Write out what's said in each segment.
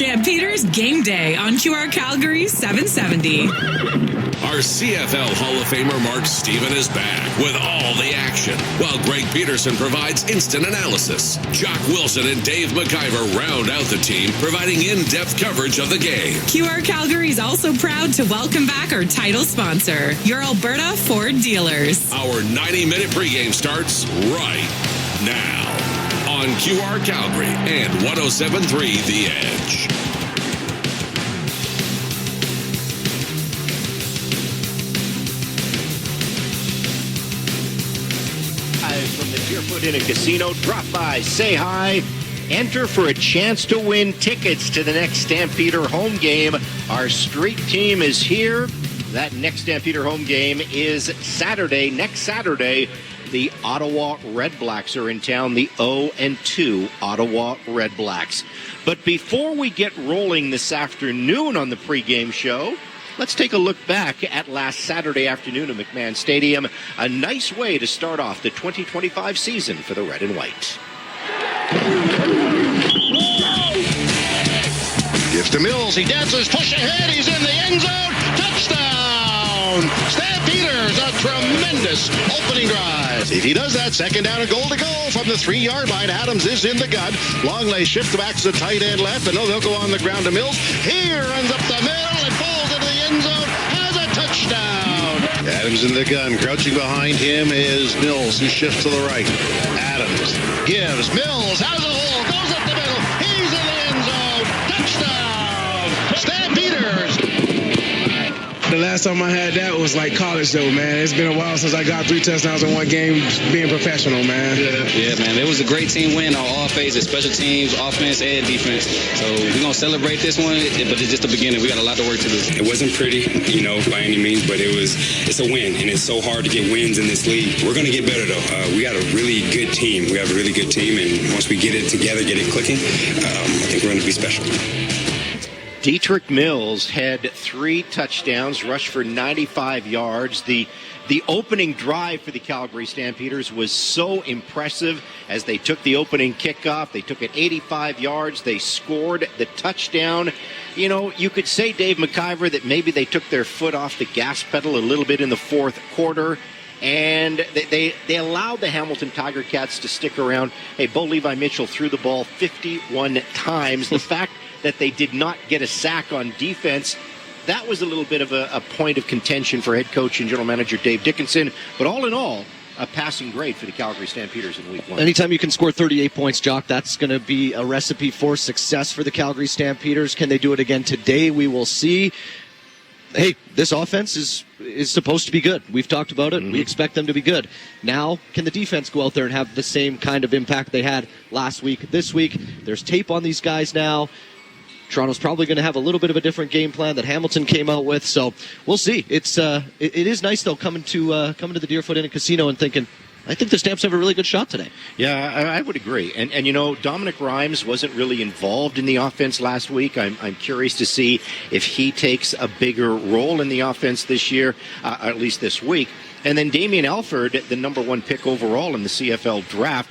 Stampeders Game Day on QR Calgary 770. Our CFL Hall of Famer Mark Steven is back with all the action, while Greg Peterson provides instant analysis. Jock Wilson and Dave McIver round out the team, providing in-depth coverage of the game. QR Calgary is also proud to welcome back our title sponsor, your Alberta Ford dealers. Our 90-minute pregame starts right now on QR Calgary and 107.3 The Edge. From the Deerfoot Inn and Casino, drop by, say hi, enter for a chance to win tickets to the next Stampeder home game. Our street team is here. That next Stampeder home game is Saturday. Next Saturday, the Ottawa Red Blacks are in town, the 0-2 Ottawa Red Blacks. But before we get rolling this afternoon on the pregame show, let's take a look back at last Saturday afternoon at McMahon Stadium. A nice way to start off the 2025 season for the Red and White. Gives to Mills. He dances, push ahead. He's in the end zone. Touchdown! Stampeders, a tremendous opening drive. If he does that, second down and goal to go from the 3-yard line. Adams is in the gun. Longley shifts back to the tight end left, and they'll go on the ground to Mills. He runs up the middle and falls into the end zone. Has a touchdown. Adams in the gun. Crouching behind him is Mills, who shifts to the right. Adams gives. Mills has a hole. Goes up the middle. He's in the end zone. Touchdown. Stampeders. The last time I had that was like college, though, man. It's been a while since I got 3 touchdowns in one game being professional, man. Yeah, man. It was a great team win on all phases, special teams, offense, and defense. So we're going to celebrate this one, but it's just the beginning. We got a lot of work to do. It wasn't pretty, by any means, but it's a win, and it's so hard to get wins in this league. We're going to get better, though. We got a really good team. We have a really good team, and once we get it together, get it clicking, I think we're going to be special. Dietrich Mills had 3 touchdowns, rushed for 95 yards. The opening drive for the Calgary Stampeders was so impressive as they took the opening kickoff. They took it 85 yards. They scored the touchdown. You could say, Dave McIver, that maybe they took their foot off the gas pedal a little bit in the fourth quarter. And they allowed the Hamilton Tiger Cats to stick around. Hey, Bo Levi Mitchell threw the ball 51 times. The fact that they did not get a sack on defense, that was a little bit of a point of contention for head coach and general manager Dave Dickinson. But all in all, a passing grade for the Calgary Stampeders in week 1. Anytime you can score 38 points, Jock, that's going to be a recipe for success for the Calgary Stampeders. Can they do it again today? We will see. Hey, this offense is supposed to be good. We've talked about it. Mm-hmm. We expect them to be good. Now, can the defense go out there and have the same kind of impact they had last week, this week? There's tape on these guys now. Toronto's probably going to have a little bit of a different game plan that Hamilton came out with, so we'll see. It is nice, though, coming to the Deerfoot Inn and Casino and thinking, I think the Stamps have a really good shot today. Yeah, I would agree. And Dominic Rhymes wasn't really involved in the offense last week. I'm curious to see if he takes a bigger role in the offense this year, at least this week. And then Damian Alford, the number 1 pick overall in the CFL draft,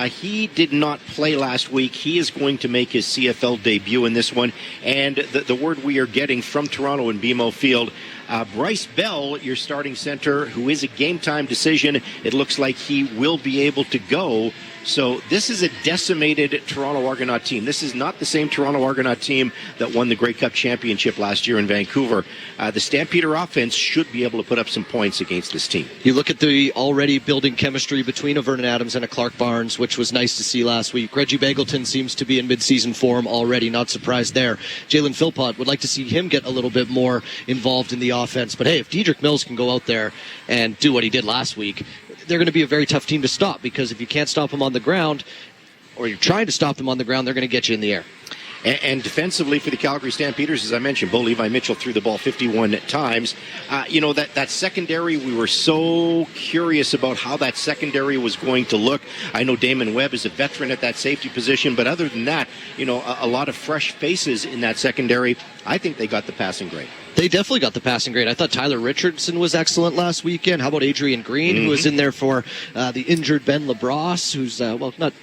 he did not play last week. He is going to make his CFL debut in this one. And the word we are getting from Toronto and BMO Field, Bryce Bell, your starting center, who is a game-time decision. It looks like he will be able to go. So this is a decimated Toronto Argonaut team. This is not the same Toronto Argonaut team that won the Grey Cup championship last year in Vancouver. The Stampeder offense should be able to put up some points against this team. You look at the already building chemistry between a Vernon Adams and a Clark Barnes, which was nice to see last week. Reggie Bagleton seems to be in midseason form already. Not surprised there. Jalen Philpott, would like to see him get a little bit more involved in the offense. But hey, if Dietrich Mills can go out there and do what he did last week, they're going to be a very tough team to stop, because if you can't stop them on the ground, or you're trying to stop them on the ground, they're going to get you in the air. And defensively for the Calgary Stampeders, as I mentioned, Bo Levi Mitchell threw the ball 51 times. That secondary, we were so curious about how that secondary was going to look. I know Damon Webb is a veteran at that safety position, but other than that, a lot of fresh faces in that secondary. I think they got the passing grade. They definitely got the passing grade. I thought Tyler Richardson was excellent last weekend. How about Adrian Green, who was in there for the injured Ben LaBrosse, who's, not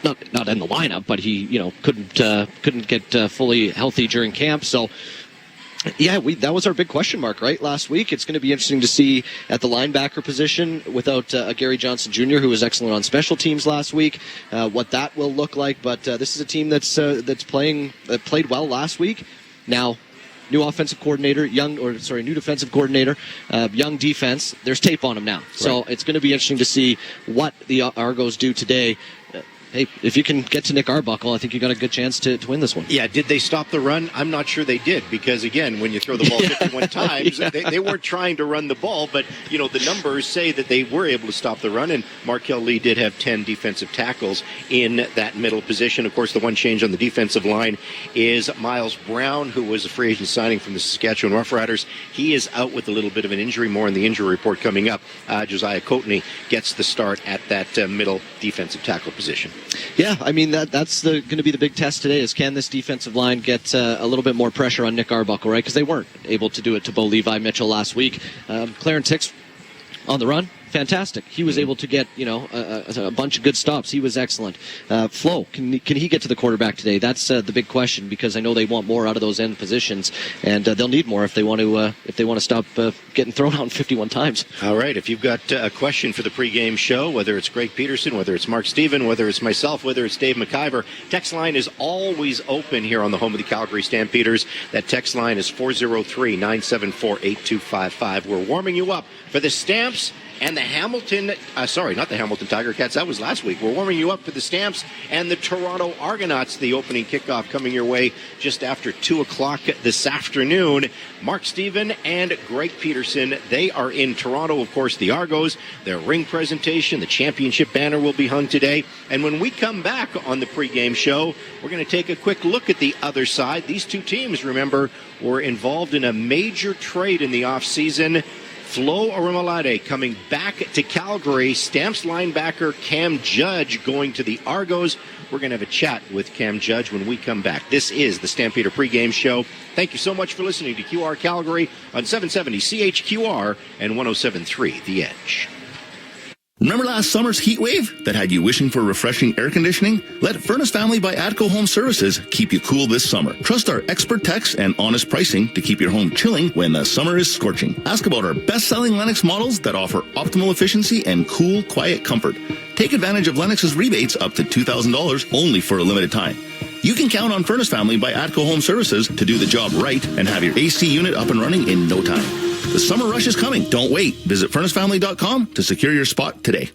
not in the lineup, but he couldn't get fully healthy during camp. So. Yeah, that was our big question mark, right, last week. It's going to be interesting to see at the linebacker position without Gary Johnson Jr., who was excellent on special teams last week, what that will look like. But this is a team that played well last week. Now, new offensive coordinator, new defensive coordinator, young defense. There's tape on them now. So it's going to be interesting to see what the Argos do today. Hey, if you can get to Nick Arbuckle, I think you got a good chance to win this one. Yeah, did they stop the run? I'm not sure they did, because, again, when you throw the ball 51 times, they weren't trying to run the ball, but, the numbers say that they were able to stop the run, and Markel Lee did have 10 defensive tackles in that middle position. Of course, the one change on the defensive line is Miles Brown, who was a free agent signing from the Saskatchewan Roughriders. He is out with a little bit of an injury, more in the injury report coming up. Josiah Coatney gets the start at that middle defensive tackle position. Yeah, I mean, that's going to be the big test today is can this defensive line get a little bit more pressure on Nick Arbuckle, right? Because they weren't able to do it to Bo Levi Mitchell last week. Clarence Hicks on the run. Fantastic. He was able to get, a bunch of good stops. He was excellent. Flo, can he get to the quarterback today? That's the big question, because I know they want more out of those end positions, and they'll need more if they want to stop getting thrown out 51 times. All right. If you've got a question for the pregame show, whether it's Greg Peterson, whether it's Mark Steven, whether it's myself, whether it's Dave McIver, text line is always open here on the home of the Calgary Stampeders. That text line is 403-974-8255. We're warming you up for the Stamps and the Hamilton, not the Hamilton Tiger Cats, that was last week. We're warming you up for the Stamps and the Toronto Argonauts. The opening kickoff coming your way just after 2 o'clock this afternoon. Mark Steven and Greg Peterson, they are in Toronto. Of course, the Argos, their ring presentation, the championship banner will be hung today. And when we come back on the pregame show, we're going to take a quick look at the other side. These two teams, remember, were involved in a major trade in the offseason. Flo Aromalade coming back to Calgary. Stamps linebacker Cam Judge going to the Argos. We're going to have a chat with Cam Judge when we come back. This is the Stampeder pregame show. Thank you so much for listening to QR Calgary on 770 CHQR and 107.3 The Edge. Remember last summer's heat wave that had you wishing for refreshing air conditioning? Let Furnace Family by Atco Home Services keep you cool this summer. Trust our expert techs and honest pricing to keep your home chilling when the summer is scorching. Ask about our best-selling Lennox models that offer optimal efficiency and cool, quiet comfort. Take advantage of Lennox's rebates up to $2,000 only for a limited time. You can count on Furnace Family by Atco Home Services to do the job right and have your AC unit up and running in no time. The summer rush is coming. Don't wait. Visit furnacefamily.com to secure your spot today.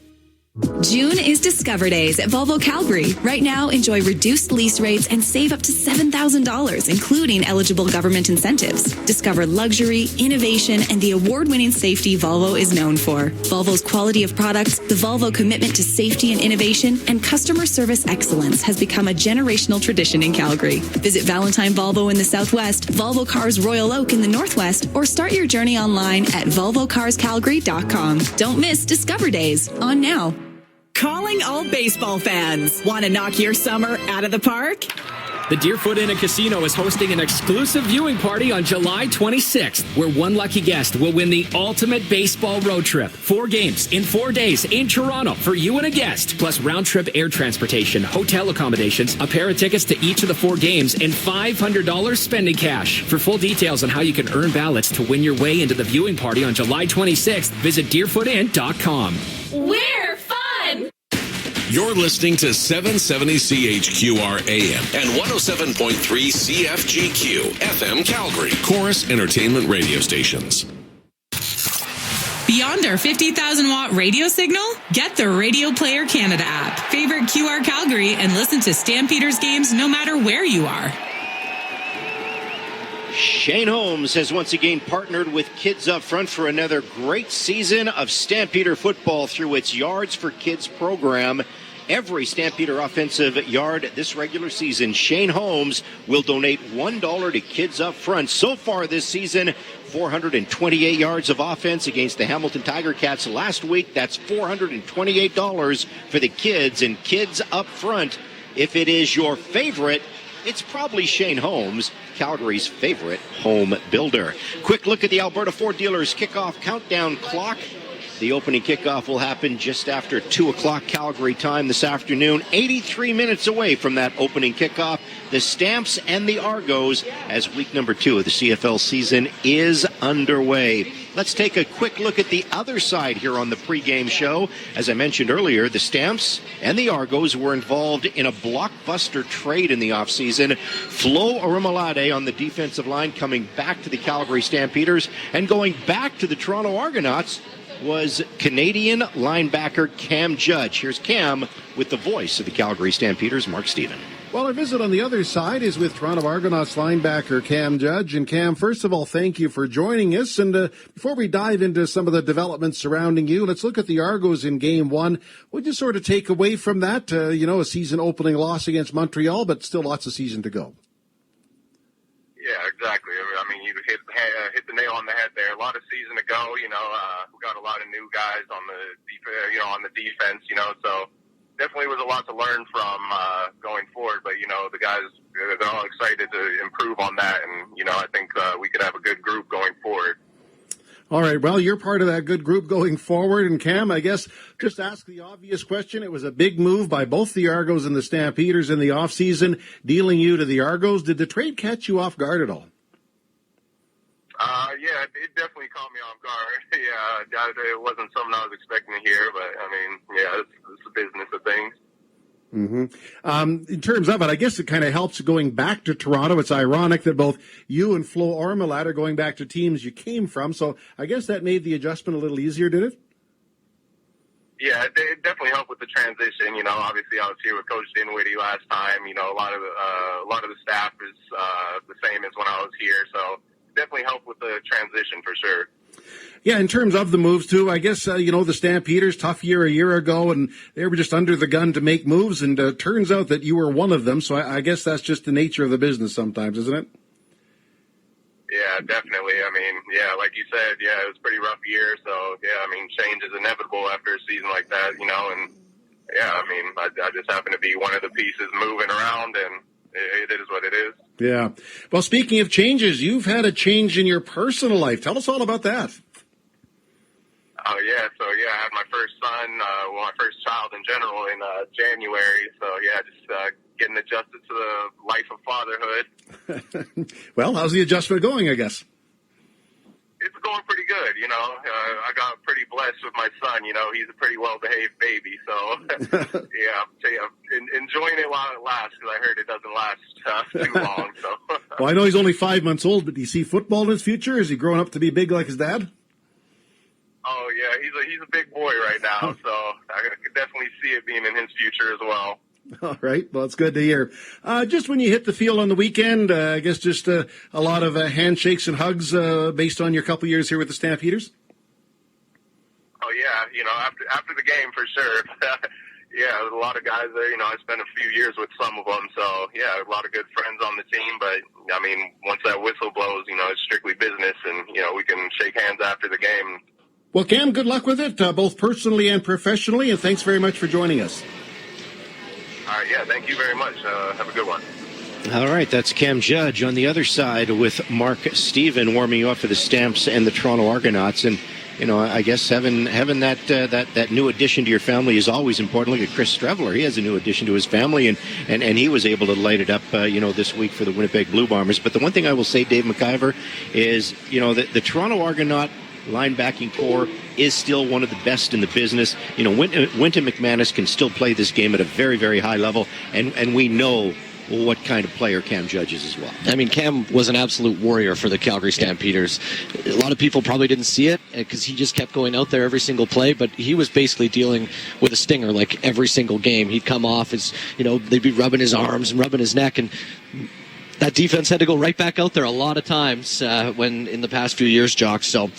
June is Discover Days at Volvo Calgary. Right now, enjoy reduced lease rates and save up to $7,000, including eligible government incentives. Discover luxury, innovation, and the award-winning safety Volvo is known for. Volvo's quality of products, the Volvo commitment to safety and innovation, and customer service excellence has become a generational tradition in Calgary. Visit Valentine Volvo in the Southwest, Volvo Cars Royal Oak in the Northwest, or start your journey online at volvocarscalgary.com. Don't miss Discover Days on now. Calling all baseball fans. Want to knock your summer out of the park? The Deerfoot Inn & Casino is hosting an exclusive viewing party on July 26th, where one lucky guest will win the ultimate baseball road trip. 4 games in 4 days in Toronto for you and a guest, plus round-trip air transportation, hotel accommodations, a pair of tickets to each of the 4 games, and $500 spending cash. For full details on how you can earn ballots to win your way into the viewing party on July 26th, visit deerfootinn.com. We're fun! You're listening to 770 CHQR AM and 107.3 CFGQ FM Calgary, Chorus Entertainment Radio Stations. Beyond our 50,000-watt radio signal? Get the Radio Player Canada app. Favorite QR Calgary and listen to Stampeders games no matter where you are. Shane Holmes has once again partnered with Kids Up Front for another great season of Stampeder football through its Yards for Kids program. Every Stampeder offensive yard this regular season, Shane Holmes will donate $1 to Kids Up Front. So far this season, 428 yards of offense against the Hamilton Tiger Cats last week. That's $428 for the kids. And Kids Up Front, if it is your favorite, it's probably Shane Holmes, Calgary's favorite home builder. Quick look at the Alberta Ford dealers kickoff countdown clock. The opening kickoff will happen just after 2 o'clock Calgary time this afternoon. 83 minutes away from that opening kickoff. The Stamps and the Argos as week number 2 of the CFL season is underway. Let's take a quick look at the other side here on the pregame show. As I mentioned earlier, the Stamps and the Argos were involved in a blockbuster trade in the offseason. Flo Orimolade on the defensive line coming back to the Calgary Stampeders, and going back to the Toronto Argonauts was Canadian linebacker Cam Judge. Here's Cam with the voice of the Calgary Stampeders, Mark Stephen. Well, our visit on the other side is with Toronto Argonauts linebacker Cam Judge. And Cam, first of all, thank you for joining us. And before we dive into some of the developments surrounding you, let's look at the Argos in Game 1. What'd you sort of take away from that? A season-opening loss against Montreal, but still lots of season to go. Yeah, exactly. I mean, you hit the nail on the head there. A lot of season to go. We got a lot of new guys on the defense. So definitely was a lot to learn from going forward. But the guys, they're all excited to improve on that, and I think we could have a good group going forward. All right, well, you're part of that good group going forward. And Cam, I guess just ask the obvious question. It was a big move by both the Argos and the Stampeders in the offseason, dealing you to the Argos. Did the trade catch you off guard at all? Yeah, it definitely caught me off guard. Yeah, it wasn't something I was expecting to hear, but I mean, yeah, it's the business of things. Mm-hmm. In terms of it, I guess it kind of helps going back to Toronto. It's ironic that both you and Flo Orimolade are going back to teams you came from, so I guess that made the adjustment a little easier, did it? Yeah, it definitely helped with the transition. Obviously I was here with Coach Dinwiddie last time. A lot of the staff is the same as when I was here, so definitely helped with the transition for sure. Yeah, in terms of the moves, too, I guess, the Stampeders, tough year a year ago, and they were just under the gun to make moves, and turns out that you were one of them, so I guess that's just the nature of the business sometimes, isn't it? Yeah, definitely. I mean, yeah, like you said, yeah, it was a pretty rough year, so, yeah, I mean, change is inevitable after a season like that, and, yeah, I mean, I just happen to be one of the pieces moving around, and it is what it is. Yeah. Well, speaking of changes, you've had a change in your personal life. Tell us all about that. Oh, yeah. So, yeah, I had my first son, my first child in general in January. So, yeah, just getting adjusted to the life of fatherhood. Well, how's the adjustment going, I guess? It's going pretty good, I got pretty blessed with my son, he's a pretty well-behaved baby, so, yeah, enjoying it while it lasts, because I heard it doesn't last too long, so. Well, I know he's only 5 months old, but do you see football in his future? Is he growing up to be big like his dad? Oh, yeah, he's a big boy right now, so I could definitely see it being in his future as well. All right. Well, it's good to hear. Just when you hit the field on the weekend, I guess just a lot of handshakes and hugs based on your couple years here with the Stampeders? Oh, yeah. After the game, for sure. Yeah, there's a lot of guys there. I spent a few years with some of them. So, yeah, a lot of good friends on the team. But, I mean, once that whistle blows, it's strictly business. And, we can shake hands after the game. Well, Cam, good luck with it, both personally and professionally. And thanks very much for joining us. All right, yeah, thank you very much. Have a good one. All right, that's Cam Judge on the other side with Mark Stephen warming you up for the Stamps and the Toronto Argonauts. And, I guess having that new addition to your family is always important. Look at Chris Streveler. He has a new addition to his family, and he was able to light it up, this week for the Winnipeg Blue Bombers. But the one thing I will say, Dave McIver, is, the Toronto Argonaut linebacking core is still one of the best in the business. Wynton McManus can still play this game at a very, very high level, and we know what kind of player Cam Judge is as well. I mean, Cam was an absolute warrior for the Calgary Stampeders. A lot of people probably didn't see it because he just kept going out there every single play, but he was basically dealing with a stinger like every single game. He'd come off as, they'd be rubbing his arms and rubbing his neck, and that defense had to go right back out there a lot of times when in the past few years, Jock. So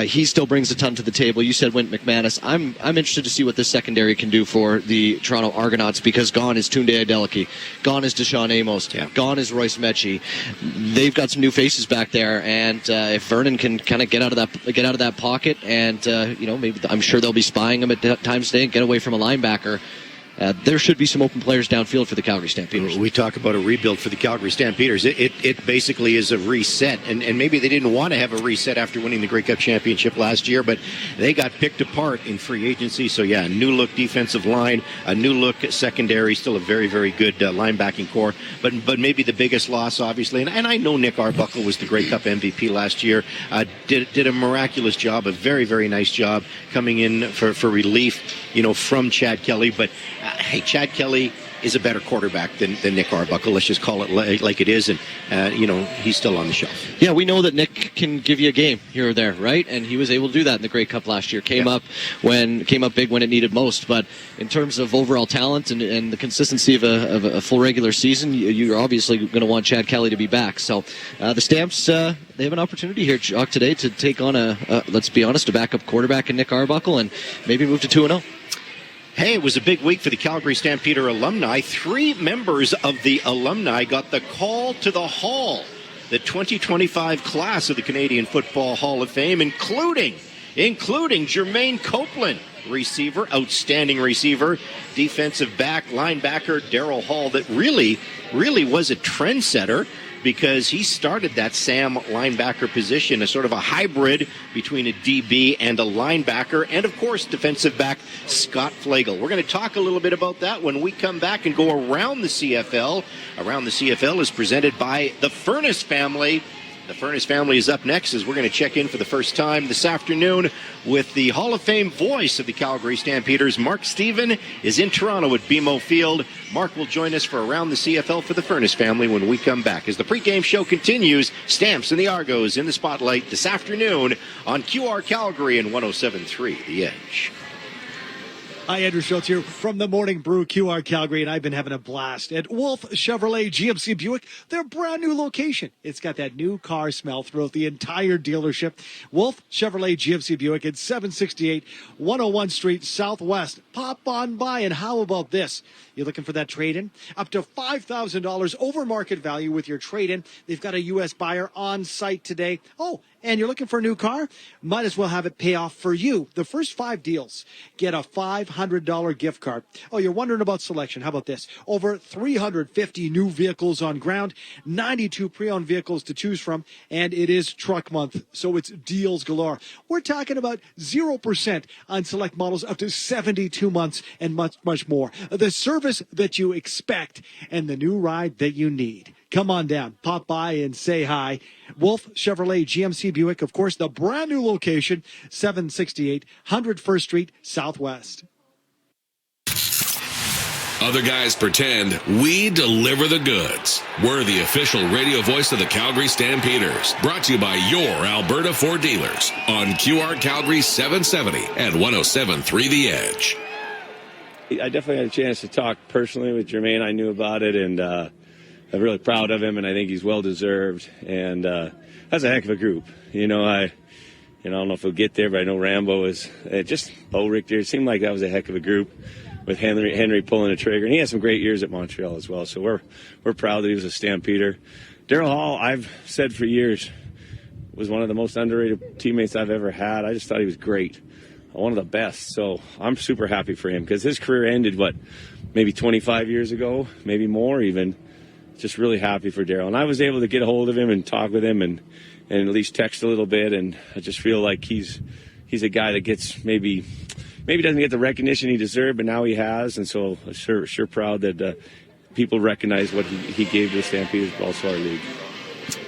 he still brings a ton to the table. You said Wynton McManus. I'm interested to see what this secondary can do for the Toronto Argonauts, because gone is Tunde Adeleke, gone is Deshaun Amos, gone is Royce Mechie. They've got some new faces back there, and if Vernon can kind of get out of that pocket, and maybe I'm sure they'll be spying him at times today and get away from a linebacker. there should be some open players downfield for the Calgary Stampeders. We talk about a rebuild for the Calgary Stampeders. It basically is a reset, and maybe they didn't want to have a reset after winning the Grey Cup championship last year, but they got picked apart in free agency. So, yeah, a new look defensive line, a new look secondary, still a very, very good linebacking core. But maybe the biggest loss, obviously, and I know Nick Arbuckle was the Grey Cup MVP last year, did a miraculous job, a very, very nice job coming in for relief, from Chad Kelly. But, hey, Chad Kelly is a better quarterback than Nick Arbuckle. Let's just call it like it is. And, he's still on the shelf. Yeah, we know that Nick can give you a game here or there, right? And he was able to do that in the Grey Cup last year. Came up big when it needed most. But in terms of overall talent and the consistency of a full regular season, you're obviously going to want Chad Kelly to be back. So the Stamps, they have an opportunity here, Jock, today to take on let's be honest, a backup quarterback in Nick Arbuckle and maybe move to 2-0. Hey, it was a big week for the Calgary Stampeder alumni. 3 members of the alumni got the call to the Hall, the 2025 class of the Canadian Football Hall of Fame, including Jermaine Copeland, receiver, outstanding receiver, defensive back, linebacker Daryl Hall, that really was a trendsetter, because he started that Sam linebacker position, a sort of a hybrid between a DB and a linebacker, and of course defensive back Scott Flagel. We're going to talk a little bit about that when we come back and go around the CFL. Around the CFL is presented by the Furness family. The Furness family is up next as we're going to check in for the first time this afternoon with the Hall of Fame voice of the Calgary Stampeders. Mark Stephen is in Toronto at BMO Field. Mark will join us for Around the CFL for the Furness family when we come back. As the pregame show continues, Stamps and the Argos in the spotlight this afternoon on QR Calgary and 107.3 The Edge. Hi, Andrew Schultz here from the Morning Brew QR Calgary, and I've been having a blast at Wolf Chevrolet GMC Buick, their brand new location. It's got that new car smell throughout the entire dealership. Wolf Chevrolet GMC Buick at 768 101 Street Southwest. Pop on by, and how about this? You're looking for that trade-in? Up to $5,000 over market value with your trade-in. They've got a U.S. buyer on site today. Oh, and you're looking for a new car? Might as well have it pay off for you. The first 5 deals get a $500 gift card. Oh, you're wondering about selection. How about this? Over 350 new vehicles on ground, 92 pre-owned vehicles to choose from, and it is truck month, so it's deals galore. We're talking about 0% on select models up to 72 months and much, much more. The service that you expect and the new ride that you need. Come on down, pop by and say hi. Wolf Chevrolet GMC Buick, of course, the brand new location, 768 101st Street Southwest. Other guys pretend, we deliver the goods. We're the official radio voice of the Calgary Stampeders. Brought to you by your Alberta Ford dealers on QR Calgary 770 and 107.3 The Edge. I definitely had a chance to talk personally with Jermaine. I knew about it, and I'm really proud of him, and I think he's well-deserved. And that's a heck of a group. I don't know if we'll get there, but I know Rambo is just Rick there. It seemed like that was a heck of a group with Henry pulling the trigger. And he had some great years at Montreal as well, so we're proud that he was a Stampeder. Daryl Hall, I've said for years, was one of the most underrated teammates I've ever had. I just thought he was great. One of the best. So I'm super happy for him because his career ended, maybe 25 years ago, maybe more even. Just really happy for Daryl. And I was able to get a hold of him and talk with him and at least text a little bit. And I just feel like he's a guy that gets maybe doesn't get the recognition he deserved, but now he has. And so I'm sure proud that people recognize what he gave to the Stampeders, but also our league.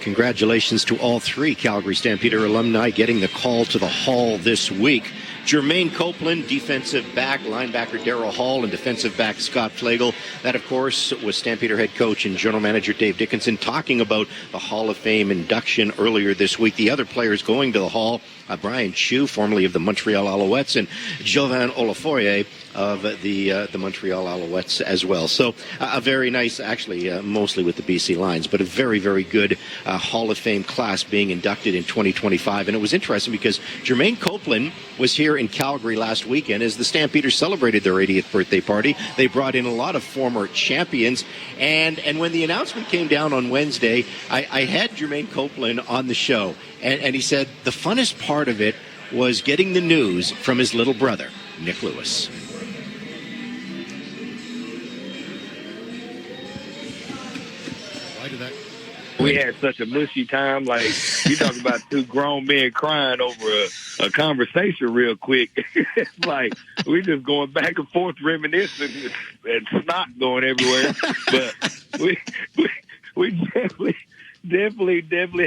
Congratulations to all 3 Calgary Stampeder alumni getting the call to the Hall this week. Jermaine Copeland, defensive back, linebacker Daryl Hall, and defensive back Scott Flagel. That, of course, was Stampeder head coach and general manager Dave Dickinson talking about the Hall of Fame induction earlier this week. The other players going to the Hall, Brian Chew, formerly of the Montreal Alouettes, and Jovan Olafoye of the Montreal Alouettes as well. So a very nice, actually mostly with the BC Lions, but a very, very good Hall of Fame class being inducted in 2025. And it was interesting because Jermaine Copeland was here in Calgary last weekend as the Stampeders celebrated their 80th birthday party. They brought in a lot of former champions. And when the announcement came down on Wednesday, I had Jermaine Copeland on the show. And he said the funnest part of it was getting the news from his little brother, Nick Lewis. We had such a mushy time. Like, you talk about two grown men crying over a conversation real quick. It's like we just going back and forth reminiscing and snot going everywhere. But we definitely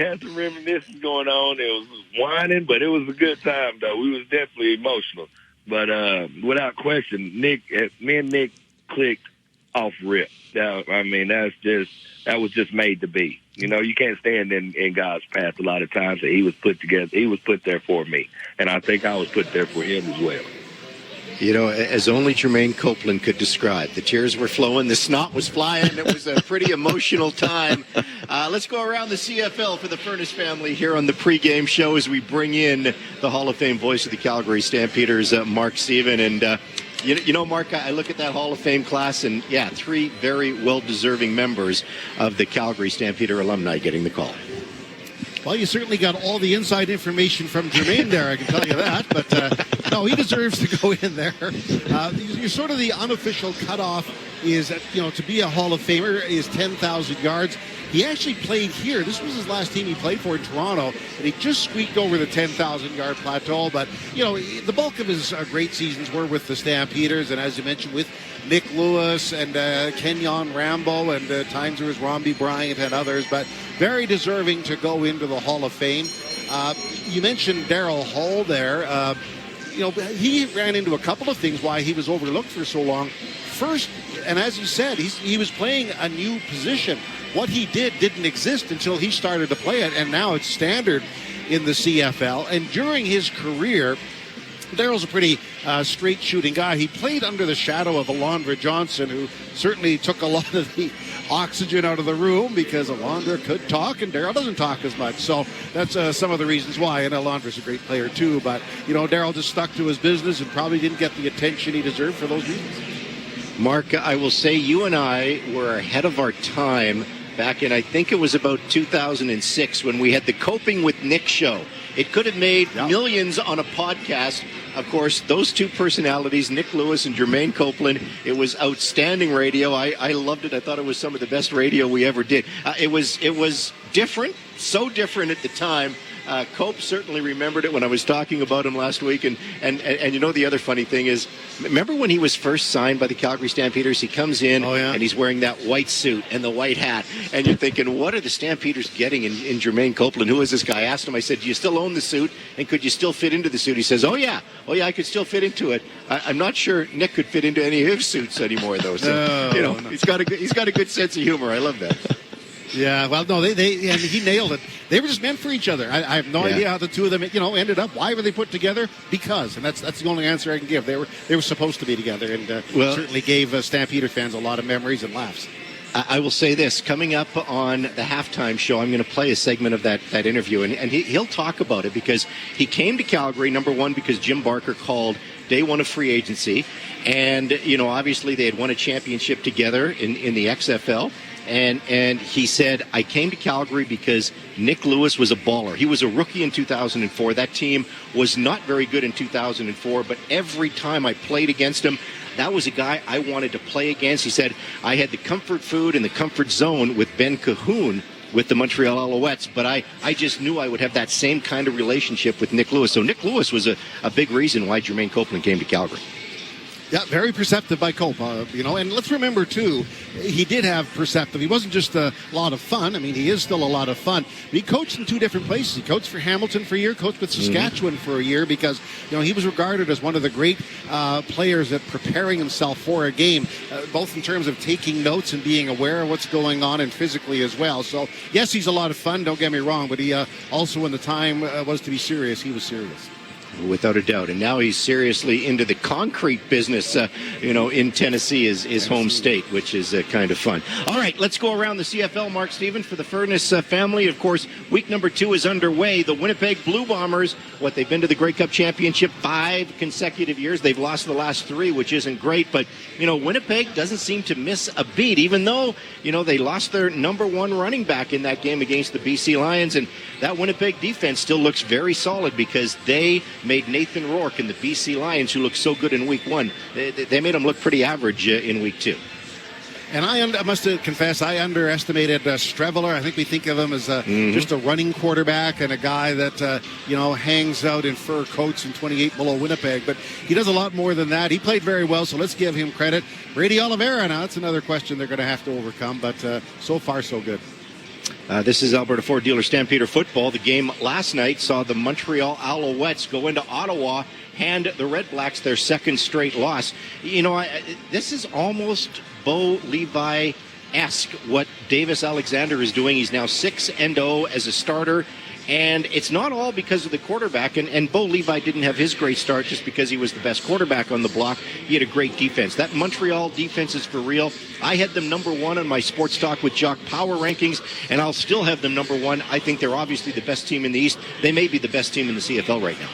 had some reminiscence going on. It was whining, but it was a good time, though. We was definitely emotional. But without question, me and Nick clicked off rip. That was just made to be. You know, you can't stand in God's path a lot of times. That He was put together. He was put there for me, and I think I was put there for him as well. You know, as only Jermaine Copeland could describe, the tears were flowing, the snot was flying. It was a pretty emotional time. Let's go around the CFL for the Furness family here on the pregame show as we bring in the Hall of Fame voice of the Calgary Stampeders, Mark Steven. And, you know, Mark, I look at that Hall of Fame class, and, yeah, 3 very well-deserving members of the Calgary Stampeder alumni getting the call. Well, you certainly got all the inside information from Jermaine there, I can tell you that. But, no, he deserves to go in there. You're sort of the unofficial cutoff is, to be a Hall of Famer is 10,000 yards. He actually played here. This was his last team he played for in Toronto, and he just squeaked over the 10,000-yard plateau. But, the bulk of his great seasons were with the Stampeders, and as you mentioned, with Nick Lewis and Kenyon Rambo, and times there was Romby Bryant and others, but very deserving to go into the Hall of Fame. You mentioned Daryl Hall there. He ran into a couple of things why he was overlooked for so long. First, and as you said, he was playing a new position. What he didn't exist until he started to play it, and now it's standard in the CFL. And during his career, Daryl's a pretty straight shooting guy. He played under the shadow of Alondra Johnson, who certainly took a lot of the oxygen out of the room because Alondra could talk and Daryl doesn't talk as much. So that's some of the reasons why. And Alondra's a great player too. But, Daryl just stuck to his business and probably didn't get the attention he deserved for those reasons. Mark, I will say you and I were ahead of our time back in, I think it was about 2006 when we had the Coping with Nick show. It could have made millions on a podcast. Of course, those two personalities, Nick Lewis and Jermaine Copeland, it was outstanding radio. I loved it. I thought it was some of the best radio we ever did. It was different, so different at the time. Cope certainly remembered it when I was talking about him last week. And the other funny thing is, remember when he was first signed by the Calgary Stampeders? He comes in and he's wearing that white suit and the white hat. And you're thinking, what are the Stampeders getting in Jermaine Copeland? Who is this guy? I asked him, I said, do you still own the suit? And could you still fit into the suit? He says, oh yeah, I could still fit into it. I'm not sure Nick could fit into any of his suits anymore, though. So, he's got a good sense of humor. I love that. Yeah, well, no, and he nailed it. They were just meant for each other. I have no idea how the two of them, ended up. Why were they put together? Because, and that's the only answer I can give. They were supposed to be together, and certainly gave Stampeder fans a lot of memories and laughs. I will say this, coming up on the halftime show, I'm going to play a segment of that interview, and he'll talk about it because he came to Calgary, number one, because Jim Barker called day one of free agency, and, obviously they had won a championship together in the XFL. And he said, I came to Calgary because Nick Lewis was a baller. He was a rookie in 2004. That team was not very good in 2004, but every time I played against him, that was a guy I wanted to play against. He said, I had the comfort food and the comfort zone with Ben Cahoon with the Montreal Alouettes, but I just knew I would have that same kind of relationship with Nick Lewis. So Nick Lewis was a big reason why Jermaine Copeland came to Calgary. Yeah, very perceptive by Cope, and let's remember, too, he did have perceptive. He wasn't just a lot of fun. I mean, he is still a lot of fun. But he coached in 2 different places. He coached for Hamilton for a year, coached with Saskatchewan for a year because, he was regarded as one of the great players at preparing himself for a game, both in terms of taking notes and being aware of what's going on and physically as well. So, yes, he's a lot of fun, don't get me wrong, but he also, when the time was to be serious, he was serious. Without a doubt. And now he's seriously into the concrete business, in Tennessee, his home state, which is kind of fun. All right, let's go around the CFL, Mark Steven, for the Furness family. Of course, week number 2 is underway. The Winnipeg Blue Bombers, they've been to the Grey Cup Championship 5 consecutive years. They've lost the last 3, which isn't great. But, Winnipeg doesn't seem to miss a beat, even though, they lost their number 1 running back in that game against the BC Lions. And that Winnipeg defense still looks very solid because they made Nathan Rourke and the BC Lions, who looked so good in week 1, they made them look pretty average in week 2. And I must confess, I underestimated Streveler. I think we think of him as just a running quarterback and a guy that, hangs out in fur coats in 28 below Winnipeg. But he does a lot more than that. He played very well, so let's give him credit. Brady Oliveira, now that's another question they're going to have to overcome, but so far so good. This is Alberta Ford Dealer Stampeder football. The game last night saw the Montreal Alouettes go into Ottawa, hand the Red Blacks their second straight loss. This is almost Bo Levi-esque what Davis Alexander is doing. He's now 6-0 as a starter. And it's not all because of the quarterback. And Bo Levi didn't have his great start just because he was the best quarterback on the block. He had a great defense. That Montreal defense is for real. I had them number one on my Sports Talk with Jock Power rankings, and I'll still have them number one. I think they're obviously the best team in the East. They may be the best team in the CFL right now.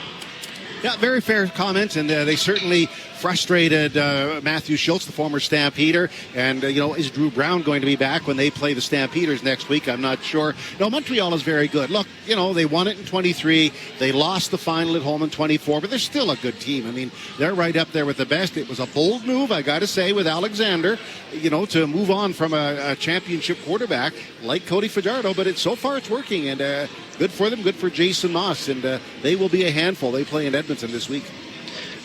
Yeah, very fair comment, and they certainly frustrated Matthew Schultz, the former Stampeder. And, is Drew Brown going to be back when they play the Stampeders next week? I'm not sure. No, Montreal is very good. Look, they won it in 23. They lost the final at home in 24, but they're still a good team. I mean, they're right up there with the best. It was a bold move, I got to say, with Alexander, to move on from a championship quarterback like Cody Fajardo, but so far it's working, and good for them, good for Jason Moss, and they will be a handful. They play in Edmonton this week.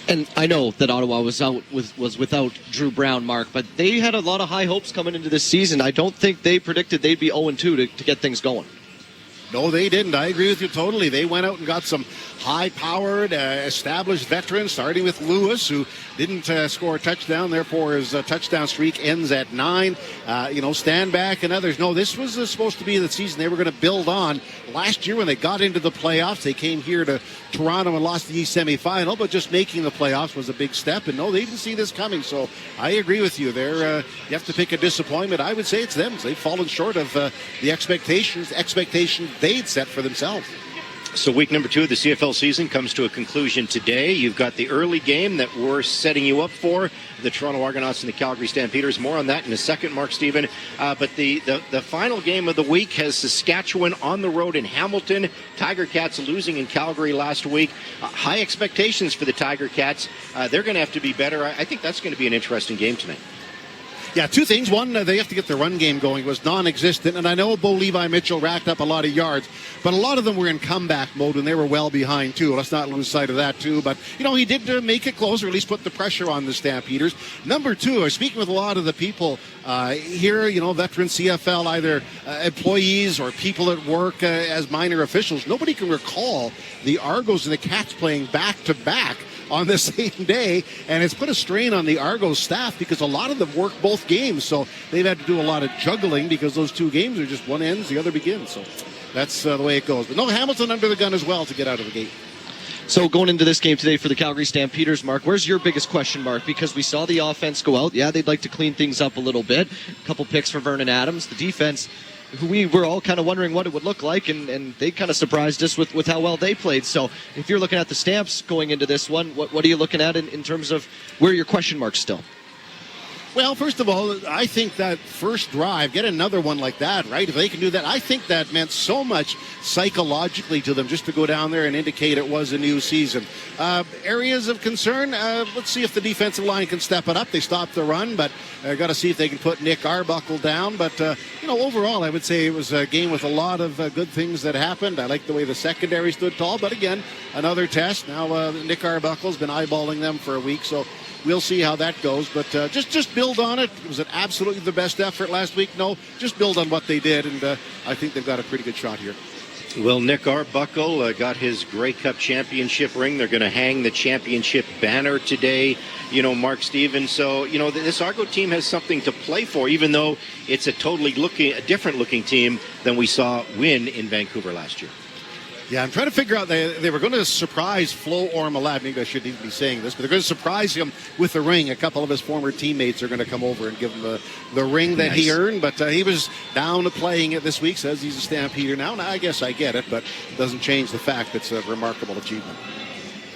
And I know that Ottawa was without Drew Brown, Mark, but they had a lot of high hopes coming into this season. I don't think they predicted they'd be 0-2 to get things going. No, they didn't. I agree with you totally. They went out and got some high-powered, established veterans, starting with Lewis, who didn't score a touchdown. Therefore, his touchdown streak ends at 9. Stanback and others. No, this was supposed to be the season they were going to build on. Last year, when they got into the playoffs, they came here to Toronto and lost the East semifinal, but just making the playoffs was a big step. And no, they didn't see this coming. So I agree with you. You have to pick a disappointment. I would say it's them. They've fallen short of the expectations they'd set for themselves. So week number 2 of the CFL season comes to a conclusion today. You've got the early game that we're setting you up for, the Toronto Argonauts and the Calgary Stampeders. More on that in a second, Mark Stephen. But the final game of the week has Saskatchewan on the road in Hamilton. Tiger Cats losing in Calgary last week. High expectations for the Tiger Cats. They're going to have to be better. I think that's going to be an interesting game tonight. Yeah, two things. One, they have to get the run game going. It was non-existent. And I know Bo Levi Mitchell racked up a lot of yards, but a lot of them were in comeback mode and they were well behind, too. Let's not lose sight of that, too. But, he did make it close, or at least put the pressure on the Stampeders. Number 2, speaking with a lot of the people here, veteran CFL, either employees or people at work as minor officials, nobody can recall the Argos and the Cats playing back-to-back on the same day, and it's put a strain on the Argos staff because a lot of them work both games, so they've had to do a lot of juggling because those two games are just one ends, the other begins. So that's the way it goes. But no, Hamilton under the gun as well to get out of the gate. So going into this game today for the Calgary Stampeders, Mark, where's your biggest question mark? Because we saw the offense go out. Yeah, they'd like to clean things up a little bit. A couple picks for Vernon Adams. The defense, who we were all kind of wondering what it would look like, and they kind of surprised us with how well they played. So if you're looking at the Stamps going into this one, what are you looking at in terms of where are your question marks still? Well, first of all, I think that first drive, get another one like that, right? If they can do that, I think that meant so much psychologically to them just to go down there and indicate it was a new season. Areas of concern, let's see if the defensive line can step it up. They stopped the run, but got to see if they can put Nick Arbuckle down. But, overall, I would say it was a game with a lot of good things that happened. I like the way the secondary stood tall, but again, another test. Now Nick Arbuckle's been eyeballing them for a week, so we'll see how that goes, but just build on it. Was it absolutely the best effort last week? No, just build on what they did, and I think they've got a pretty good shot here. Well, Nick Arbuckle got his Grey Cup championship ring. They're going to hang the championship banner today, Mark Stevens. So, this Argo team has something to play for, even though it's a different looking team than we saw win in Vancouver last year. Yeah, I'm trying to figure out, they were going to surprise Flo Ormalat. Maybe I shouldn't even be saying this, but they're going to surprise him with the ring. A couple of his former teammates are going to come over and give him the ring that he earned, but he was down to playing it this week, says he's a Stampeder now. Now, I guess I get it, but it doesn't change the fact it's a remarkable achievement.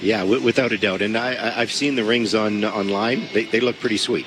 Yeah, without a doubt. And I've seen the rings online. They look pretty sweet.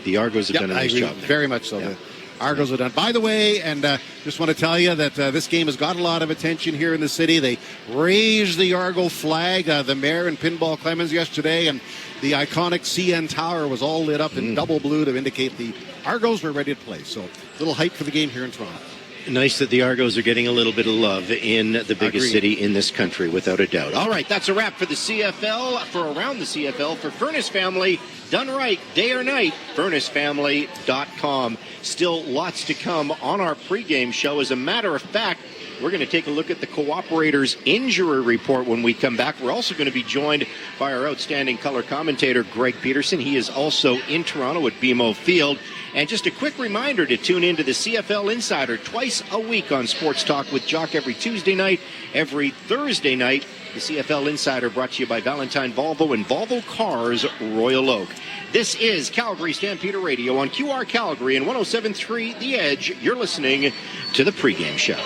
The Argos have done a nice job there. Very much so. Yeah. Argos are done. By the way, and just want to tell you that this game has got a lot of attention here in the city. They raised the Argo flag, the mayor and Pinball Clemens yesterday, and the iconic CN Tower was all lit up in double blue to indicate the Argos were ready to play. So a little hype for the game here in Toronto. Nice that the Argos are getting a little bit of love in the biggest city in this country, without a doubt. All right, that's a wrap for the CFL, for Around the CFL, for Furnace Family. Done right, day or night, furnacefamily.com. Still lots to come on our pregame show. As a matter of fact, we're going to take a look at the Cooperators injury report when we come back. We're also going to be joined by our outstanding color commentator, Greg Peterson. He is also in Toronto at BMO Field. And just a quick reminder to tune into the CFL Insider twice a week on Sports Talk with Jock every Tuesday night, every Thursday night. The CFL Insider brought to you by Valentine Volvo and Volvo Cars Royal Oak. This is Calgary Stampeder Radio on QR Calgary and 107.3 The Edge. You're listening to the pregame show.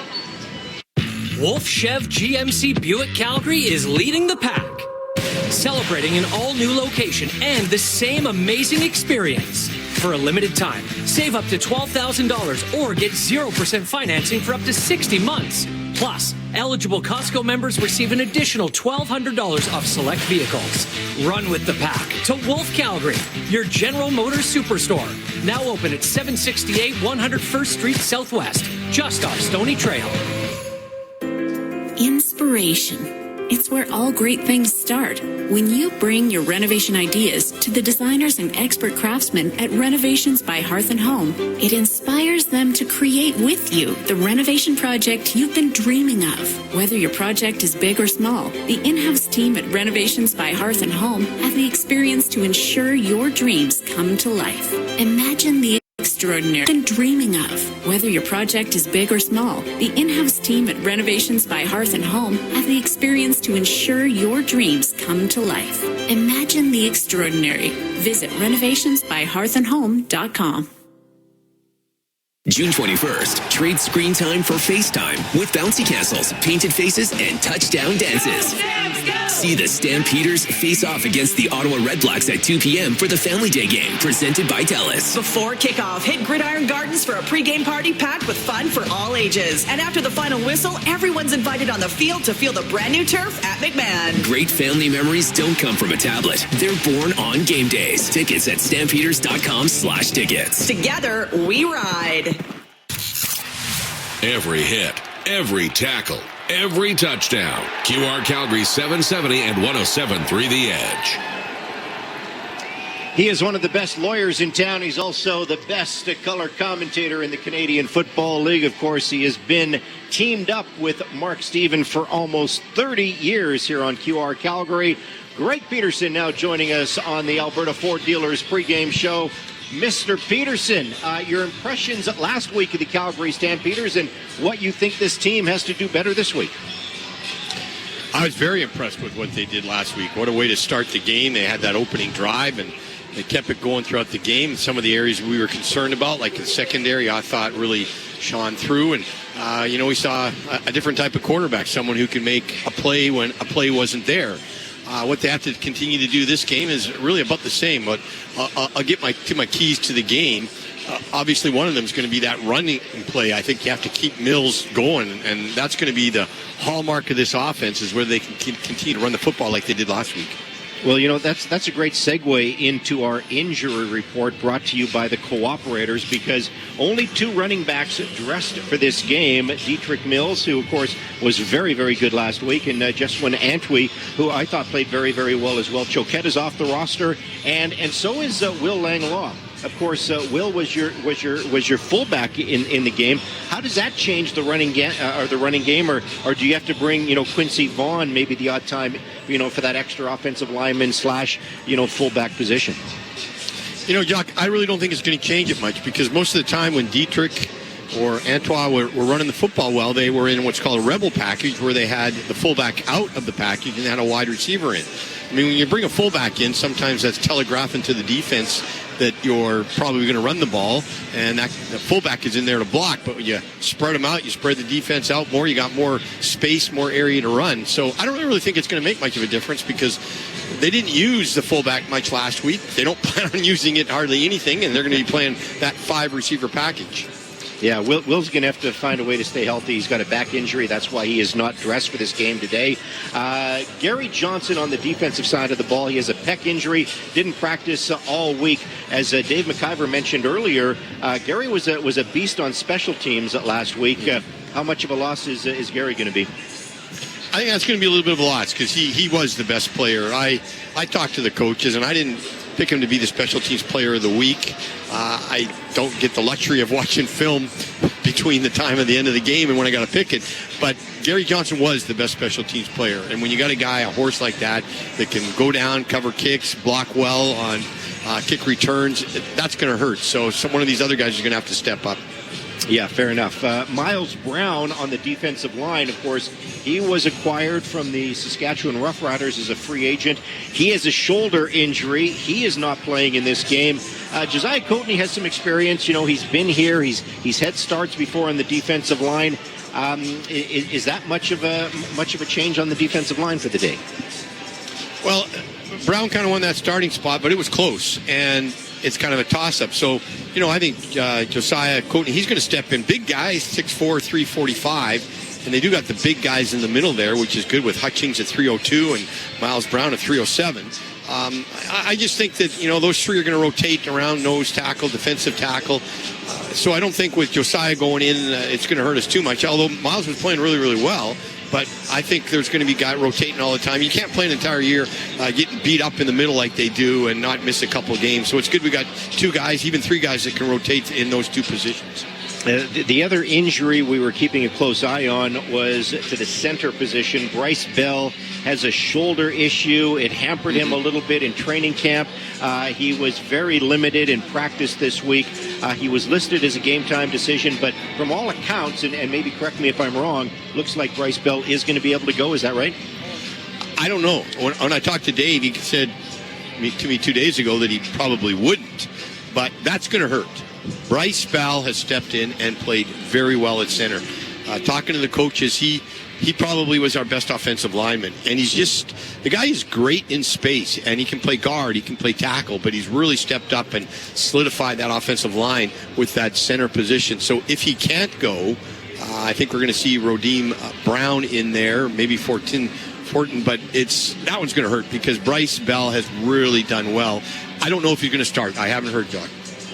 Wolf Chev GMC Buick Calgary is leading the pack, celebrating an all-new location and the same amazing experience. For a limited time, save up to $12,000 or get 0% financing for up to 60 months. Plus, eligible Costco members receive an additional $1,200 off select vehicles. Run with the pack to Wolf Calgary, your General Motors superstore. Now open at 768 101st Street Southwest, just off Stony Trail. Inspiration. It's where all great things start. When you bring your renovation ideas to the designers and expert craftsmen at Renovations by Hearth and Home, it inspires them to create with you the renovation project you've been dreaming of. Whether your project is big or small, the in-house team at Renovations by Hearth and Home have the experience to ensure your dreams come to life. Imagine the extraordinary been dreaming of. Whether your project is big or small, the in-house team at Renovations by Hearth and Home have the experience to ensure your dreams come to life. Imagine the extraordinary. Visit renovationsbyhearthandhome.com. June 21st, trade screen time for FaceTime with bouncy castles, painted faces, and touchdown dances. See the Stampeders face off against the Ottawa Redblacks at 2 p.m. for the Family Day game, presented by TELUS. Before kickoff, hit Gridiron Gardens for a pregame party packed with fun for all ages. And after the final whistle, everyone's invited on the field to feel the brand new turf at McMahon. Great family memories don't come from a tablet. They're born on game days. Tickets at stampeders.com/tickets. Together, we ride. Every hit, every tackle, every touchdown. QR Calgary 770 and 107.3 The Edge. He is one of the best lawyers in town. He's also the best color commentator in the Canadian Football League. Of course, he has been teamed up with Mark Stephen for almost 30 years here on QR Calgary. Greg Peterson now joining us on the Alberta Ford Dealers pregame show. Mr. Peterson, your impressions last week of the Calgary Stampeders and what you think this team has to do better this week. I was very impressed with what they did last week. What a way to start the game. They had that opening drive, and they kept it going throughout the game. Some of the areas we were concerned about, like the secondary, I thought really shone through. And, we saw a different type of quarterback, someone who can make a play when a play wasn't there. What they have to continue to do this game is really about the same. But I'll get to my keys to the game. Obviously, one of them is going to be that running play. I think you have to keep Mills going, and that's going to be the hallmark of this offense, is where they can continue to run the football like they did last week. Well, that's a great segue into our injury report brought to you by the Cooperators, because only two running backs dressed for this game. Dietrich Mills, who, of course, was very, very good last week, and Jeswin Antwi, who I thought played very, very well as well. Choquette is off the roster, and so is Will Langlois. Of course, Will was your fullback in the game. How does that change the running game, or do you have to bring Quincy Vaughn maybe the odd time for that extra offensive lineman / fullback position? Jock, I really don't think it's going to change it much, because most of the time when Dietrich or Antoine were running the football well, they were in what's called a rebel package, where they had the fullback out of the package and had a wide receiver in. I mean, when you bring a fullback in, sometimes that's telegraphing to the defense that you're probably going to run the ball, and that the fullback is in there to block. But when you spread them out, you spread the defense out more, you got more space, more area to run. So I don't really think it's going to make much of a difference, because they didn't use the fullback much last week. They don't plan on using it hardly anything, and they're going to be playing that 5 receiver package. Yeah, Will's going to have to find a way to stay healthy. He's got a back injury. That's why he is not dressed for this game today. Gary Johnson on the defensive side of the ball. He has a pec injury. Didn't practice all week. As Dave McIver mentioned earlier, Gary was a beast on special teams last week. How much of a loss is Gary going to be? I think that's going to be a little bit of a loss because he was the best player. I talked to the coaches, and I didn't pick him to be the special teams player of the week. I don't get the luxury of watching film between the time of the end of the game and when I got to pick it. But Gary Johnson was the best special teams player. And when you got a horse like that can go down, cover kicks, block well on kick returns, that's going to hurt. So one of these other guys is going to have to step up. Yeah, fair enough. Miles Brown on the defensive line, of course, he was acquired from the Saskatchewan Roughriders as a free agent. He has a shoulder injury. He is not playing in this game. Josiah Coatney has some experience. He's been here. He's had starts before on the defensive line. Is that much of a change on the defensive line for the day? Well, Brown kind of won that starting spot, but it was close, and it's kind of a toss-up. So, I think Josiah Coatney, he's going to step in. Big guys, 6'4", 345, and they do got the big guys in the middle there, which is good with Hutchings at 302 and Miles Brown at 307. I just think that, those three are going to rotate around nose tackle, defensive tackle. So I don't think with Josiah going in, it's going to hurt us too much, although Miles was playing really, really well. But I think there's going to be guys rotating all the time. You can't play an entire year getting beat up in the middle like they do and not miss a couple of games. So it's good we got two guys, even three guys that can rotate in those two positions. The other injury we were keeping a close eye on was to the center position. Bryce Bell has a shoulder issue. It hampered him a little bit in training camp. He was very limited in practice this week. He was listed as a game-time decision, but from all accounts, and maybe correct me if I'm wrong, looks like Bryce Bell is going to be able to go. Is that right? I don't know. When I talked to Dave, he said to me 2 days ago that he probably wouldn't, but that's going to hurt. Bryce Bell has stepped in and played very well at center. Talking to the coaches, he probably was our best offensive lineman. And the guy is great in space, and he can play guard, he can play tackle, but he's really stepped up and solidified that offensive line with that center position. So if he can't go, I think we're going to see Rodim Brown in there, maybe Fortin, but that one's going to hurt because Bryce Bell has really done well. I don't know if he's going to start. I haven't heard, Doc.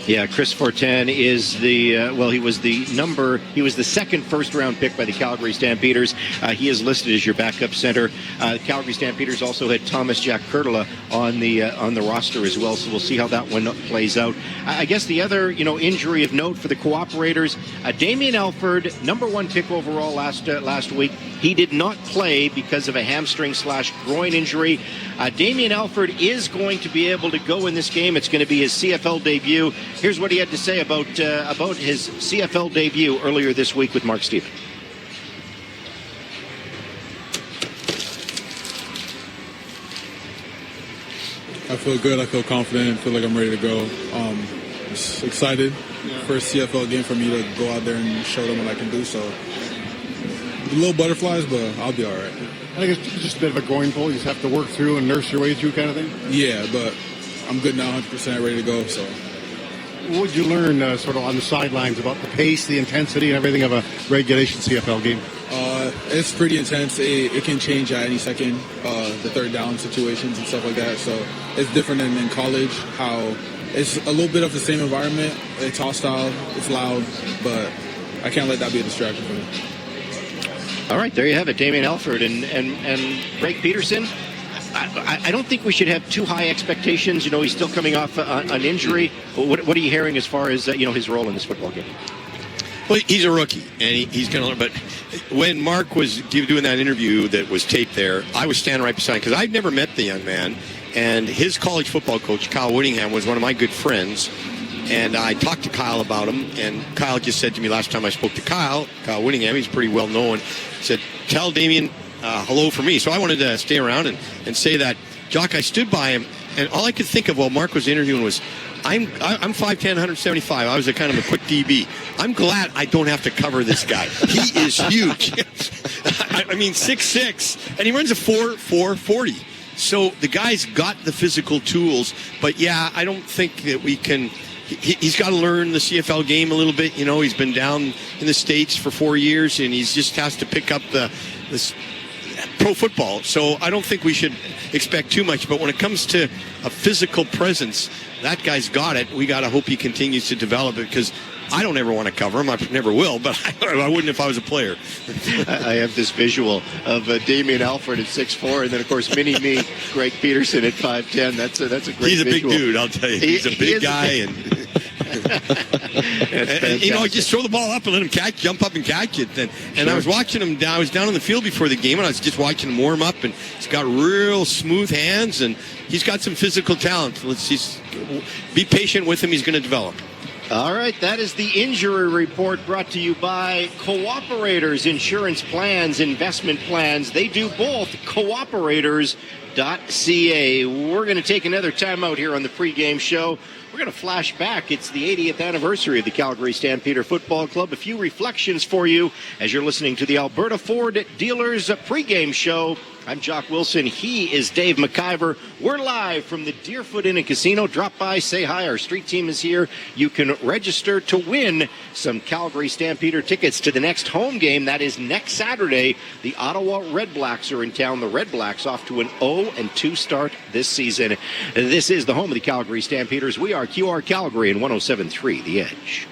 Yeah, Chris Fortin is he was the second first-round pick by the Calgary Stampeders. He is listed as your backup center. Calgary Stampeders also had Thomas Jack Kurtula on the roster as well, so we'll see how that one plays out. I guess the other, injury of note for the Cooperators, Damian Alford, number 1 pick overall last week. He did not play because of a hamstring/groin injury. Damian Alford is going to be able to go in this game. It's going to be his CFL debut. Here's what he had to say about his CFL debut earlier this week with Mark Stephen. I feel good. I feel confident. I feel like I'm ready to go. Just excited. First CFL game for me to go out there and show them what I can do. So a little butterflies, but I'll be all right. I think it's just a bit of a groin pull. You just have to work through and nurse your way through kind of thing? Yeah, but I'm good now, 100% ready to go. So, what would you learn sort of on the sidelines about the pace, the intensity, and everything of a regulation CFL game? It's pretty intense. It can change at any second, the third down situations and stuff like that. So it's different than in college, how it's a little bit of the same environment. It's hostile, it's loud, but I can't let that be a distraction for me. All right, there you have it, Damian Alford and Greg Peterson. I don't think we should have too high expectations. He's still coming off an injury. What are you hearing as far as his role in this football game? Well, he's a rookie, and he's going to learn. But when Mark was doing that interview that was taped there, I was standing right beside him because I'd never met the young man. And his college football coach, Kyle Whittingham, was one of my good friends. And I talked to Kyle about him, and Kyle just said to me last time I spoke to Kyle Whittingham, he's pretty well known, said, tell Damian hello for me. So I wanted to stay around and say that, Jock, I stood by him, and all I could think of while Mark was interviewing was, I'm 5'10", 175. I was a kind of a quick DB. I'm glad I don't have to cover this guy. He is huge. I mean, 6'6", and he runs a 4.40. So the guy's got the physical tools, but yeah, I don't think that we can. he's got to learn the CFL game a little bit. You know, he's been down in the States for 4 years, and he just has to pick up this pro football. So I don't think we should expect too much. But when it comes to a physical presence, that guy's got it. We got to hope he continues to develop it, because I don't ever want to cover him. I never will, but I wouldn't if I was a player. I have this visual of Damian Alford at 6'4", and then, of course, mini-me, Greg Peterson at 5'10". That's a great visual. He's a big dude, I'll tell you. He's a big guy. And you know, just throw the ball up and let him jump up and catch it. And I was watching him down. I was down on the field before the game, and I was just watching him warm up. And he's got real smooth hands, and he's got some physical talent. Let's just be patient with him. He's going to develop. All right, that is the injury report brought to you by Cooperators Insurance Plans, Investment Plans. They do both. Cooperators.ca. We're going to take another timeout here on the pregame show. We're going to flash back. It's the 80th anniversary of the Calgary Stampeder Football Club. A few reflections for you as you're listening to the Alberta Ford Dealers pregame show. I'm Jock Wilson. He is Dave McIver. We're live from the Deerfoot Inn and Casino. Drop by, say hi. Our street team is here. You can register to win some Calgary Stampeder tickets to the next home game. That is next Saturday. The Ottawa Red Blacks are in town. The Red Blacks off to an 0-2 start this season. This is the home of the Calgary Stampeders. We are QR Calgary and 107.3 The Edge.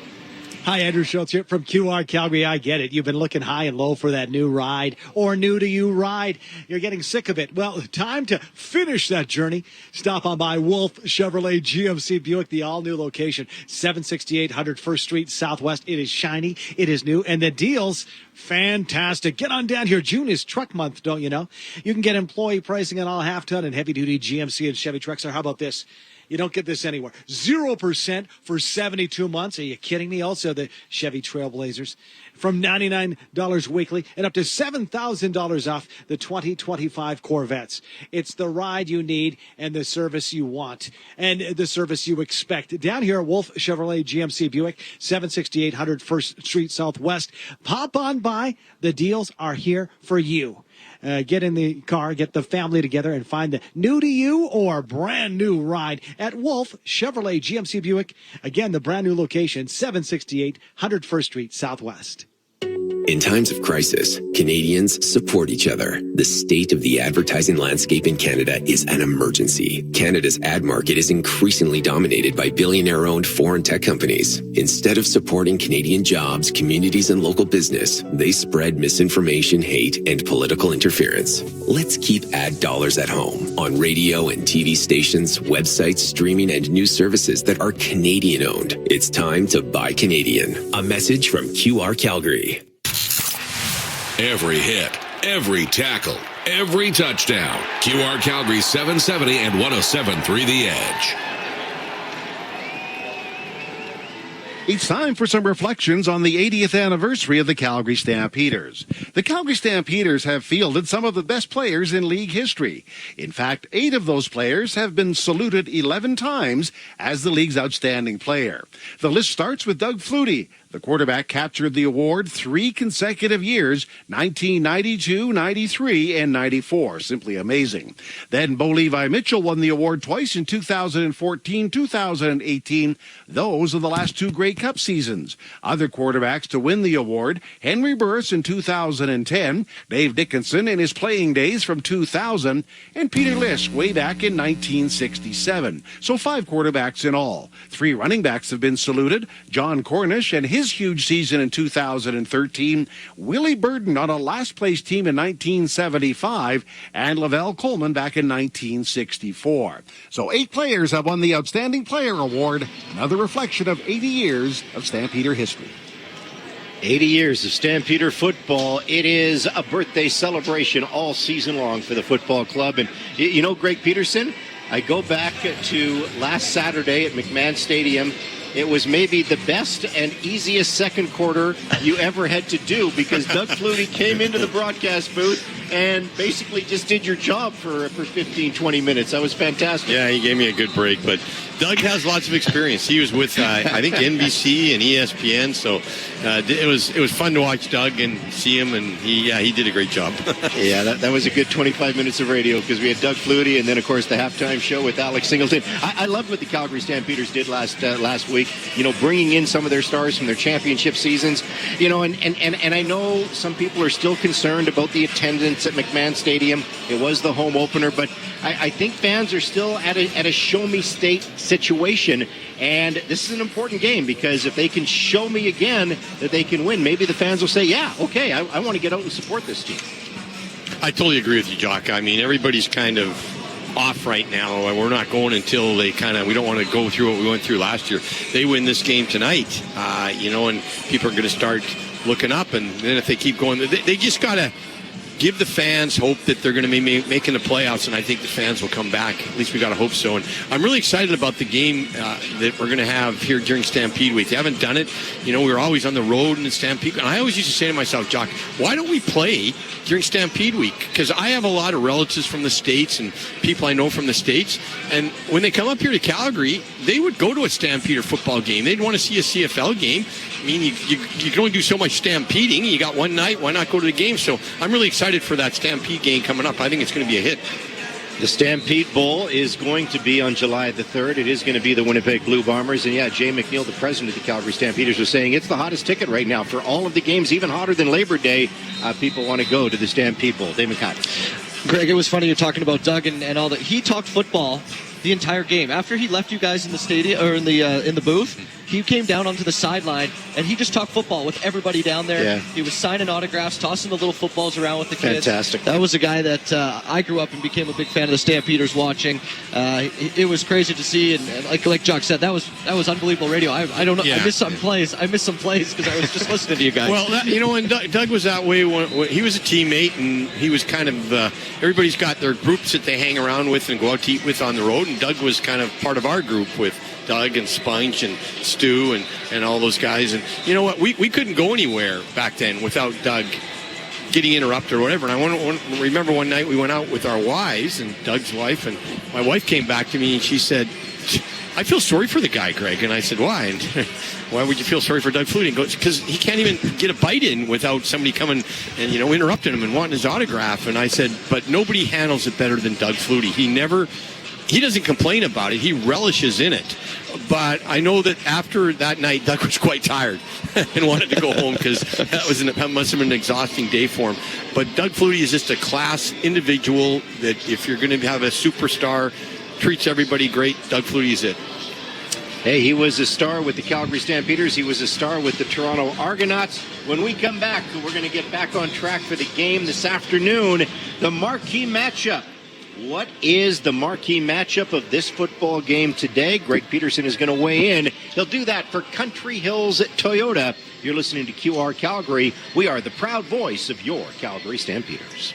Hi, Andrew Schultz here from QR Calgary. I get it. You've been looking high and low for that new ride or new to you ride. You're getting sick of it. Well, time to finish that journey. Stop on by Wolf Chevrolet GMC Buick, the all-new location, 768 101st Street Southwest. It is shiny. It is new. And the deals, fantastic. Get on down here. June is truck month, don't you know? You can get employee pricing on all half-ton and heavy-duty GMC and Chevy trucks. Or how about this? You don't get this anywhere. 0% for 72 months. Are you kidding me? Also, the Chevy Trailblazers from $99 weekly and up to $7,000 off the 2025 Corvettes. It's the ride you need and the service you want and the service you expect. Down here at Wolf Chevrolet GMC Buick, 768 101st Street Southwest. Pop on by. The deals are here for you. Get in the car, get the family together, and find the new to you or brand new ride at Wolf Chevrolet GMC Buick. Again, the brand new location, 768 101st Street Southwest. In times of crisis, Canadians support each other. The state of the advertising landscape in Canada is an emergency. Canada's ad market is increasingly dominated by billionaire-owned foreign tech companies. Instead of supporting Canadian jobs, communities, and local business, they spread misinformation, hate, and political interference. Let's keep ad dollars at home on radio and TV stations, websites, streaming, and news services that are Canadian-owned. It's time to buy Canadian. A message from QR Calgary. Every hit, every tackle, every touchdown. QR Calgary 770 and 107.3 The Edge. It's time for some reflections on the 80th anniversary of the Calgary Stampeders. The Calgary Stampeders have fielded some of the best players in league history. In fact, 8 of those players have been saluted 11 times as the league's outstanding player. The list starts with Doug Flutie. The quarterback captured the award 3 consecutive years, 1992, 93, and 94. Simply amazing. Then Bo Levi Mitchell won the award twice in 2014, 2018. Those are the last 2 Grey Cup seasons. Other quarterbacks to win the award, Henry Burris in 2010, Dave Dickinson in his playing days from 2000, and Peter Lisk way back in 1967. So 5 quarterbacks in all. 3 running backs have been saluted, John Cornish and his huge season in 2013, Willie Burden on a last-place team in 1975, and Lavelle Coleman back in 1964. So 8 players have won the Outstanding Player Award, another reflection of 80 years of Stampeder history. 80 years of Stampeder football. It is a birthday celebration all season long for the football club. And you know, Greg Peterson, I go back to last Saturday at McMahon Stadium. It was maybe the best and easiest second quarter you ever had to do because Doug Flutie came into the broadcast booth and basically just did your job for 15, 20 minutes. That was fantastic. Yeah, he gave me a good break. But Doug has lots of experience. He was with, I think, NBC and ESPN, so it was fun to watch Doug and see him, and he did a great job. Yeah, that was a good 25 minutes of radio because we had Doug Flutie and then, of course, the halftime show with Alex Singleton. I loved what the Calgary Stampeders did last week, bringing in some of their stars from their championship seasons, and I know some people are still concerned about the attendance at McMahon Stadium. It was the home opener, but I think fans are still at a show-me-state situation, and this is an important game because if they can show me again that they can win, maybe the fans will say, yeah, okay, I want to get out and support this team. I totally agree with you, Jock. I mean, everybody's kind of off right now, and we're not going until we don't want to go through what we went through last year. They win this game tonight, and people are going to start looking up, and then if they keep going, they just got to give the fans hope that they're going to be making the playoffs, and I think the fans will come back. At least we got to hope so. And I'm really excited about the game that we're going to have here during Stampede Week. They haven't done it. We were always on the road in the Stampede. And I always used to say to myself, Jock, why don't we play during Stampede Week? Because I have a lot of relatives from the States and people I know from the States. And when they come up here to Calgary, they would go to a Stampeder football game. They'd want to see a CFL game. I mean, you can only do so much stampeding. You got one night. Why not go to the game? So I'm really excited for that Stampede game coming up. I think it's going to be a hit. The Stampede Bowl is going to be on July the 3rd. It is going to be the Winnipeg Blue Bombers. And, Jay McNeil, the president of the Calgary Stampeders, was saying it's the hottest ticket right now for all of the games, even hotter than Labor Day. People want to go to the Stampede Bowl. Dave McCott. Greg, it was funny you're talking about Doug and all that. He talked football the entire game. After he left you guys in the stadium or in the booth, he came down onto the sideline and he just talked football with everybody down there. Yeah. He was signing autographs, tossing the little footballs around with the kids. Fantastic. That was a guy that I grew up and became a big fan of the Stampeders watching. It was crazy to see, and like Jock said, that was unbelievable radio. I don't know. Yeah. I missed some plays because I was just listening to you guys. Well, and Doug was that way when he was a teammate, and he was kind of everybody's got their groups that they hang around with and go out to eat with on the road, and Doug was kind of part of our group with Doug and Sponge and Stu and all those guys. And you know what? We couldn't go anywhere back then without Doug getting interrupted or whatever. And I remember one night we went out with our wives and Doug's wife, and my wife came back to me and she said, I feel sorry for the guy, Greg. And I said, why? And why would you feel sorry for Doug Flutie? And goes, because he can't even get a bite in without somebody coming and, interrupting him and wanting his autograph. And I said, but nobody handles it better than Doug Flutie. He doesn't complain about it. He relishes in it. But I know that after that night, Doug was quite tired and wanted to go home because that must have been an exhausting day for him. But Doug Flutie is just a class individual that if you're going to have a superstar, treats everybody great, Doug Flutie is it. Hey, he was a star with the Calgary Stampeders. He was a star with the Toronto Argonauts. When we come back, we're going to get back on track for the game this afternoon. The marquee matchup. What is the marquee matchup of this football game today? Greg Peterson is going to weigh in. He'll do that for Country Hills Toyota. You're listening to QR Calgary. We are the proud voice of your Calgary Stampeders.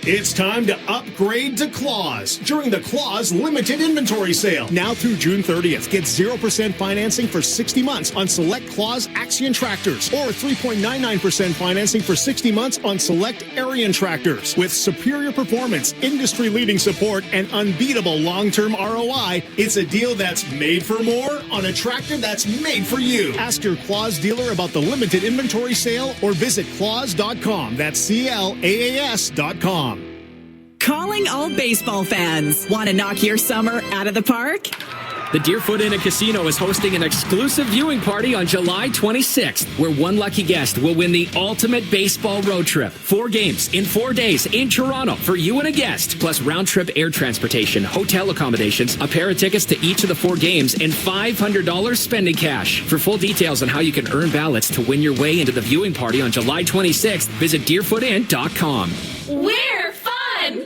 It's time to upgrade to Claws during the Claws Limited Inventory Sale. Now through June 30th, get 0% financing for 60 months on select Claws Axion tractors or 3.99% financing for 60 months on select Arion tractors. With superior performance, industry-leading support, and unbeatable long-term ROI, it's a deal that's made for more on a tractor that's made for you. Ask your Claws dealer about the Limited Inventory Sale or visit claws.com. That's CLAAS.com. Calling all baseball fans. Want to knock your summer out of the park? The Deerfoot Inn & Casino is hosting an exclusive viewing party on July 26th, where one lucky guest will win the ultimate baseball road trip. 4 games in 4 days in Toronto for you and a guest, plus round-trip air transportation, hotel accommodations, a pair of tickets to each of the 4 games, and $500 spending cash. For full details on how you can earn ballots to win your way into the viewing party on July 26th, visit deerfootin.com. We're fun!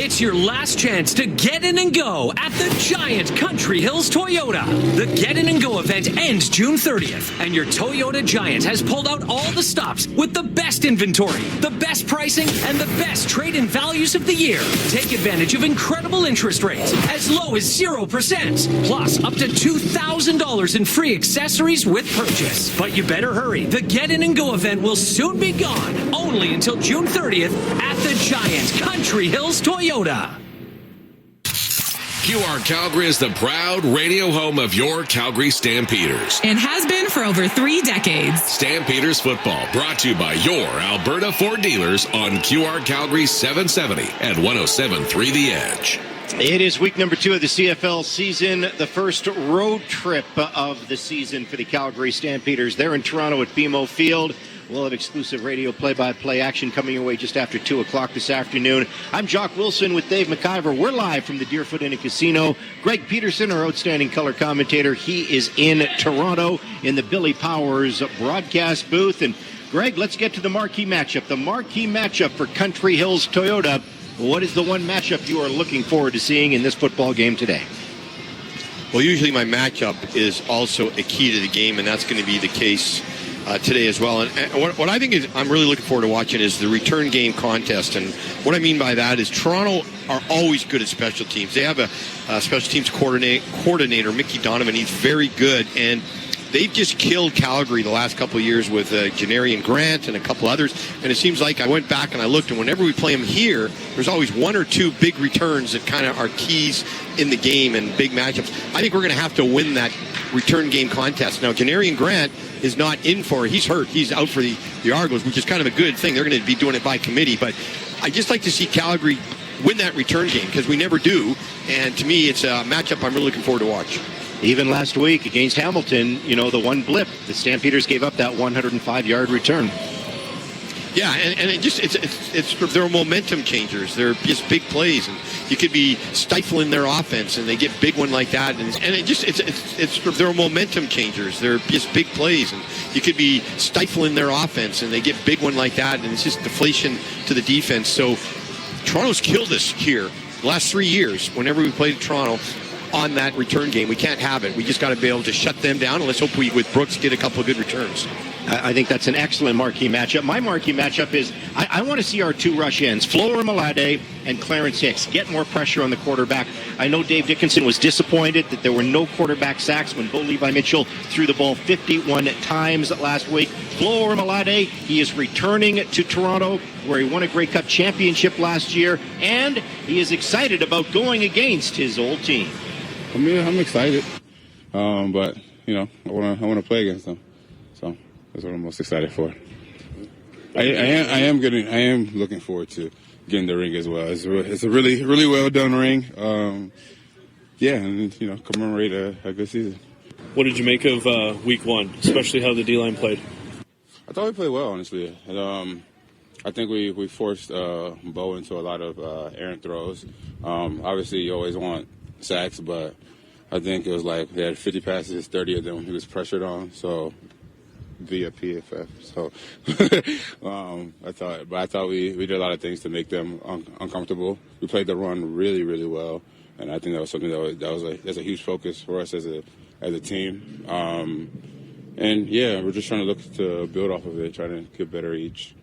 It's your last chance to get in and go at the giant Country Hills Toyota. The Get In and Go event ends June 30th, and your Toyota Giant has pulled out all the stops with the best inventory, the best pricing, and the best trade-in values of the year. Take advantage of incredible interest rates as low as 0%, plus up to $2,000 in free accessories with purchase. But you better hurry. The Get In and Go event will soon be gone, only until June 30th at the giant Country Hills Toyota. QR Calgary is the proud radio home of your Calgary Stampeders. And has been for over 3 decades. Stampeders football brought to you by your Alberta Ford dealers on QR Calgary 770 and 107.3 The Edge. It is week number 2 of the CFL season, the first road trip of the season for the Calgary Stampeders. They're in Toronto at BMO Field. We'll have exclusive radio play-by-play action coming your way just after 2 o'clock this afternoon. I'm Jock Wilson with Dave McIver. We're live from the Deerfoot Inn and Casino. Greg Peterson, our outstanding color commentator, he is in Toronto in the Billy Powers broadcast booth. And Greg, let's get to the marquee matchup. The marquee matchup for Country Hills Toyota. What is the one matchup you are looking forward to seeing in this football game today? Well, usually my matchup is also a key to the game, and that's going to be the case today as well. And what I think is I'm really looking forward to watching is the return game contest. And what I mean by that is Toronto are always good at special teams. They have a special teams coordinator, Mickey Donovan. He's very good, and they've just killed Calgary the last couple of years with Janarian Grant and a couple others. And it seems like I went back and I looked, and whenever we play them here, there's always 1 or 2 big returns that kind of are keys in the game and big matchups. I think we're going to have to win that return game contest. Now, Janarian Grant is not in for it. He's hurt. He's out for the Argos, which is kind of a good thing. They're going to be doing it by committee. But I just like to see Calgary win that return game because we never do. And to me, it's a matchup I'm really looking forward to watch. Even last week against Hamilton, the one blip, the Stampeders gave up that 105-yard return. Yeah, and they're momentum changers. They're just big plays, and you could be stifling their offense, and they get big one like that, they're momentum changers. They're just big plays, and you could be stifling their offense, and they get big one like that, and it's just deflation to the defense. So Toronto's killed us here the last 3 years. Whenever we played Toronto on that return game, we can't have it. We just got to be able to shut them down, and let's hope we, with Brooks, get a couple of good returns. I think that's an excellent marquee matchup. My marquee matchup is I want to see our 2 rush ends, Flo Malade and Clarence Hicks, get more pressure on the quarterback. I know Dave Dickinson was disappointed that there were no quarterback sacks when Bo Levi Mitchell threw the ball 51 times last week. Flo Malade, he is returning to Toronto, where he won a Grey Cup championship last year, and he is excited about going against his old team. I mean, I'm excited, but I want to play against them. So that's what I'm most excited for. I am looking forward to getting the ring as well. It's a really, really well done ring. And commemorate a good season. What did you make of week 1, especially how the D-line played? I thought we played well, honestly. And, I think we forced Bo into a lot of errant throws. Obviously, you always want sacks, but I think it was like they had 50 passes, 30 of them he was pressured on, so via PFF. So I thought we did a lot of things to make them uncomfortable. We played the run really, really well, and I think that was something that's a huge focus for us as a team. We're just trying to look to build off of it, trying to get better each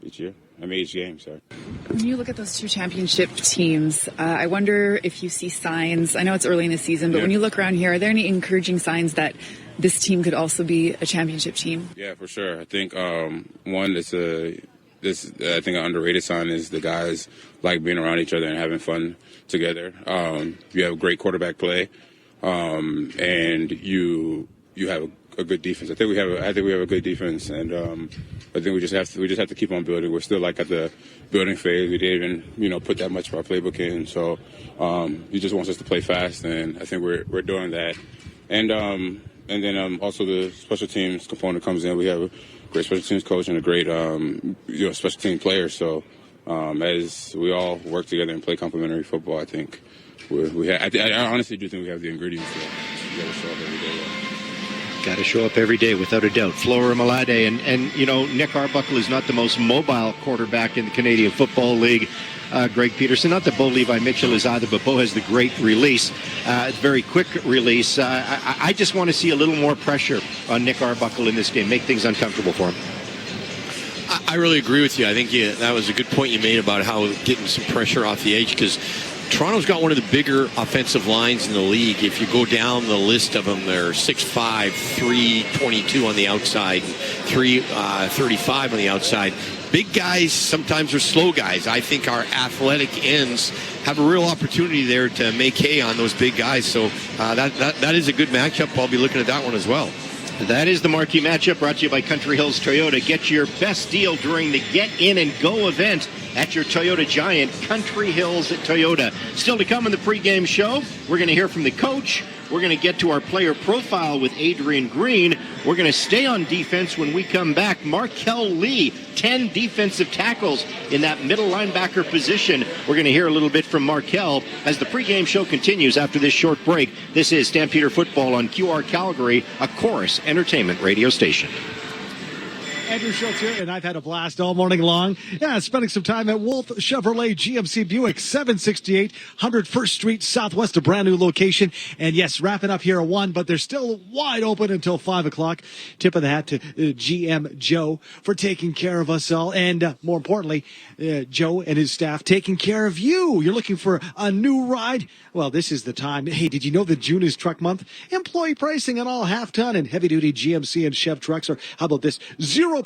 year. Each game, sorry. When you look at those 2 championship teams, I wonder if you see signs. I know it's early in the season, but when you look around here, are there any encouraging signs that this team could also be a championship team? Yeah, for sure. I think one I think an underrated sign is the guys like being around each other and having fun together. You have great quarterback play, and you have a good defense. I think we have a good defense, and I think we just have to keep on building. We're still like at the building phase. We didn't even put that much of our playbook in. So he just wants us to play fast, and I think we're doing that. And then also the special teams component comes in. We have a great special teams coach and a great special team player. So as we all work together and play complementary football, I think I honestly do think we have the ingredients to show up every day. Got to show up every day, without a doubt. Flora Malade, and Nick Arbuckle is not the most mobile quarterback in the Canadian Football League. Greg Peterson, not that Bo Levi Mitchell is either, but Bo has the great release, very quick release. I just want to see a little more pressure on Nick Arbuckle in this game, make things uncomfortable for him. I really agree with you. I think that was a good point you made about how getting some pressure off the edge, because Toronto's got one of the bigger offensive lines in the league. If you go down the list of them, they're 6'5", 322 on the outside, 335 on the outside. Big guys sometimes are slow guys. I think our athletic ends have a real opportunity there to make hay on those big guys. So that is a good matchup. I'll be looking at that one as well. That is the marquee matchup brought to you by Country Hills Toyota. Get your best deal during the Get In and Go event at your Toyota Giant, Country Hills Toyota. Still to come in the pregame show, we're going to hear from the coach. We're going to get to our player profile with Adrian Green. We're going to stay on defense when we come back. Markel Lee, 10 defensive tackles in that middle linebacker position. We're going to hear a little bit from Markel as the pregame show continues after this short break. This is Stampeder Football on QR Calgary, a Chorus Entertainment radio station. Andrew Schultz here, and I've had a blast all morning long. Yeah, spending some time at Wolf Chevrolet GMC Buick, 768 101st Street Southwest, a brand new location. And yes, wrapping up here at 1, but they're still wide open until 5 o'clock. Tip of the hat to GM Joe for taking care of us all. And more importantly, Joe and his staff taking care of you. You're looking for a new ride? Well, this is the time. Hey, did you know that June is truck month? Employee pricing on all half-ton and heavy-duty GMC and Chev trucks, or how about this? 0%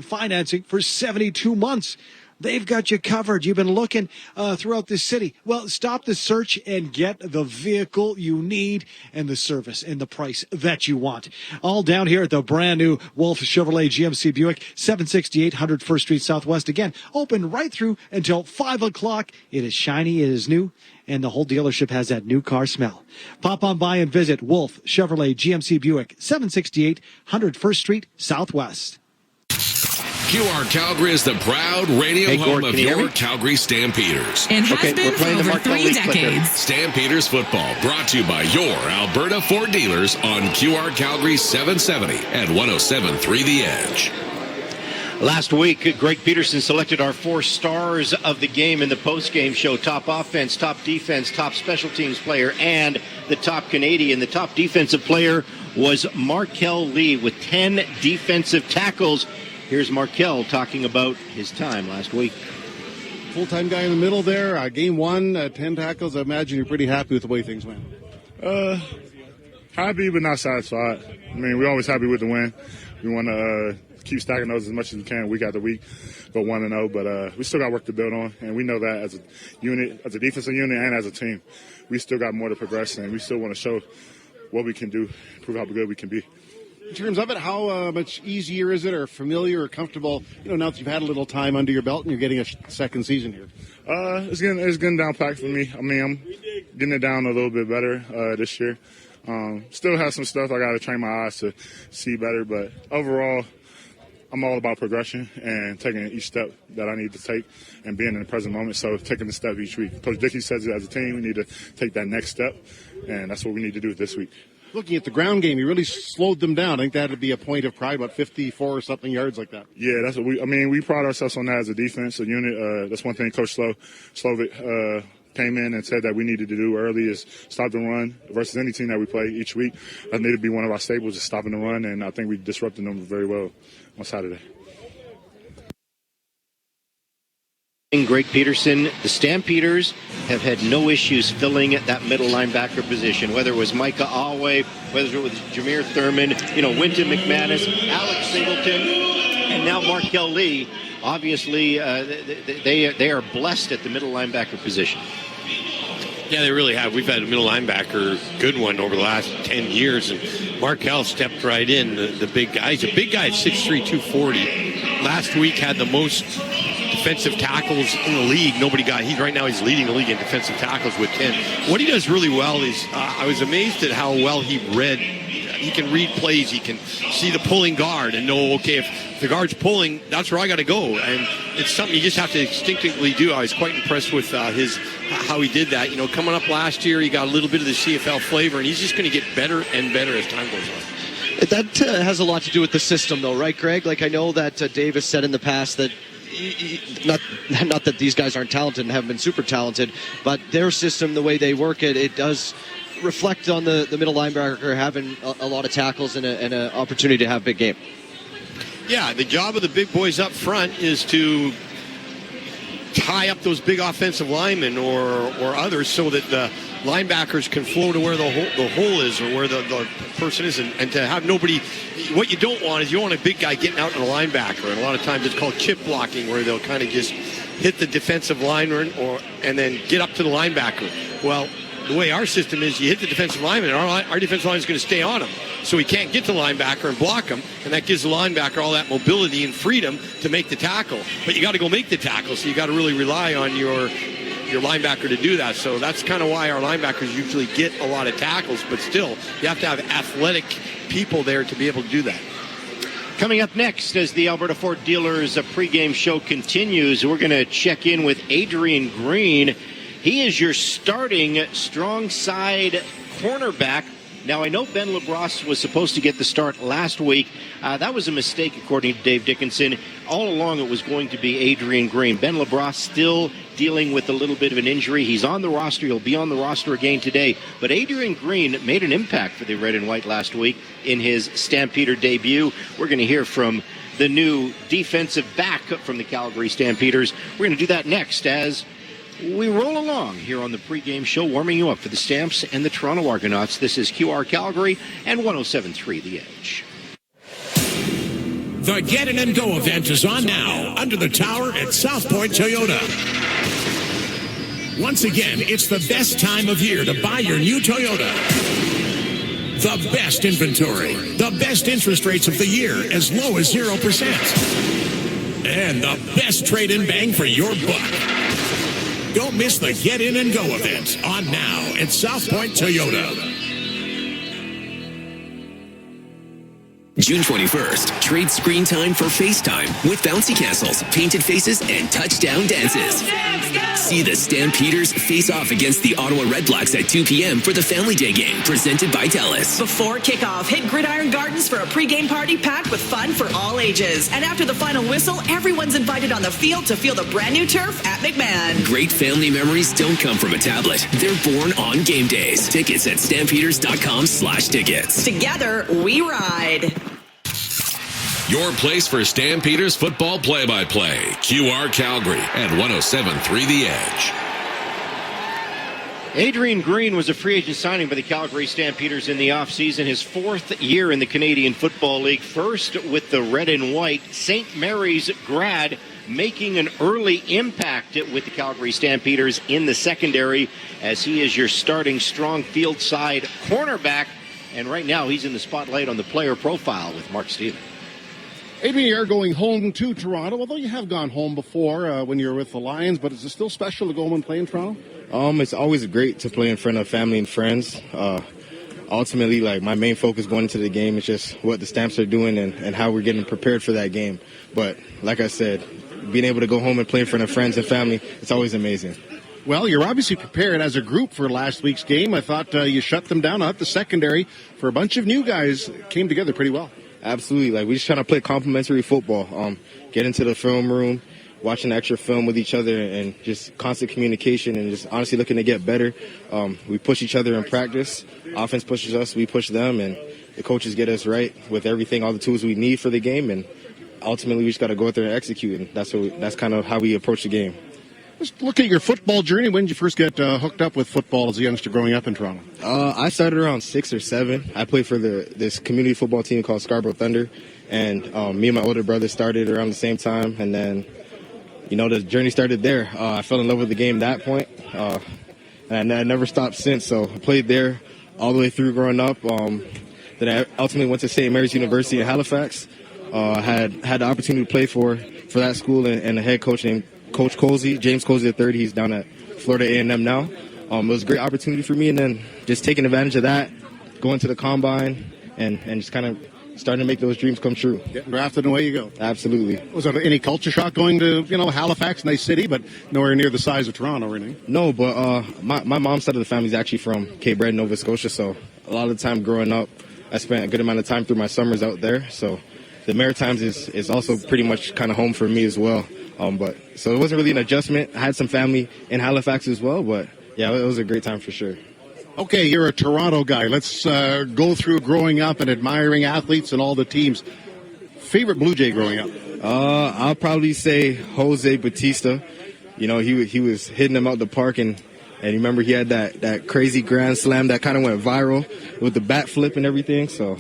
financing for 72 months. They've got you covered. You've been looking throughout the city. Well, stop the search and get the vehicle you need and the service and the price that you want. All down here at the brand new Wolf Chevrolet GMC Buick, 768 101st Street Southwest. Again, open right through until 5 o'clock. It is shiny, it is new, and the whole dealership has that new car smell. Pop on by and visit Wolf Chevrolet GMC Buick, 768 101st Street Southwest. QR Calgary is the proud radio home Gord, of your Calgary Stampeders. And has been for over 3 decades. Stampeders football brought to you by your Alberta Ford dealers on QR Calgary 770 at 107.3 The Edge. Last week, Greg Peterson selected our 4 stars of the game in the postgame show. Top offense, top defense, top special teams player, and the top Canadian. The top defensive player was Markel Lee with 10 defensive tackles. Here's Markel talking about his time last week. Full-time guy in the middle there. Game 1, 10 tackles. I imagine you're pretty happy with the way things went. Happy but not satisfied. I mean, we're always happy with the win. We want to keep stacking those as much as we can week after week, go 1-0. But we still got work to build on, and we know that as a unit, as a defensive unit, and as a team, we still got more to progress, and we still want to show what we can do, prove how good we can be. In terms of it, how much easier is it, or familiar or comfortable, now that you've had a little time under your belt and you're getting a second season here? It's getting down packed for me. I mean, I'm getting it down a little bit better this year. Still have some stuff I got to train my eyes to see better, but overall, I'm all about progression and taking each step that I need to take and being in the present moment. So taking the step each week. Coach Dickey says it as a team, we need to take that next step, and that's what we need to do this week. Looking at the ground game, you really slowed them down. I think that would be a point of pride, about 54 or something yards like that. Yeah, that's what we pride ourselves on that as a defense, a unit. That's one thing Coach Slovic came in and said that we needed to do early is stop the run versus any team that we play each week. That needed to be one of our staples, is stopping the run, and I think we disrupted them very well on Saturday. Greg Peterson, the Stampeders have had no issues filling that middle linebacker position, whether it was Micah Alway, whether it was Jameer Thurman, Wynton McManus, Alex Singleton, and now Markel Lee. Obviously, they are blessed at the middle linebacker position. Yeah, they really have. We've had a middle linebacker, good one, over the last 10 years, and Markel stepped right in, the big guy. He's a big guy at 6'3", 240. Last week had the most defensive tackles in the league. He's leading the league in defensive tackles with 10. What he does really well is, I was amazed at how well he can read plays. He can see the pulling guard and know, okay, if the guard's pulling, that's where I got to go. And it's something you just have to instinctively do. I was quite impressed with how he did that. Coming up last year, he got a little bit of the CFL flavor, and he's just going to get better and better as time goes on. That has a lot to do with the system, though, right, Greg? Like, I know that Davis said in the past that not that these guys aren't talented and haven't been super talented, but their system, the way they work it does reflect on the middle linebacker having a lot of tackles and an opportunity to have a big game. Yeah, the job of the big boys up front is to tie up those big offensive linemen or others so that the linebackers can flow to where the hole is or where the person is, and to have nobody. What you don't want is you want a big guy getting out to the linebacker, and a lot of times it's called chip blocking, where they'll kind of just hit the defensive lineman and then get up to the linebacker. Well, the way our system is, you hit the defensive lineman, and our defensive line is going to stay on him. So he can't get to the linebacker and block him, and that gives the linebacker all that mobility and freedom to make the tackle. But you got to go make the tackle, so you got to really rely on your linebacker to do that. So that's kind of why our linebackers usually get a lot of tackles, but still, you have to have athletic people there to be able to do that. Coming up next, as the Alberta Ford Dealers pregame show continues, we're going to check in with Adrian Green. He is your starting strong side cornerback. Now, I know Ben LaBrosse was supposed to get the start last week. That was a mistake, according to Dave Dickinson. All along, it was going to be Adrian Green. Ben LaBrosse still dealing with a little bit of an injury. He's on the roster. He'll be on the roster again today. But Adrian Green made an impact for the Red and White last week in his Stampeder debut. We're going to hear from the new defensive back from the Calgary Stampeders. We're going to do that next as we roll along here on the pregame show, warming you up for the Stamps and the Toronto Argonauts. This is QR Calgary and 107.3 The Edge. The Get In and Go event is on now under the tower at South Point Toyota. Once again, it's the best time of year to buy your new Toyota. The best inventory, the best interest rates of the year, as low as 0%. And the best trade-in bang for your buck. Don't miss the Get In and Go event on now at South Point Toyota. June 21st, trade screen time for FaceTime with bouncy castles, painted faces, and touchdown dances. See the Stampeders face off against the Ottawa Redblacks at 2 p.m. for the Family Day game, presented by TELUS. Before kickoff, hit Gridiron Gardens for a pregame party packed with fun for all ages. And after the final whistle, everyone's invited on the field to feel the brand new turf at McMahon. Great family memories don't come from a tablet. They're born on game days. Tickets at stampeders.com/tickets. Together, we ride. Your place for Stampeders football play-by-play. QR Calgary at 107.3 The Edge. Adrian Green was a free agent signing by the Calgary Stampeders in the offseason. His fourth year in the Canadian Football League. First with the Red and White. St. Mary's grad, making an early impact with the Calgary Stampeders in the secondary, as he is your starting strong field side cornerback. And right now he's in the spotlight on the player profile with Mark Stevens. Adrian, you're going home to Toronto, although you have gone home before when you were with the Lions, but is it still special to go home and play in Toronto? It's always great to play in front of family and friends. Ultimately, my main focus going into the game is just what the Stamps are doing and how we're getting prepared for that game. But like I said, being able to go home and play in front of friends and family, it's always amazing. Well, you're obviously prepared as a group for last week's game. I thought you shut them down. I thought the secondary for a bunch of new guys came together pretty well. Absolutely. We just trying to play complimentary football. Get into the film room, watching extra film with each other, and just constant communication and just honestly looking to get better. We push each other in practice. Offense pushes us, we push them, and the coaches get us right with everything, all the tools we need for the game. And ultimately, we just got to go out there and execute. And that's kind of how we approach the game. Let's look at your football journey. When did you first get hooked up with football as a youngster growing up in Toronto? I started around 6 or 7. I played for this community football team called Scarborough Thunder, and me and my older brother started around the same time, and then, the journey started there. I fell in love with the game at that point, and I never stopped since, so I played there all the way through growing up. Then I ultimately went to St. Mary's University in Halifax. Had the opportunity to play for that school and a head coach named Coach Colsey, James Colsey III. He's down at Florida A&M now. It was a great opportunity for me, and then just taking advantage of that, going to the combine, and just kind of starting to make those dreams come true. Getting drafted and away you go. Absolutely. Was there any culture shock going to, Halifax, nice city, but nowhere near the size of Toronto or anything? No, but my mom's side of the family is actually from Cape Breton, Nova Scotia, so a lot of the time growing up, I spent a good amount of time through my summers out there, so the Maritimes is also pretty much kind of home for me as well. So it wasn't really an adjustment. I had some family in Halifax as well, but yeah, it was a great time for sure. Okay, you're a Toronto guy. Let's go through growing up and admiring athletes and all the teams. Favorite Blue Jay growing up? I'll probably say Jose Bautista. you know, he was hitting them out the park, and remember he had that crazy grand slam that kind of went viral with the bat flip and everything. So,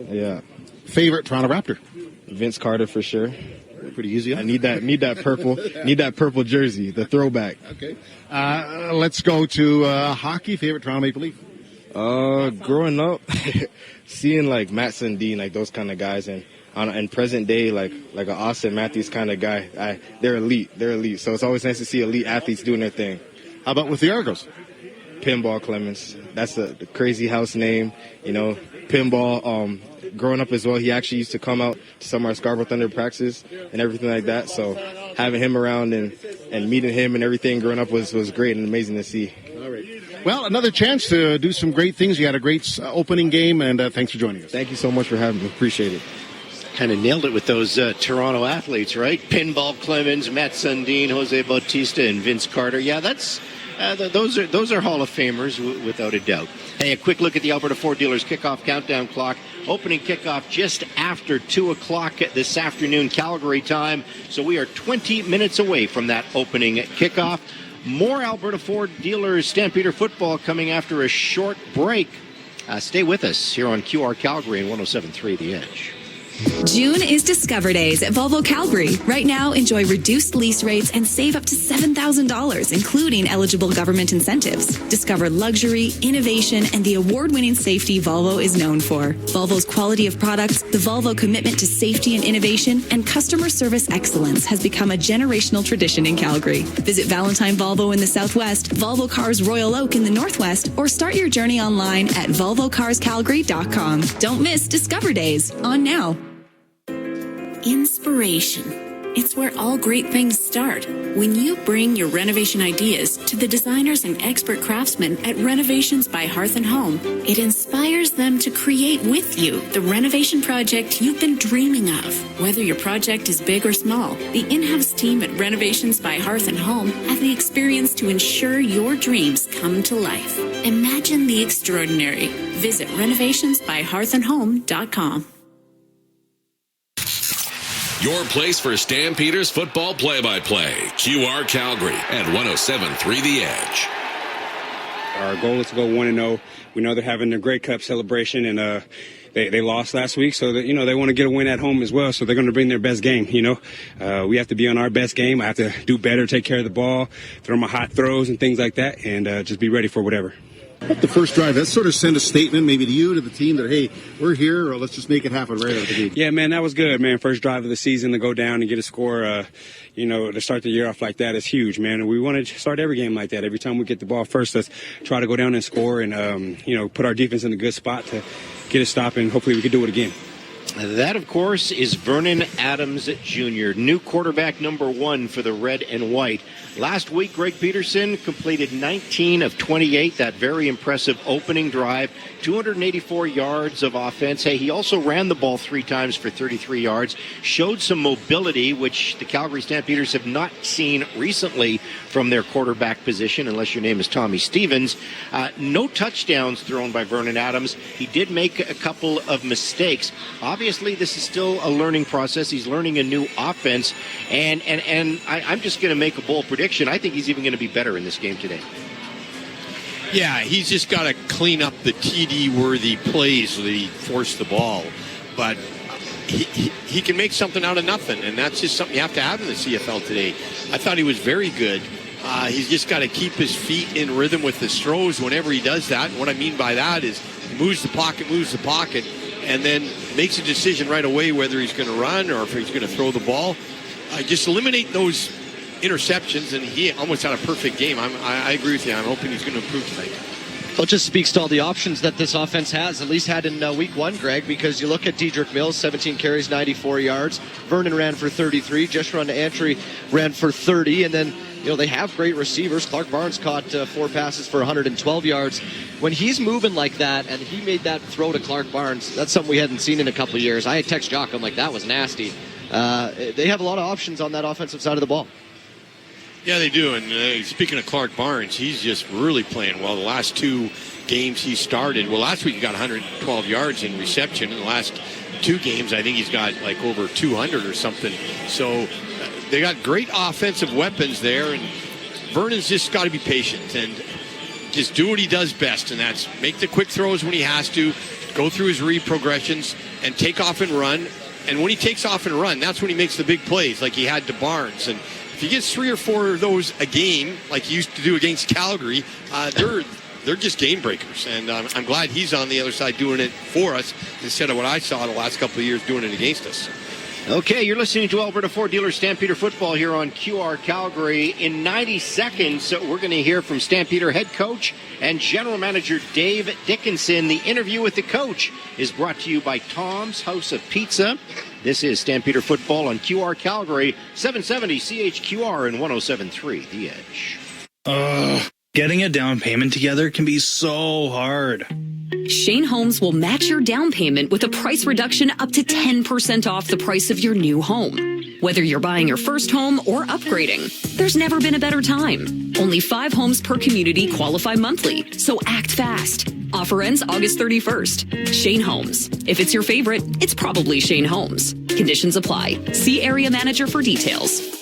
yeah. Favorite Toronto Raptor? Vince Carter for sure. Pretty easy. I need that purple jersey, the throwback. Okay. Let's go to hockey. Favorite Toronto Maple Leaf? Growing up, seeing like Matt Sundin, like those kind of guys, and present day, like an Austin Matthews kind of guy, they're elite. So it's always nice to see elite athletes doing their thing. How about with the Argos? Pinball Clemens. That's the crazy house name, you know. Pinball. Growing up as well, he actually used to come out to some of our Scarborough Thunder practices and everything like that. So having him around and meeting him and everything growing up was great and amazing to see. All right. Well, another chance to do some great things. You had a great opening game, and thanks for joining us. Thank you so much for having me. Appreciate it. Kind of nailed it with those Toronto athletes, right? Pinball Clemens, Matt Sundin, Jose Bautista, and Vince Carter. Yeah, that's those are Hall of Famers without a doubt. Hey, a quick look at the Alberta Ford Dealers kickoff countdown clock. Opening kickoff just after 2 o'clock this afternoon, Calgary time. So we are 20 minutes away from that opening kickoff. More Alberta Ford Dealers Stampeder football coming after a short break. Stay with us here on QR Calgary and 107.3 The Edge. June is Discover Days at Volvo Calgary. Right now, enjoy reduced lease rates and save up to $7,000, including eligible government incentives. Discover luxury, innovation, and the award-winning safety Volvo is known for. Volvo's quality of products, the Volvo commitment to safety and innovation, and customer service excellence has become a generational tradition in Calgary. Visit Valentine Volvo in the Southwest, Volvo Cars Royal Oak in the Northwest, or start your journey online at volvocarscalgary.com. Don't miss Discover Days on now. Inspiration. It's where all great things start. When you bring your renovation ideas to the designers and expert craftsmen at Renovations by Hearth and Home, it inspires them to create with you the renovation project you've been dreaming of. Whether your project is big or small, the in-house team at Renovations by Hearth and Home have the experience to ensure your dreams come to life. Imagine the extraordinary. Visit renovationsbyhearthandhome.com. Your place for Stampeders football play-by-play. QR Calgary at 107.3 The Edge. Our goal is to go 1-0. We know they're having a Grey Cup celebration, and they lost last week, so that, they want to get a win at home as well. So they're going to bring their best game. We have to be on our best game. I have to do better, take care of the ball, throw my hot throws and things like that, and just be ready for whatever. The first drive, that sort of send a statement maybe to you, to the team, that, hey, we're here, or let's just make it happen right out of the gate. Yeah, man, that was good, man. First drive of the season to go down and get a score, to start the year off like that is huge, man. And we want to start every game like that. Every time we get the ball first, let's try to go down and score and, put our defense in a good spot to get a stop, and hopefully we can do it again. That, of course, is Vernon Adams Jr., new quarterback number 1 for the Red and White. Last week, Greg Peterson completed 19 of 28, that very impressive opening drive, 284 yards of offense. Hey, he also ran the ball 3 times for 33 yards, showed some mobility, which the Calgary Stampeders have not seen recently from their quarterback position, unless your name is Tommy Stevens. No touchdowns thrown by Vernon Adams. He did make a couple of mistakes. Obviously, this is still a learning process. He's learning a new offense, and I'm just going to make a bold prediction. I think he's even going to be better in this game today. Yeah, he's just got to clean up the TD-worthy plays that he forced the ball. But he can make something out of nothing, and that's just something you have to have in the CFL today. I thought he was very good. He's just got to keep his feet in rhythm with his throws whenever he does that. And what I mean by that is he moves the pocket, and then makes a decision right away whether he's going to run or if he's going to throw the ball. Just eliminate those interceptions, and he almost had a perfect game. I agree with you. I'm hoping he's going to improve tonight. Well, it just speaks to all the options that this offense has, at least had in week 1, Greg, because you look at Dedrick Mills, 17 carries, 94 yards. Vernon ran for 33. Joshua Antry ran for 30. And then, they have great receivers. Clark Barnes caught 4 passes for 112 yards. When he's moving like that, and he made that throw to Clark Barnes, that's something we hadn't seen in a couple of years. I text Jock, I'm like, that was nasty. They have a lot of options on that offensive side of the ball. Yeah, they do. And speaking of Clark Barnes, he's just really playing well. The last 2 games he started, last week he got 112 yards in reception. In the last 2 games, I think he's got like over 200 or something. So they got great offensive weapons there, and Vernon's just got to be patient and just do what he does best, and that's make the quick throws when he has to, go through his read progressions, and take off and run. And when he takes off and run, that's when he makes the big plays like he had to Barnes. And if he gets 3 or 4 of those a game, like he used to do against Calgary, they're just game breakers. And I'm glad he's on the other side doing it for us instead of what I saw the last couple of years doing it against us. Okay, you're listening to Alberta Ford Dealer Stampeder Football here on QR Calgary. In 90 seconds, we're going to hear from Stampeder head coach and general manager Dave Dickinson. The interview with the coach is brought to you by Tom's House of Pizza. This is Stampeder Football on QR Calgary, 770 CHQR and 107.3 The Edge. Getting a down payment together can be so hard. Shane Homes will match your down payment with a price reduction up to 10% off the price of your new home. Whether you're buying your first home or upgrading, there's never been a better time. Only 5 homes per community qualify monthly, so act fast. Offer ends August 31st. Shane Homes. If it's your favorite, it's probably Shane Homes. Conditions apply. See area manager for details.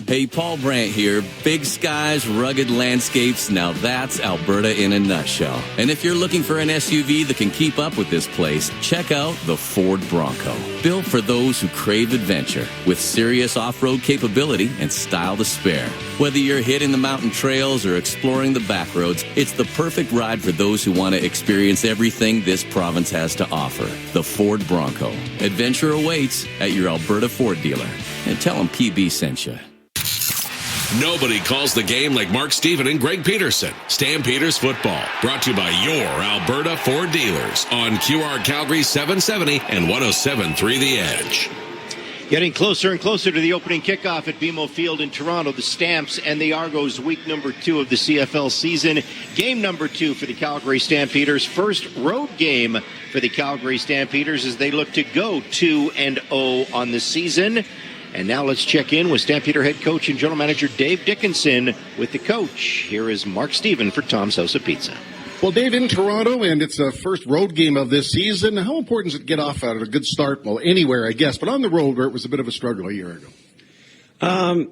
Hey, Paul Brandt here. Big skies, rugged landscapes. Now that's Alberta in a nutshell. And if you're looking for an SUV that can keep up with this place, check out the Ford Bronco. Built for those who crave adventure, with serious off-road capability and style to spare. Whether you're hitting the mountain trails or exploring the back roads, it's the perfect ride for those who want to experience everything this province has to offer. The Ford Bronco. Adventure awaits at your Alberta Ford dealer. And tell them PB sent you. Nobody calls the game like Mark Stephen and Greg Peterson. Stampeders Football, brought to you by your Alberta Ford dealers on QR Calgary 770 and 107.3 The Edge. Getting closer and closer to the opening kickoff at BMO Field in Toronto, the Stamps and the Argos, week number 2 of the CFL season. Game number 2 for the Calgary Stampeders. First road game for the Calgary Stampeders as they look to go 2-0 on the season. And now let's check in with Stampeder head coach and general manager Dave Dickinson with the coach. Here is Mark Stephen for Tom's House of Pizza. Well, Dave, in Toronto, and it's a first road game of this season. How important is it to get off at a good start? Well, anywhere, I guess, but on the road where it was a bit of a struggle a year ago.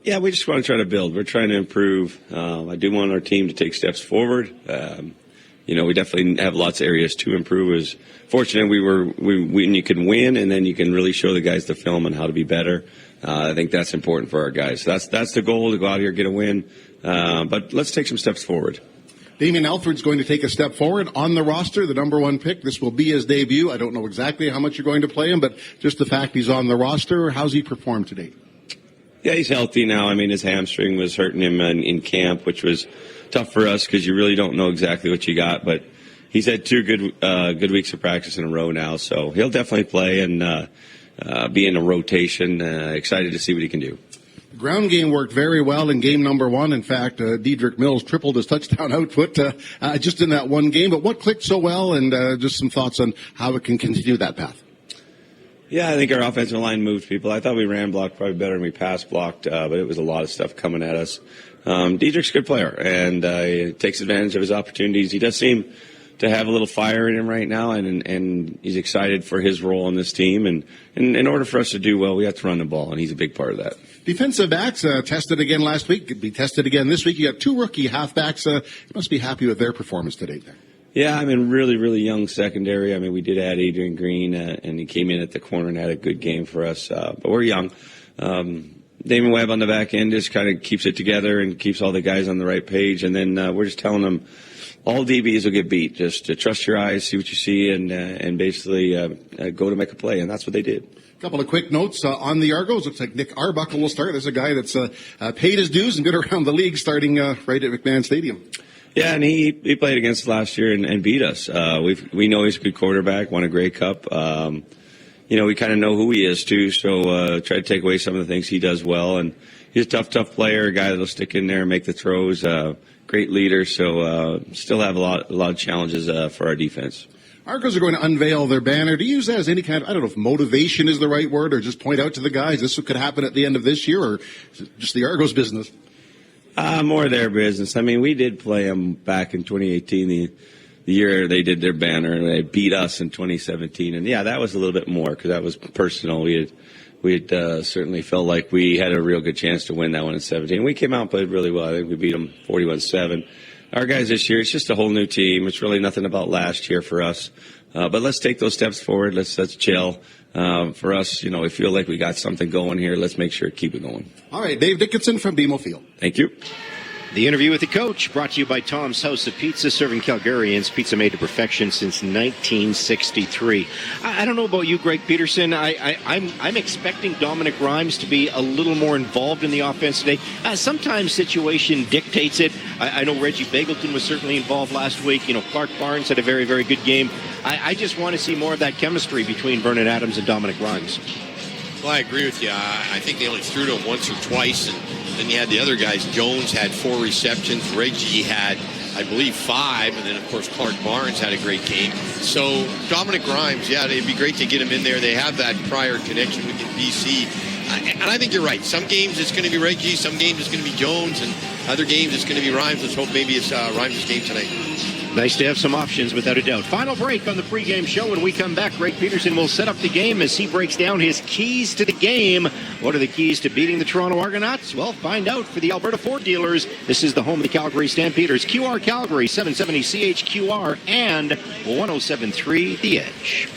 Yeah, we just want to try to build. We're trying to improve. I do want our team to take steps forward. We definitely have lots of areas to improve. It was fortunate when you can win, and then you can really show the guys the film on how to be better. I think that's important for our guys. That's the goal, to go out here, get a win. But let's take some steps forward. Damien Alford's going to take a step forward on the roster, the number 1 pick. This will be his debut. I don't know exactly how much you're going to play him, but just the fact he's on the roster, how's he performed today? Yeah, he's healthy now. I mean, his hamstring was hurting him in camp, which was tough for us because you really don't know exactly what you got. But he's had 2 good weeks of practice in a row now, so he'll definitely play and be in a rotation. Excited to see what he can do. The ground game worked very well in game number 1. In fact, Dedrick Mills tripled his touchdown output just in that one game. But what clicked so well, and just some thoughts on how it can continue that path? Yeah, I think our offensive line moved people. I thought we ran blocked probably better than we pass blocked, but it was a lot of stuff coming at us. Dedrick's a good player, and he takes advantage of his opportunities. He does seem to have a little fire in him right now, and he's excited for his role on this team. And in order for us to do well, we have to run the ball, and he's a big part of that. Defensive backs tested again last week, could be tested again this week. You got 2 rookie halfbacks. You must be happy with their performance today there. Yeah, I mean, really, really young secondary. I mean, we did add Adrian Green, and he came in at the corner and had a good game for us. But we're young. Damon Webb on the back end just kind of keeps it together and keeps all the guys on the right page. And then we're just telling them all DBs will get beat. Just trust your eyes, see what you see, and basically go to make a play. And that's what they did. A couple of quick notes on the Argos. Looks like Nick Arbuckle will start. There's a guy that's paid his dues and been around the league, starting right at McMahon Stadium. Yeah, and he played against us last year and beat us. We know he's a good quarterback, won a Grey Cup. We kind of know who he is too, so try to take away some of the things he does well. And he's a tough player, a guy that'll stick in there and make the throws. Great leader, so still have a lot of challenges for our defense. Argos are going to unveil their banner. Do you use that as any kind of, I don't know if motivation is the right word, or just point out to the guys this could happen at the end of this year, or is it just the Argos business? More their business. I mean, we did play them back in 2018, the year they did their banner, and they beat us in 2017. And, yeah, that was a little bit more because that was personal. We we'd certainly felt like we had a real good chance to win that one in 17. We came out and played really well. I think we beat them 41-7. Our guys this year, it's just a whole new team. It's really nothing about last year for us. But let's take those steps forward. Let's chill. For us, we feel like we got something going here. Let's make sure to keep it going. All right, Dave Dickinson from BMO Field. Thank you. The interview with the coach brought to you by Tom's House of Pizza, serving Calgarians pizza made to perfection since 1963. I don't know about you, Greg Peterson. I'm expecting Dominic Rhymes to be a little more involved in the offense today. Sometimes situation dictates it. I know Reggie Bagleton was certainly involved last week. Clark Barnes had a very, very good game. I just want to see more of that chemistry between Vernon Adams and Dominic Rhymes. Well, I agree with you. I think they only threw to him once or twice, and then you had the other guys. Jones had 4 receptions. Reggie had, I believe, 5, and then, of course, Clark Barnes had a great game. So Dominic Rhymes, it'd be great to get him in there. They have that prior connection with BC. And I think you're right. Some games it's going to be Reggie, some games it's going to be Jones, and other games it's going to be Rhymes. Let's hope maybe it's Rhymes' game tonight. Nice to have some options, without a doubt. Final break on the pregame show. When we come back, Greg Peterson will set up the game as he breaks down his keys to the game. What are the keys to beating the Toronto Argonauts? Well, find out for the Alberta Ford dealers. This is the home of the Calgary Stampeders. QR Calgary, 770 CHQR, and 107.3 The Edge.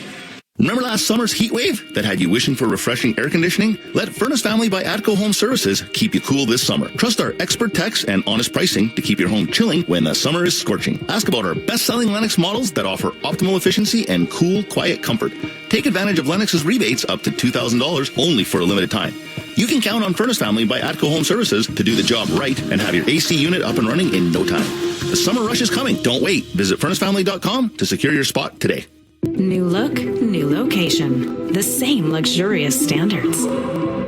Remember last summer's heat wave that had you wishing for refreshing air conditioning? Let Furnace Family by Atco Home Services keep you cool this summer. Trust our expert techs and honest pricing to keep your home chilling when the summer is scorching. Ask about our best-selling Lennox models that offer optimal efficiency and cool, quiet comfort. Take advantage of Lennox's rebates up to $2,000 only for a limited time. You can count on Furnace Family by Atco Home Services to do the job right and have your AC unit up and running in no time. The summer rush is coming. Don't wait. Visit furnacefamily.com to secure your spot today. New look, new location. The same luxurious standards.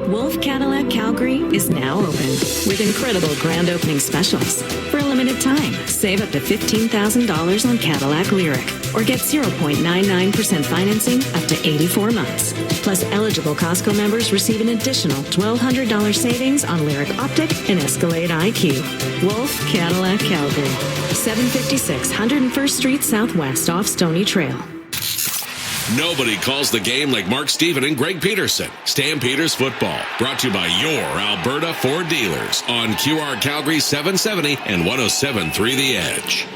Wolf Cadillac Calgary is now open with incredible grand opening specials. For a limited time, save up to $15,000 on Cadillac Lyric or get 0.99% financing up to 84 months. Plus, eligible Costco members receive an additional $1,200 savings on Lyric Optic and Escalade IQ. Wolf Cadillac Calgary, 756 101st Street Southwest off Stony Trail. Nobody calls the game like Mark Steven and Greg Peterson. Stampeders football, brought to you by your Alberta Ford dealers on QR Calgary 770 and 107.3 The Edge.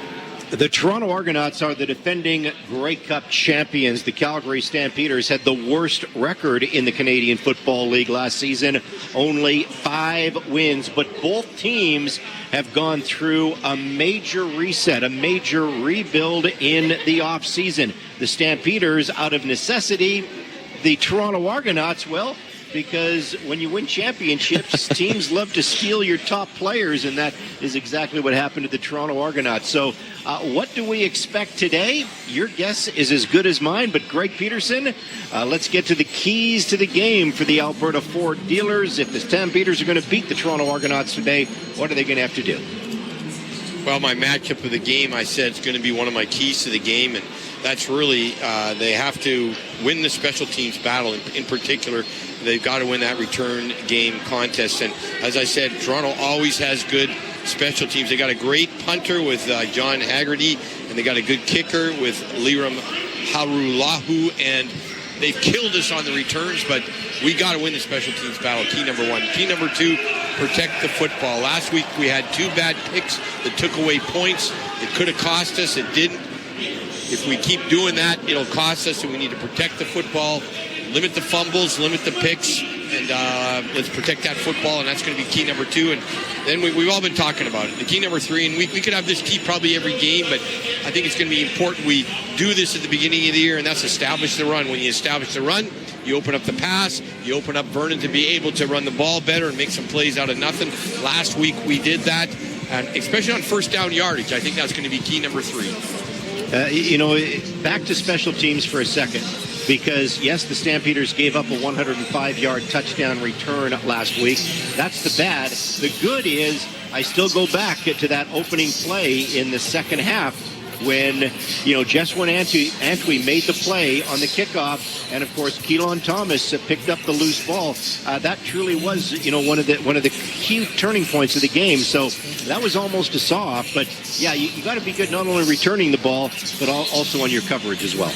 The Toronto Argonauts are the defending Grey Cup champions. The Calgary Stampeders had the worst record in the Canadian Football League last season, only 5 wins. But both teams have gone through a major reset, a major rebuild in the offseason. The Stampeders out of necessity, the Toronto Argonauts, well, because when you win championships, teams love to steal your top players, and that is exactly what happened to the Toronto Argonauts. So what do we expect today? Your guess is as good as mine, but Greg Peterson, let's get to the keys to the game for the Alberta Ford dealers. If the Stampeders are going to beat the Toronto Argonauts today, what are they going to have to do? Well, my matchup of the game, I said, it's going to be one of my keys to the game, and that's really they have to win the special teams battle. In particular, they've got to win that return game contest. And as I said, Toronto always has good special teams. They got a great punter with John Haggerty, and they got a good kicker with Liram Harulahu, and they've killed us on the returns, but we got to win the special teams battle. Key number 1. Key number 2, protect the football. Last week we had 2 bad picks that took away points. It could have cost us. It didn't. If we keep doing that, it'll cost us, and we need to protect the football, limit the fumbles, limit the picks, and let's protect that football, and that's going to be key number 2. And then we've all been talking about it. The key number 3, and we could have this key probably every game, but I think it's going to be important we do this at the beginning of the year, and that's establish the run. When you establish the run, you open up the pass, you open up Vernon to be able to run the ball better and make some plays out of nothing. Last week we did that, and especially on first down yardage. I think that's going to be key number 3. Back to special teams for a second, because, yes, the Stampeders gave up a 105-yard touchdown return last week. That's the bad. The good is I still go back to that opening play in the second half when, Jeswan Antwi made the play on the kickoff, and, of course, Keelan Thomas picked up the loose ball. That truly was, one of the key turning points of the game. So that was almost a saw-off. But, yeah, you got to be good not only returning the ball, but also on your coverage as well.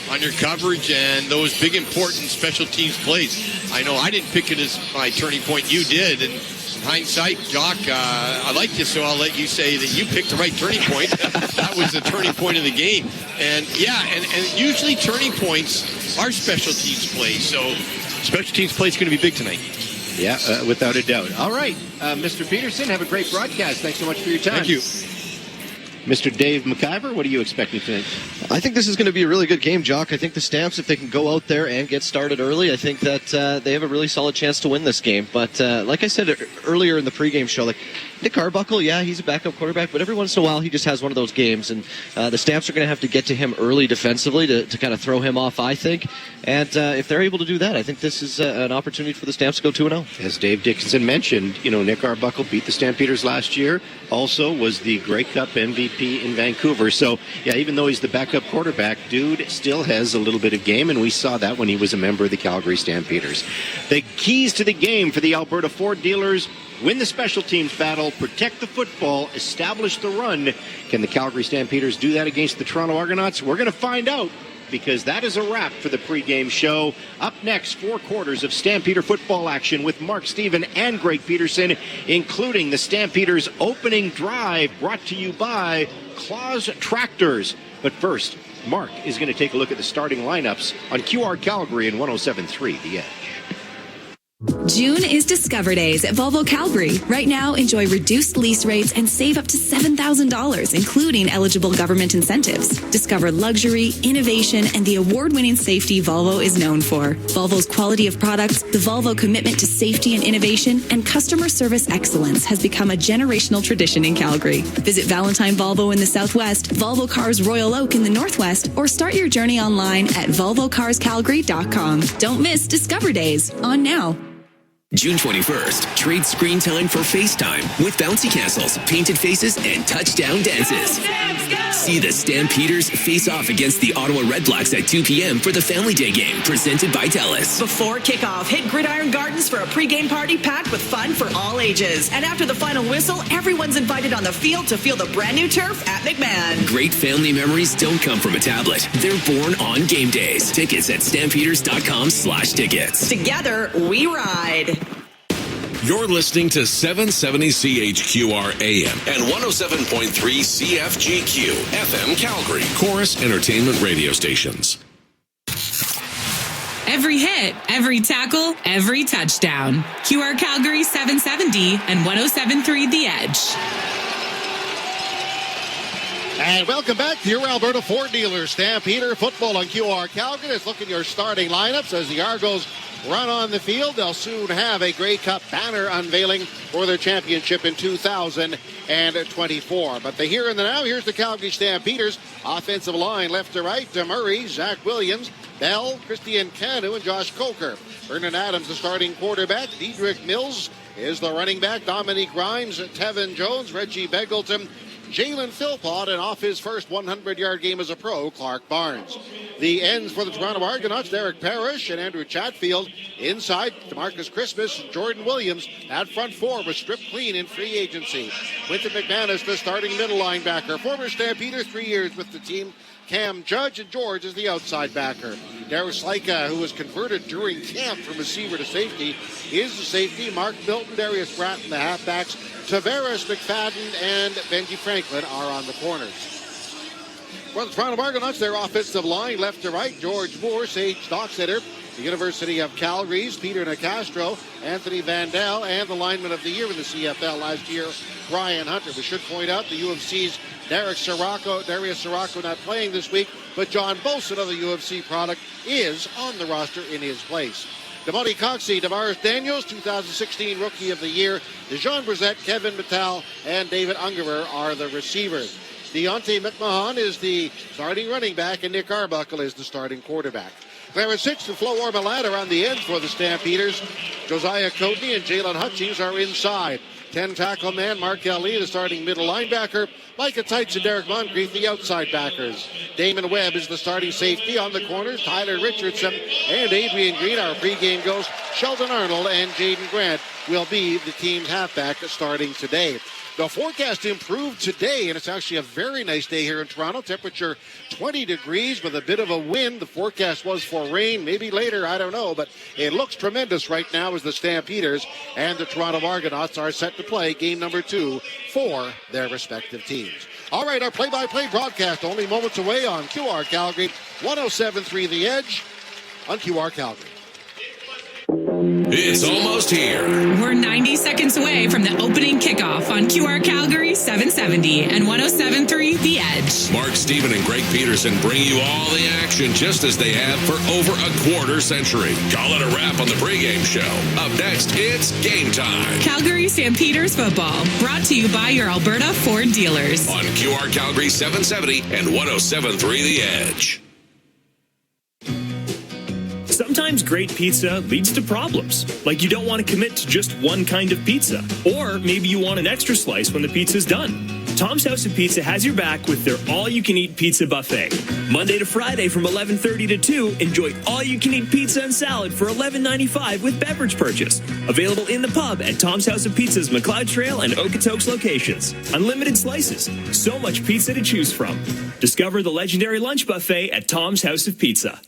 on your coverage and those big important special teams plays. I know I didn't pick it as my turning point. You did, and in hindsight, Jock, I like you, so I'll let you say that you picked the right turning point. That was the turning point of the game. And yeah, and usually turning points are special teams plays. So special teams play is going to be big tonight. Yeah, without a doubt. All right, Mr. Peterson, have a great broadcast. Thanks so much for your time. Thank you. Mr. Dave McIver, what are you expecting tonight? I think this is going to be a really good game, Jock. I think the Stamps, if they can go out there and get started early, I think that they have a really solid chance to win this game. But like I said earlier in the pregame show, like Nick Arbuckle, yeah, he's a backup quarterback, but every once in a while he just has one of those games. And the Stamps are going to have to get to him early defensively to kind of throw him off, I think. And if they're able to do that, I think this is an opportunity for the Stamps to go 2-0. As Dave Dickinson mentioned, Nick Arbuckle beat the Stampeders last year, also was the Grey Cup MVP in Vancouver. So, yeah, even though he's the backup quarterback, dude still has a little bit of game, and we saw that when he was a member of the Calgary Stampeders. The keys to the game for the Alberta Ford dealers: win the special teams battle, protect the football, establish the run. Can the Calgary Stampeders do that against the Toronto Argonauts? We're going to find out, because that is a wrap for the pregame show. Up next, 4 quarters of Stampeder football action with Mark Stephen and Greg Peterson, including the Stampeders' opening drive, brought to you by Claus Tractors. But first, Mark is going to take a look at the starting lineups on QR Calgary and 107.3 The Edge. June is Discover Days at Volvo Calgary. Right now, enjoy reduced lease rates and save up to $7,000, including eligible government incentives. Discover luxury, innovation, and the award-winning safety Volvo is known for. Volvo's quality of products, the Volvo commitment to safety and innovation, and customer service excellence has become a generational tradition in Calgary. Visit Valentine Volvo in the Southwest, Volvo Cars Royal Oak in the Northwest, or start your journey online at volvocarscalgary.com. Don't miss Discover Days, on now. June 21st, trade screen time for FaceTime with bouncy castles, painted faces, and touchdown dances. See the Stampeders face off against the Ottawa Redblacks at 2 p.m. for the Family Day game, presented by TELUS. Before kickoff, hit Gridiron Gardens for a pregame party packed with fun for all ages. And after the final whistle, everyone's invited on the field to feel the brand new turf at McMahon. Great family memories don't come from a tablet. They're born on game days. Tickets at stampeders.com/tickets. Together, we ride. You're listening to 770 CHQR AM and 107.3 CFGQ FM Calgary, Chorus Entertainment radio stations. Every hit, every tackle, every touchdown. QR Calgary 770 and 107.3 The Edge. And welcome back to your Alberta Ford dealer. Stampeder football on QR Calgary. Let's look at your starting lineups as the Argos run on the field. They'll soon have a Grey Cup banner unveiling for their championship in 2024. But the here and the now, here's the Calgary Stampeders. Offensive line left to right, Murray, Zach Williams, Bell, Christian Canu, and Josh Coker. Vernon Adams, the starting quarterback. Dedrick Mills is the running back. Dominique Grimes, Tevin Jones, Reggie Beggleton, Jalen Philpott, and off his first 100-yard game as a pro, Clark Barnes. The ends for the Toronto Argonauts, Derek Parrish and Andrew Chatfield. Inside, DeMarcus Christmas and Jordan Williams. That front four was stripped clean in free agency. Quinton McManus, the starting middle linebacker. Former Stampeder, 3 years with the team. Cam Judge, and George is the outside backer. Darius Laika, who was converted during camp from receiver to safety, is the safety. Mark Milton, Darius Bratton, the halfbacks. Tavares, McFadden, and Benji Franklin are on the corners. For the Toronto Argonauts, their offensive line, left to right, George Moore, Sage Stocksetter, the University of Calgary's Peter Nicastro, Anthony Vandal, and the lineman of the year in the CFL last year, Brian Hunter. We should point out the U of C's Darius Sirocco not playing this week, but John Bolson, another UFC product, is on the roster in his place. Demonte Coxey, Damaris Daniels, 2016 Rookie of the Year. DeJean Brissett, Kevin Mattal, and David Ungerer are the receivers. Deontay McMahon is the starting running back, and Nick Arbuckle is the starting quarterback. Clarence Hicks and Flo Ormalat are on the end for the Stampeders. Josiah Coatney and Jalen Hutchings are inside. 10-tackle man Mark Lee, the starting middle linebacker. Micah Tights and Derek Moncrief, the outside backers. Damon Webb is the starting safety on the corners. Tyler Richardson and Adrian Green, our pregame ghost. Sheldon Arnold and Jaden Grant, will be the team's halfback starting today. The forecast improved today, and it's actually a very nice day here in Toronto. Temperature 20 degrees with a bit of a wind. The forecast was for rain, maybe later, I don't know, but it looks tremendous right now as the Stampeders and the Toronto Argonauts are set to play game number 2 for their respective teams. All right, our play-by-play broadcast only moments away on QR Calgary, 107.3 The Edge on QR Calgary. It's almost here. We're 90 seconds away from the opening kickoff on QR Calgary 770 and 107.3 The Edge. Mark Steven and Greg Peterson bring you all the action just as they have for over a quarter century. Call it a wrap on the pregame show. Up next, it's game time. Calgary Stampeders football, brought to you by your Alberta Ford dealers. On QR Calgary 770 and 107.3 The Edge. Sometimes great pizza leads to problems, like you don't want to commit to just one kind of pizza, or maybe you want an extra slice when the pizza's done. Tom's House of Pizza has your back with their all-you-can-eat pizza buffet. Monday to Friday from 11:30 to 2, enjoy all-you-can-eat pizza and salad for $11.95 with beverage purchase. Available in the pub at Tom's House of Pizza's McLeod Trail and Okotoks locations. Unlimited slices, so much pizza to choose from. Discover the legendary lunch buffet at Tom's House of Pizza.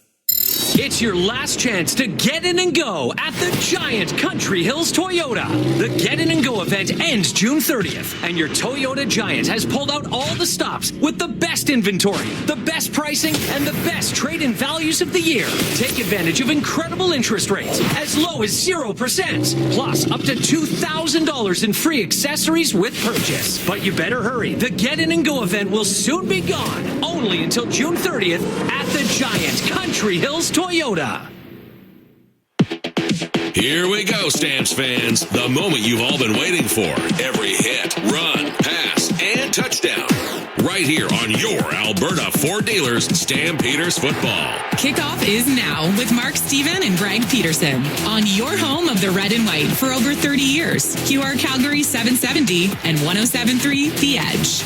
It's your last chance to get in and go at the giant Country Hills Toyota. The Get In and Go event ends June 30th, and your Toyota Giant has pulled out all the stops with the best inventory, the best pricing, and the best trade-in values of the year. Take advantage of incredible interest rates as low as 0%, plus up to $2,000 in free accessories with purchase. But you better hurry. The Get In and Go event will soon be gone, only until June 30th at the giant Country Hills Toyota. Here we go, Stamps fans. The moment you've all been waiting for. Every hit, run, pass, and touchdown. Right here on your Alberta Ford Dealers Stampeders football. Kickoff is now with Mark Steven and Greg Peterson on your home of the red and white for over 30 years. QR Calgary 770 and 107.3 The Edge.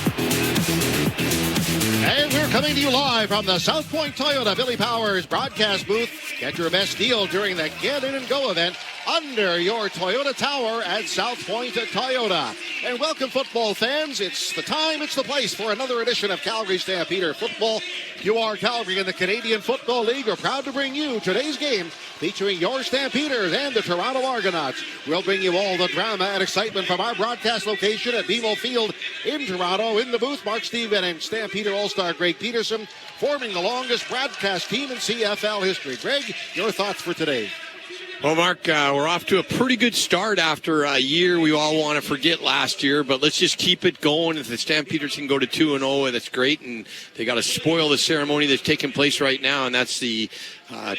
And we're coming to you live from the South Point Toyota Billy Powers broadcast booth. Get your best deal during the Get In and Go event under your Toyota Tower at South Point Toyota. And welcome, football fans. It's the time, it's the place for another edition of Calgary Stampeder football. QR Calgary in the Canadian Football League are proud to bring you today's game featuring your Stampeders and the Toronto Argonauts. We'll bring you all the drama and excitement from our broadcast location at BMO Field in Toronto. In the booth, Mark Steven and Stampeder All-Star Greg Peterson forming the longest broadcast team in CFL history. Greg, your thoughts for today? Well, Mark, we're off to a pretty good start after a year we all want to forget last year, but let's just keep it going. If the Stampeders can go to 2-0, that's great, and they got to spoil the ceremony that's taking place right now, and that's the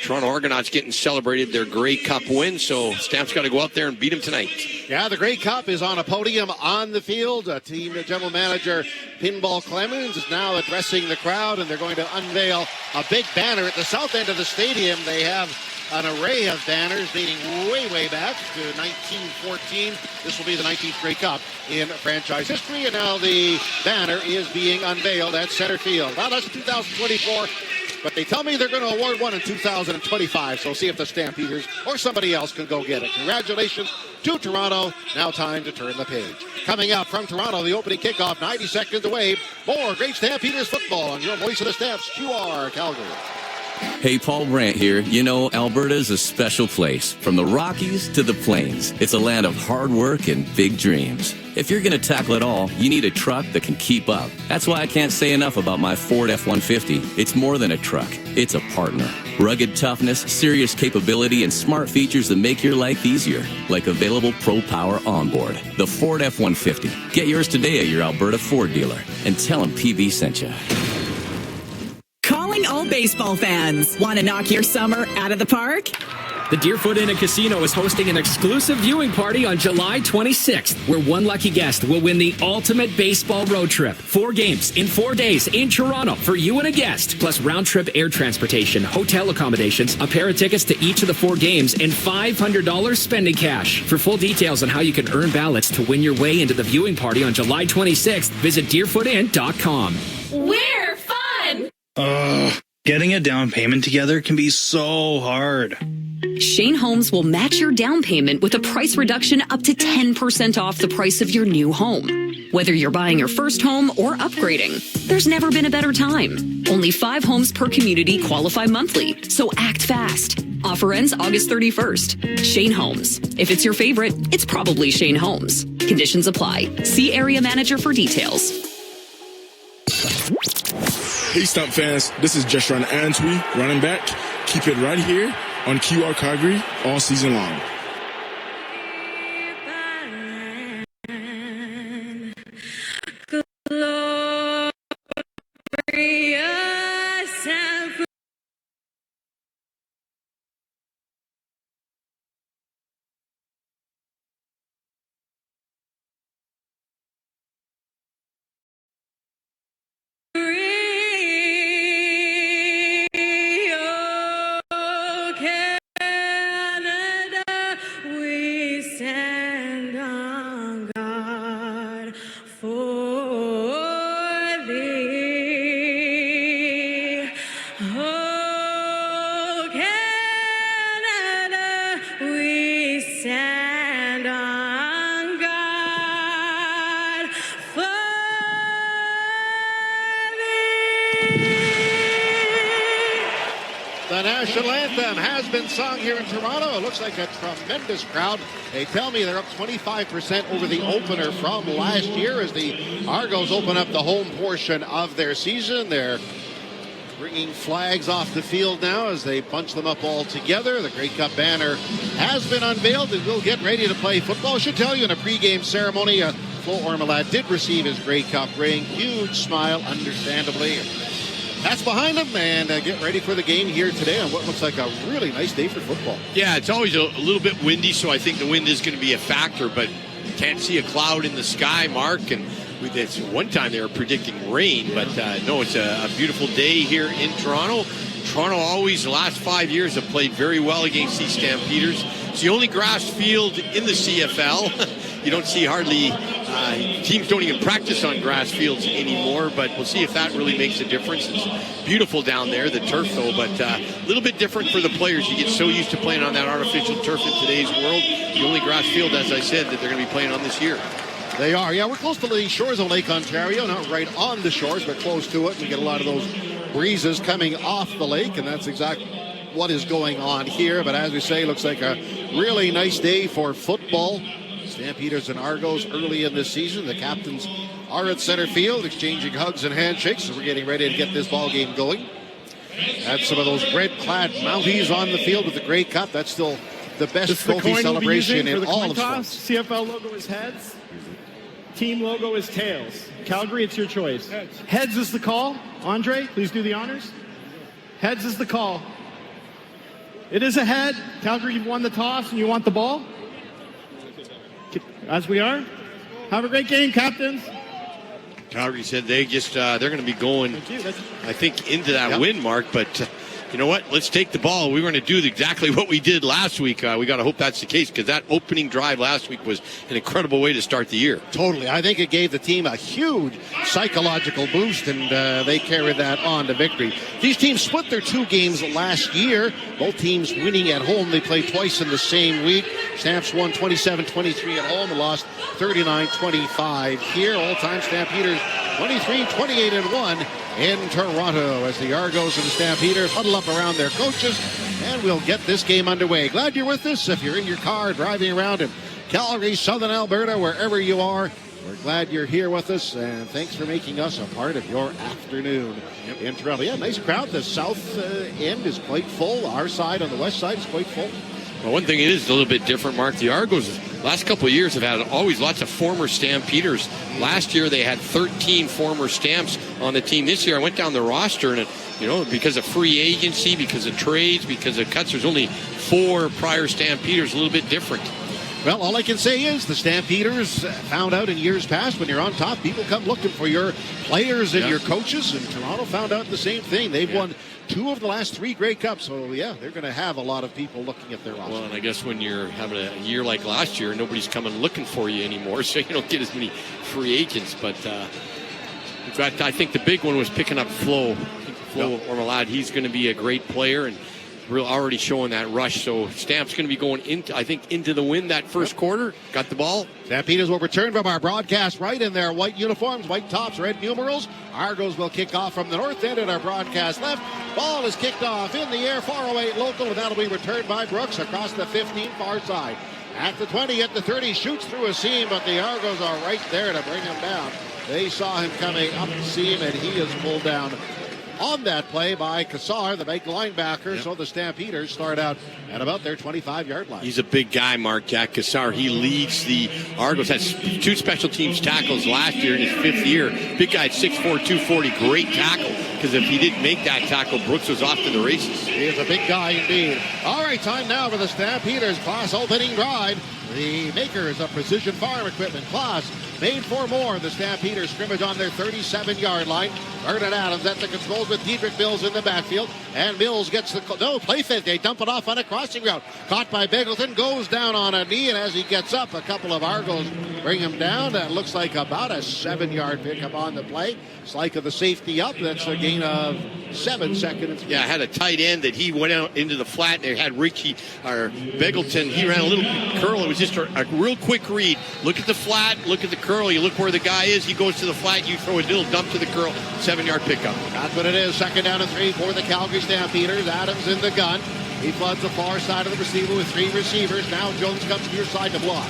Toronto Argonauts getting celebrated their Grey Cup win, so Stamps got to go out there and beat them tonight. Yeah, the Grey Cup is on a podium on the field. Team general manager Pinball Clemens is now addressing the crowd, and they're going to unveil a big banner at the south end of the stadium. They have an array of banners dating way back to 1914. This will be the 19th Grey Cup in franchise history, and now the banner is being unveiled at center field. Well, that's 2024, but they tell me they're going to award one in 2025, so see if the Stampeders or somebody else can go get it. Congratulations to Toronto. Now time to turn the page. Coming up from Toronto, the opening kickoff, 90 seconds away. More great Stampeders football on your voice of the Stamps, QR Calgary. Hey, Paul Brandt here. You know, Alberta's a special place. From the Rockies to the Plains, it's a land of hard work and big dreams. If you're going to tackle it all, you need a truck that can keep up. That's why I can't say enough about my Ford F-150. It's more than a truck. It's a partner. Rugged toughness, serious capability, and smart features that make your life easier, like available Pro Power onboard. The Ford F-150. Get yours today at your Alberta Ford dealer, and tell them PB sent you. Calling all baseball fans. Want to knock your summer out of the park? The Deerfoot Inn & Casino is hosting an exclusive viewing party on July 26th, where one lucky guest will win the ultimate baseball road trip. 4 games in 4 days in Toronto for you and a guest, plus round-trip air transportation, hotel accommodations, a pair of tickets to each of the 4 games, and $500 spending cash. For full details on how you can earn ballots to win your way into the viewing party on July 26th, visit deerfootin.com. We're fun! Getting a down payment together can be so hard. Shane Homes will match your down payment with a price reduction up to 10% off the price of your new home. Whether you're buying your first home or upgrading, there's never been a better time. Only 5 homes per community qualify monthly, so act fast. Offer ends August 31st. Shane Homes. If it's your favorite, it's probably Shane Homes. Conditions apply. See area manager for details. Hey, Stump fans. This is Joshua Antwi, running back. Keep it right here on QR Calgary all season long. The national anthem has been sung here in Toronto. It looks like a tremendous crowd. They tell me they're up 25% over the opener from last year as the Argos open up the home portion of their season. They're bringing flags off the field now as they bunch them up all together. The Grey Cup banner has been unveiled and will get ready to play football. I should tell you, in a pregame ceremony, Flo Ormelad did receive his Grey Cup ring. Huge smile, understandably. That's behind them, and get ready for the game here today on what looks like a really nice day for football. Yeah, it's always a little bit windy, so I think the wind is going to be a factor, but can't see a cloud in the sky, Mark. And it's one time they were predicting rain, but no, it's a beautiful day here in Toronto. Toronto always, the last 5 years, have played very well against these Stampeders. It's the only grass field in the CFL. You don't see hardly, teams don't even practice on grass fields anymore, but we'll see if that really makes a difference. It's beautiful down there, the turf though, but a little bit different for the players. You get so used to playing on that artificial turf in today's world. The only grass field, as I said, that they're going to be playing on this year. They are. Yeah, we're close to the shores of Lake Ontario. Not right on the shores, but close to it. We get a lot of those breezes coming off the lake, and that's exactly what is going on here. But as we say, looks like a really nice day for football. Stampeders and Argos early in this season. The captains are at center field exchanging hugs and handshakes as we're getting ready to get this ball game going. Had some of those red-clad Mounties on the field with the Grey Cup. That's still the best trophy celebration in all of sports. CFL logo is heads. Team logo is tails. Calgary, it's your choice. Heads is the call. Andre, please do the honors. Heads is the call. It is a head. Calgary, you've won the toss and you want the ball. As we are. Have a great game, captains. Calgary said they're going to be going, I think, into that win, Mark, but you know what? Let's take the ball. We're going to do exactly what we did last week. We got to hope that's the case, because that opening drive last week was an incredible way to start the year. Totally. I think it gave the team a huge psychological boost, and they carried that on to victory. These teams split their 2 games last year. Both teams winning at home. They played twice in the same week. Stamps won 27-23 at home and lost 39-25 here. All-time Stampeders 23-28-1 in Toronto as the Argos and the Stampeders huddle up around their coaches, and we'll get this game underway. Glad you're with us. If you're in your car driving around in Calgary, Southern Alberta, wherever you are, we're glad you're here with us, and thanks for making us a part of your afternoon in Toronto. Yeah, nice crowd. The south end is quite full. Our side on the west side is quite full. Well, one thing it is a little bit different, Mark. The Argos, last couple of years, have had always lots of former Stampeders. Last year, they had 13 former Stamps on the team. This year, I went down the roster, and because of free agency, because of trades, because of cuts, there's only 4 prior Stampeders, a little bit different. Well, all I can say is the Stampeders found out in years past when you're on top, people come looking for your players and your coaches, and Toronto found out the same thing. They've won 2 of the last 3 Grey Cups, so yeah, they're going to have a lot of people looking at their roster. Well, and I guess when you're having a year like last year, nobody's coming looking for you anymore, so you don't get as many free agents. But in fact, I think the big one was picking up Flo. Ormelad, he's going to be a great player, and already showing that rush. So Stamp's going to be going into the wind that first quarter. Got the ball. Stampeders will return from our broadcast right in their white uniforms, white tops, red numerals. Argos will kick off from the north end at our broadcast left. Ball is kicked off in the air, 408 local, and that'll be returned by Brooks across the 15 far side. At the 20, at the 30, shoots through a seam, but the Argos are right there to bring him down. They saw him coming up the seam, and he is pulled down on that play by Kassar, the big linebacker. Yep. So the Stampeders start out at about their 25-yard line. He's a big guy, Mark. Jack Kassar. He leads the Argos. Has 2 special teams tackles last year in his 5th year. Big guy at 6'4", 240. Great tackle. Because if he didn't make that tackle, Brooks was off to the races. He is a big guy indeed. All right, time now for the Stampeders class opening drive. The makers of Precision Farm Equipment class made for more. The Stampeders scrimmage on their 37-yard line. Vernon Adams at the controls with Diedrich Mills in the backfield. And Mills gets the play fit. They dump it off on a crossing route. Caught by Beggleton. Goes down on a knee. And as he gets up, a couple of Argos bring him down. That looks like about a 7-yard pickup on the play. Slyke of the safety up. That's a gain of 7 seconds. Yeah, had a tight end that he went out into the flat. They had Richie or Beggleton. He ran a little curl. It was just a real quick read. Look at the flat. Look at the curl. You look where the guy is. He goes to the flat. You throw a little dump to the curl. 7-yard pickup. That's what it is. 2nd down and 3 for the Calgary Stampeders. Adams in the gun. He floods the far side of the receiver with 3 receivers. Now Jones comes near side to block.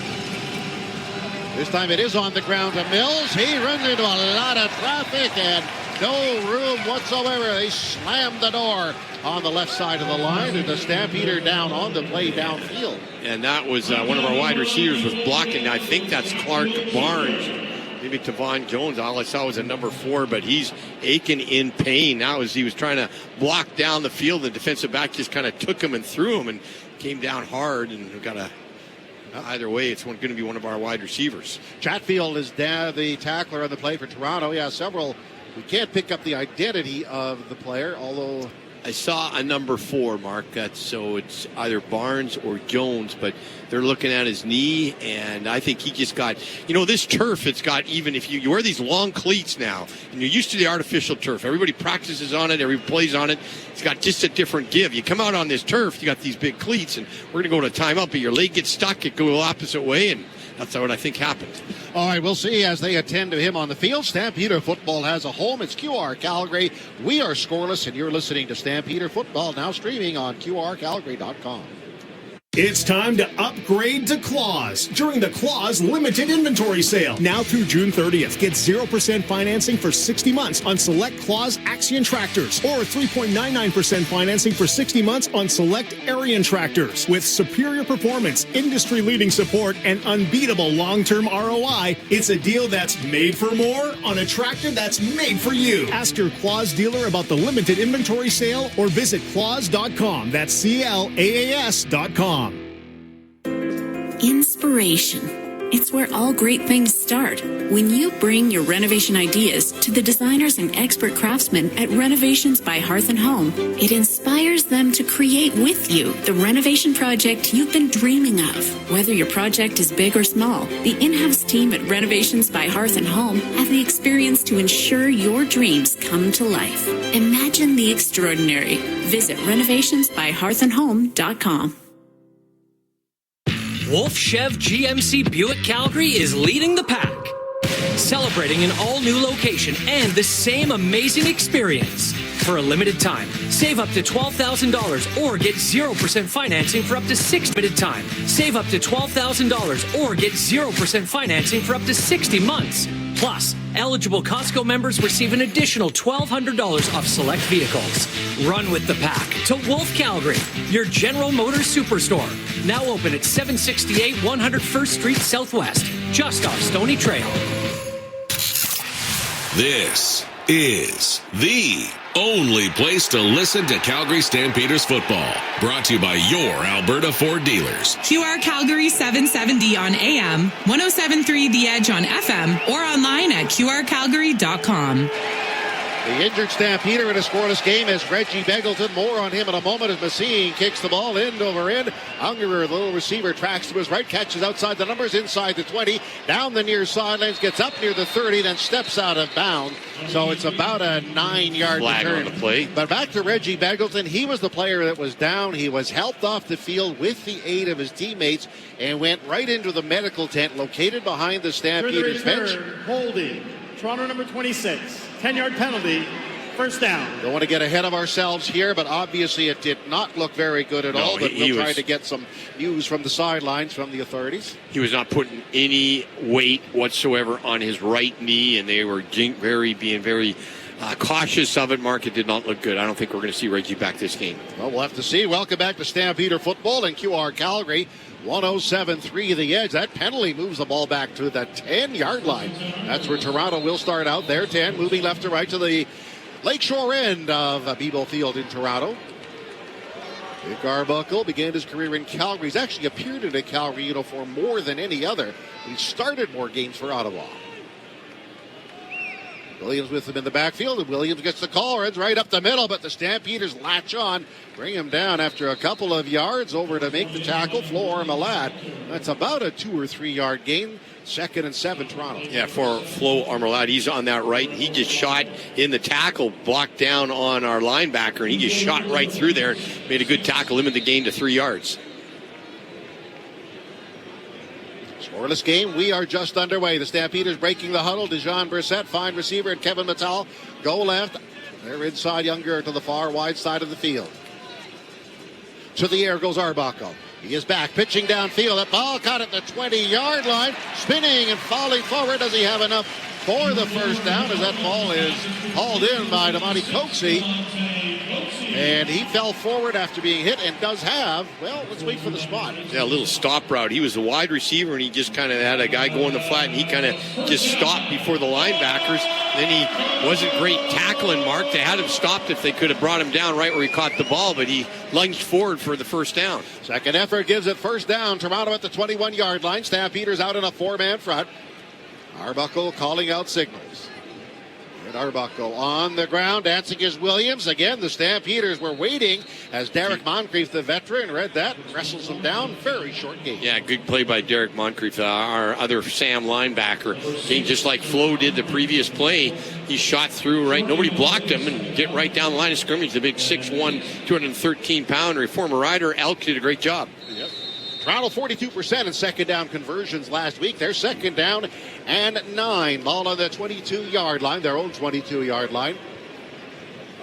This time it is on the ground to Mills. He runs into a lot of traffic and no room whatsoever. They slam the door on the left side of the line, and the Stampeder down on the play downfield. And that was one of our wide receivers was blocking. I think that's Clark Barnes. Maybe Tavon Jones. All I saw was a number 4, but he's aching in pain. Now as he was trying to block down the field, the defensive back just kind of took him and threw him and came down hard, and we got a either way, it's going to be one of our wide receivers. Chatfield is the tackler on the play for Toronto. Yeah, several. We can't pick up the identity of the player, although I saw a number 4, Mark. So it's either Barnes or Jones, but they're looking at his knee, and I think he just got, this turf, it's got, even if you wear these long cleats now, and you're used to the artificial turf, everybody practices on it, everybody plays on it, it's got just a different give. You come out on this turf, you got these big cleats, and we're going to go to timeout, but your leg gets stuck, it goes the opposite way, and that's what I think happened. All right, we'll see as they attend to him on the field. Stampeder football has a home. It's QR Calgary. We are scoreless, and you're listening to Stampeder football, now streaming on QRCalgary.com. It's time to upgrade to Claws during the Claws Limited Inventory Sale. Now through June 30th, get 0% financing for 60 months on select Claws Axion tractors or 3.99% financing for 60 months on select Arian tractors. With superior performance, industry-leading support, and unbeatable long-term ROI, it's a deal that's made for more on a tractor that's made for you. Ask your Claws dealer about the Limited Inventory Sale or visit claws.com. That's CLAAS.com. Inspiration. It's where all great things start. When you bring your renovation ideas to the designers and expert craftsmen at Renovations by Hearth and Home, it inspires them to create with you the renovation project you've been dreaming of. Whether your project is big or small, the in-house team at Renovations by Hearth and Home have the experience to ensure your dreams come to life. Imagine the extraordinary. Visit renovationsbyhearthandhome.com. Wolf Chev GMC Buick Calgary is leading the pack, celebrating an all-new location and the same amazing experience. For a limited time, save up to $12,000 or get 0% financing for up to 6 limited time. Save up to $12,000 or get 0% financing for up to 60 months. Plus, eligible Costco members receive an additional $1,200 off select vehicles. Run with the pack to Wolf Calgary, your General Motors superstore. Now open at 768 101st Street Southwest, just off Stony Trail. This is the only place to listen to Calgary Stampeders football. Brought to you by your Alberta Ford dealers. QR Calgary 770 on AM, 107.3 The Edge on FM, or online at QRCalgary.com. The injured Stampeder in a scoreless game is Reggie Beggleton. More on him in a moment as Messine kicks the ball end over end. Ungerer, the little receiver, tracks to his right, catches outside the numbers, inside the 20, down the near sidelines, gets up near the 30, then steps out of bounds. So it's about a 9-yard flag return. On the play. But back to Reggie Beggleton. He was the player that was down. He was helped off the field with the aid of his teammates and went right into the medical tent located behind the Stampeders bench. Holding. Toronto number 26. 10-yard penalty. First down. Don't want to get ahead of ourselves here, but obviously it did not look very good at all. But we'll try to get some news from the sidelines from the authorities. He was not putting any weight whatsoever on his right knee, and they were being very cautious of it. Mark, it did not look good. I don't think we're going to see Reggie back this game. Well, we'll have to see. Welcome back to Stampeder football and QR Calgary. 107-3 the edge. That penalty moves the ball back to the 10-yard line. That's where Toronto will start out. Their 10, moving left to right to the Lakeshore end of Bebo Field in Toronto. Dick Arbuckle began his career in Calgary. He's actually appeared in a Calgary uniform more than any other. He started more games for Ottawa. Williams with him in the backfield, and Williams gets the call, runs right up the middle, but the Stampeders latch on, bring him down after a couple of yards over to make the tackle. Flo Armalad. That's about a 2 or 3 yard gain. 2nd and 7, Toronto. Yeah, for Flo Armalad, he's on that right. He just shot in the tackle, blocked down on our linebacker, and he just shot right through there, made a good tackle, limited the gain to 3 yards. Scoreless game. We are just underway. The Stampeders breaking the huddle. Dejan Brissett, fine receiver, and Kevin Mattal go left. They're inside Younger to the far wide side of the field. To the air goes Arbuckle. He is back, pitching downfield. That ball caught at the 20-yard line. Spinning and falling forward. Does he have enough for the first down as that ball is hauled in by Damani Coxie? And he fell forward after being hit and does have, well, let's wait for the spot. Yeah, a little stop route. He was the wide receiver, and he just kind of had a guy go in the flat, and he kind of just stopped before the linebackers. Then he wasn't great tackling, Mark. They had him stopped if they could have brought him down right where he caught the ball, but he lunged forward for the first down. Second effort gives it first down. Toronto at the 21-yard line. Stampeders out in a 4-man front. Arbuckle calling out signals. And Arbuckle on the ground, dancing is Williams. Again, the Stampeders were waiting as Derek Moncrief, the veteran, read that, wrestles him down. Very short game. Yeah, good play by Derek Moncrief, our other Sam linebacker. Just like Flo did the previous play, he shot through right. Nobody blocked him and get right down the line of scrimmage. The big 6'1", 213-pounder, former rider. Elk did a great job. Yep. Toronto 42% in second down conversions last week. They're second down and 9. Ball on the 22-yard line, their own 22-yard line.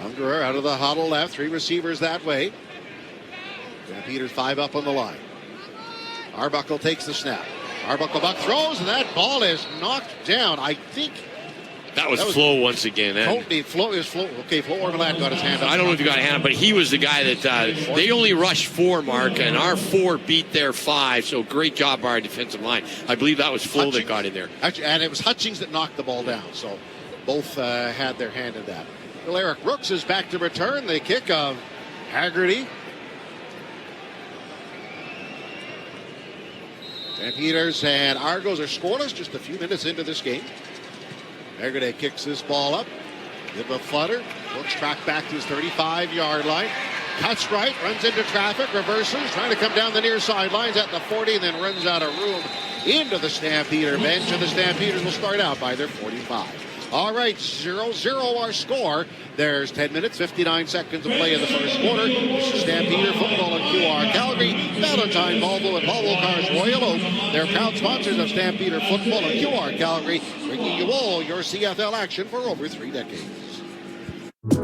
Ungerer out of the huddle left. 3 receivers that way. Peters 5 up on the line. Arbuckle takes the snap. Arbuckle buck throws, and that ball is knocked down. I think that was Flo once again. Flo Ormelat got his hand up. I don't know if he got a hand up, but he was the guy that they only rushed 4, Mark, and our 4 beat their 5. So great job by our defensive line. I believe that was Flo that got in there. Actually, and it was Hutchings that knocked the ball down. So both had their hand in that. Well, Eric Brooks is back to return the kick of Haggerty. Peters and Argos are scoreless just a few minutes into this game. Haggerty kicks this ball up. Give a flutter. Brooks tracked back to his 35-yard line. Cuts right, runs into traffic, reverses, trying to come down the near sidelines at the 40, and then runs out of room into the Stampeder bench, and the Stampeders will start out by their 45. All right, 0-0 our score. There's 10 minutes, 59 seconds of play in the first quarter. This is Stampeder football and QR Calgary. Valentine, Volvo, and Volvo Cars Royal Oak. They're proud sponsors of Stampeder football and QR Calgary, bringing you all your CFL action for over 3 decades.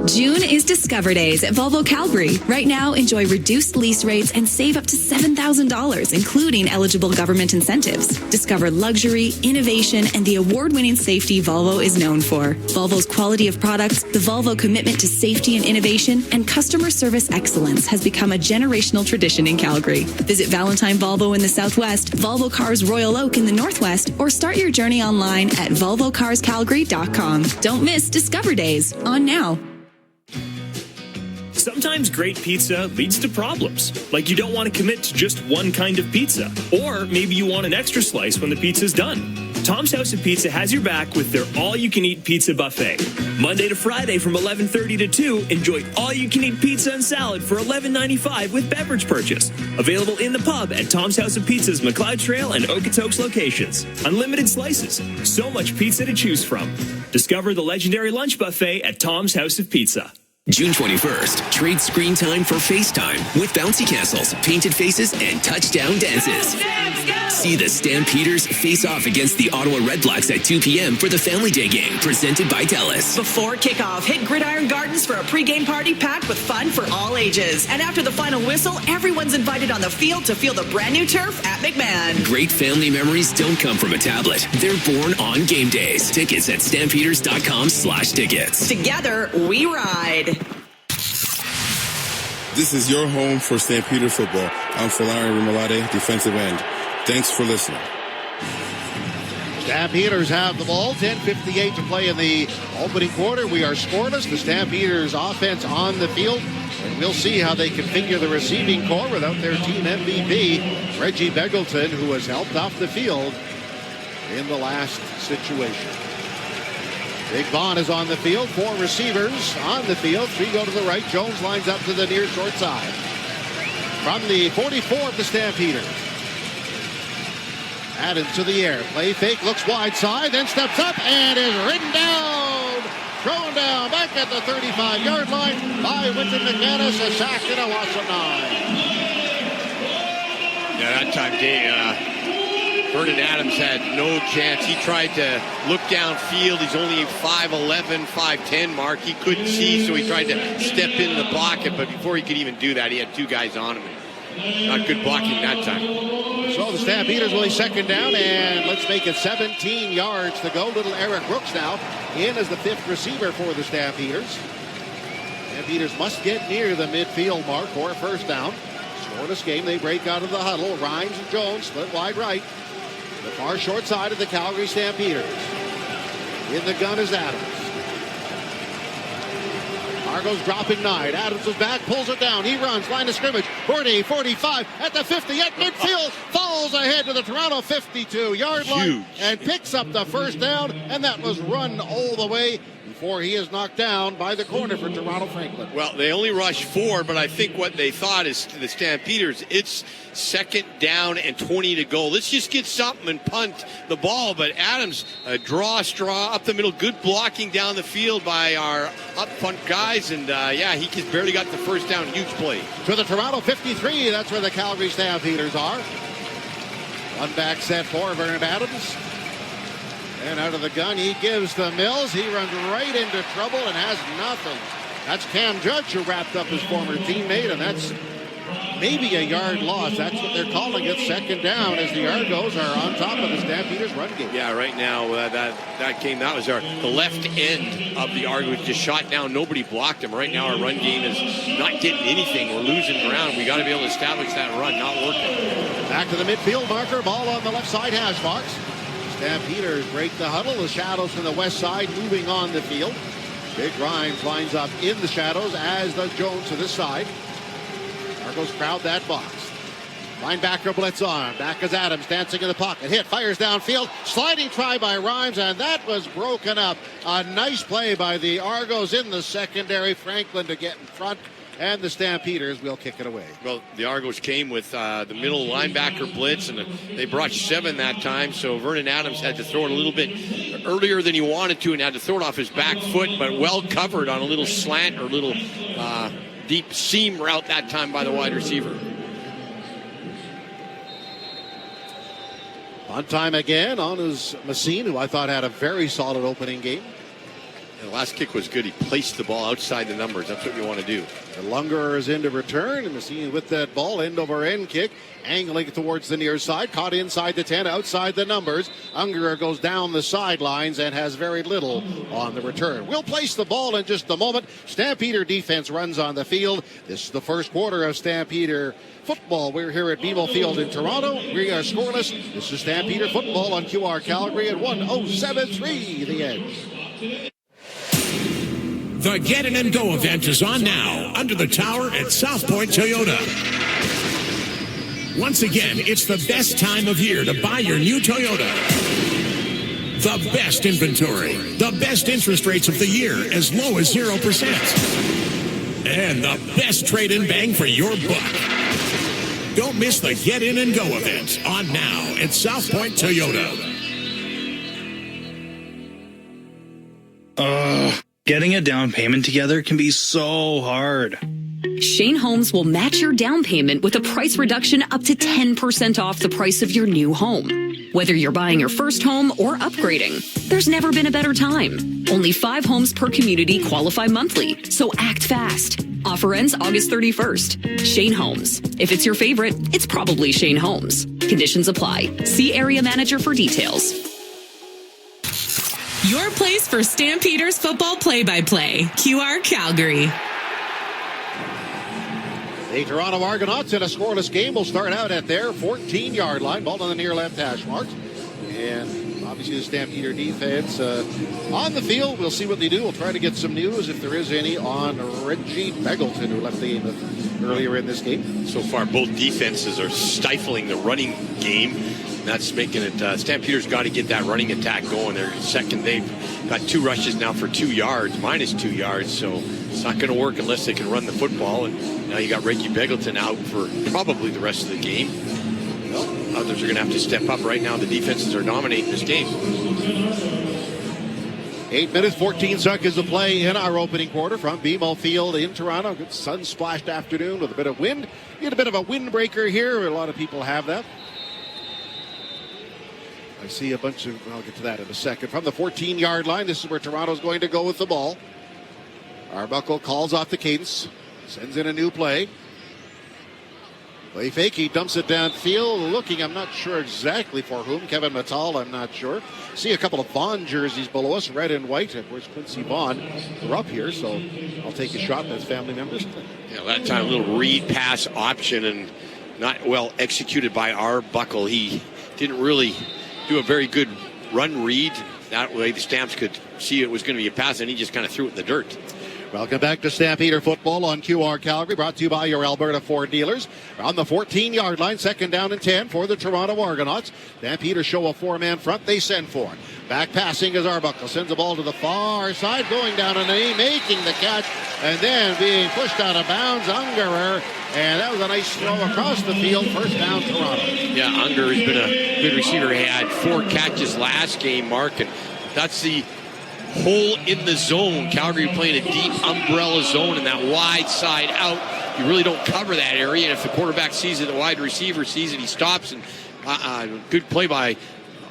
June is Discover Days at Volvo Calgary. Right now, enjoy reduced lease rates and save up to $7,000, including eligible government incentives. Discover luxury, innovation, and the award-winning safety Volvo is known for. Volvo's quality of products, the Volvo commitment to safety and innovation, and customer service excellence has become a generational tradition in Calgary. Visit Valentine Volvo in the Southwest, Volvo Cars Royal Oak in the Northwest, or start your journey online at volvocarscalgary.com. Don't miss Discover Days. On now. Sometimes great pizza leads to problems, like you don't want to commit to just one kind of pizza, or maybe you want an extra slice when the pizza's done. Tom's House of Pizza has your back with their all-you-can-eat pizza buffet. Monday to Friday from 11:30 to 2, enjoy all-you-can-eat pizza and salad for $11.95 with beverage purchase. Available in the pub at Tom's House of Pizza's McLeod Trail and Okotoks locations. Unlimited slices. So much pizza to choose from. Discover the legendary lunch buffet at Tom's House of Pizza. June 21st, trade screen time for FaceTime with bouncy castles, painted faces, and touchdown dances. See the Stampeders face off against the Ottawa Redblacks at 2 p.m. for the Family Day game presented by TELUS. Before kickoff, hit Gridiron Gardens for a pregame party packed with fun for all ages. And after the final whistle, everyone's invited on the field to feel the brand new turf at McMahon. Great family memories don't come from a tablet. They're born on game days. Tickets at stampeders.com/tickets. Together, we ride. This is your home for Stampeder football. I'm Falari Rimalade, defensive end. Thanks for listening. Stampeders have the ball. 10:58 to play in the opening quarter. We are scoreless. The Stampeders offense on the field. And we'll see how they configure the receiving core without their team MVP, Reggie Beggleton, who was helped off the field in the last situation. Big Vaughn is on the field. 4 receivers on the field. 3 go to the right. Jones lines up to the near short side. From the 44 of the Stampeders. Adams to the air. Play fake. Looks wide side. Then steps up and is ridden down. Thrown down back at the 35-yard line by Winton McManus. A sack and a loss of 9. Yeah, that time, Vernon Adams had no chance. He tried to look downfield. He's only 5'11", 5'10" mark. He couldn't see, so he tried to step in the pocket. But before he could even do that, he had 2 guys on him. Not good blocking that time. So the Stampeders will be second down, and let's make it 17 yards to go. Little Eric Brooks now in as the 5th receiver for the Stampeders. Stampeders must get near the midfield mark for a first down. Scoreless game. They break out of the huddle. Rhymes and Jones split wide right. The far short side of the Calgary Stampeders. In the gun is Adams. Argos dropping 9. Adams is back, pulls it down. He runs, line of scrimmage. 40, 45, at the 50, at midfield. Falls ahead to the Toronto 52-yard line. And picks up the first down. And that was run all the way before he is knocked down by the corner for Toronto Franklin. Well, they only rushed 4, but I think what they thought is the Stampeders, it's second down and 20 to go. Let's just get something and punt the ball. But Adams, draw up the middle. Good blocking down the field by our up front guys. And, he just barely got the first down. Huge play. To the Toronto 53, that's where the Calgary Stampeders are. One back set for Vernon Adams. And out of the gun, he gives to Mills. He runs right into trouble and has nothing. That's Cam Judge, who wrapped up his former teammate, and that's maybe a yard loss. That's what they're calling it. Second down as the Argos are on top of the Stampeders run game. Yeah, right now that was the left end of the Argos just shot down. Nobody blocked him. Right now our run game is not getting anything. We're losing ground. We got to be able to establish that run. Not working. Back to the midfield marker. Ball on the left side hash marks. Stampeders break the huddle. The shadows from the west side moving on the field. Big Grimes lines up in the shadows, as does Jones to this side. Argos crowd that box. Linebacker blitz on. Back is Adams dancing in the pocket. Hit, fires downfield. Sliding try by Rhymes, and that was broken up. A nice play by the Argos in the secondary. Franklin to get in front, and the Stampeders will kick it away. Well, the Argos came with the middle linebacker blitz, and they brought 7 that time, so Vernon Adams had to throw it a little bit earlier than he wanted to and had to throw it off his back foot, but well covered on a little slant or little deep seam route that time by the wide receiver. On time again on his Messine, who I thought had a very solid opening game. And the last kick was good. He placed the ball outside the numbers. That's what you want to do. The Lungerer is in to return, and Messine with that ball, end over end kick, angling it towards the near side, caught inside the 10, outside the numbers. Ungerer goes down the sidelines and has very little on the return. We'll place the ball in just a moment. Stampeder defense runs on the field. This is the first quarter of Stampeder football. We're here at BMO Field in Toronto. We are scoreless. This is Stampeder football on QR Calgary at 107.3 The Edge. The Get In and Go event is on now under the tower at South Point Toyota. Once again, it's the best time of year to buy your new Toyota. The best inventory, the best interest rates of the year, as low as 0%. And the best trade-in bang for your buck. Don't miss the Get In and Go event on now at South Point Toyota. Getting a down payment together can be so hard. Shane Homes will match your down payment with a price reduction up to 10% off the price of your new home. Whether you're buying your first home or upgrading, there's never been a better time. Only 5 homes per community qualify monthly, so act fast. Offer ends August 31st. Shane Homes. If it's your favorite, it's probably Shane Homes. Conditions apply. See area manager for details. Your place for Stampeders football play-by-play. QR Calgary. The Toronto Argonauts in a scoreless game will start out at their 14-yard line. Ball on the near left hash mark. And obviously the Stampeder defense on the field. We'll see what they do. We'll try to get some news, if there is any, on Reggie Beggleton, who left the game earlier in this game. So far, both defenses are stifling the running game. That's making it, Stampeders got to get that running attack going. They're second. They've got 2 rushes now for 2 yards, minus 2 yards. So it's not going to work unless they can run the football. And now you got Reggie Beggleton out for probably the rest of the game. Well, others are going to have to step up. Right now, the defenses are dominating this game. 8 minutes, 14 seconds of play in our opening quarter from BMO Field in Toronto. Good sun-splashed afternoon with a bit of wind. You get a bit of a windbreaker here. A lot of people have that. I see a bunch of, I'll get to that in a second. From the 14-yard line, this is where Toronto's going to go with the ball. Arbuckle calls off the cadence, sends in a new play. Play fake, he dumps it downfield, looking, I'm not sure exactly for whom. Kevin Mattal, I'm not sure. See a couple of Vaughn jerseys below us, red and white. Of course, Quincy Vaughn, we're up here, so I'll take a shot at his family members. Yeah, that time a little read pass option and not well executed by Arbuckle. He didn't really do a very good run read. That way the Stamps could see it was going to be a pass, and he just kind of threw it in the dirt. Welcome back to Stampeder Football on QR Calgary, brought to you by your Alberta Ford dealers. On the 14-yard line, second down and 10 for the Toronto Argonauts. Stampeder show a 4-man front. They send for it. Back passing as Arbuckle sends the ball to the far side, going down on a knee, making the catch, and then being pushed out of bounds. Ungerer, and that was a nice throw across the field. First down, Toronto. Yeah, Unger has been a good receiver. He had 4 catches last game, Mark, and that's the hole in the zone. Calgary playing a deep umbrella zone in that wide side out. You really don't cover that area, and if the quarterback sees it, the wide receiver sees it, he stops, and good play by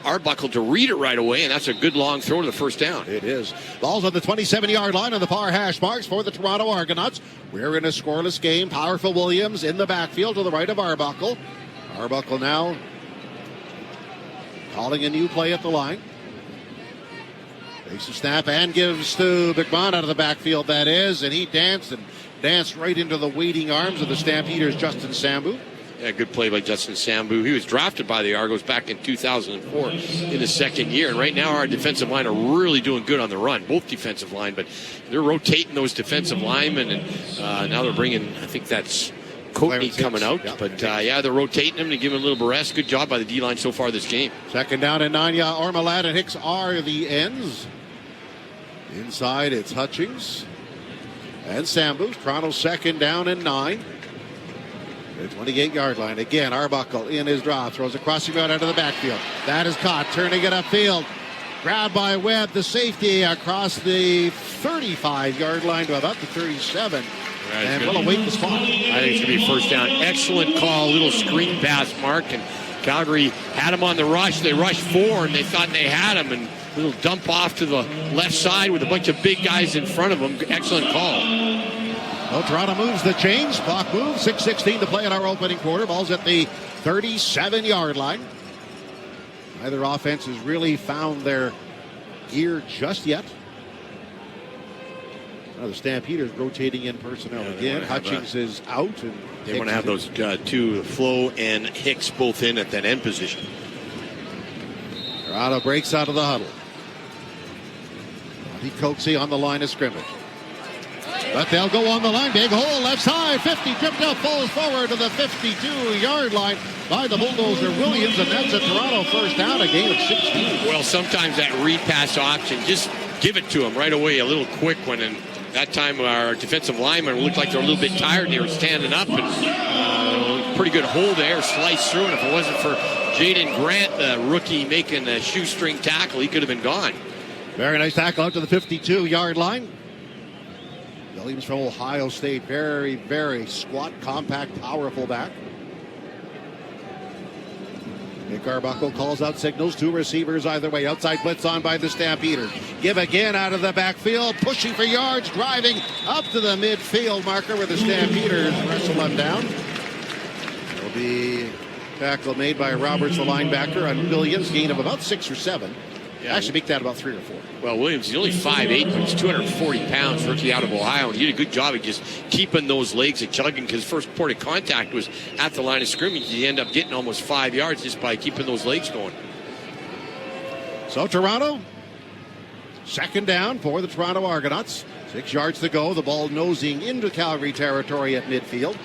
Arbuckle to read it right away, and that's a good long throw to the first down. It is. Ball's on the 27-yard line on the far hash marks for the Toronto Argonauts. We're in a scoreless game. Powerful Williams in the backfield to the right of Arbuckle. Arbuckle now calling a new play at the line. Takes a snap and gives to McMahon out of the backfield, that is, and he danced right into the waiting arms of the Stampeders' Justin Sambu. Yeah, good play by Justin Sambu. He was drafted by the Argos back in 2004 in his second year. And right now our defensive line are really doing good on the run, both defensive line. But they're rotating those defensive linemen. And now they're bringing, I think that's Courtney coming out. Yeah. But, they're rotating them to give him a little rest. Good job by the D-line so far this game. Second down and 9. Ormelad and Hicks are the ends. Inside, it's Hutchings and Sambu. Toronto's second down and 9. The 28-yard line. Again, Arbuckle in his draw. Throws a crossing route out of the backfield. That is caught. Turning it upfield. Grabbed by Webb, the safety, across the 35-yard line to about the 37. Right, and we'll await the spot. I think it's going to be first down. Excellent call. Little screen pass, Mark. And Calgary had him on the rush. They rushed 4, and they thought they had him. And a little dump off to the left side with a bunch of big guys in front of him. Excellent call. Well, Toronto moves the chains. Clock moves. 6:16 to play in our opening quarter. Ball's at the 37-yard line. Neither offense has really found their gear just yet. Now the Stampeders rotating in personnel again. Hutchings is out. And they want to have those two, Flo and Hicks, both in at that end position. Toronto breaks out of the huddle. Monty Coxey on the line of scrimmage. But they'll go on the line. Big hole, left side, 50, tripped up, falls forward to the 52-yard line by the Bulldozer Williams, and that's a Toronto first down, a gain of 16. Well, sometimes that read pass option, just give it to him right away, a little quick one. And that time our defensive linemen looked like they're a little bit tired. They were standing up, and pretty good hold there, sliced through. And if it wasn't for Jaden Grant, the rookie, making a shoestring tackle, he could have been gone. Very nice tackle out to the 52-yard line. Williams from Ohio State, very, very squat, compact, powerful back. Nick Arbuckle calls out signals, two receivers either way. Outside blitz on by the Stampeders. Give again out of the backfield, pushing for yards, driving up to the midfield marker where the Stampeders wrestle him down. It'll be tackle made by Roberts, the linebacker, on Williams, gain of about 6 or 7. Yeah. Actually, make that about 3 or 4. Well, Williams, he's only 5'8", but he's 240 pounds, rookie out of Ohio, and he did a good job of just keeping those legs at chugging, because first port of contact was at the line of scrimmage. He ended up getting almost 5 yards just by keeping those legs going. So Toronto, second down for the Toronto Argonauts. 6 yards to go. The ball nosing into Calgary territory at midfield.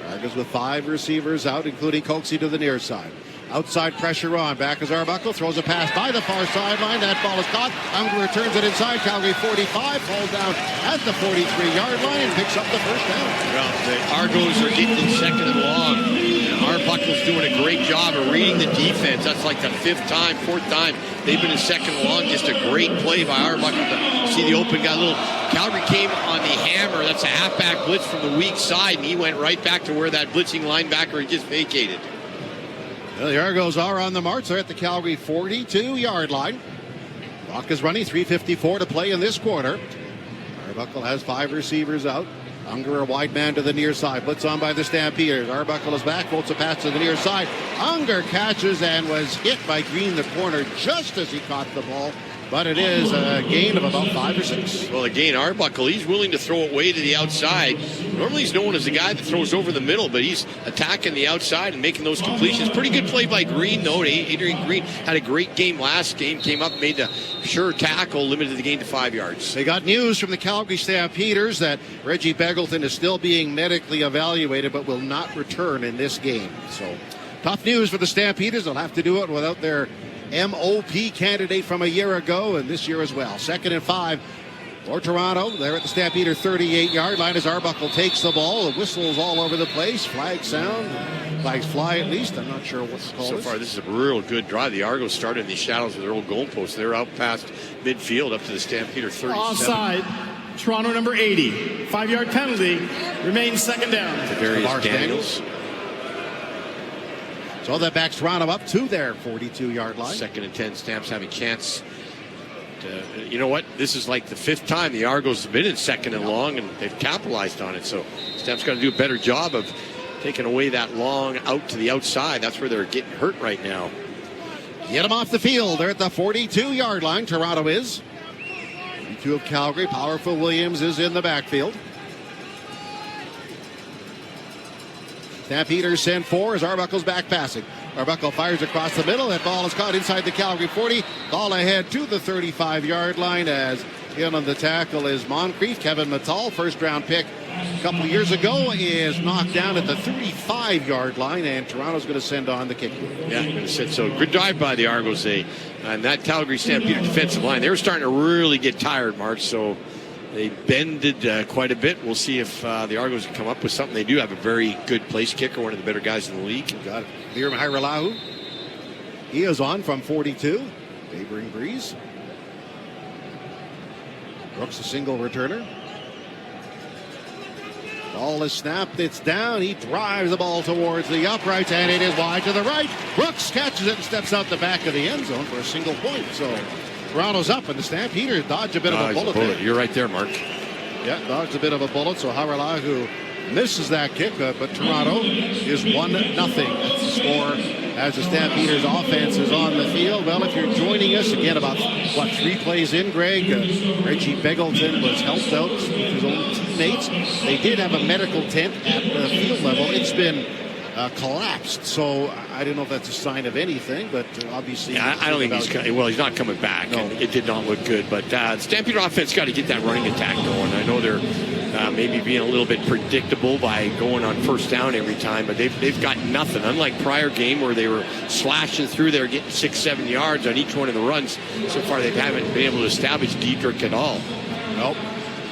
Argos with 5 receivers out, including Coxie to the near side. Outside pressure on. Back is Arbuckle. Throws a pass by the far sideline. That ball is caught. Unger returns it inside. Calgary 45. Falls down at the 43-yard line and picks up the first down. Well, the Argos are getting second and long. And Arbuckle's doing a great job of reading the defense. That's like the 4th time they've been in second and long. Just a great play by Arbuckle to see the open guy. Calgary came on the hammer. That's a halfback blitz from the weak side, and he went right back to where that blitzing linebacker had just vacated. Well, the Argos are on the march. They're at the Calgary 42-yard line. Clock is running, 3:54 to play in this quarter. Arbuckle has 5 receivers out. Unger, a wide man to the near side. Blitz on by the Stampeders. Arbuckle is back, floats a pass to the near side. Unger catches and was hit by Green, the corner, just as he caught the ball. But it is a gain of about 5 or 6. Well, again, Arbuckle, he's willing to throw it way to the outside. Normally he's known as the guy that throws over the middle, but he's attacking the outside and making those completions. Pretty good play by Green, though. Adrian Green had a great game last game. Came up, made the sure tackle, limited the gain to 5 yards. They got news from the Calgary Stampeders that Reggie Beggleton is still being medically evaluated but will not return in this game. So, tough news for the Stampeders. They'll have to do it without their MOP candidate from a year ago and this year as well. 2nd and 5 for Toronto. They're at the Stampeder 38-yard line as Arbuckle takes the ball. The whistles all over the place. Flags sound. Flags fly at least. I'm not sure what's called. So far, this is a real good drive. The Argos started in the shadows of their old goalpost. They're out past midfield up to the Stampeder 37. Offside. Toronto number 80. 5-yard penalty. Remains second down. Darius Daniels. So that backs Toronto up to their 42-yard line. 2nd and 10. Stamps having chance. You know what? This is like the 5th time the Argos have been in second and long, and they've capitalized on it. So Stamps got to do a better job of taking away that long out to the outside. That's where they're getting hurt right now. Get them off the field. They're at the 42-yard line. Toronto is. 42 of Calgary. Powerful Williams is in the backfield. Stampeders send 4 as Arbuckle's back passing. Arbuckle fires across the middle. That ball is caught inside the Calgary 40. Ball ahead to the 35-yard line as in on the tackle is Moncrief. Kevin Mattal, first-round pick a couple of years ago, is knocked down at the 35-yard line, and Toronto's going to send on the kick. Yeah, I'm going to say so. Good drive by the Argos. And that Calgary Stampeder defensive line, they were starting to really get tired, Mark, so they bended quite a bit. We'll see if the Argos can come up with something. They do have a very good place kicker, one of the better guys in the league. Got it. Liram Hairelahu. He is on from 42. Neighboring breeze. Brooks a single returner. Ball is snapped. It's down. He drives the ball towards the uprights, and it is wide to the right. Brooks catches it and steps out the back of the end zone for a single point. So Toronto's up, and the Stampeders dodge a bit of a bullet. You're right there, Mark. Yeah, dodged a bit of a bullet. So Hairelahu misses that kick, but Toronto is 1-0. That's the score as the Stampeders offense is on the field. Well, if you're joining us again, about 3 plays in, Greg, Reggie Beggleton was helped out with his own teammates. They did have a medical tent at the field level. It's been collapsed. So I don't know if that's a sign of anything, but obviously... Yeah, I don't think he's not coming back. No. And it did not look good. But Stampede offense got to get that running attack going. I know they're maybe being a little bit predictable by going on first down every time, but they've got nothing. Unlike prior game where they were slashing through there, getting 6-7 yards on each one of the runs, so far they haven't been able to establish Diedrich at all. Nope.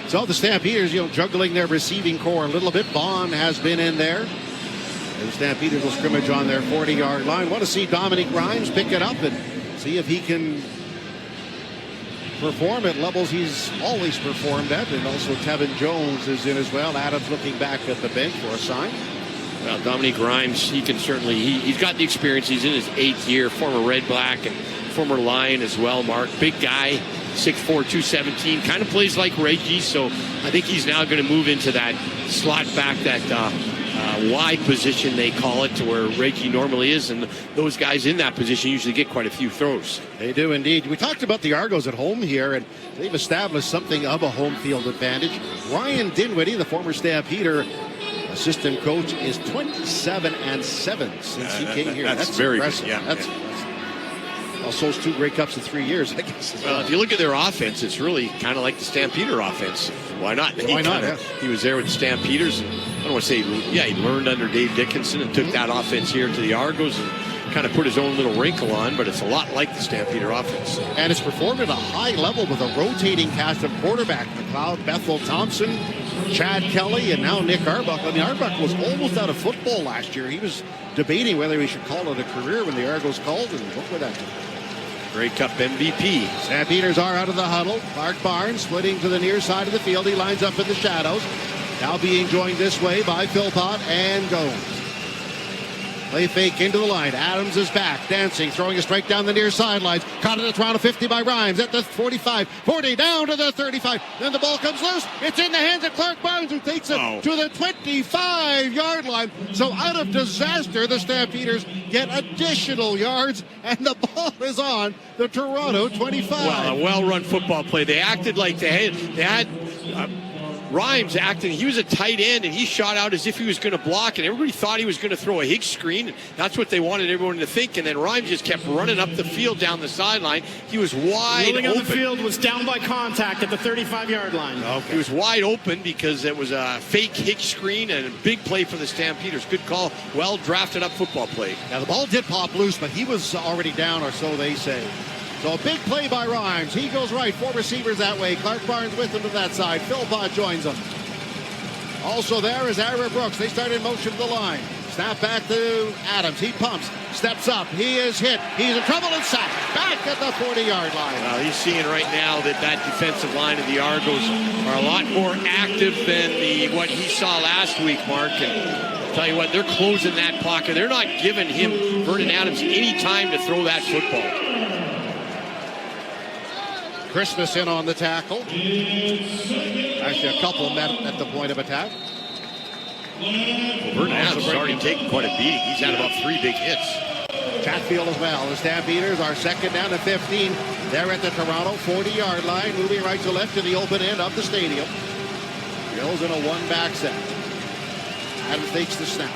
So the Stampeders, juggling their receiving core a little bit. Bond has been in there. The Stampeders will scrimmage on their 40-yard line. Want to see Dominic Grimes pick it up and see if he can perform at levels he's always performed at. And also Tevin Jones is in as well. Adams looking back at the bench for a sign. Well, Dominic Grimes, he can certainly, he's got the experience. He's in his 8th year, former Red Black and former Lion as well, Mark. Big guy, 6'4", 217, kind of plays like Reggie, so I think he's now going to move into that slot back, that wide position they call it, to where Reggie normally is, and those guys in that position usually get quite a few throws. They do indeed. We talked about the Argos at home here, and they've established something of a home field advantage. Ryan Dinwiddie, the former Stampeder assistant coach, is 27-7 since he came here. That's very impressive. Good. Yeah, that's also 2 Grey Cups in 3 years, I guess. Well, if you look at their offense, it's really kind of like the Stampeder offense. Why not? He was there with the Stampeders, and I don't want to say, he learned under Dave Dickinson and took that offense here to the Argos and kind of put his own little wrinkle on, but it's a lot like the Stampeder offense. And it's performed at a high level with a rotating cast of quarterback. McLeod, Bethel Thompson, Chad Kelly, and now Nick Arbuckle. I mean, Arbuckle was almost out of football last year. He was debating whether he should call it a career when the Argos called, and look what that did. Grey Cup MVP. Stampeders are out of the huddle. Clark Barnes splitting to the near side of the field. He lines up in the shadows. Now being joined this way by Philpott and Gomes. Play fake into the line. Adams is back, dancing, throwing a strike down the near sidelines. Caught at the Toronto 50 by Rhymes at the 45, 40, down to the 35. Then the ball comes loose. It's in the hands of Clark Barnes, who takes it to the 25-yard line. So out of disaster, the Stampeders get additional yards, and the ball is on the Toronto 25. Well, a well-run football play. They acted like they had Rhymes acting. He was a tight end, and he shot out as if he was going to block, and everybody thought he was going to throw a Higgs screen. That's what they wanted everyone to think, and then Rhymes just kept running up the field down the sideline. He was wide open. On the field, was down by contact at the 35-yard line. Okay. He was wide open because it was a fake Higgs screen and a big play for the Stampeders. Good call. Well drafted up football play. Now, the ball did pop loose, but he was already down, or so they say. So a big play by Rhymes. He goes right. 4 receivers that way. Clark Barnes with him to that side. Philpott joins him. Also there is Ira Brooks. They start in motion to the line. Snap back to Adams. He pumps. Steps up. He is hit. He's in trouble and sacked. Back at the 40-yard line. Well, he's seeing right now that defensive line of the Argos are a lot more active than what he saw last week, Mark. And I'll tell you what, they're closing that pocket. They're not giving him, Vernon Adams, any time to throw that football. Christmas in on the tackle. Actually, a couple met at the point of attack. Well, Vernon Adams has already taken quite a beating. He's had about 3 big hits. Chatfield as well. The Stampeders are second down and 15. They're at the Toronto 40-yard line, moving right to left to the open end of the stadium. Bills in a one-back set. Adams takes the snap.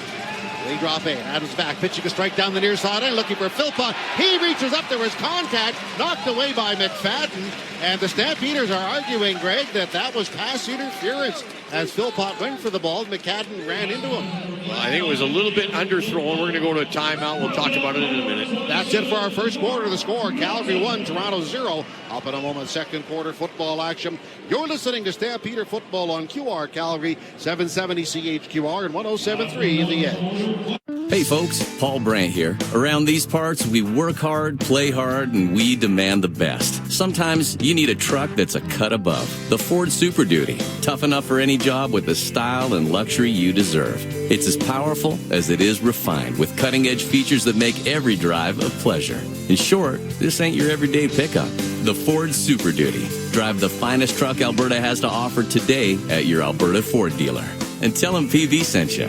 They drop in. Adams back, pitching a strike down the near sideline, looking for Philpott. He reaches up. There was contact, knocked away by McFadden. And the Stampeders are arguing, Greg, that was pass interference. As Philpott went for the ball, McFadden ran into him. Well, I think it was a little bit underthrown. We're going to go to a timeout. We'll talk about it in a minute. That's it for our first quarter. The score, Calgary 1, Toronto 0. Up in a moment, second quarter football action. You're listening to Stampeder Football on QR Calgary, 770 CHQR and 107.3 The Edge. Hey folks, Paul Brandt here. Around these parts, we work hard, play hard, and we demand the best. Sometimes you need a truck that's a cut above. The Ford Super Duty. Tough enough for any job with the style and luxury you deserve. It's as powerful as it is refined, with cutting-edge features that make every drive a pleasure. In short, this ain't your everyday pickup. The Ford Super Duty. Drive the finest truck Alberta has to offer today at your Alberta Ford dealer. And tell them PV sent you.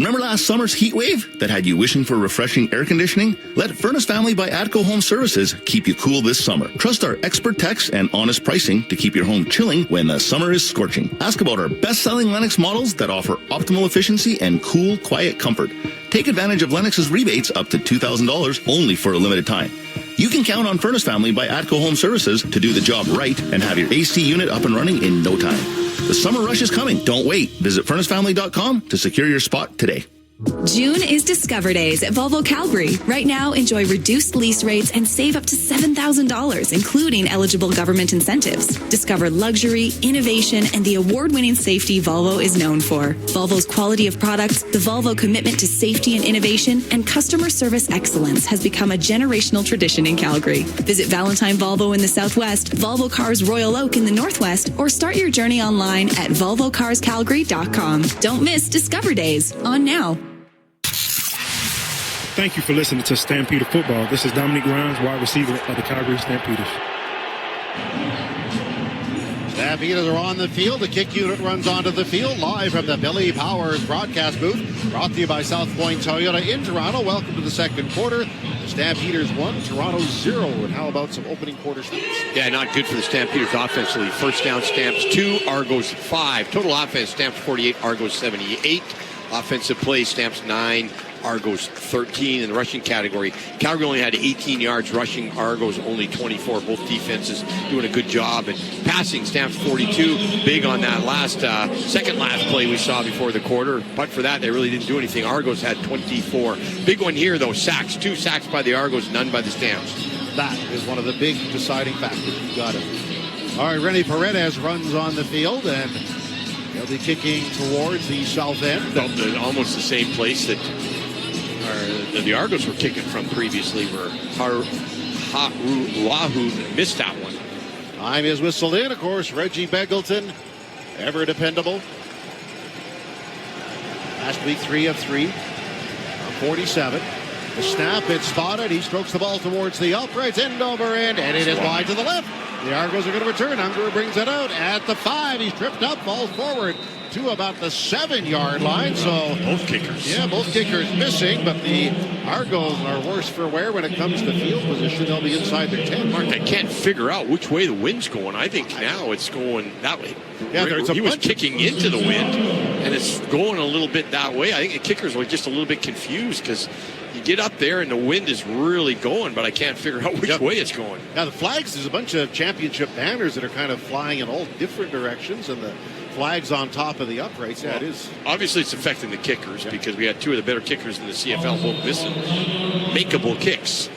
Remember last summer's heat wave that had you wishing for refreshing air conditioning? Let Furnace Family by Atco Home Services keep you cool this summer. Trust our expert techs and honest pricing to keep your home chilling when the summer is scorching. Ask about our best-selling Lennox models that offer optimal efficiency and cool, quiet comfort. Take advantage of Lennox's rebates up to $2,000 only for a limited time. You can count on Furnace Family by Atco Home Services to do the job right and have your AC unit up and running in no time. The summer rush is coming. Don't wait. Visit furnacefamily.com to secure your spot today. June is Discover Days at Volvo Calgary. Right now, enjoy reduced lease rates and save up to $7,000, including eligible government incentives. Discover luxury, innovation, and the award-winning safety Volvo is known for. Volvo's quality of products, the Volvo commitment to safety and innovation, and customer service excellence has become a generational tradition in Calgary. Visit Valentine Volvo in the Southwest, Volvo Cars Royal Oak in the Northwest, or start your journey online at volvocarscalgary.com. Don't miss Discover Days on now. Thank you for listening to Stampeder Football. This is Dominic Grimes, wide receiver of the Calgary Stampeders. Stampeders are on the field. The kick unit runs onto the field live from the Billy Powers broadcast booth. Brought to you by South Point Toyota in Toronto. Welcome to the second quarter. The Stampeders 1, Toronto 0. And how about some opening quarter stats? Yeah, not good for the Stampeders offensively. First down, Stamps 2, Argos 5. Total offense, Stamps 48, Argos 78. Offensive play, Stamps 9. Argos 13 in the rushing category. Calgary only had 18 yards rushing. Argos only 24. Both defenses doing a good job. And passing, Stamps 42. Big on that second last play we saw before the quarter. But for that, they really didn't do anything. Argos had 24. Big one here, though, sacks. 2 sacks by the Argos, none by the Stamps. That is one of the big deciding factors. You got it. All right, Rennie Paredes runs on the field, and he'll be kicking towards the south end. Almost the same place that the Argos were kicking from previously, where Wahoo missed that one. Time is whistled in. Of course, Reggie Beggleton, ever dependable. Last week, 3 of 3 from 47. The snap, it's spotted. He strokes the ball towards the uprights, end over end, and it is wide to the left. The Argos are going to return. Ungerer brings it out at the 5. He's tripped up, falls forward to about the 7-yard line. So both kickers. Yeah, both kickers missing, but the Argos are worse for wear when it comes to field position. They'll be inside their 10. Mark, I can't figure out which way the wind's going. I think now it's going that way. Yeah, he was kicking into the wind, and it's going a little bit that way. I think the kickers were just a little bit confused because you get up there and the wind is really going, but I can't figure out which way it's going. Now, the flags, there's a bunch of championship banners that are kind of flying in all different directions, and the flags on top of the uprights. Yeah, it is. Obviously, it's affecting the kickers because we had 2 of the better kickers in the CFL both missing makeable kicks.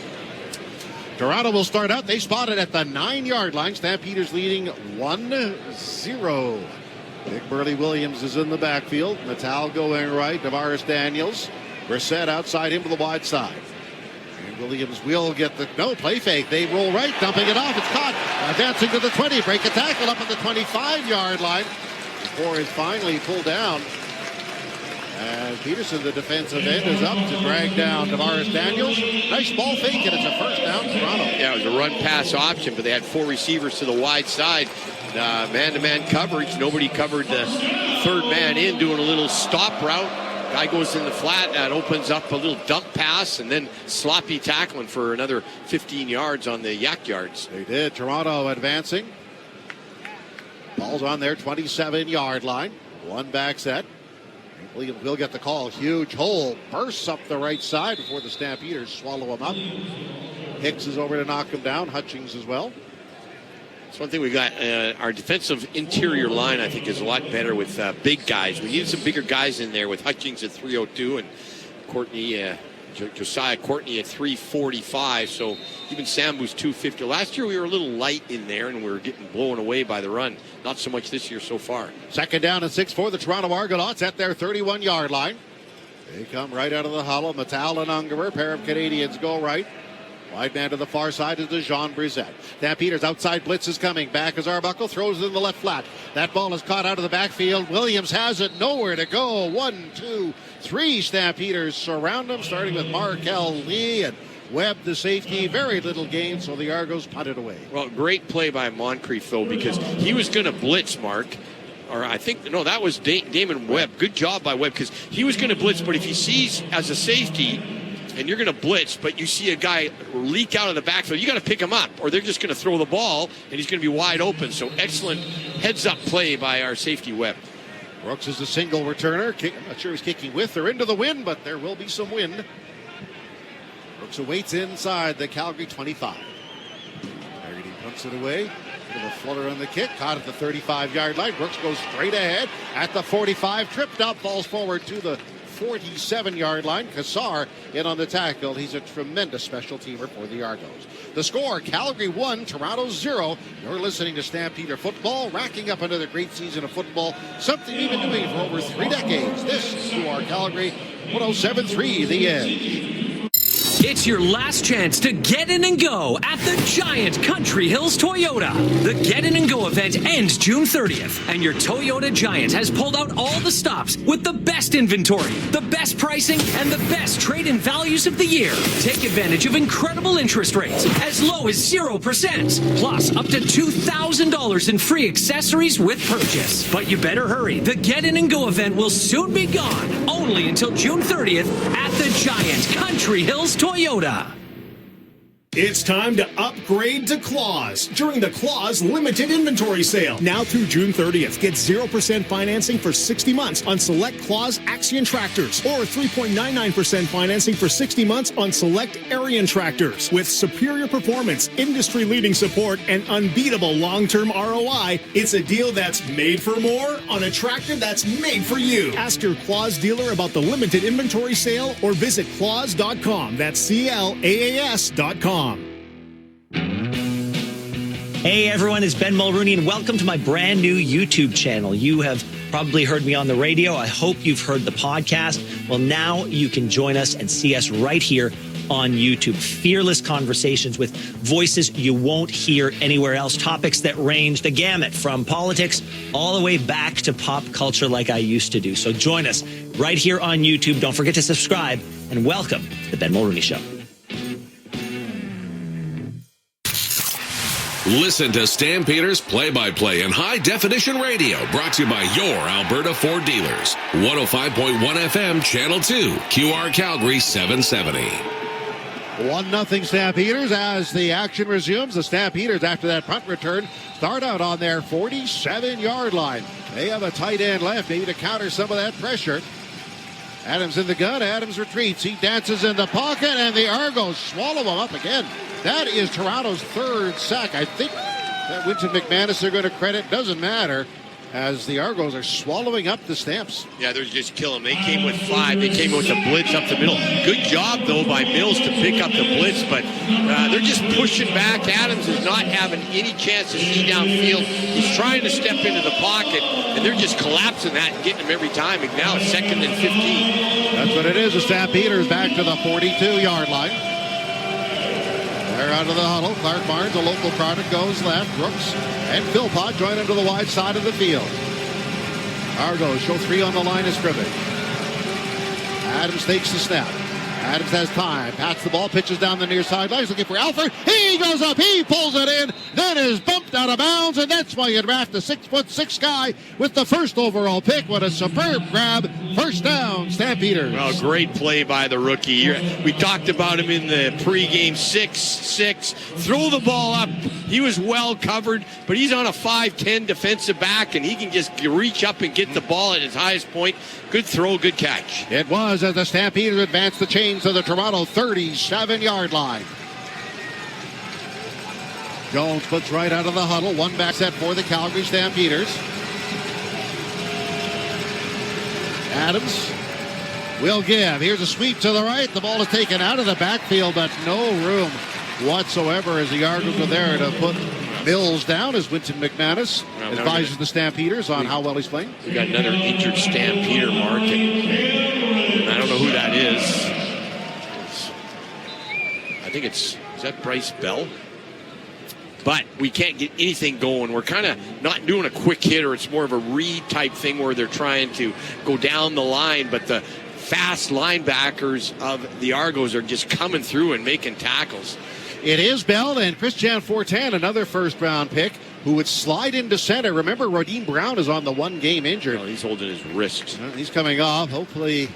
Toronto will start out. They spot it at the 9-yard line. Stampeders leading 1-0. Big Burley Williams is in the backfield. Natal going right. Tavares Daniels. Brissett outside him to the wide side. And Williams will get the play fake. They roll right, dumping it off. It's caught. Advancing to the 20. Break a tackle up at the 25-yard line before it's finally pulled down. And Peterson, the defensive end, is up to drag down Tavares Daniels. Nice ball fake, and it's a first down, Toronto. Yeah, it was a run-pass option, but they had 4 receivers to the wide side. Man-to-man coverage. Nobody covered the third man in, doing a little stop route. Guy goes in the flat, that opens up a little dump pass, and then sloppy tackling for another 15 yards on the yak yards. They did. Toronto advancing. Ball's on their 27-yard line. One back set. Williams will get the call. Huge hole. Bursts up the right side before the Stampeders swallow him up. Hicks is over to knock him down. Hutchings as well. That's one thing we got. Our defensive interior line, I think, is a lot better with big guys. We needed some bigger guys in there with Hutchings at 302 and Courtney, Josiah Courtney at 345. So even Sambu's 250. Last year we were a little light in there and we were getting blown away by the run. Not so much this year so far. Second down and 6 for the Toronto Argonauts at their 31-yard line. They come right out of the hollow. Natal and Ungerer, pair of Canadians, go right. Wide man to the far side is Jean Brissett. Stampeders outside blitz is coming. Back is Arbuckle. Throws it in the left flat. That ball is caught out of the backfield. Williams has it. Nowhere to go. 1, 2, 3 Stampeders surround him, starting with Markel Lee and Webb, the safety. Very little gain, so the Argos punted away. Well, great play by Moncrief, though, because he was going to blitz, Mark. or I think, no, that was Damon Webb. Good job by Webb, because he was going to blitz, but if he sees as a safety and you're going to blitz, but you see a guy leak out of the backfield, you got to pick him up, or they're just going to throw the ball, and he's going to be wide open. So excellent heads-up play by our safety Webb. Brooks is a single returner. I'm not sure he's kicking with or into the wind, but there will be some wind. Brooks awaits inside the Calgary 25. Haggerty punts it away. Bit of a flutter on the kick. Caught at the 35-yard line. Brooks goes straight ahead at the 45. Tripped up, falls forward to the 47-yard line. Kassar in on the tackle. He's a tremendous special teamer for the Argos. The score, Calgary 1, Toronto 0. You're listening to Stampeder Football, racking up another great season of football, something we've been doing for over 3 decades. This is COR Calgary 107.3 The Edge. It's your last chance to get in and go at the giant Country Hills Toyota. The Get In and Go event ends June 30th, and your Toyota Giant has pulled out all the stops with the best inventory, the best pricing, and the best trade-in values of the year. Take advantage of incredible interest rates as low as 0%, plus up to $2,000 in free accessories with purchase. But you better hurry. The Get In and Go event will soon be gone, only until June 30th at the giant Country Hills Toyota. It's time to upgrade to Claws during the Claws limited inventory sale. Now through June 30th, get 0% financing for 60 months on select Claws Axion tractors, or 3.99% financing for 60 months on select Arian tractors. With superior performance, industry-leading support, and unbeatable long-term ROI, it's a deal that's made for more on a tractor that's made for you. Ask your Claws dealer about the limited inventory sale or visit claws.com. That's CLAAS.com. Hey everyone, it's Ben Mulrooney and welcome to my brand new YouTube channel. You have probably heard me on the radio. I hope you've heard the podcast. Well, now you can join us and see us right here on YouTube. Fearless conversations with voices you won't hear anywhere else. Topics that range the gamut from politics all the way back to pop culture like I used to do. So join us right here on YouTube. Don't forget to subscribe and welcome to the Ben Mulrooney Show. Listen to Stampeders play-by-play in high-definition radio, brought to you by your Alberta Ford dealers. 105.1 FM, Channel 2, QR Calgary 770. 1-0 Stampeders as the action resumes. The Stampeders, after that punt return, start out on their 47-yard line. They have a tight end left, maybe to counter some of that pressure. Adams in the gun. Adams retreats. He dances in the pocket, and the Argos swallow him up again. That is Toronto's third sack. I think that Winton McManus they're going to credit. Doesn't matter, as the Argos are swallowing up the Stamps. Yeah, they're just killing. They came with 5. They came with a blitz up the middle. Good job, though, by Mills to pick up the blitz, but they're just pushing back. Adams is not having any chance to see downfield. He's trying to step into the pocket, and they're just collapsing that and getting him every time. And now it's 2nd and 15. That's what it is. The Stampeders back to the 42-yard line. They're out of the huddle. Clark Barnes, a local product, goes left. Brooks and Philpott join him to the wide side of the field. Argos show 3 on the line of scrimmage. Adams takes the snap. Adams has time. Pats the ball, pitches down the near sideline. He's looking for Alford. He goes up. He pulls it in. Then is bumped out of bounds, and that's why you draft the 6'6" guy with the first overall pick. What a superb grab. First down, Stampeders. Well, great play by the rookie. We talked about him in the pregame. 6'6". Throw the ball up. He was well covered, but he's on a 5'10" defensive back, and he can just reach up and get the ball at his highest point. Good throw, good catch. It was as the Stampeders advanced the chains to the Toronto 37-yard line. Jones puts right out of the huddle. One back set for the Calgary Stampeders. Adams will give. Here's a sweep to the right. The ball is taken out of the backfield, but no room whatsoever as the Argos are there to put Mills down as Winton McManus advises the Stampeders on how well he's playing. We got another injured Stampeder, Mark, and I don't know who that is. I think is that Bryce Bell? But we can't get anything going. We're kind of not doing a quick hit, or it's more of a read type thing where they're trying to go down the line, but the fast linebackers of the Argos are just coming through and making tackles. It is Bell and Christian Fortin, another first-round pick, who would slide into center. Remember, Rodin Brown is on the one-game injured. He's holding his wrist. He's coming off. Hopefully,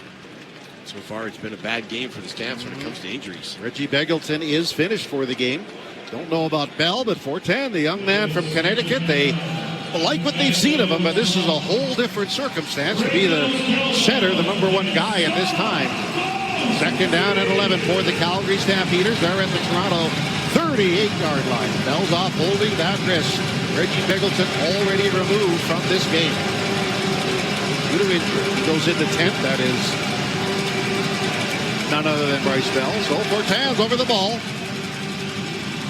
so far it's been a bad game for the Stamps when it comes to injuries. Reggie Begelton is finished for the game. Don't know about Bell, but Fortin, the young man from Connecticut, they like what they've seen of him, but this is a whole different circumstance to be the center, the number one guy at this time. Second down and 11 for the Calgary Stampeders. They're at the Toronto 38-yard line. Bell's off holding that wrist. Reggie Begelton already removed from this game due to injury. He goes into 10th. That is none other than Bryce Bell. So Fortin's over the ball.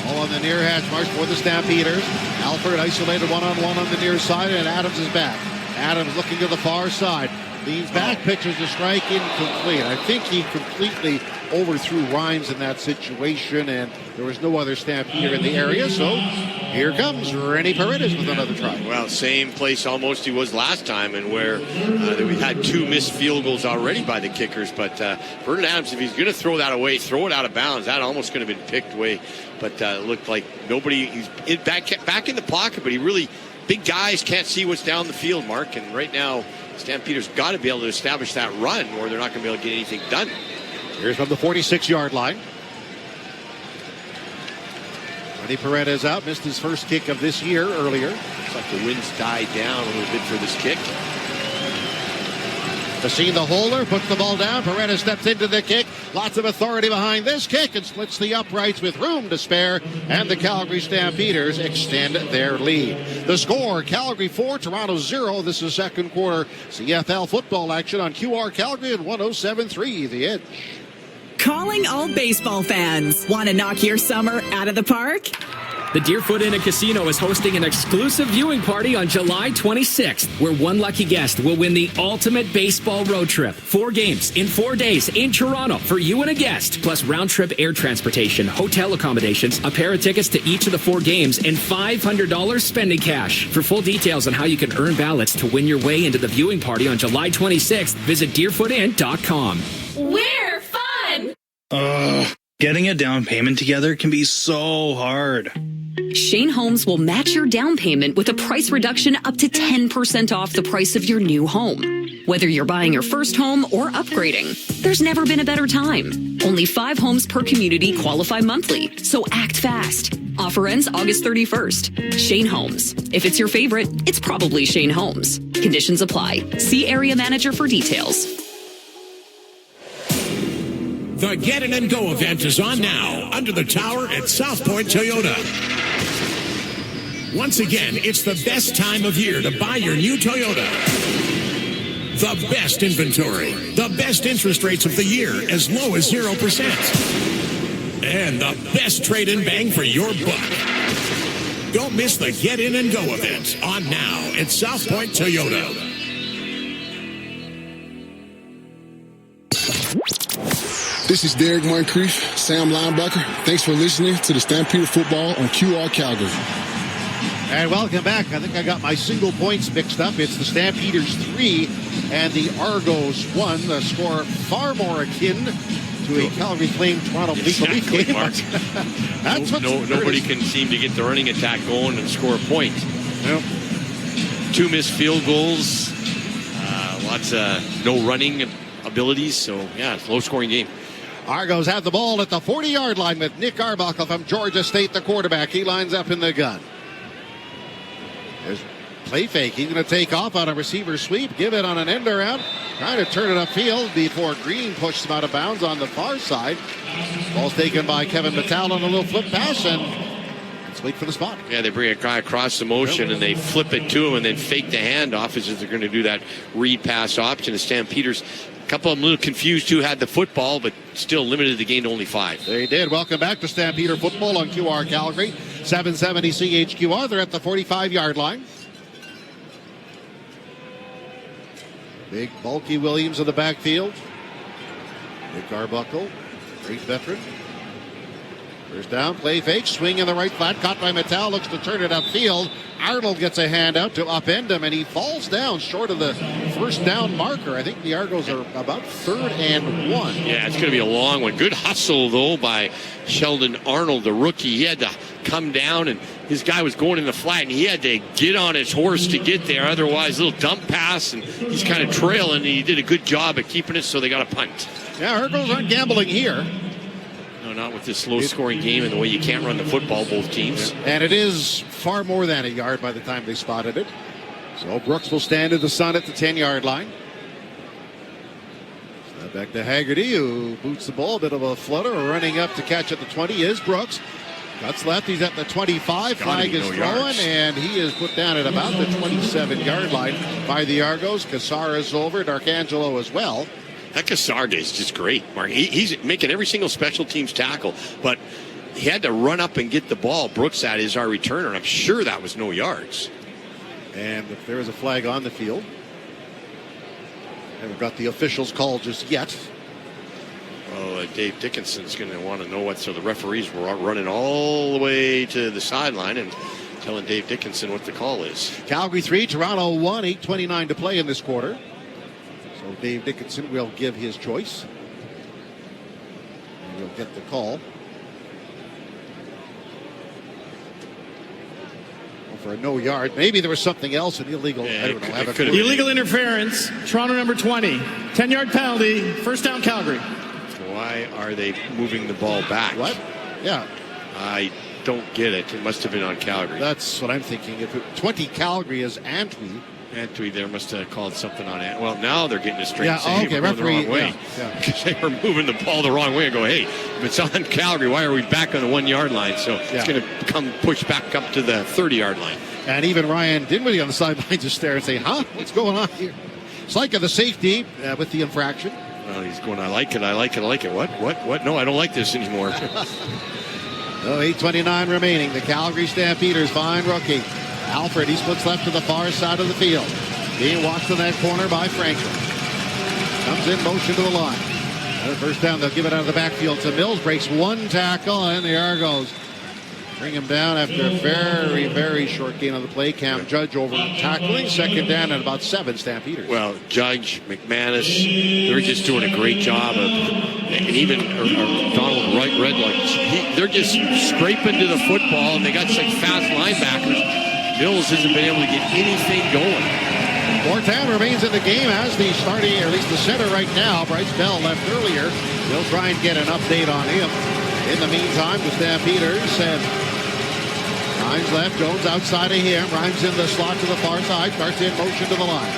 All on the near hash marks for the Stampeders. Alford isolated one-on-one on the near side, and Adams is back. Adams looking to the far side. Leans back, pitches a strike, incomplete. I think he completely overthrew Rhymes in that situation, and there was no other Stampeder in the area, so here comes Rennie Paredes with another try. Well, same place almost he was last time, and where we had 2 missed field goals already by the kickers, but Vernon Adams, if he's going to throw that away, throw it out of bounds. That almost could have been picked away, but it looked like nobody, he's back in the pocket, but he really, big guys can't see what's down the field, Mark, and right now, Stampeders got to be able to establish that run, or they're not going to be able to get anything done. Here's from the 46-yard line. Rennie Paredes out, missed his first kick of this year earlier. Looks like the wind's died down a little bit for this kick. Machine the holder, puts the ball down. Paredes steps into the kick. Lots of authority behind this kick and splits the uprights with room to spare. And the Calgary Stampeders extend their lead. The score, Calgary 4, Toronto 0. This is second quarter CFL football action on QR Calgary at 107.3 The Edge. Calling all baseball fans. Want to knock your summer out of the park? The Deerfoot Inn & Casino is hosting an exclusive viewing party on July 26th, where one lucky guest will win the ultimate baseball road trip. 4 games in 4 days in Toronto for you and a guest, plus round-trip air transportation, hotel accommodations, a pair of tickets to each of the 4 games, and $500 spending cash. For full details on how you can earn ballots to win your way into the viewing party on July 26th, visit deerfootinn.com. We're fun! Getting a down payment together can be so hard. Shane Homes will match your down payment with a price reduction up to 10% off the price of your new home. Whether you're buying your first home or upgrading, there's never been a better time. Only 5 homes per community qualify monthly, so act fast. Offer ends August 31st. Shane Homes. If it's your favorite, it's probably Shane Homes. Conditions apply. See area manager for details. The Get In and Go event is on now under the tower at South Point Toyota. Once again, it's the best time of year to buy your new Toyota. The best inventory, the best interest rates of the year, as low as 0%. And the best trade-in bang for your buck. Don't miss the Get In and Go event on now at South Point Toyota. This is Derek Moncrief, Sam linebacker. Thanks for listening to the Stampede Football on QR Calgary. And welcome back. I think I got my single points mixed up. It's the Stampeders 3 and the Argos 1. The score far more akin to a Calgary Flame Toronto Maple Leaf game. Mark. That's what nobody can seem to get the running attack going and score a point. Yep. 2 missed field goals. Lots of no running abilities. So, yeah, it's a low-scoring game. Argos have the ball at the 40-yard line with Nick Arbuckle from Georgia State, the quarterback. He lines up in the gun. There's play fake. He's going to take off on a receiver sweep, give it on an end around, trying to turn it upfield before Green pushes him out of bounds on the far side. Ball's taken by Kevin Mattal on a little flip pass, and let's wait for the spot. Yeah, they bring a guy across the motion and they flip it to him and then fake the handoff as they're going to do that read pass option. The Stampeders, a couple of them a little confused who had the football, but still limited the game to only 5. They did. Welcome back to Stampeder Football on QR Calgary. 770 CHQR. They're at the 45-yard line. Big, bulky Williams in the backfield. Nick Arbuckle, great veteran. First down, play fake, swing in the right flat, caught by Mattel, looks to turn it upfield. Arnold gets a hand out to upend him, and he falls down short of the first down marker. I think the Argos are about 3rd and 1. Yeah, it's going to be a long one. Good hustle, though, by Sheldon Arnold, the rookie. He had to come down, and his guy was going in the flat, and he had to get on his horse to get there. Otherwise, a little dump pass, and he's kind of trailing, and he did a good job at keeping it, so they got a punt. Yeah, Argos aren't gambling here. No, not with this low-scoring game and the way you can't run the football, both teams. And it is far more than a yard by the time they spotted it. So Brooks will stand in the sun at the 10-yard line. Snap back to Haggerty, who boots the ball. A bit of a flutter. Running up to catch at the 20 is Brooks. Cuts left. He's at the 25. Flag is thrown, and he is put down at about the 27-yard line by the Argos. Cassar is over. D'Arcangelo as well. That Cassar is just great, Mark. He's making every single special teams tackle, but he had to run up and get the ball. Brooks at is our returner, and I'm sure that was no yards. And if there is a flag on the field, haven't got the officials called just yet. Well, Dave Dickinson's going to want to know what, so the referees were running all the way to the sideline and telling Dave Dickinson what the call is. Calgary 3, Toronto 1, 8:29 to play in this quarter. So Dave Dickinson will give his choice. And he'll get the call. For a no yard. Maybe there was something else, an illegal. Yeah, I don't know. Illegal interference. Toronto number 20. 10-yard penalty. First down, Calgary. Why are they moving the ball back? What? Yeah. I don't get it. It must have been on Calgary. That's what I'm thinking. If 20 Calgary is Antwi. Antwi there must have called something on it. Well, now they're getting a straight. Yeah, say, okay, we're going the referee. wrong way. Because they were moving the ball the wrong way and go, hey, if it's on Calgary, why are we back on the 1 yard line? So it's going to come push back up to the 30-yard line. And even Ryan Dinwiddie on the sideline just stare and say, huh? What's going on here? It's like the safety with the infraction. Well, he's going, I like it. What? No, I don't like this anymore. 8:29 remaining. The Calgary Stampeders find rookie Alfred. He splits left to the far side of the field. Being watched in that corner by Franklin. Comes in motion to the line. And first down, they'll give it out of the backfield to Mills. Breaks one tackle, and the Argos bring him down after a very, very short gain on the play. Cam Judge over tackling. Second down and about 7 Stampeders. Well, Judge, McManus, they're just doing a great job of, and even Donald Redlock, they're just scraping to the football, and they got such fast linebackers. Mills hasn't been able to get anything going. Fortan remains in the game as the starting, or at least the center right now. Bryce Bell left earlier. They'll try and get an update on him. In the meantime, the Stampeders have Rhymes left, Jones outside of him. Rhymes in the slot to the far side. Starts in motion to the line.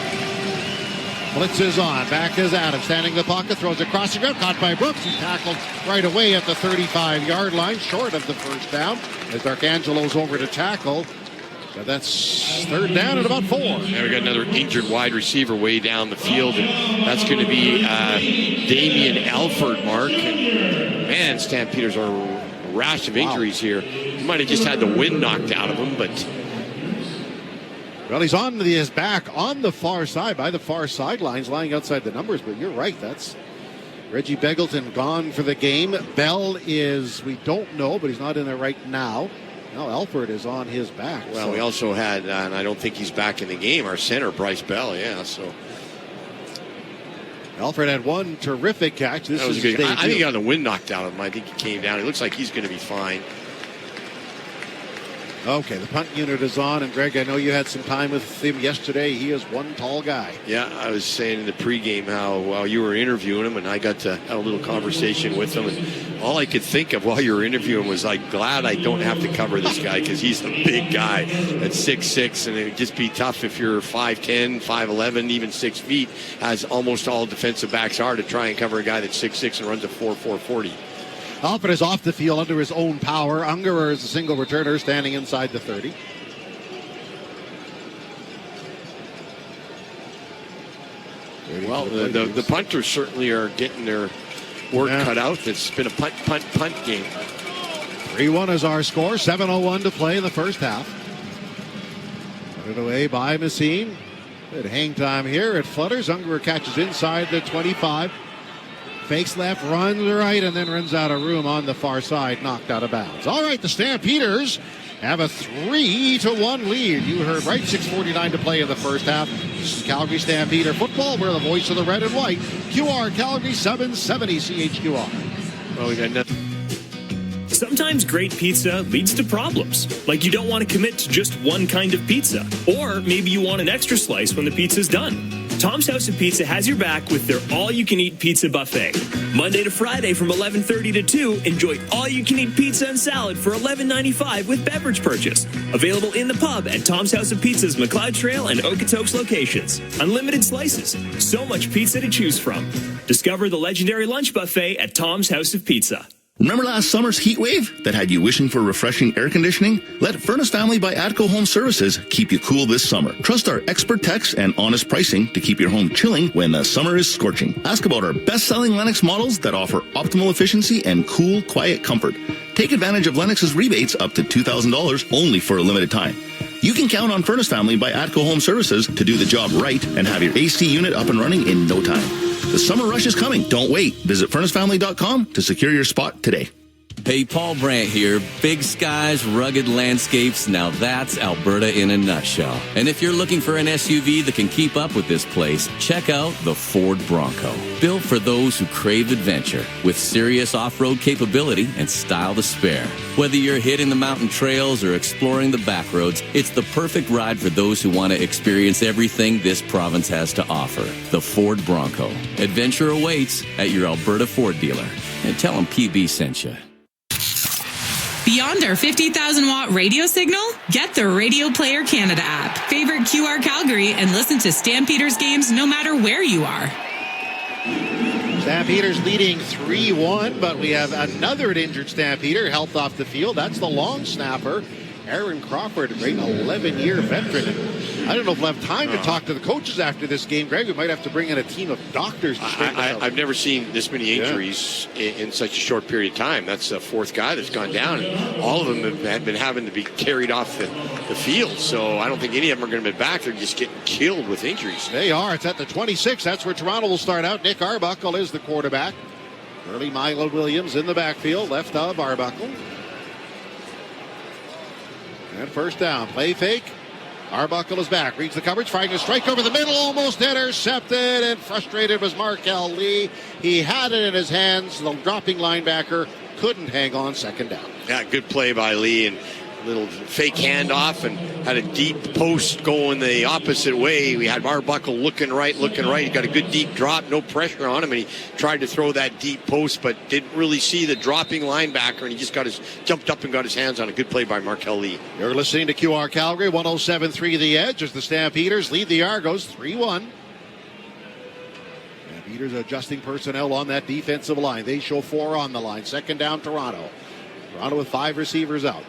Blitz is on. Back is Adams. Standing in the pocket. Throws a crossing route. Caught by Brooks. He's tackled right away at the 35-yard line. Short of the first down. As D'Arcangelo's over to tackle. So that's third down at about 4. Yeah, we got another injured wide receiver way down the field. And that's going to be Damian Alford, Mark. And, man, Stampeders are a rash of injuries here. He might have just had the wind knocked out of him, but... Well, he's on his back on the far side, by the far sidelines, lying outside the numbers. But you're right, that's Reggie Beggleton gone for the game. Bell is, we don't know, but he's not in there right now. Now Alford is on his back. Well, we also had, and I don't think he's back in the game, our center, Bryce Bell, yeah, so... Alfred had one terrific catch. This was good. I think he got the wind knocked out of him. I think he came down. It looks like he's going to be fine. Okay, the punt unit is on, and Greg, I know you had some time with him yesterday. He is one tall guy. Yeah, I was saying in the pregame how while you were interviewing him, and I got to have a little conversation with him, and all I could think of while you were interviewing was, like, glad I don't have to cover this guy because he's a big guy at 6'6", and it'd just be tough if you're 5'10", 5'11", even 6 feet, as almost all defensive backs are, to try and cover a guy that's 6'6" and runs a 4.40. Alfred is off the field under his own power. Ungerer is a single returner standing inside the 30. Well, the punters certainly are getting their work cut out. It's been a punt game. 3-1 is our score. 7:01 to play in the first half. Put it away by Messine. Good hang time here. It flutters. Ungerer catches inside the 25. Fakes left, runs right, and then runs out of room on the far side, knocked out of bounds. All right, the Stampeders have a 3-1 lead. You heard right, 6:49 to play in the first half. This is Calgary Stampeder football. We're the voice of the red and white. QR Calgary 770 CHQR. Well, we got nothing. Sometimes great pizza leads to problems, like you don't want to commit to just one kind of pizza, or maybe you want an extra slice when the pizza's done. Tom's House of Pizza has your back with their all-you-can-eat pizza buffet. Monday to Friday from 11:30 to 2, enjoy all-you-can-eat pizza and salad for $11.95 with beverage purchase. Available in the pub at Tom's House of Pizza's McLeod Trail and Okotoks locations. Unlimited slices, so much pizza to choose from. Discover the legendary lunch buffet at Tom's House of Pizza. Remember last summer's heat wave that had you wishing for refreshing air conditioning? Let Furnace Family by Atco Home Services keep you cool this summer. Trust our expert techs and honest pricing to keep your home chilling when the summer is scorching. Ask about our best-selling Lennox models that offer optimal efficiency and cool, quiet comfort. Take advantage of Lennox's rebates up to $2,000 only for a limited time. You can count on Furnace Family by Atco Home Services to do the job right and have your AC unit up and running in no time. The summer rush is coming. Don't wait. Visit furnacefamily.com to secure your spot today. Hey, Paul Brandt here. Big skies, rugged landscapes. Now that's Alberta in a nutshell. And if you're looking for an SUV that can keep up with this place, check out the Ford Bronco. Built for those who crave adventure, with serious off-road capability and style to spare. Whether you're hitting the mountain trails or exploring the back roads, it's the perfect ride for those who want to experience everything this province has to offer. The Ford Bronco. Adventure awaits at your Alberta Ford dealer. And tell them PB sent you. Beyond our 50,000-watt radio signal, get the Radio Player Canada app. Favorite QR Calgary and listen to Stampeders games no matter where you are. Stampeders leading 3-1, but we have another injured Stampeder, health off the field. That's the long snapper, Aaron Crawford, a great 11-year veteran. I don't know if we'll have time to talk to the coaches after this game, Greg. We might have to bring in a team of doctors to straighten us out. I've never seen this many injuries in such a short period of time. That's the fourth guy that's gone down, and all of them have been having to be carried off the field. So I don't think any of them are going to be back. They're just getting killed with injuries. They are. It's at the 26. That's where Toronto will start out. Nick Arbuckle is the quarterback. Early Milo Williams in the backfield, left of Arbuckle. And first down, play fake. Arbuckle is back, reads the coverage, firing a strike over the middle, almost intercepted, and frustrated was Markel Lee. He had it in his hands. The dropping linebacker couldn't hang on, second down. Yeah, good play by Lee, and little fake handoff, and had a deep post going the opposite way. We had Arbuckle looking right. He got a good deep drop, no pressure on him, and he tried to throw that deep post, but didn't really see the dropping linebacker, and he just jumped up and got his hands on a good play by Markel Lee. You're listening to QR Calgary, 107.3 The Edge, as the Stampeders lead the Argos 3-1. Stampeders adjusting personnel on that defensive line. They show 4 on the line. Second down, Toronto. Toronto with 5 receivers out.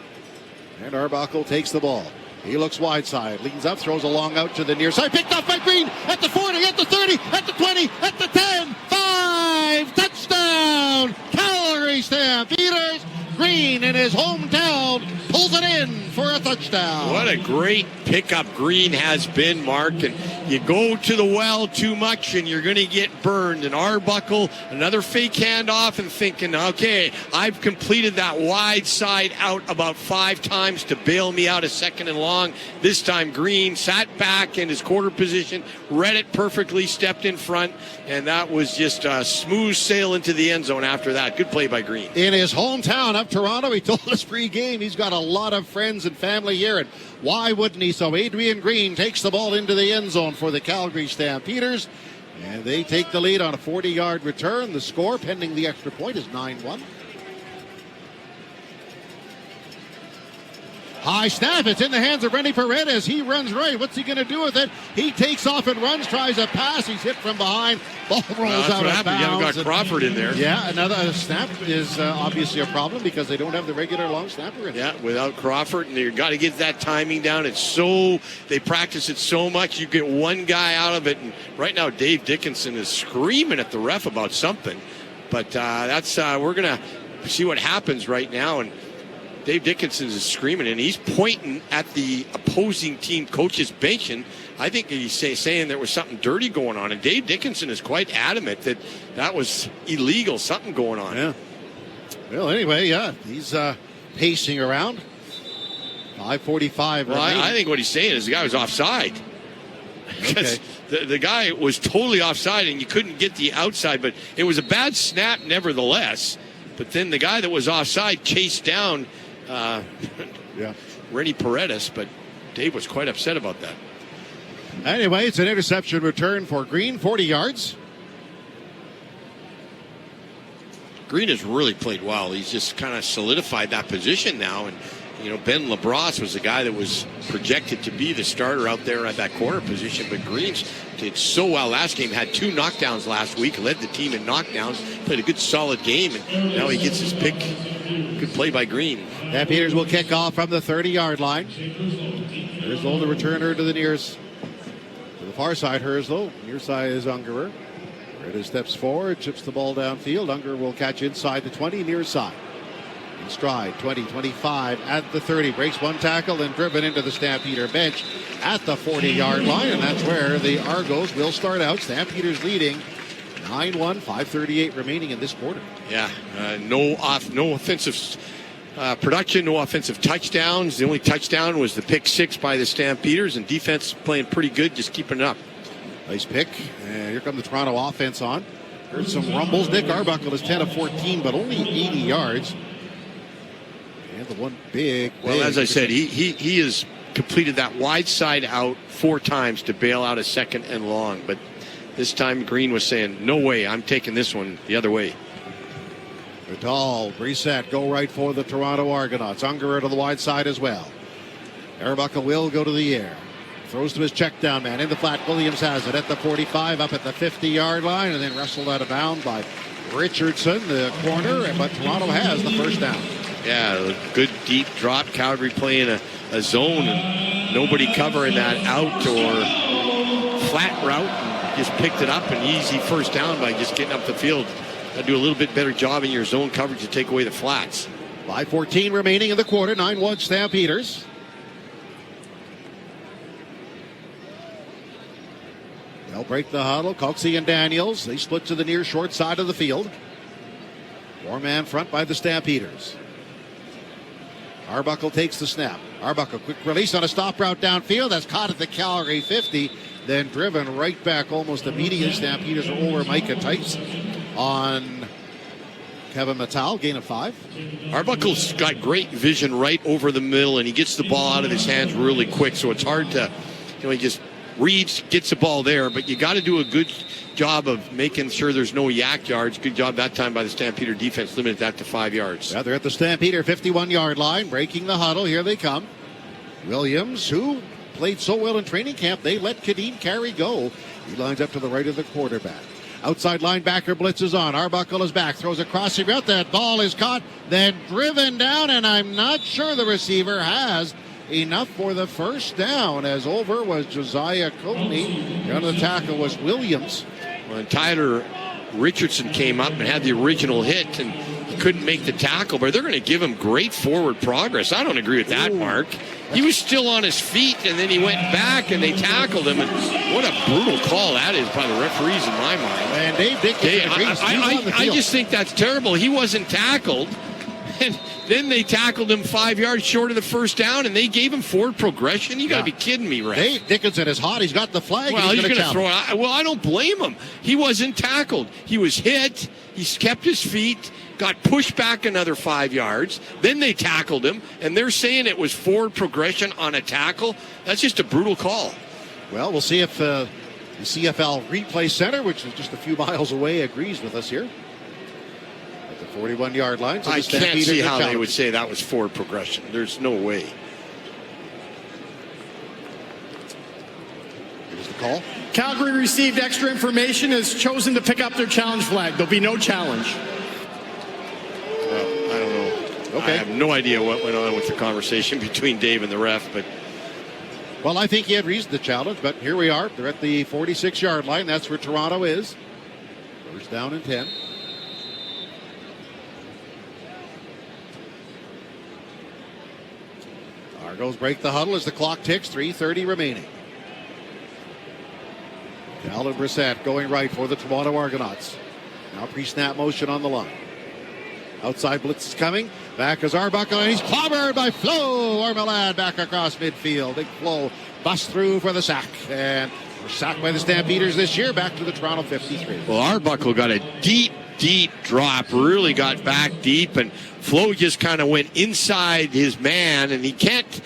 And Arbuckle takes the ball. He looks wide side, leans up, throws a long out to the near side. Picked off by Green at the 40, at the 30, at the 20, at the 10. 5, touchdown! Calgary Stampeders. Green in his hometown pulls it in for a touchdown. What a great pickup Green has been, Mark. And you go to the well too much and you're going to get burned. And Arbuckle, another fake handoff, and thinking, okay, I've completed that wide side out about 5 times to bail me out a second and long. This time Green sat back in his quarter position, read it perfectly, stepped in front, and that was just a smooth sail into the end zone after that. Good play by Green. In his hometown of Toronto, he told us pre-game he's got a lot of friends and family here, and why wouldn't he? So Adrian Green takes the ball into the end zone for the Calgary Stampeders, and they take the lead on a 40-yard return. The score, pending the extra point, is 9-1. High snap. It's in the hands of Rennie Paredes. He runs right. What's he going to do with it? He takes off and runs, tries a pass. He's hit from behind. Ball rolls out of bounds. You haven't got Crawford in there. Yeah, another snap is obviously a problem because they don't have the regular long snapper in. Yeah, without Crawford, and you've got to get that timing down. They practice it so much. You get one guy out of it, and right now Dave Dickinson is screaming at the ref about something. But we're going to see what happens right now, and Dave Dickinson is screaming, and he's pointing at the opposing team coach's bench, and I think he's saying there was something dirty going on. And Dave Dickinson is quite adamant that that was illegal, something going on. Yeah. Well, anyway, he's pacing around. 5:45. Well, I think what he's saying is the guy was offside. Because the guy was totally offside, and you couldn't get the outside, but it was a bad snap nevertheless. But then the guy that was offside chased down Rennie Paredes, but Dave was quite upset about that. Anyway, it's an interception return for Green, 40 yards. Green has really played well. He's just kind of solidified that position now. And, Ben LaBrosse was the guy that was projected to be the starter out there at that corner position. But Green's did so well last game. Had 2 knockdowns last week. Led the team in knockdowns. Played a good, solid game. And now he gets his pick. Good play by Green. Van Peters will kick off from the 30-yard line. Herzl to return her to the nearest. To the far side, Herzl. Near side is Ungerer. Reda steps forward, chips the ball downfield. Unger will catch inside the 20, near side. In stride, 20, 25, at the 30. Breaks one tackle and driven into the Stampeder bench at the 40-yard line. And that's where the Argos will start out. Stampeders leading 9-1, 5:38 remaining in this quarter. Yeah, no offensive production, no offensive touchdowns. The only touchdown was the pick 6 by the Stampeders, and defense playing pretty good, just keeping it up. Nice pick. And here comes the Toronto offense on. Heard some rumbles. Nick Arbuckle is 10 of 14, but only 80 yards. And the one big. Well, as I said, he has completed that wide side out 4 times to bail out a second and long. But this time Green was saying, no way, I'm taking this one the other way. Vidal, Brdcst go right for the Toronto Argonauts. Ungerer to the wide side as well. Arbuckle will go to the air. Throws to his check down man in the flat. Williams has it at the 45, up at the 50-yard line, and then wrestled out of bounds by Richardson, the corner. But Toronto has the first down. Yeah, good deep drop. Calgary playing a zone, and nobody covering that out or flat route. And just picked it up, an easy first down by just getting up the field. Got to do a little bit better job in your zone coverage to take away the flats. 5:14 remaining in the quarter. 9-1 Stampeders. They'll break the huddle. Coxie and Daniels. They split to the near short side of the field. 4-man front by the Stampeders. Arbuckle takes the snap. Arbuckle, quick release on a stop route downfield. That's caught at the Calgary 50. Then driven right back almost immediately. Stampeders are over Micah Tights on Kevin Mattal. Gain of 5. Arbuckle's got great vision right over the middle, and he gets the ball out of his hands really quick. So it's hard to, he just reads, gets the ball there, but you got to do a good job of making sure there's no yak yards. Good job that time by the Stampeder defense, limited that to 5 yards. Yeah, they're at the Stampeder 51-yard line, breaking the huddle. Here they come. Williams, who played so well in training camp, they let Kadeem Carey go. He lines up to the right of the quarterback. Outside linebacker blitzes on. Arbuckle is back, throws a crossing route. That ball is caught, then driven down, and I'm not sure the receiver has enough for the first down, as over was Josiah Coatney. The other tackle was Williams. Well, and Tyler Richardson came up and had the original hit, and he couldn't make the tackle, but they're going to give him great forward progress. I don't agree with that, Mark. He was still on his feet, and then he went back, and they tackled him. And what a brutal call that is by the referees in my mind. And Dave Dickinson agrees. I just think that's terrible. He wasn't tackled, and then they tackled him 5 yards short of the first down, and they gave him forward progression. You got to be kidding me, Ref. Dave Dickinson is hot. He's got the flag. Well, he's going to throw it. Well, I don't blame him. He wasn't tackled. He was hit. He kept his feet, got pushed back another 5 yards. Then they tackled him, and they're saying it was forward progression on a tackle. That's just a brutal call. Well, we'll see if the CFL Replay Center, which is just a few miles away, agrees with us here. 41-yard line. So I can't see how they would say that was forward progression. There's no way. Here's the call. Calgary received extra information, has chosen to pick up their challenge flag. There'll be no challenge. Well, I don't know. Okay. I have no idea what went on with the conversation between Dave and the ref, but. Well, I think he had reason to challenge, but here we are. They're at the 46-yard line. That's where Toronto is. First down and 10. Argos break the huddle as the clock ticks, 3:30 remaining. Alan Brdcst going right for the Toronto Argonauts. Now pre-snap motion on the line. Outside blitz is coming. Back is Arbuckle, and he's clobbered by Flo Ormelad back across midfield. Big Flo busts through for the sack. And we're sacked by the Stampeders this year, back to the Toronto 53. Well, Arbuckle got a deep drop, really got back deep, and Flo just kind of went inside his man, and he can't,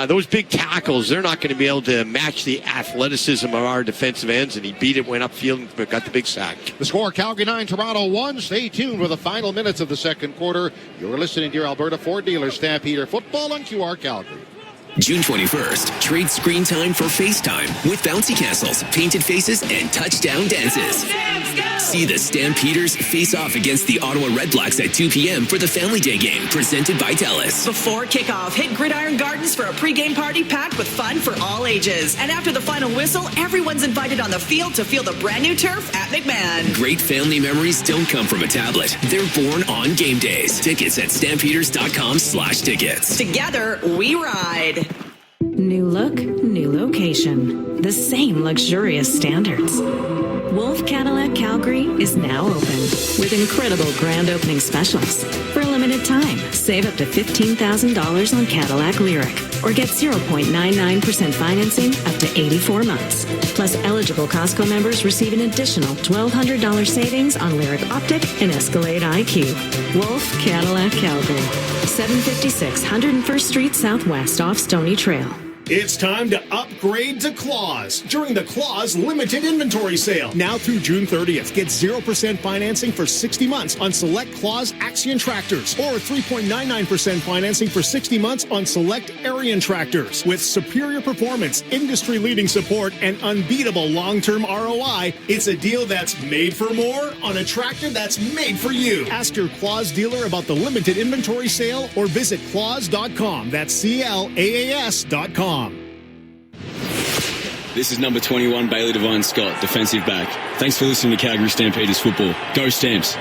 those big tackles, they're not going to be able to match the athleticism of our defensive ends, and he beat it, went upfield, and got the big sack. The score, Calgary 9, Toronto 1. Stay tuned for the final minutes of the second quarter. You're listening to your Alberta Ford dealer, Stampeder Football on QR Calgary. June 21st, trade screen time for FaceTime with bouncy castles, painted faces, and touchdown dances. See the Stampeders face off against the Ottawa Redblacks at 2 p.m. for the Family Day game presented by TELUS. Before kickoff, hit Gridiron Gardens for a pregame party packed with fun for all ages. And after the final whistle, everyone's invited on the field to feel the brand new turf at McMahon. Great family memories don't come from a tablet. They're born on game days. Tickets at stampeders.com/tickets. Together, we ride. New look, new location. The same luxurious standards. Wolf Cadillac Calgary is now open with incredible grand opening specials. For a limited time, save up to $15,000 on Cadillac Lyriq or get 0.99% financing up to 84 months. Plus, eligible Costco members receive an additional $1,200 savings on Lyriq Optic and Escalade IQ. Wolf Cadillac Calgary, 756 101st Street Southwest off Stony Trail. It's time to upgrade to Claws during the Claws limited inventory sale. Now through June 30th, get 0% financing for 60 months on select Claws Axion tractors or 3.99% financing for 60 months on select Arian tractors. With superior performance, industry-leading support, and unbeatable long-term ROI, it's a deal that's made for more on a tractor that's made for you. Ask your Claws dealer about the limited inventory sale or visit claws.com. That's CLAAS.com. This is number 21, Bailey Devine Scott, defensive back. Thanks for listening to Calgary Stampeders football. Go Stamps.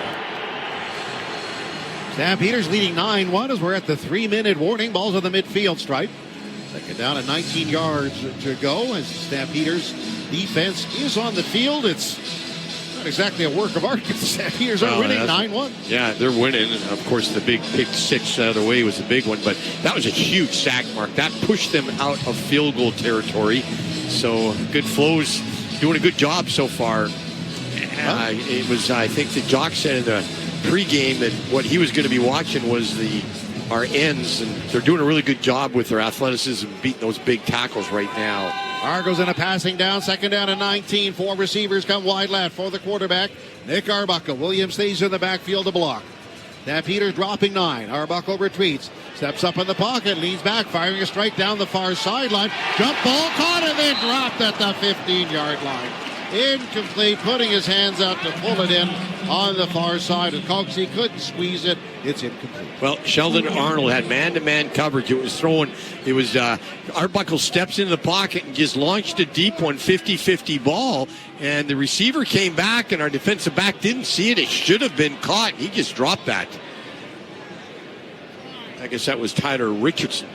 Stampeders leading 9-1 as we're at the 3-minute warning. Ball's on the midfield stripe. Second down at 19 yards to go as Stampeders defense is on the field. It's not exactly a work of art. The Stampeders are winning 9-1. Yeah, they're winning. And of course, the big pick six the other way was a big one, but that was a huge sack, Mark. That pushed them out of field goal territory. So good flows, doing a good job so far. It was, I think the Jock said in the pregame that what he was going to be watching was our ends, and they're doing a really good job with their athleticism, beating those big tackles right now. Argos in a passing down, second down and 19. 4 receivers come wide left for the quarterback, Nick Arbuckle. Williams stays in the backfield to block. Stampeders dropping 9. Arbuckle retreats, steps up in the pocket, leans back, firing a strike down the far sideline. Jump ball caught and then dropped at the 15-yard line. Incomplete, putting his hands out to pull it in on the far side. And Coxie couldn't squeeze it. It's incomplete. Well, Sheldon Arnold had man-to-man coverage. It was Arbuckle steps into the pocket and just launched a deep one, 50-50 ball. And the receiver came back, and our defensive back didn't see it. It should have been caught. He just dropped that. I guess that was Tyler Richardson.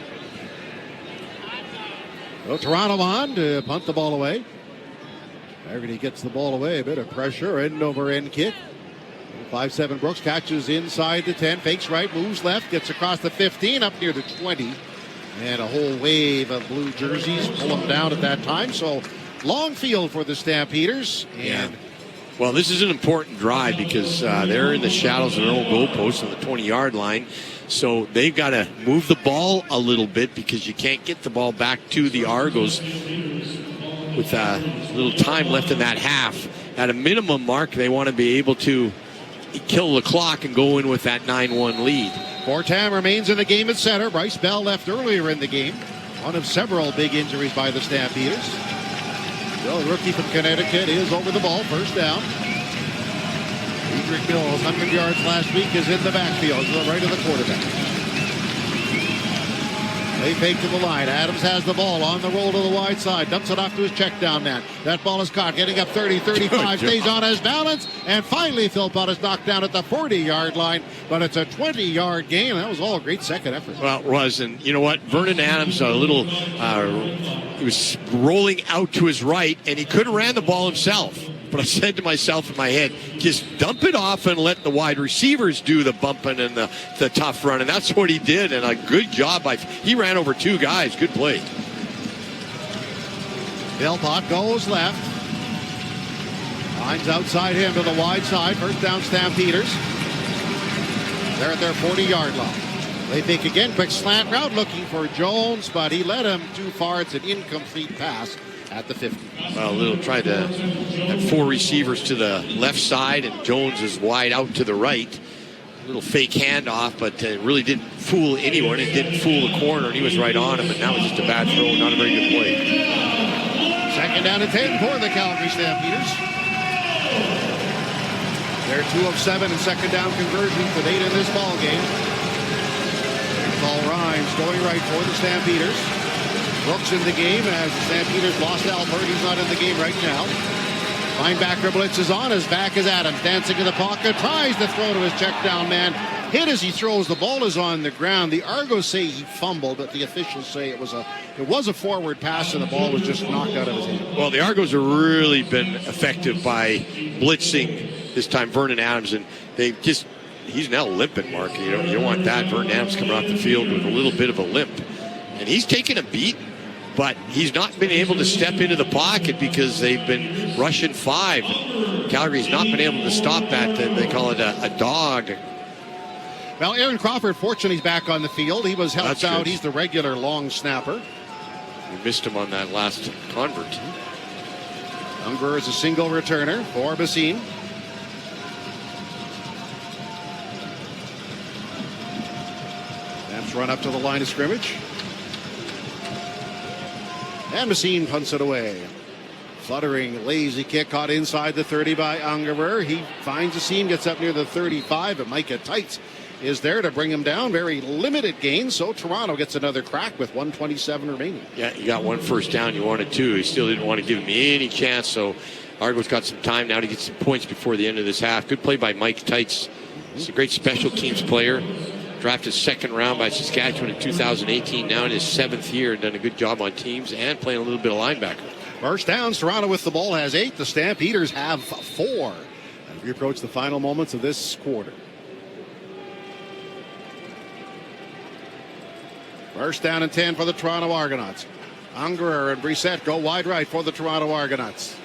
So Toronto on to punt the ball away. Haggerty gets the ball away. A bit of pressure, end-over-end kick. 5'7" Brooks catches inside the 10, fakes right, moves left, gets across the 15, up near the 20. And a whole wave of blue jerseys pull them down at that time. So long field for the Stampeders. And well, this is an important drive because they're in the shadows of their own goalpost on the 20-yard line. So they've got to move the ball a little bit because you can't get the ball back to the Argos with a little time left in that half. At a minimum, Mark, they want to be able to kill the clock and go in with that 9-1 lead. Fortam remains in the game at center. Bryce Bell left earlier in the game. One of several big injuries by the Stampeders. Well, the rookie from Connecticut is over the ball. First down. Edric Mills, 100 yards last week, is in the backfield. To the right of the quarterback. They fake to the line. Adams has the ball on the roll to the wide side. Dumps it off to his check down man. That ball is caught. Getting up 30, 35. Stays on his balance. And finally, Philpott is knocked down at the 40-yard line. But it's a 20-yard gain. That was all a great second effort. Well, it was. And you know what? Vernon Adams, a little, he was rolling out to his right, and he could have ran the ball himself. But I said to myself in my head, just dump it off and let the wide receivers do the bumping and the tough run. And that's what he did. And a good job. He ran over 2 guys. Good play. Philpott goes left. Lines outside him to the wide side. First down, Stampeders. They're at their 40-yard line. They think again, quick slant route looking for Jones, but he led him too far. It's an incomplete pass at the 50. Well, Little tried to have 4 receivers to the left side, and Jones is wide out to the right. A little fake handoff, but really didn't fool anyone. It didn't fool the corner, and he was right on him, and that was just a bad throw, not a very good play. Second down and 10 for the Calgary Stampeders. They're 2 of 7 in second down conversions to date in this ball game. Paul Rhymes going right for the Stampeders. Brooks in the game as the Stampeders lost Albert. He's not in the game right now. Linebacker blitz is on. His back is Adams. Dancing in the pocket. Tries to throw to his check down man. Hit as he throws. The ball is on the ground. The Argos say he fumbled, but the officials say it was a forward pass and the ball was just knocked out of his hand. Well, the Argos have really been effective by blitzing this time Vernon Adams, and he's now limping, Mark. You don't want that. Vernon Adams coming off the field with a little bit of a limp. And he's taken a beat, but he's not been able to step into the pocket because they've been rushing 5. Calgary's not been able to stop that. They call it a dog. Well, Aaron Crawford, fortunately, he's back on the field. He was helped out. Good. He's the regular long snapper. We missed him on that last convert. Unger is a single returner for Basine. Rams run up to the line of scrimmage. And Basine punts it away. Fluttering, lazy kick caught inside the 30 by Ungerer. He finds a seam, gets up near the 35, and Micah Tights is there to bring him down. Very limited gain, so Toronto gets another crack with 1:27 remaining. Yeah, you got 1 first down. You wanted 2. He still didn't want to give him any chance, so Argos got some time now to get some points before the end of this half. Good play by Mike Tights. He's a great special teams player. Drafted 2nd round by Saskatchewan in 2018. Now in his 7th year, done a good job on teams and playing a little bit of linebacker. First down, Toronto with the ball has 8. The Stampeders have 4. As we approach the final moments of this quarter. First down and 10 for the Toronto Argonauts. Ungerer and Brdcst go wide right for the Toronto Argonauts.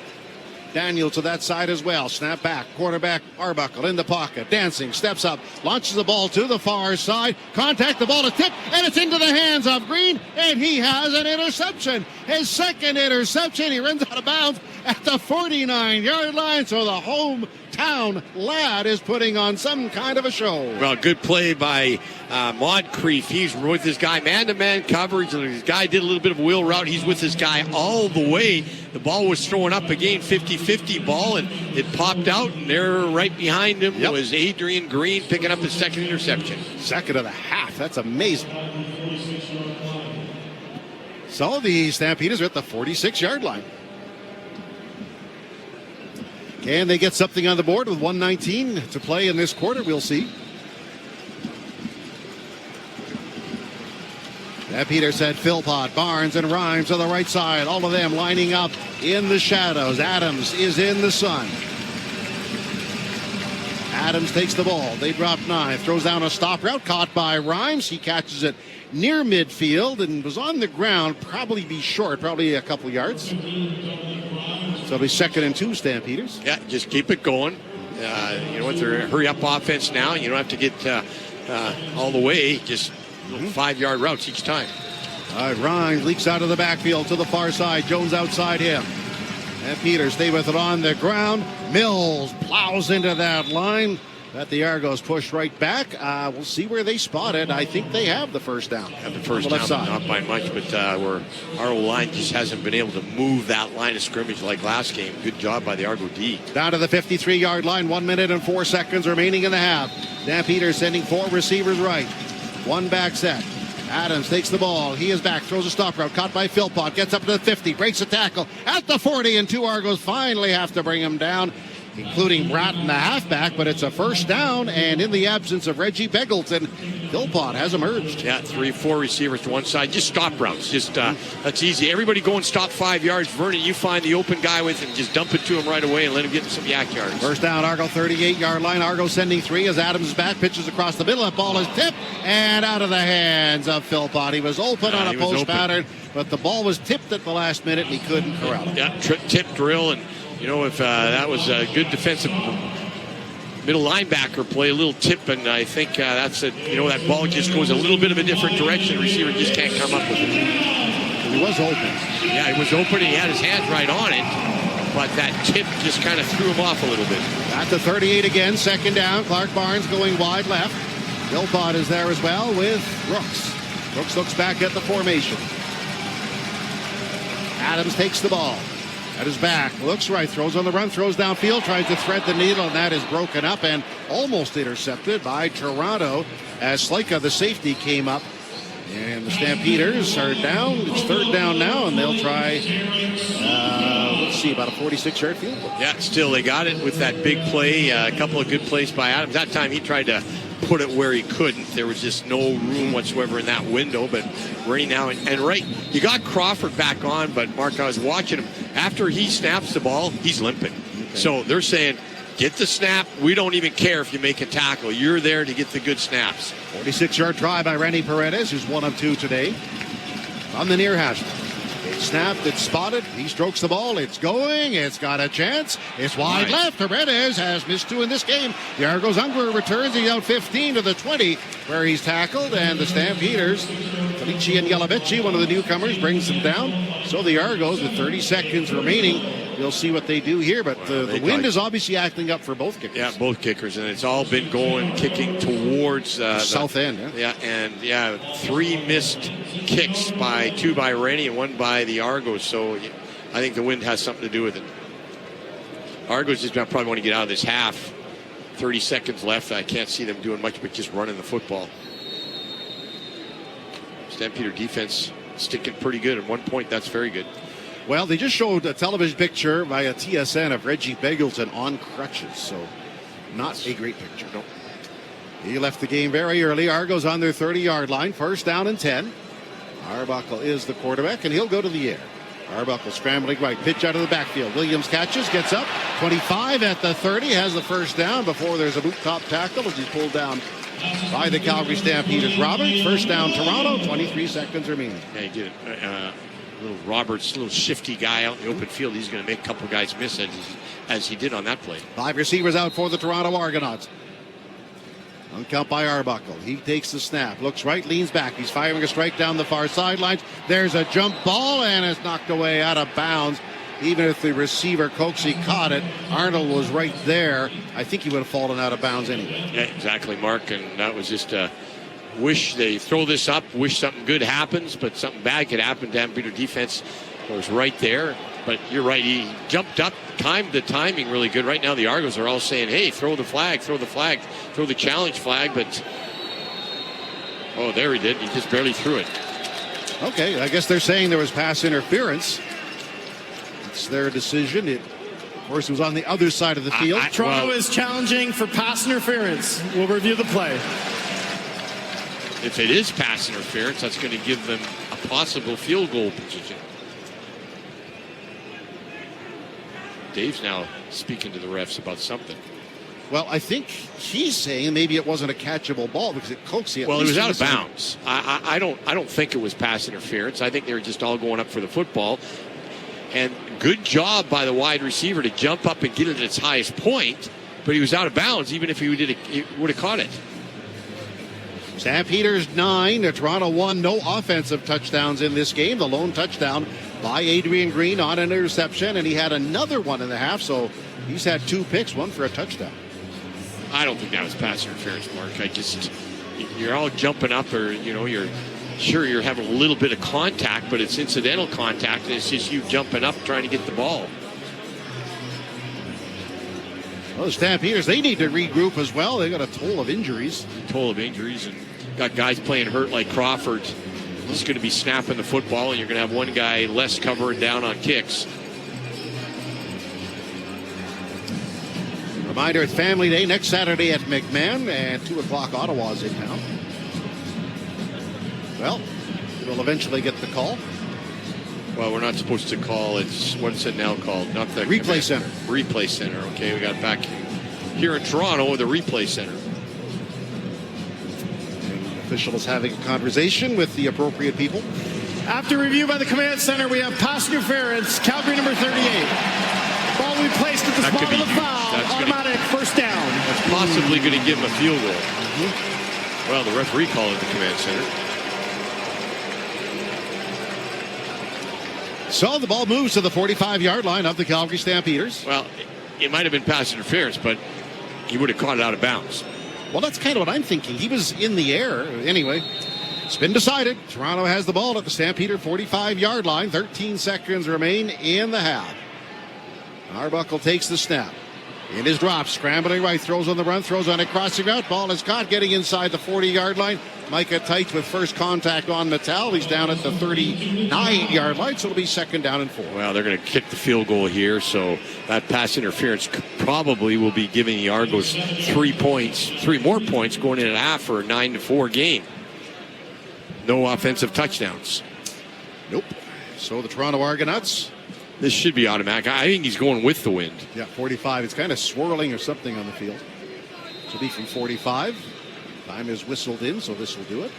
Daniel to that side as well. Snap back. Quarterback Arbuckle in the pocket. Dancing. Steps up. Launches the ball to the far side. Contact. The ball is tipped. And it's into the hands of Green. And he has an interception. His 2nd interception. He runs out of bounds at the 49-yard line. So the hometown lad is putting on some kind of a show. Well, good play by Moncrief. He's with his guy man-to-man coverage. His guy did a little bit of a wheel route. He's with his guy all the way. The ball was thrown up again, 50-50 ball, and it popped out, and there right behind him was Adrian Green picking up his 2nd interception. 2nd of the half. That's amazing. So the Stampeders are at the 46-yard line. Can they get something on the board with 1:19 to play in this quarter? We'll see. Peters had Philpott, Barnes, and Rhymes on the right side. All of them lining up in the shadows. Adams is in the sun. Adams takes the ball. They drop 9. Throws down a stop route. Caught by Rhymes. He catches it near midfield and was on the ground. Probably be short. Probably a couple yards. So it'll be 2nd and 2, Stampeders. Yeah, just keep it going. You know what? They're a hurry-up offense now. You don't have to get all the way. Just 5-yard routes each time. All right, Rhymes leaks out of the backfield to the far side. Jones outside him. And Peters stay with it on the ground. Mills plows into that line. But the Argos push right back. We'll see where they spot it. I think they have the first down. Have the first down, but not by much. But where our O-line just hasn't been able to move that line of scrimmage like last game. Good job by the Argo D. Down to the 53-yard line. 1 minute and 4 seconds remaining in the half. Dan Peters sending 4 receivers right. 1 back set. Adams takes the ball. He is back, throws a stop route, caught by Philpott, gets up to the 50, breaks a tackle at the 40, and 2 Argos finally have to bring him down, including Bratton, the halfback, but it's a first down, and in the absence of Reggie Beggleton, Philpott has emerged. Yeah, 3-4 receivers to one side. Just stop routes. Just that's easy. Everybody go and stop 5 yards. Vernon, you find the open guy with him. Just dump it to him right away and let him get some yak yards. First down, Argo 38-yard line. Argo sending 3 as Adams is back. Pitches across the middle. That ball is tipped and out of the hands of Philpott. He was open on a post pattern, but the ball was tipped at the last minute and he couldn't corral it. Yeah, tip drill, and you know, if that was a good defensive middle linebacker play, a little tip, and I think that's it. You know, that ball just goes a little bit of a different direction. The receiver just can't come up with it. He was open. Yeah, he was open. He had his hands right on it, but that tip just kind of threw him off a little bit. At the 38 again, second down. Clark Barnes going wide left. Philpott is there as well with Brooks. Brooks looks back at the formation. Adams takes the ball. At his back, looks right, throws on the run, throws downfield, tries to thread the needle, and that is broken up and almost intercepted by Toronto as Slika, the safety, came up. And the Stampeders are down. It's third down now, and they'll try, let's see, about a 46-yard field goal. Yeah, still they got it with that big play. A couple of good plays by Adams. That time he tried to put it where he couldn't. There was just no room whatsoever in that window. But right now, and right, you got Crawford back on, but Mark, I was watching him. After he snaps the ball, he's limping. Okay. So they're saying, get the snap. We don't even care if you make a tackle. You're there to get the good snaps. 46-yard try by Randy Paredes, who's 1 of 2 today. On the near hash. It's snapped, it's spotted. He strokes the ball. It's going. It's got a chance. It's wide left. Paredes has missed 2 in this game. The Argos Unger returns. He's out 15 to the 20 where he's tackled. And the Stampeders, Felici and Yalavici, one of the newcomers, brings them down. So the Argos, with 30 seconds remaining, we'll see what they do here. But the wind is obviously acting up for both kickers. Yeah, both kickers. And it's all been kicking towards the south end. Yeah, and 3 missed kicks, 2 by Rennie and 1 by the Argos. So I think the wind has something to do with it. Argos just probably want to get out of this half. 30 seconds left. I can't see them doing much but just running the football. Stampeder defense sticking pretty good. At 1 point, that's very good. Well, they just showed a television picture via TSN of Reggie Beggleton on crutches, so not a great picture. No. He left the game very early. Argos on their 30-yard line. First down and 10. Arbuckle is the quarterback, and he'll go to the air. Arbuckle scrambling right. Pitch out of the backfield. Williams catches, gets up. 25 at the 30. Has the first down before there's a boot top tackle as he's pulled down by the Calgary Stampeders. Roberts, first down Toronto. 23 seconds remaining. Yeah, he did it. Little Roberts, little shifty guy out in the open field. He's going to make a couple guys miss as he did on that play. 5 receivers out for the Toronto Argonauts. On count by Arbuckle. He takes the snap. Looks right, leans back. He's firing a strike down the far sidelines. There's a jump ball, and it's knocked away out of bounds. Even if the receiver Coxie caught it, Arnold was right there. I think he would have fallen out of bounds anyway. Yeah, exactly, Mark. And that was just wish they throw this up, wish something good happens, but something bad could happen. Stampeder defense was right there. But you're right, he jumped up, timed the timing really good. Right now the Argos are all saying, hey, throw the flag, throw the challenge flag. But, oh, there he did. He just barely threw it. Okay, I guess they're saying there was pass interference. It's their decision. Of course, it was on the other side of the field. Toronto is challenging for pass interference. We'll review the play. If it is pass interference, that's going to give them a possible field goal position. Dave's now speaking to the refs about something. Well, I think he's saying maybe it wasn't a catchable ball because it coaxed it. Well, it was out of bounds. I don't think it was pass interference. I think they were just all going up for the football. And good job by the wide receiver to jump up and get it at its highest point. But he was out of bounds. Even if he would have caught it. Stampeders 9, Toronto 1. No offensive touchdowns in this game. The lone touchdown by Adrian Green on an interception, and he had another one in the half, so he's had 2 picks, 1 for a touchdown. I don't think that was pass interference, Mark. You're all jumping up, or you're having a little bit of contact, but it's incidental contact, and it's just you jumping up trying to get the ball. Well, the Stampeders, they need to regroup as well. They got a toll of injuries. And got guys playing hurt like Crawford. He's going to be snapping the football, and you're going to have one guy less covering down on kicks. Reminder, it's Family Day next Saturday at McMahon, and 2 o'clock Ottawa's in town. Well, we'll eventually get the call. Well, we're not supposed to call. What's it now called? Not the Replay Center. Replay Center. Okay, we got back here in Toronto, the Replay Center. Official is having a conversation with the appropriate people. After review by the command center, we have pass interference, Calgary number 38. Ball will be placed at the spot of the foul. Automatic first down. That's possibly going to give him a field goal. Well, the referee called it the command center. So the ball moves to the 45-yard line of the Calgary Stampeders. Well, it might have been pass interference, but he would have caught it out of bounds. Well, that's kind of what I'm thinking. He was in the air. Anyway, it's been decided. Toronto has the ball at the Stampeder 45-yard line. 13 seconds remain in the half. Arbuckle takes the snap. In his drop, scrambling right, throws on the run, throws on a crossing route. Ball is caught, getting inside the 40-yard line. Micah Tights with first contact on Natal. He's down at the 39-yard line, so it'll be second down and 4. Well, they're going to kick the field goal here, so that pass interference probably will be giving the Argos 3 more points going in at half for a 9-4 game. No offensive touchdowns. Nope. So the Toronto Argonauts. This should be automatic. I think he's going with the wind. Yeah, 45. It's kind of swirling or something on the field. This will be from 45. Time is whistled in, so this will do it.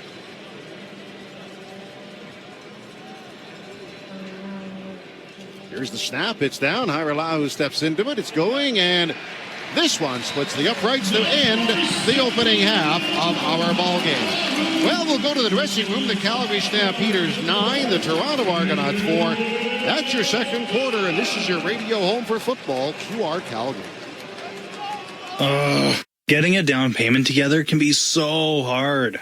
Here's the snap. It's down. Hiralau steps into it. It's going, and this one splits the uprights to end the opening half of our ball game. Well, we'll go to the dressing room. The Calgary Stampeders 9, the Toronto Argonauts 4. That's your second quarter, and this is your radio home for football, QR Calgary. Getting a down payment together can be so hard.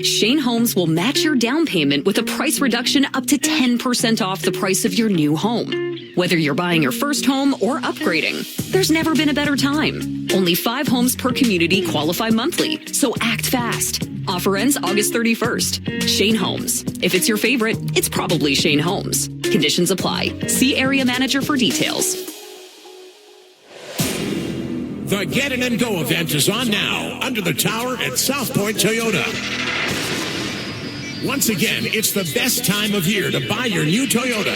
Shane Homes will match your down payment with a price reduction up to 10% off the price of your new home. Whether you're buying your first home or upgrading, there's never been a better time. Only 5 homes per community qualify monthly, so act fast. Offer ends August 31st. Shane Homes. If it's your favorite, it's probably Shane Homes. Conditions apply. See area manager for details. The Get In and Go event is on now under the tower at South Point Toyota. Once again, it's the best time of year to buy your new Toyota.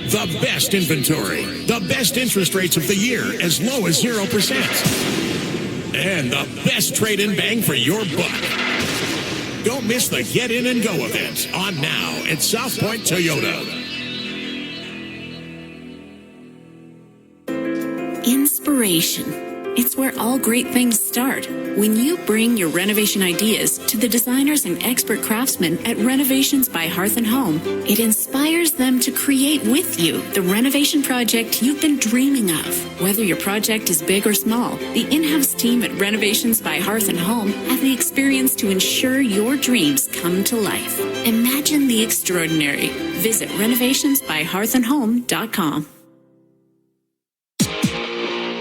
The best inventory, the best interest rates of the year, as low as 0%. And the best trade-in bang for your buck. Don't miss the Get In and Go event on now at South Point Toyota. Inspiration. It's where all great things start. When you bring your renovation ideas to the designers and expert craftsmen at Renovations by Hearth and Home, it inspires them to create with you the renovation project you've been dreaming of. Whether your project is big or small, the in-house team at Renovations by Hearth and Home have the experience to ensure your dreams come to life. Imagine the extraordinary. Visit renovationsbyhearthandhome.com.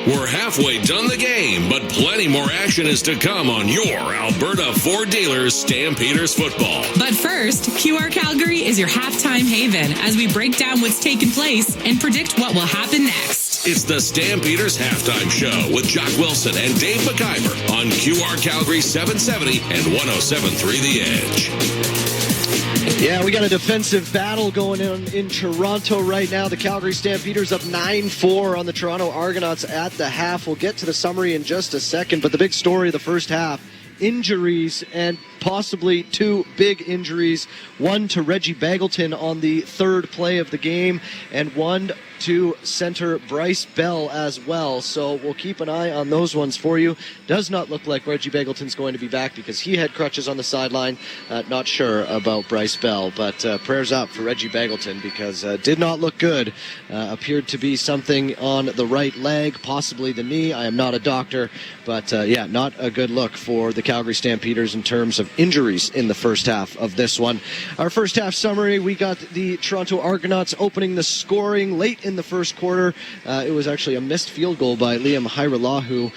We're halfway done the game, but plenty more action is to come on your Alberta Ford Dealers Stampeders football. But first, QR Calgary is your halftime haven as we break down what's taken place and predict what will happen next. It's the Stampeders Halftime Show with Jock Wilson and Dave McIver on QR Calgary 770 and 107.3 The Edge. Yeah, we got a defensive battle going on in Toronto right now. The Calgary Stampeders up 9-4 on the Toronto Argonauts at the half. We'll get to the summary in just a second, but the big story of the first half, injuries, and possibly 2 big injuries. One to Reggie Bagleton on the 3rd play of the game, and one to center Bryce Bell as well. So we'll keep an eye on those ones for you. Does not look like Reggie Bagleton's going to be back because he had crutches on the sideline. Not sure about Bryce Bell, but prayers up for Reggie Bagleton because did not look good. Appeared to be something on the right leg, possibly the knee. I am not a doctor, but yeah, not a good look for the Calgary Stampeders in terms of injuries in the first half of this one. Our first half summary, we got the Toronto Argonauts opening the scoring late in in the first quarter. It was actually a missed field goal by Liam Hyrala, who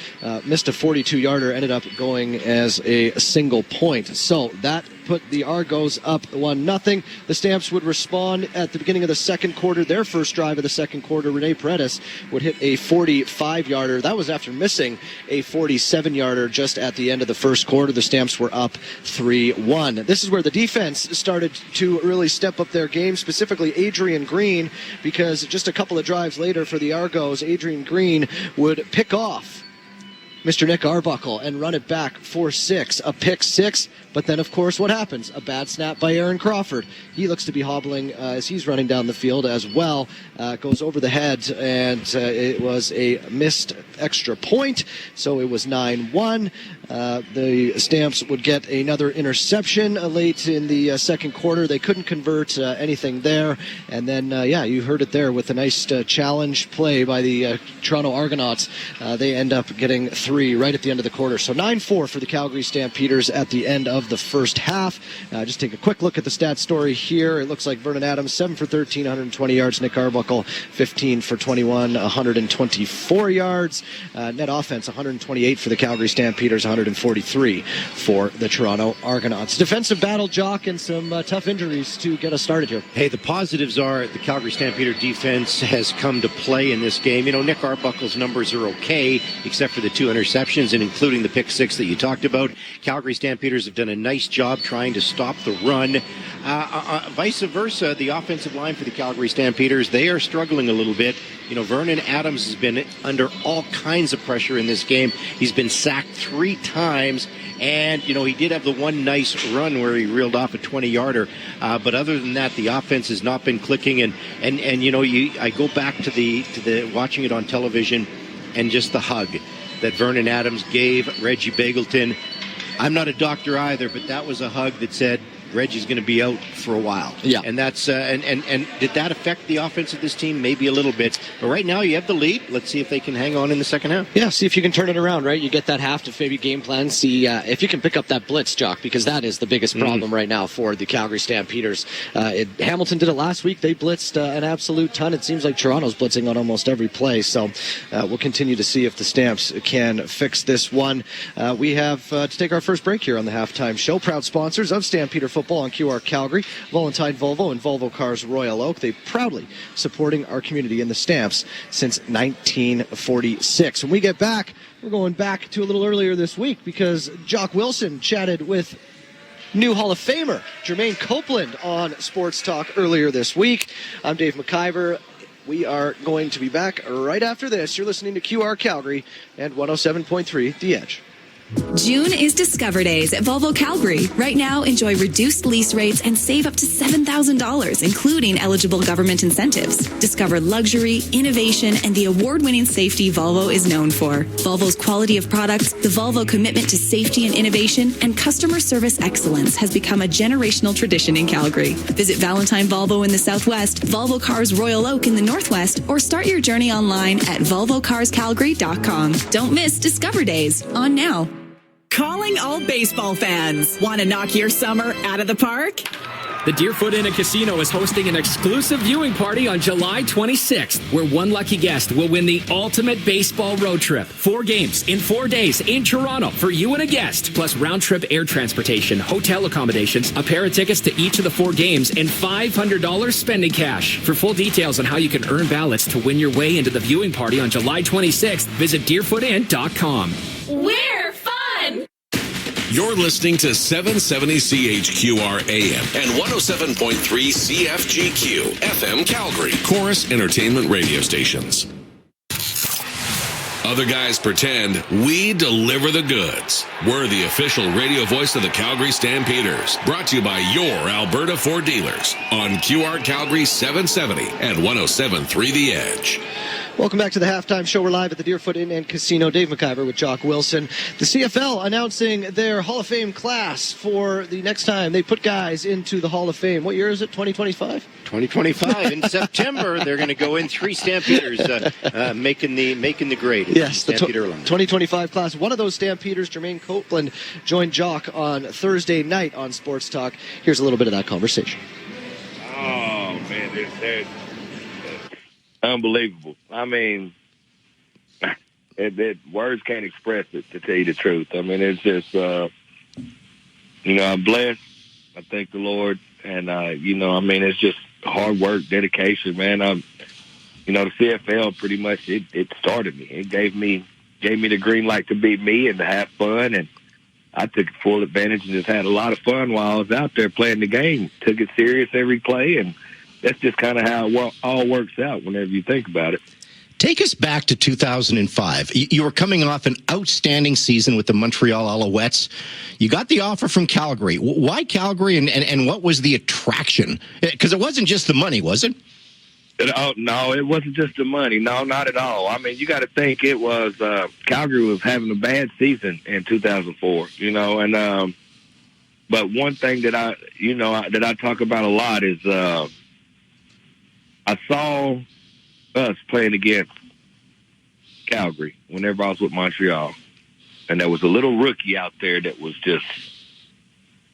missed a 42-yarder, ended up going as a single point. So that put the Argos up 1-0. The Stamps would respond at the beginning of the second quarter. Their first drive of the second quarter, Rene Paredes would hit a 45-yarder. That was after missing a 47-yarder just at the end of the first quarter. The Stamps were up 3-1. This is where the defense started to really step up their game, specifically Adrian Green, because just a couple of drives later for the Argos, Adrian Green would pick off Mr. Nick Arbuckle and run it back for 6, a pick 6. But then, of course, what happens? A bad snap by Aaron Crawford. He looks to be hobbling as he's running down the field as well. Goes over the head, and it was a missed extra point. So it was 9-1. The Stamps would get another interception late in the second quarter. They couldn't convert anything there. And then, you heard it there with a nice challenge play by the Toronto Argonauts. They end up getting 3 right at the end of the quarter. So 9-4 for the Calgary Stampeders at the end of the first half. Just take a quick look at the stat story here. It looks like Vernon Adams, 7 for 13, 120 yards. Nick Arbuckle, 15 for 21, 124 yards. Net offense, 128 for the Calgary Stampeders, 143 for the Toronto Argonauts. Defensive battle, Jock, and some tough injuries to get us started here. Hey, the positives are the Calgary Stampeder defense has come to play in this game. You know, Nick Arbuckle's numbers are okay, except for the 2 interceptions and including the pick 6 that you talked about. Calgary Stampeders have done a nice job trying to stop the run. Vice versa, the offensive line for the Calgary Stampeders, they are struggling a little bit. You know, Vernon Adams has been under all kinds of pressure in this game. He's been sacked 3 times, and, you know, he did have the one nice run where he reeled off a 20-yarder. But other than that, the offense has not been clicking. And you know, I go back to the watching it on television and just the hug that Vernon Adams gave Reggie Bagleton. I'm not a doctor either, but that was a hug that said Reggie's going to be out for a while. Yeah. And that's and did that affect the offense of this team? Maybe a little bit. But right now you have the lead. Let's see if they can hang on in the second half. Yeah, see if you can turn it around, right? You get that half to maybe game plan. See if you can pick up that blitz, Jock, because that is the biggest problem right now for the Calgary Stampeders. Hamilton did it last week. They blitzed an absolute ton. It seems like Toronto's blitzing on almost every play. So we'll continue to see if the Stamps can fix this one. We have to take our first break here on the halftime show. Proud sponsors of Stampeder Football on QR Calgary, Valentine Volvo and Volvo Cars Royal Oak. They proudly supporting our community in the Stamps since 1946. When we get back, we're going back to a little earlier this week because Jock Wilson chatted with new Hall of Famer Jermaine Copeland on Sports Talk earlier this week. I'm Dave McIver. We are going to be back right after this. You're listening to QR Calgary and 107.3 The Edge. June is Discover Days at Volvo Calgary. Right now, enjoy reduced lease rates and save up to $7,000, including eligible government incentives. Discover luxury, innovation, and the award-winning safety Volvo is known for. Volvo's quality of products, the Volvo commitment to safety and innovation, and customer service excellence has become a generational tradition in Calgary. Visit Valentine Volvo in the Southwest, Volvo Cars Royal Oak in the Northwest, or start your journey online at volvocarscalgary.com. Don't miss Discover Days on now. Calling all baseball fans. Want to knock your summer out of the park? The Deerfoot Inn & Casino is hosting an exclusive viewing party on July 26th, where one lucky guest will win the ultimate baseball road trip. 4 games in 4 days in Toronto for you and a guest, plus round-trip air transportation, hotel accommodations, a pair of tickets to each of the 4 games, and $500 spending cash. For full details on how you can earn ballots to win your way into the viewing party on July 26th, visit deerfootin.com. We're fun! You're listening to 770 CHQR AM and 107.3 CFGQ FM Calgary, Chorus Entertainment Radio Stations. Other guys pretend, we deliver the goods. We're the official radio voice of the Calgary Stampeders. Brought to you by your Alberta Ford dealers on QR Calgary 770 and 107.3 The Edge. Welcome back to the halftime show. We're live at the Deerfoot Inn & Casino. Dave McIver with Jock Wilson. The CFL announcing their Hall of Fame class for the next time they put guys into the Hall of Fame. What year is it? 2025? 2025 in September. They're going to go in 3 Stampeders making the grade. Yes, the Stampeder alumni. 2025 class. One of those Stampeders, Jermaine Copeland, joined Jock on Thursday night on Sports Talk. Here's a little bit of that conversation. Oh man, unbelievable. I mean, words can't express it, to tell you the truth. I mean, it's just, I'm blessed. I thank the Lord. And, it's just hard work, dedication, man. The CFL pretty much, it started me. It gave me the green light to be me and to have fun. And I took full advantage and just had a lot of fun while I was out there playing the game. Took it serious every play. And that's just kind of how it all works out whenever you think about it. Take us back to 2005. You were coming off an outstanding season with the Montreal Alouettes. You got the offer from Calgary. Why Calgary, and what was the attraction? Because it wasn't just the money, was it? No, it wasn't just the money. No, not at all. I mean, you got to think it was Calgary was having a bad season in 2004, but one thing that I talk about a lot is I saw us playing against Calgary whenever I was with Montreal. And there was a little rookie out there that was just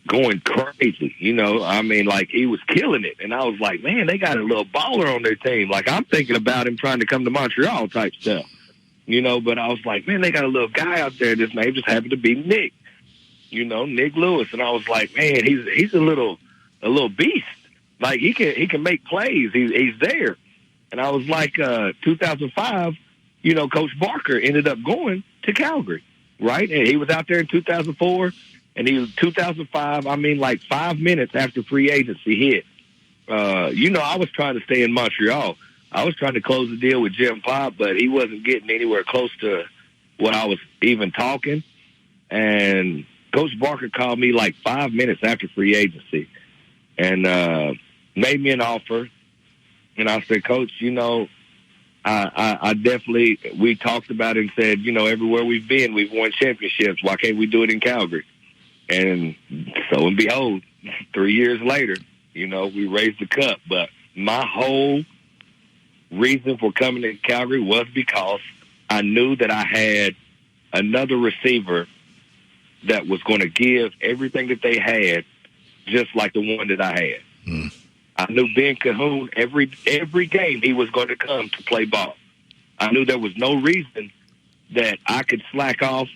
going crazy, he was killing it. And I was like, man, they got a little baller on their team. Like, I'm thinking about him trying to come to Montreal type stuff, but I was like, man, they got a little guy out there. This name just happened to be Nick, Nick Lewis. And I was like, man, he's a little beast. Like, he can make plays. He's there. And I was like, 2005, Coach Barker ended up going to Calgary, right? And he was out there in 2004, and he was 2005, 5 minutes after free agency hit. I was trying to stay in Montreal. I was trying to close the deal with Jim Pop, but he wasn't getting anywhere close to what I was even talking. And Coach Barker called me 5 minutes after free agency and made me an offer. And I said, Coach, I definitely, we talked about it and said, everywhere we've been, we've won championships. Why can't we do it in Calgary? And so and behold, 3 years later, we raised the cup. But my whole reason for coming to Calgary was because I knew that I had another receiver that was going to give everything that they had, just like the one that I had. Mm. I knew Ben Cahoon, every game he was going to come to play ball. I knew there was no reason that I could slack off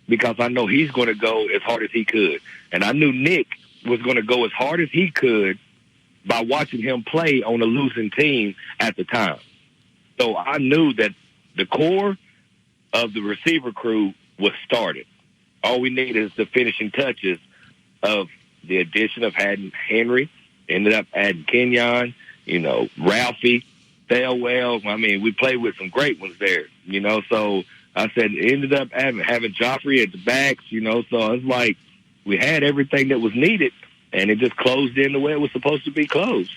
because I know he's going to go as hard as he could. And I knew Nick was going to go as hard as he could by watching him play on a losing team at the time. So I knew that the core of the receiver crew was started. All we needed is the finishing touches of the addition of Henry. Ended up adding Kenyon, Ralphie, Thelwell. We played with some great ones there, So I said, ended up having Joffrey at the backs, So it's like we had everything that was needed, and it just closed in the way it was supposed to be closed.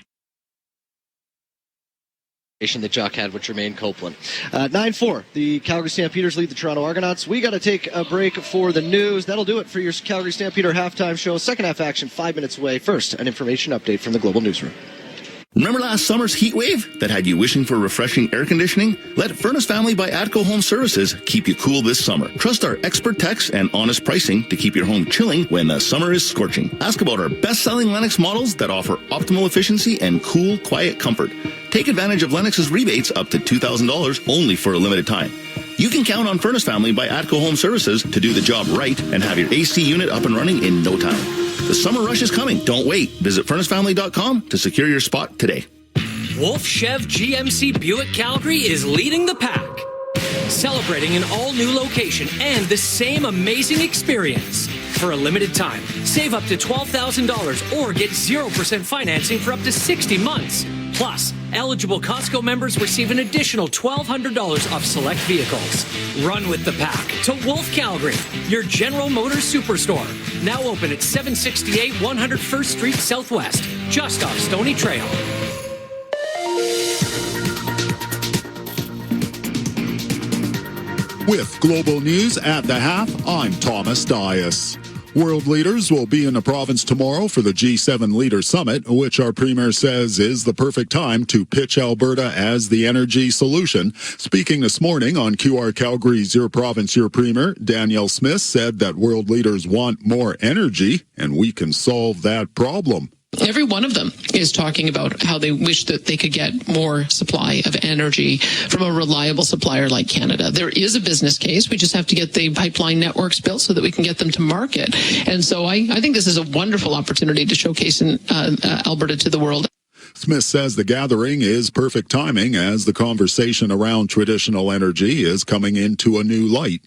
That Jock had with Jermaine Copeland. 9-4, the Calgary Stampeders lead the Toronto Argonauts. We got to take a break for the news. That'll do it for your Calgary Stampeder halftime show. Second half action 5 minutes away. First, an information update from the Global Newsroom. Remember last summer's heat wave that had you wishing for refreshing air conditioning? Let Furnace Family by Atco Home Services keep you cool this summer. Trust our expert techs and honest pricing to keep your home chilling when the summer is scorching. Ask about our best-selling Lennox models that offer optimal efficiency and cool, quiet comfort. Take advantage of Lennox's rebates up to $2,000 only for a limited time. You can count on Furnace Family by Atco Home Services to do the job right and have your AC unit up and running in no time. The summer rush is coming. Don't wait. Visit furnacefamily.com to secure your spot today. Wolf Chev GMC Buick Calgary is leading the pack, celebrating an all-new location and the same amazing experience. For a limited time, save up to $12,000 or get 0% financing for up to 60 months. Plus, eligible Costco members receive an additional $1,200 off select vehicles. Run with the pack to Wolf Calgary, your General Motors superstore. Now open at 768 101st Street Southwest, just off Stony Trail. With Global News at the half, I'm Thomas Dias. World leaders will be in the province tomorrow for the G7 Leader Summit, which our Premier says is the perfect time to pitch Alberta as the energy solution. Speaking this morning on QR Calgary's Your Province, Your Premier, Danielle Smith said that world leaders want more energy, and we can solve that problem. Every one of them is talking about how they wish that they could get more supply of energy from a reliable supplier like Canada. There is a business case. We just have to get the pipeline networks built so that we can get them to market. And so I think this is a wonderful opportunity to showcase Alberta to the world. Smith says the gathering is perfect timing as the conversation around traditional energy is coming into a new light.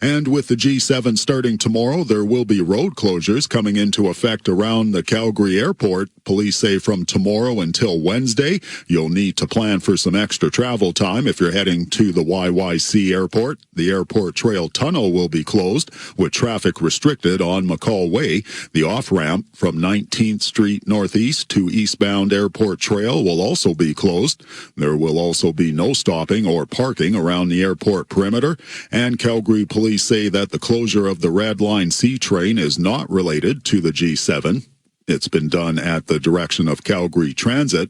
And with the G7 starting tomorrow, there will be road closures coming into effect around the Calgary airport. Police say from tomorrow until Wednesday, you'll need to plan for some extra travel time if you're heading to the YYC airport. The airport trail tunnel will be closed with traffic restricted on McCall Way. The off-ramp from 19th Street Northeast to eastbound airport trail will also be closed. There will also be no stopping or parking around the airport perimeter, and Calgary police say that the closure of the Red Line C train is not related to the G7. It's been done at the direction of Calgary Transit.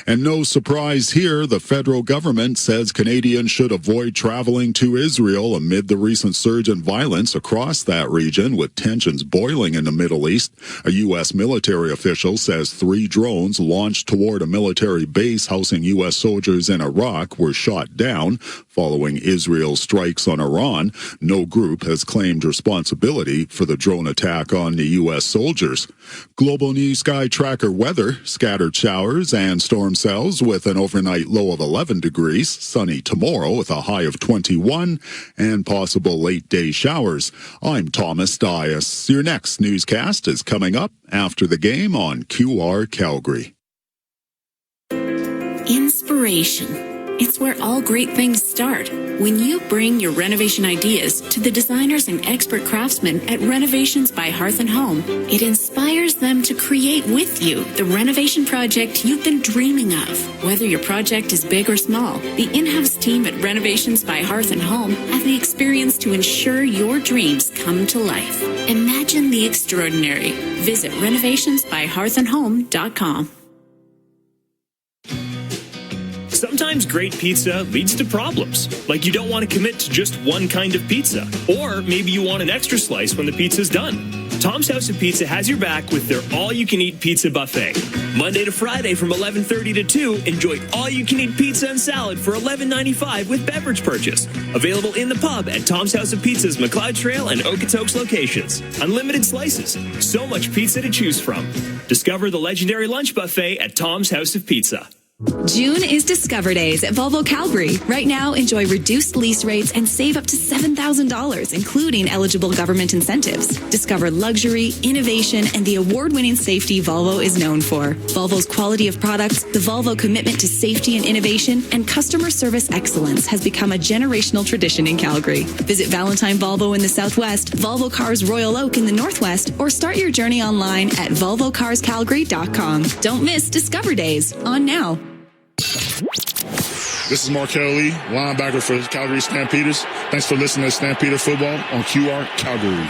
And no surprise here, the federal government says Canadians should avoid traveling to Israel amid the recent surge in violence across that region, with tensions boiling in the Middle East. A U.S. military official says 3 drones launched toward a military base housing U.S. soldiers in Iraq were shot down following Israel's strikes on Iran. No group has claimed responsibility for the drone attack on the U.S. soldiers. Global News Sky Tracker weather, scattered showers and storm cells with an overnight low of 11 degrees, sunny tomorrow with a high of 21, and possible late-day showers. I'm Thomas Dias. Your next newscast is coming up after the game on QR Calgary. Inspiration. It's where all great things start. When you bring your renovation ideas to the designers and expert craftsmen at Renovations by Hearth and Home, it inspires them to create with you the renovation project you've been dreaming of. Whether your project is big or small, the in-house team at Renovations by Hearth and Home have the experience to ensure your dreams come to life. Imagine the extraordinary. Visit renovationsbyhearthandhome.com. Sometimes great pizza leads to problems, like you don't want to commit to just one kind of pizza, or maybe you want an extra slice when the pizza's done. Tom's House of Pizza has your back with their all-you-can-eat pizza buffet. Monday to Friday from 11:30 to 2, enjoy all-you-can-eat pizza and salad for $11.95 with beverage purchase. Available in the pub at Tom's House of Pizza's McLeod Trail and Okotoks locations. Unlimited slices, so much pizza to choose from. Discover the legendary lunch buffet at Tom's House of Pizza. June is Discover Days at Volvo Calgary. Right now, enjoy reduced lease rates and save up to $7,000, including eligible government incentives. Discover luxury, innovation, and the award-winning safety Volvo is known for. Volvo's quality of products, the Volvo commitment to safety and innovation, and customer service excellence has become a generational tradition in Calgary. Visit Valentine Volvo in the Southwest, Volvo Cars Royal Oak in the Northwest, or start your journey online at volvocarscalgary.com. Don't miss Discover Days, on now. This is Markel Lee, linebacker for the Calgary Stampeders. Thanks for listening to Stampeder Football on QR Calgary.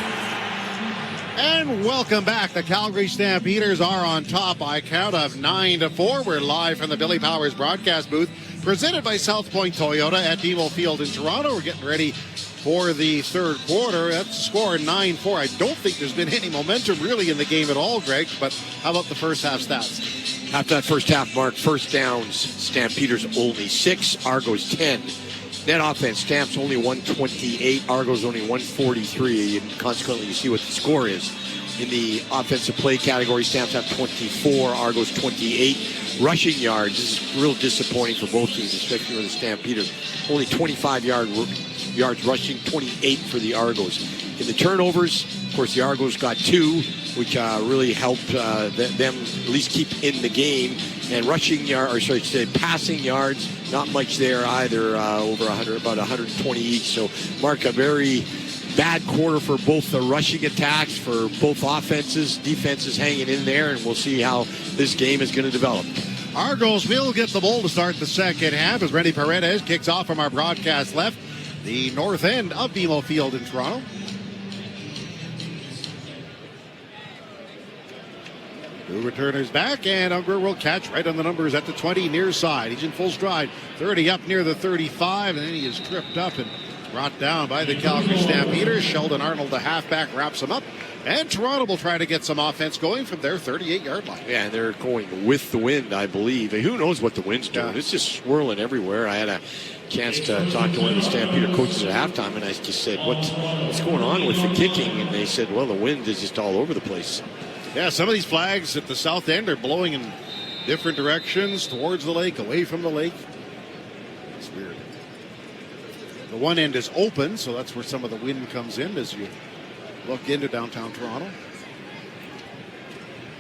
And welcome back. The Calgary Stampeders are on top by a count of 9-4. We're live from the Billy Powers broadcast booth, presented by South Point Toyota at BMO Field in Toronto. We're getting ready for the third quarter. That's score 9-4. I don't think there's been any momentum really in the game at all, Greg, but how about the first half stats? After that first half mark, first downs, Stampeders only 6, Argos 10. Net offense, Stamps only 128, Argos only 143, and consequently you see what the score is. In the offensive play category, Stamps have 24, Argos 28. Rushing yards, this is real disappointing for both teams, especially for the Stampeders. Only 25 yards rushing, 28 for the Argos. In the turnovers, of course, the Argos got 2, which really helped them at least keep in the game. And passing yards, not much there either, over 100, about 120 each. So, Mark, a very bad quarter for both the rushing attacks, for both offenses, defenses hanging in there, and we'll see how this game is going to develop. Argos will get the ball to start the second half as Rennie Paredes kicks off from our broadcast left, the north end of BMO Field in Toronto. Two returners back, and Unger will catch right on the numbers at the 20 near side. He's in full stride, 30 up near the 35, and then he is tripped up and brought down by the Calgary Stampeders. Sheldon Arnold, the halfback, wraps him up And Toronto will try to get some offense going from their 38-yard line. Yeah, and they're going with the wind, I believe. Who knows what the wind's doing? Yeah. It's just swirling everywhere. I had a chance to talk to one of the Stampeder coaches at halftime, and I just said, what's going on with the kicking? And they said, well, the wind is just all over the place. Yeah, some of these flags at the south end are blowing in different directions, towards the lake, away from the lake. It's weird. The one end is open, so that's where some of the wind comes in as you look into downtown Toronto.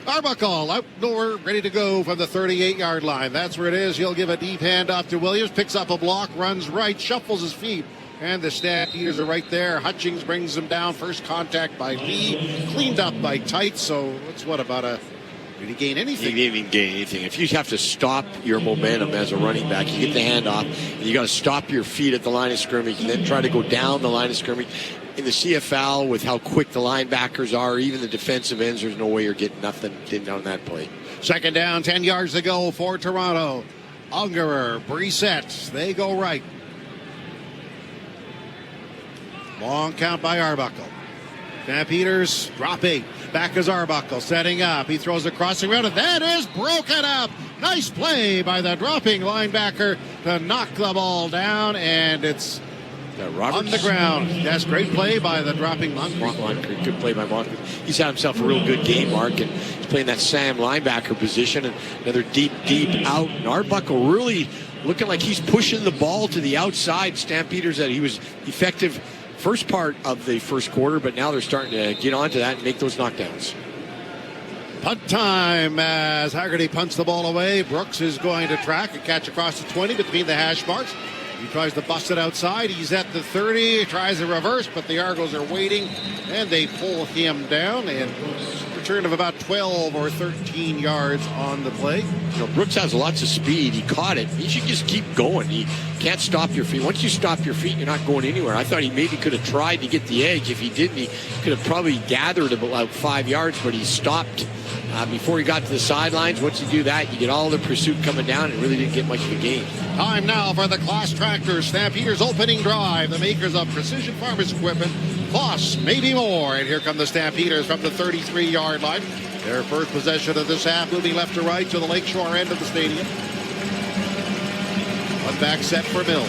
Arbuckle outdoor, ready to go from the 38-yard line. That's where it is. He'll give a deep handoff to Williams, picks up a block, runs right, shuffles his feet, and the Stampeders are right there. Hutchings brings him down. First contact by Lee, cleaned up by Tight. So it's did he gain anything? He didn't even gain anything. If you have to stop your momentum as a running back, you get the handoff, and you got to stop your feet at the line of scrimmage, and then try to go down the line of scrimmage. In the CFL, with how quick the linebackers are, even the defensive ends, there's no way you're getting nothing on that play. Second down, 10 yards to go for Toronto. Ungerer, Brdcst, they go right. Long count by Arbuckle. Stampeders drop 8. Back is Arbuckle setting up. He throws a crossing route, and that is broken up. Nice play by the dropping linebacker to knock the ball down, and it's on the ground. That's great play by the dropping Moncrief. Good play by Moncrief. He's had himself a real good game, Mark, and he's playing that Sam linebacker position, and another deep out. And Arbuckle really looking like he's pushing the ball to the outside. Stampeders that he was effective first part of the first quarter, but now they're starting to get onto that and make those knockdowns. Punt time as Haggerty punts the ball away. Brooks is going to track a catch across the 20 between the hash marks. He tries to bust it outside. He's at the 30, tries a reverse, but the Argos are waiting, and they pull him down. And return of about 12 or 13 yards on the play. You know, Brooks has lots of speed. He caught it. He should just keep going. He can't stop your feet. Once you stop your feet, you're not going anywhere. I thought he maybe could have tried to get the edge. If he didn't, he could have probably gathered about 5 yards, but he stopped before he got to the sidelines. Once you do that, you get all the pursuit coming down, and really didn't get much of a gain. Time now for the Class Tractors Stampeders opening drive. The makers of Precision Farmers Equipment, plus maybe more. And here come the Stampeders from the 33-yard line. Their first possession of this half, moving left to right to the lakeshore end of the stadium. One back set for Mills.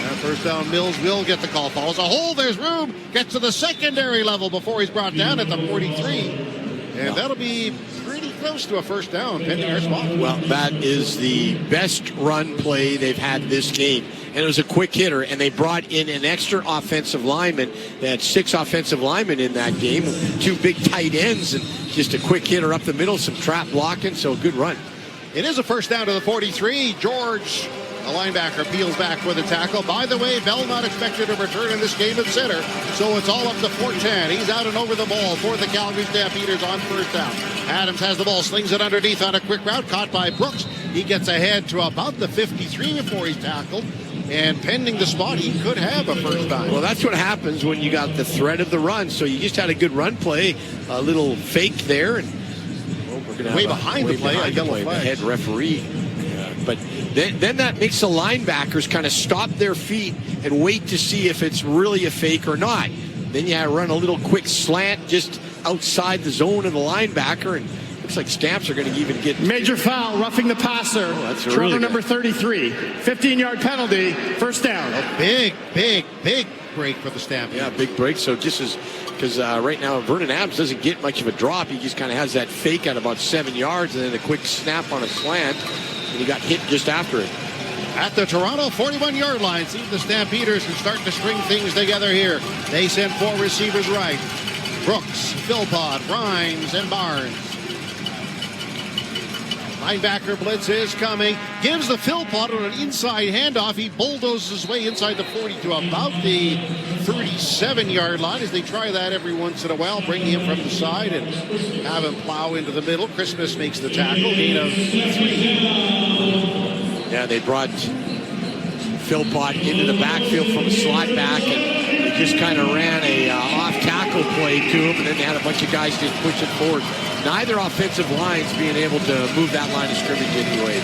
And first down, Mills will get the call. Follows a hole, there's room. Gets to the secondary level before he's brought down at the 43. And that'll be pretty close to a first down, pending our spot. Well, that is the best run play they've had this game. And it was a quick hitter, and they brought in an extra offensive lineman. They had 6 offensive linemen in that game, 2 big tight ends, and just a quick hitter up the middle, some trap blocking, so a good run. It is a first down to the 43. George, the linebacker, peels back with a tackle. By the way, Bell not expected to return in this game at center, so it's all up to 4-10. He's out and over the ball for the Calgary Stampeders on first down. Adams has the ball, slings it underneath on a quick route, caught by Brooks. He gets ahead to about the 53 before he's tackled. And pending the spot, he could have a first down. Well, that's what happens when you got the threat of the run. So you just had a good run play, a little fake there, and we're going to way behind the play. The head referee. But then that makes the linebackers kind of stop their feet and wait to see if it's really a fake or not. Then you run a little quick slant just outside the zone of the linebacker, and looks like Stamps are going to even get... Major foul, roughing the passer. Oh, that's Toronto really number 33. 15-yard penalty, first down. A big break for the Stampeders. Yeah, big break. So just as... Because right now, Vernon Adams doesn't get much of a drop. He just kind of has that fake at about 7 yards and then a quick snap on a slant. And he got hit just after it. At the Toronto 41-yard line, see the Stampeders are starting to string things together here. They send 4 receivers right. Brooks, Philpott, Rhymes, and Barnes. Linebacker blitz is coming. Gives the Philpott on an inside handoff. He bulldozes his way inside the 40 to about the 37-yard line as they try that every once in a while. Bring him from the side and have him plow into the middle. Christmas makes the tackle. Gain of 3. Yeah, they brought Philpott into the backfield from a slot back, and they just kind of ran a off-tackle play to him, and then they had a bunch of guys just push it forward. Neither offensive lines being able to move that line of scrimmage anyway.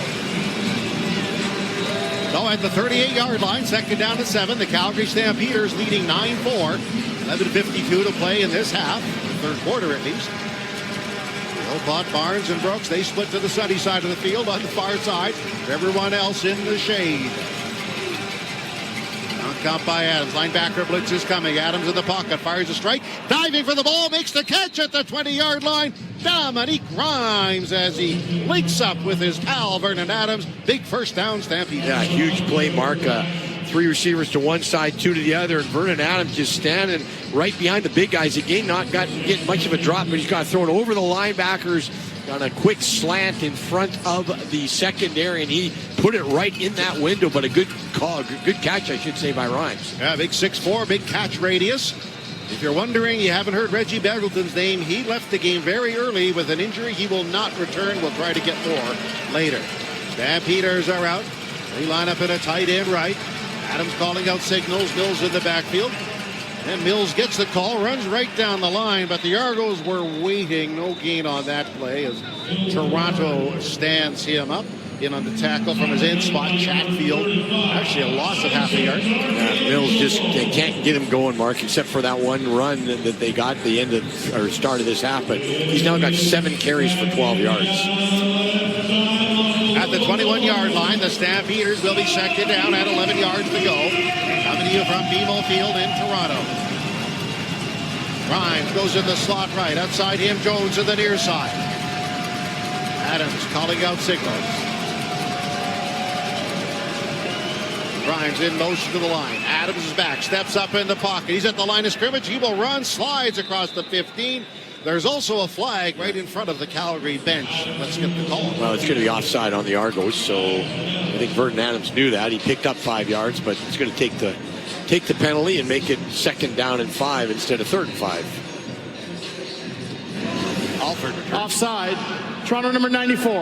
So at the 38-yard line, second down and 7, the Calgary Stampeders leading 9-4. 11:52 to play in this half, third quarter at least. Philpott, Barnes, and Brooks, they split to the sunny side of the field on the far side. Everyone else in the shade. Caught by Adams. Linebacker blitz is coming. Adams in the pocket. Fires a strike. Diving for the ball. Makes the catch at the 20-yard line. Dominique Grimes as he links up with his pal Vernon Adams. Big first down Stampede. Yeah, huge play, Mark. 3 receivers to one side, 2 to the other, and Vernon Adams just standing right behind the big guys. Again, not getting much of a drop, but he's got thrown over the linebackers on a quick slant in front of the secondary, and he put it right in that window, but a good call, good catch, I should say, by Rhymes. Yeah, big 6'4", big catch radius. If you're wondering, you haven't heard Reggie Beggleton's name. He left the game very early with an injury. He will not return. We'll try to get more later. Stampeders are out. They line up in a tight end right. Adams calling out signals. Mills in the backfield. And Mills gets the call, runs right down the line, but the Argos were waiting. No gain on that play as Toronto stands him up. In on the tackle from his end spot, Chatfield. Actually a loss of half a yard. Yeah, Mills just can't get him going, Mark, except for that one run that they got at the end of, or start of this half. But he's now got 7 carries for 12 yards. At the 21-yard line, the Stampeders will be second down at 11 yards to go. Coming to you from BMO Field in Toronto. Rhymes goes in the slot right. Outside him, Jones to the near side. Adams calling out signals. Grimes in motion to the line. Adams is back, steps up in the pocket. He's at the line of scrimmage. He will run, slides across the 15. There's also a flag right in front of the Calgary bench. Let's get the call. Well, it's going to be offside on the Argos, so I think Vernon Adams knew that. He picked up 5 yards, but it's going to take the penalty and make it second down and 5 instead of third and 5. Alford returns. Offside. Toronto number 94.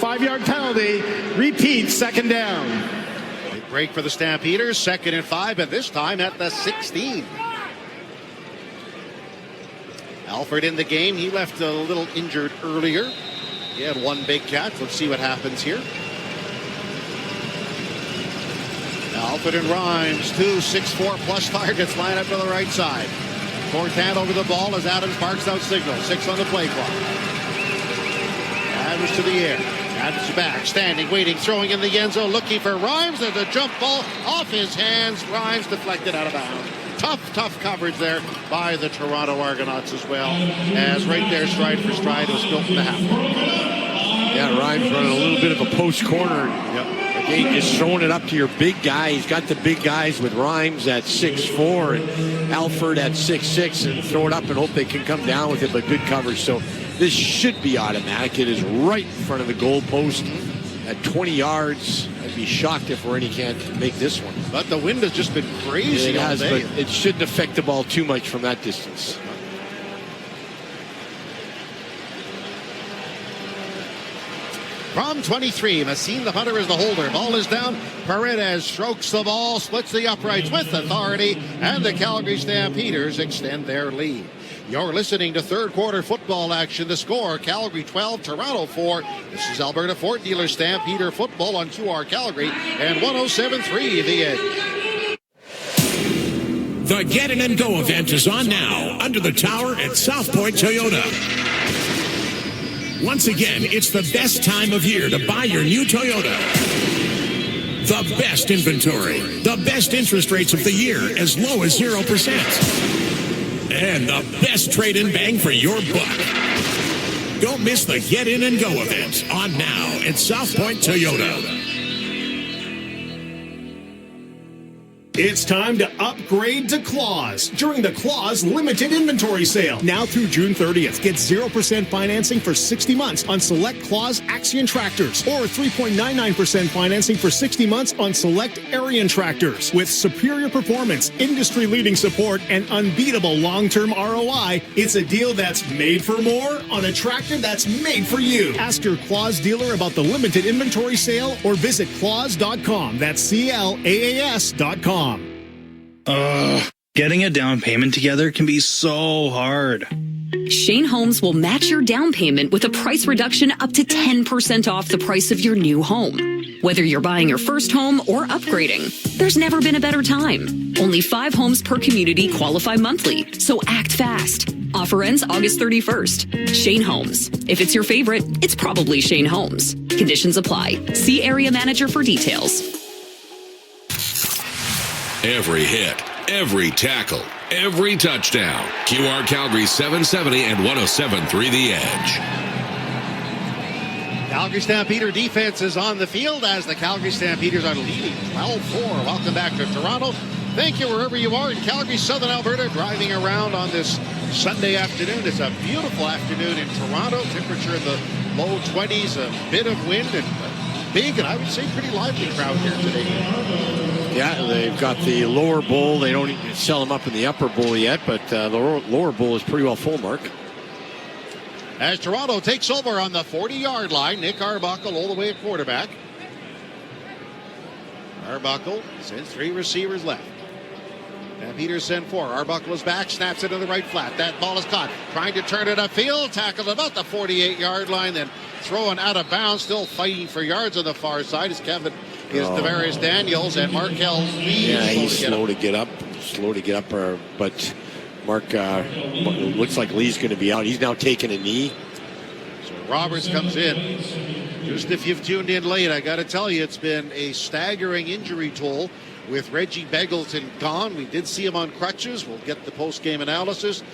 5-yard penalty. Repeat, second down. Big break for the Stampeders. Second and 5, and this time at the 16. Alford in the game. He left a little injured earlier. He had one big catch. Let's see what happens here. Alford and Rhymes, 2 6'4" plus targets line up to the right side. Fourth hand over the ball as Adams barks out signal. 6 on the play clock. Adams to the air. Adams back, standing, waiting, throwing in the end zone, looking for Rhymes. There's a jump ball off his hands. Rhymes deflected out of bounds. Tough coverage there by the Toronto Argonauts as well. As right there, stride for stride, was built in the half. Yeah, Rhymes running a little bit of a post corner. Yep. Again, just throwing it up to your big guy. He's got the big guys with Rhymes at 6'4" and Alford at 6'6", and throw it up and hope they can come down with it, but good coverage. So this should be automatic. It is right in front of the goal post at 20 yards. I'd be shocked if Rennie can't make this one. But the wind has just been crazy all day. But it shouldn't affect the ball too much from that distance. From 23, Massine the punter is the holder. Ball is down. Paredes strokes the ball, splits the uprights with authority, and the Calgary Stampeders extend their lead. You're listening to third quarter football action. The score, Calgary 12, Toronto 4. This is Alberta Ford Dealer Stampeder football on QR Calgary and 107.3 The Edge. The Get In and Go event is on now under the tower at South Point Toyota. Once again, it's the best time of year to buy your new Toyota. The best inventory, the best interest rates of the year, as low as 0%. And the best trade-in bang for your buck. Don't miss the Get In and Go event on now at South Point Toyota. It's time to upgrade to Claws during the Claws Limited Inventory Sale. Now through June 30th, get 0% financing for 60 months on select Claws Axion tractors or 3.99% financing for 60 months on select Arion tractors. With superior performance, industry-leading support, and unbeatable long-term ROI, it's a deal that's made for more on a tractor that's made for you. Ask your Claws dealer about the Limited Inventory Sale or visit claws.com. That's CLAAS.com. Getting a down payment together can be so hard. Shane Homes will match your down payment with a price reduction up to 10% off the price of your new home. Whether you're buying your first home or upgrading, there's never been a better time. Only 5 homes per community qualify monthly, so act fast. Offer ends August 31st. Shane Homes. If it's your favorite, it's probably Shane Homes. Conditions apply. See area manager for details. Every hit, every tackle, every touchdown. QR Calgary 770 and 107.3 The Edge. Calgary Stampeder defense is on the field as the Calgary Stampeders are leading 12-4. Welcome back to Toronto. Thank you wherever you are in Calgary, Southern Alberta, driving around on this Sunday afternoon. It's a beautiful afternoon in Toronto. Temperature in the low 20s, a bit of wind, and a big and I would say pretty lively crowd here today. Yeah, they've got the lower bowl. They don't even sell them up in the upper bowl yet, but the lower bowl is pretty well full, Mark. As Toronto takes over on the 40-yard line, Nick Arbuckle all the way at quarterback. Arbuckle sends 3 receivers left. And Peters send 4. Arbuckle is back, snaps it to the right flat. That ball is caught. Trying to turn it upfield, tackled about the 48-yard line, then throwing out of bounds, still fighting for yards on the far side is Devarius Daniels and Markel Lee. Yeah, he's slow to get up. But Mark, looks like Lee's going to be out. He's now taking a knee. So Roberts comes in. Just if you've tuned in late, I got to tell you, it's been a staggering injury toll with Reggie Beggleton gone. We did see him on crutches. We'll get the post-game analysis.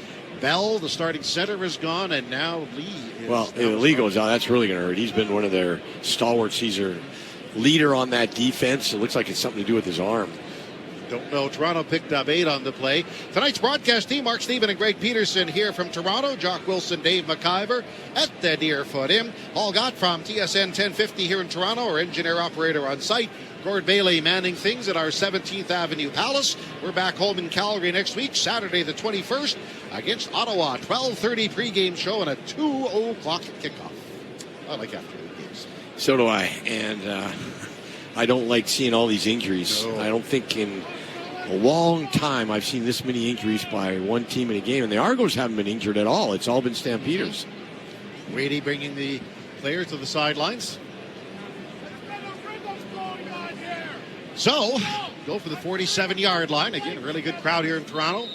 Bell, the starting center, is gone, and now Lee is. Well, if Lee goes out, that's really going to hurt. He's been one of their stalwarts. He's their leader on that defense. It looks like it's something to do with his arm. Don't know. Toronto picked up 8 on the play. Tonight's broadcast team, Mark Stephen and Greg Peterson here from Toronto. Jock Wilson, Dave McIver at the Deerfoot Inn. All got from TSN 1050 here in Toronto. Our engineer operator on site, Gord Bailey, manning things at our 17th Avenue Palace. We're back home in Calgary next week, Saturday the 21st, against Ottawa. 12:30 pregame show and a 2 o'clock kickoff. I like afternoon games. So do I. And I don't like seeing all these injuries. No. I don't think in a long time I've seen this many injuries by one team in a game. And the Argos haven't been injured at all. It's all been Stampeders. Wadey bringing the players to the sidelines. So, go for the 47-yard line. Again, a really good crowd here in Toronto.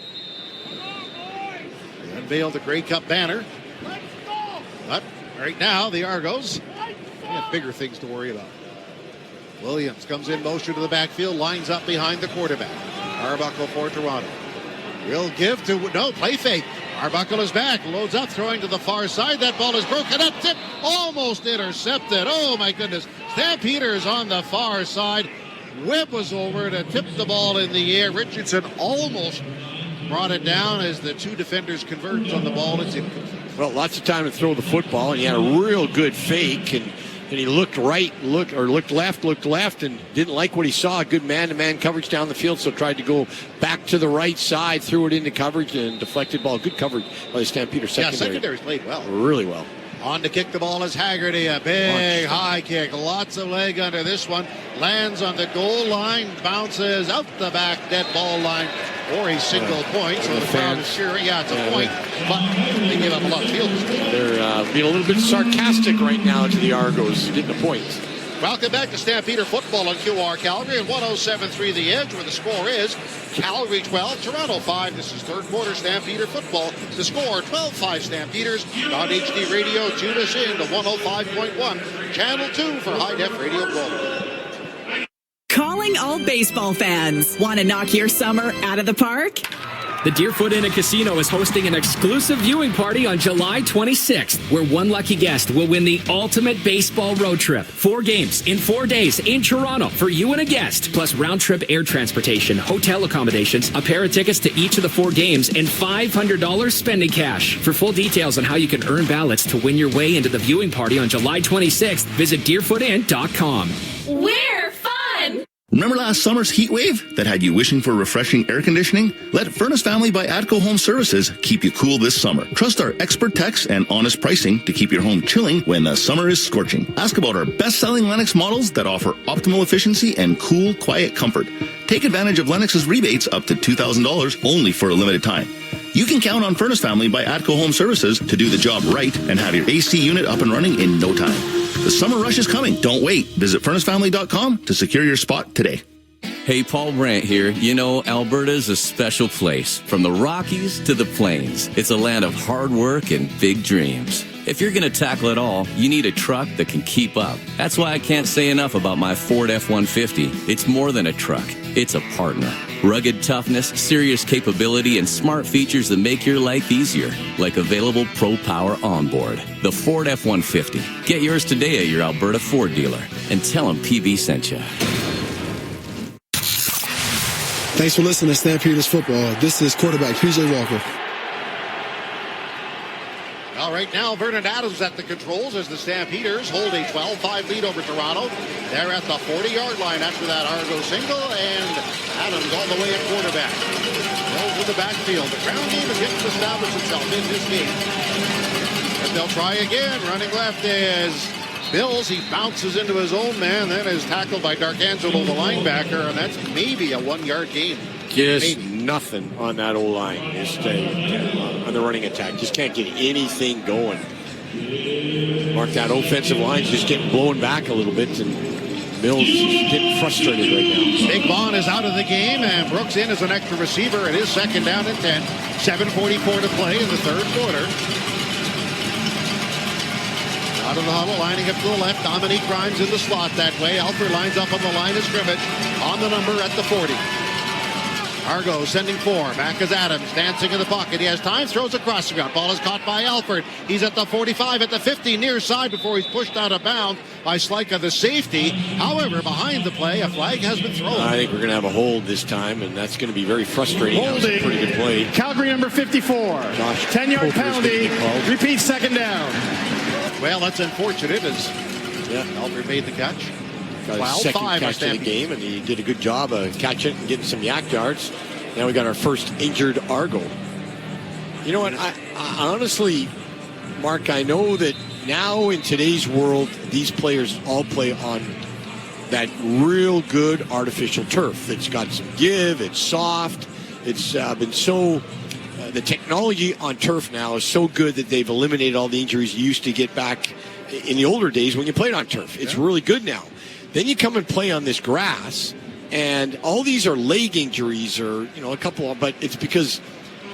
They unveiled the Grey Cup banner. But right now, the Argos have bigger things to worry about. Williams comes in motion to the backfield, lines up behind the quarterback. Arbuckle for Toronto. Will give to, no, play fake. Arbuckle is back, loads up, throwing to the far side. That ball is broken up, tipped, almost intercepted. Oh my goodness. Stampeders on the far side. Webb was over to tip the ball in the air. Richardson almost brought it down as the 2 defenders converged on the ball. It's incomplete. Well, lots of time to throw the football, and he had a real good fake, and he looked left, and didn't like what he saw. A good man-to-man coverage down the field, so tried to go back to the right side, threw it into coverage, and deflected ball. Good coverage by the Stampeder secondary. Yeah, secondary's played well. Really well. On to kick the ball is Haggerty. A big high kick. Lots of leg under this one. Lands on the goal line. Bounces out the back dead ball line for a single point. So the crowd is cheering. Yeah, it's a point. But they gave up a lot of field position. They're being a little bit sarcastic right now to the Argos getting a point. Welcome back to Stampeder Football on QR Calgary and 107.3 The Edge, where the score is Calgary 12, Toronto 5. This is third quarter Stampeder Football. The score 12-5 Stampeders. On HD Radio, tune us in to 105.1, Channel 2 for high-def radio global. Calling all baseball fans. Want to knock your summer out of the park? The Deerfoot Inn & Casino is hosting an exclusive viewing party on July 26th, where one lucky guest will win the ultimate baseball road trip. 4 games in 4 days in Toronto for you and a guest, plus round-trip air transportation, hotel accommodations, a pair of tickets to each of the 4 games, and $500 spending cash. For full details on how you can earn ballots to win your way into the viewing party on July 26th, visit deerfootinn.com. We're fun! Remember last summer's heat wave that had you wishing for refreshing air conditioning? Let Furnace Family by Atco Home Services keep you cool this summer. Trust our expert techs and honest pricing to keep your home chilling when the summer is scorching. Ask about our best-selling Lennox models that offer optimal efficiency and cool, quiet comfort. Take advantage of Lennox's rebates up to $2,000 only for a limited time. You can count on Furnace Family by Atco Home Services to do the job right and have your AC unit up and running in no time. The summer rush is coming. Don't wait. Visit furnacefamily.com to secure your spot today. Hey, Paul Brandt here. You know, Alberta is a special place. From the Rockies to the Plains, it's a land of hard work and big dreams. If you're going to tackle it all, you need a truck that can keep up. That's why I can't say enough about my Ford F-150. It's more than a truck. It's a partner. Rugged toughness, serious capability, and smart features that make your life easier, like available Pro Power onboard. The Ford F-150. Get yours today at your Alberta Ford dealer and tell them PB sent you. Thanks for listening to Stampeders Football. This is quarterback PJ Walker. All right, now Vernon Adams at the controls as the Stampeders hold a 12-5 lead over Toronto. They're at the 40-yard line after that Argo single, and Adams all the way at quarterback. Goes to the backfield. The ground game is yet to establish itself in this game. And they'll try again. Running left is Bills. He bounces into his own man, then is tackled by D'Arcangelo, the linebacker, and that's maybe a 1-yard gain. Just nothing on that O-line. Just on the running attack. Just can't get anything going. Mark, that offensive line's just getting blown back a little bit, and Mills is getting frustrated right now. Big Vaughn is out of the game, and Brooks in as an extra receiver. It is second down and 10. 7:44 to play in the third quarter. Out of the huddle, lining up to the left. Dominique Grimes in the slot that way. Alfred lines up on the line of scrimmage on the number at the 40. Argo sending 4. Back is Adams, dancing in the pocket. He has time, throws across the ground. Ball is caught by Alfred. He's at the 45, at the 50, near side before he's pushed out of bounds by Slika, the safety. However, behind the play, a flag has been thrown. I think we're going to have a hold this time, and that's going to be very frustrating. That was a pretty good play. Calgary number 54. 10-yard penalty. Repeat second down. Well, that's unfortunate as Alfred made the catch. Got his second catch of the game, and he did a good job of catching and getting some yak yards. Now we got our first injured Argo. You know what? I honestly, Mark, I know that now in today's world, these players all play on that real good artificial turf. It's got some give. It's soft. It's been so... the technology on turf now is so good that they've eliminated all the injuries you used to get back in the older days when you played on turf. It's really good now. Then you come and play on this grass, and all these are leg injuries or, a couple of, but it's because,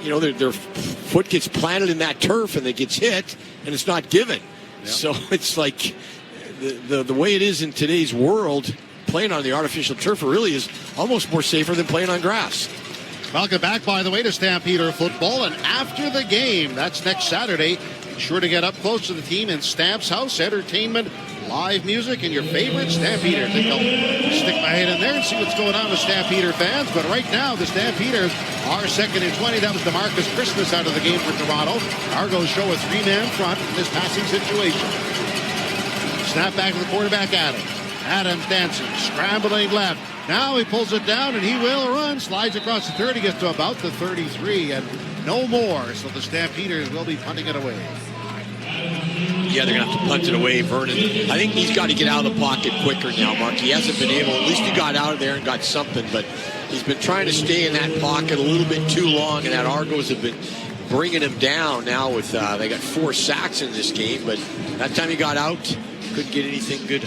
their foot gets planted in that turf and it gets hit and it's not given. Yep. So it's like the way it is in today's world, playing on the artificial turf really is almost more safer than playing on grass. Welcome back, by the way, to Stampeder Football. And after the game, that's next Saturday, be sure to get up close to the team in Stamps House. Entertainment, live music, and your favorite Stampeder. I think I'll stick my head in there and see what's going on with Stampeder fans. But right now, the Stampeders are second and 20. That was DeMarcus Christmas out of the game for Toronto. Argos show a 3-man front in this passing situation. Snap back to the quarterback, Adams. Adams dancing, scrambling left. Now he pulls it down, and he will run. Slides across the 30, gets to about the 33, and no more. So the Stampeders will be punting it away. Yeah, they're going to have to punt it away, Vernon. I think he's got to get out of the pocket quicker now, Mark. He hasn't been able. At least he got out of there and got something, but he's been trying to stay in that pocket a little bit too long, and that Argos have been bringing him down now with, they got 4 sacks in this game, but that time he got out, couldn't get anything good.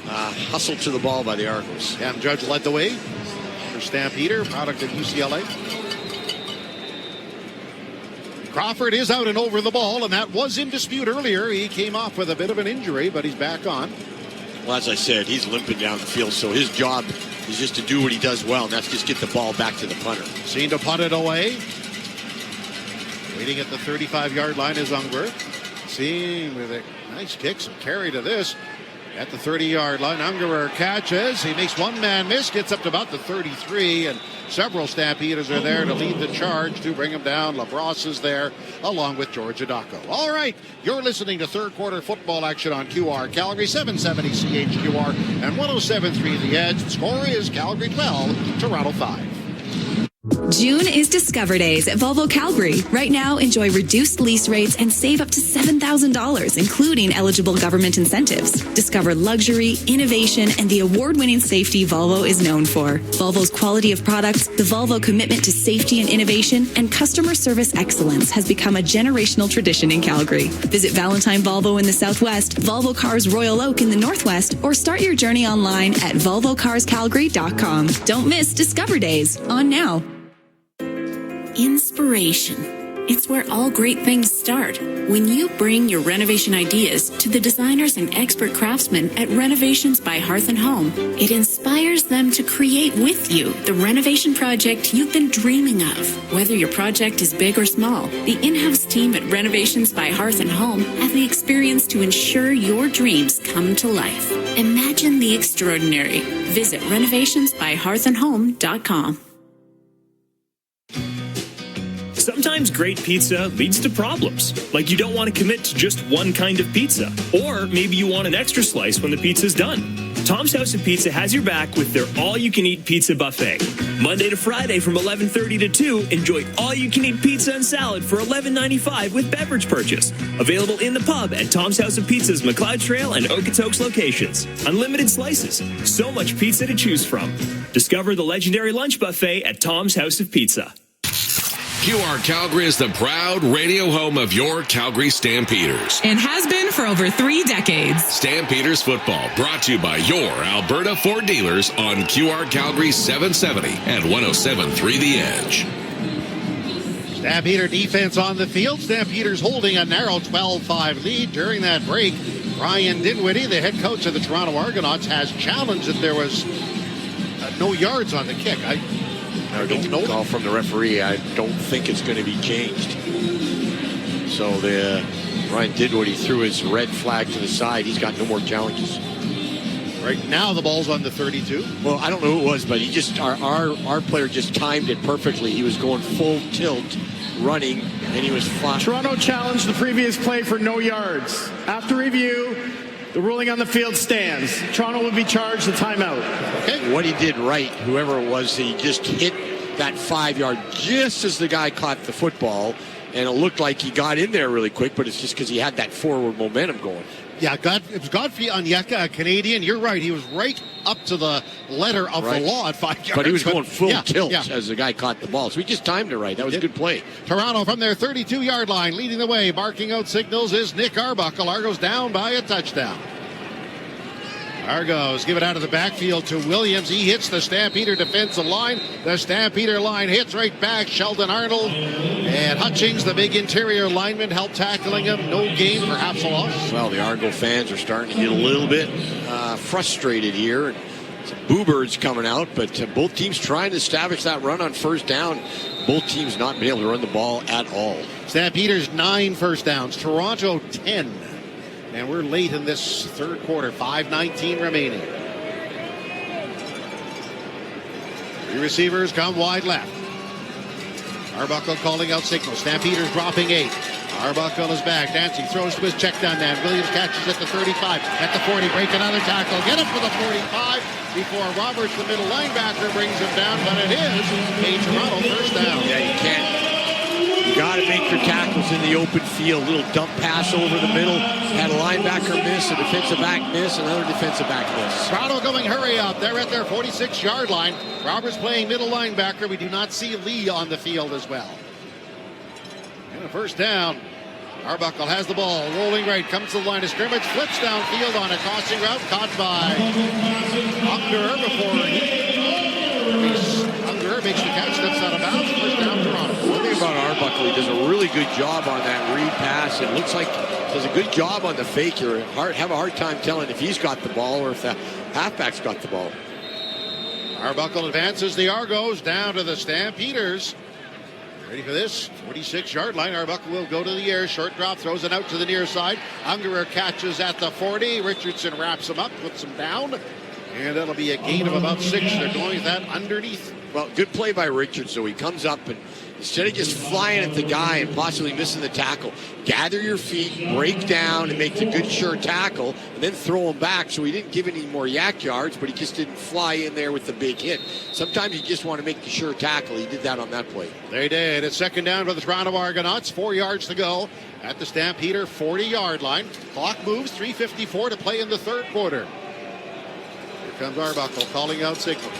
Hustled to the ball by the Argos. Cam Judge led the way for Stampeder, product of UCLA. Crawford is out and over the ball, and that was in dispute earlier. He came off with a bit of an injury, but he's back on. Well, as I said, he's limping down the field, so his job is just to do what he does well, and that's just get the ball back to the punter. Seen to punt it away. Waiting at the 35-yard line is Unger. Seen with a nice kick, some carry to this. At the 30-yard line, Ungerer catches. He makes one man miss, gets up to about the 33, and several Stampeders are there to lead the charge to bring him down. LaBrosse is there, along with George Adacco. All right, you're listening to third quarter football action on QR Calgary, 770 CHQR, and 107.3 The Edge. The score is Calgary 12, Toronto 5. June is Discover Days at Volvo Calgary. Right now, enjoy reduced lease rates and save up to $7,000, including eligible government incentives. Discover luxury, innovation, and the award-winning safety Volvo is known for. Volvo's quality of products, the Volvo commitment to safety and innovation, and customer service excellence has become a generational tradition in Calgary. Visit Valentine Volvo in the Southwest, Volvo Cars Royal Oak in the Northwest, or start your journey online at volvocarscalgary.com. Don't miss Discover Days on now. Inspiration. It's where all great things start. When you bring your renovation ideas to the designers and expert craftsmen at Renovations by Hearth and Home, it inspires them to create with you the renovation project you've been dreaming of. Whether your project is big or small, the in-house team at Renovations by Hearth and Home have the experience to ensure your dreams come to life. Imagine the extraordinary. Visit renovationsbyhearthandhome.com. Sometimes great pizza leads to problems, like you don't want to commit to just one kind of pizza, or maybe you want an extra slice when the pizza's done. Tom's House of Pizza has your back with their all-you-can-eat pizza buffet. Monday to Friday from 11:30 to 2, enjoy all-you-can-eat pizza and salad for $11.95 with beverage purchase. Available in the pub at Tom's House of Pizza's McLeod Trail and Okotoks locations. Unlimited slices, so much pizza to choose from. Discover the legendary lunch buffet at Tom's House of Pizza. QR Calgary is the proud radio home of your Calgary Stampeders. And has been for over 3 decades. Stampeders football brought to you by your Alberta Ford dealers on QR Calgary 770 and 107.3 The Edge. Stampeder defense on the field. Stampeders holding a narrow 12-5 lead during that break. Ryan Dinwiddie, the head coach of the Toronto Argonauts, has challenged that there was no yards on the kick. I don't know. Call from the referee. I don't think it's going to be changed. So Ryan Dinwiddie threw his red flag to the side. He's got no more challenges. Right now the ball's on the 32. Well, I don't know who it was, but he just our player just timed it perfectly. He was going full tilt, running, and he was flying. Toronto challenged the previous play for no yards. After review, the ruling on the field stands. Toronto will be charged a timeout. Okay. What he did right, whoever it was, he just hit that 5-yard just as the guy caught the football, and it looked like he got in there really quick, but it's just because he had that forward momentum going. Yeah, it was Godfrey Onyeka, a Canadian. You're right. He was right up to the letter of the law at 5 yards. But he was going full tilt as the guy caught the ball. So he just timed it right. That was a good play. Toronto from their 32-yard line, leading the way, barking out signals is Nick Arbuckle. Argos down by a touchdown. Argos give it out of the backfield to Williams. He hits the Stampeder defensive line. The Stampeder line hits right back. Sheldon Arnold and Hutchings, the big interior lineman, helped tackling him. No gain, perhaps a loss. Well, the Argo fans are starting to get a little bit frustrated here. Some boo birds coming out, but both teams trying to establish that run on first down. Both teams not being able to run the ball at all. Stampeders 9 first downs. Toronto 10. And we're late in this third quarter, 5:19 remaining. The receivers come wide left. Arbuckle calling out signals. Stampeders dropping 8. Arbuckle is back. Dancing throws to his check down man. Williams catches at the 35. At the 40, break another tackle. Get up for the 45 before Roberts, the middle linebacker, brings him down. But it is a Toronto first down. Yeah, you can't. You got to make your tackles in the open field. Little dump pass over the middle. Had a linebacker miss, a defensive back miss, another defensive back miss. Toronto going hurry up. They're at their 46-yard line. Roberts playing middle linebacker. We do not see Lee on the field as well. And a first down. Arbuckle has the ball. Rolling right. Comes to the line of scrimmage. Flips downfield on a crossing route. Caught by Unger before Unger makes the catch. Steps out of bounds. First down Toronto. One thing about Arbuckle, he does a really good job on that read pass. It looks like he does a good job on the fake. You have a hard time telling if he's got the ball or if the halfback's got the ball. Arbuckle advances the Argos down to the Stampeders. Ready for this? 46-yard line. Arbuckle will go to the air. Short drop, throws it out to the near side. Ungerer catches at the 40. Richardson wraps him up, puts him down. And that'll be a gain of about 6. They're going with that underneath. Well, good play by Richards. So he comes up and instead of just flying at the guy and possibly missing the tackle, gather your feet, break down, and make the good sure tackle, and then throw him back. So he didn't give any more yak yards, but he just didn't fly in there with the big hit. Sometimes you just want to make the sure tackle. He did that on that play. They did. It's second down for the Toronto Argonauts. 4 yards to go at the Stampeder 40-yard line. Clock moves. 3:54 to play in the third quarter. Here comes Arbuckle calling out signals.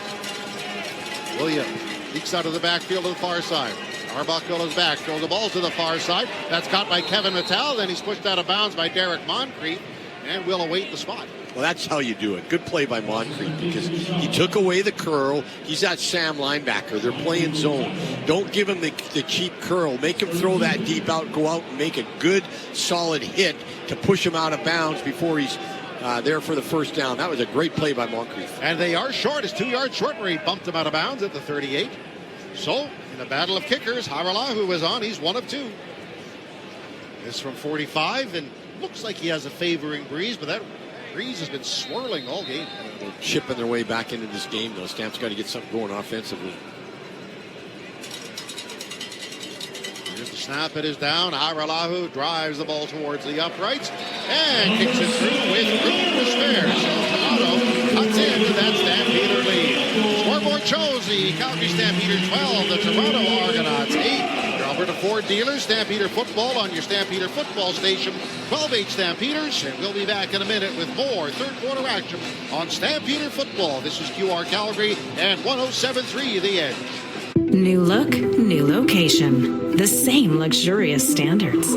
Williams leaks out of the backfield to the far side. Arbuckle is back. Throws the ball to the far side. That's caught by Kevin Mattel. Then he's pushed out of bounds by Derek Moncrief and will await the spot. Well, that's how you do it. Good play by Moncrief because he took away the curl. He's that Sam linebacker. They're playing zone. Don't give him the cheap curl. Make him throw that deep out, go out and make a good, solid hit to push him out of bounds before he's there for the first down. That was a great play by Moncrief. And they are short. It's 2 yards short where he bumped him out of bounds at the 38. So, in the battle of kickers, Haralahu was on. He's 1 of 2. This from 45, and looks like he has a favoring breeze, but that breeze has been swirling all game. They're chipping their way back into this game, though. Stamp's got to get something going offensively. Here's the snap. It is down. Haralahu drives the ball towards the uprights and kicks it through with room to spare. So Toronto cuts into that Stampeder lead. Scoreboard shows the Calgary Stampeders 12, the Toronto Argonauts 8. Your Alberta Ford dealers, Stampeder football on your Stampeder football station, 12-8 Stampeders, and we'll be back in a minute with more third quarter action on Stampeder football. This is QR Calgary and 107.3 The Edge. New look, new location. The same luxurious standards.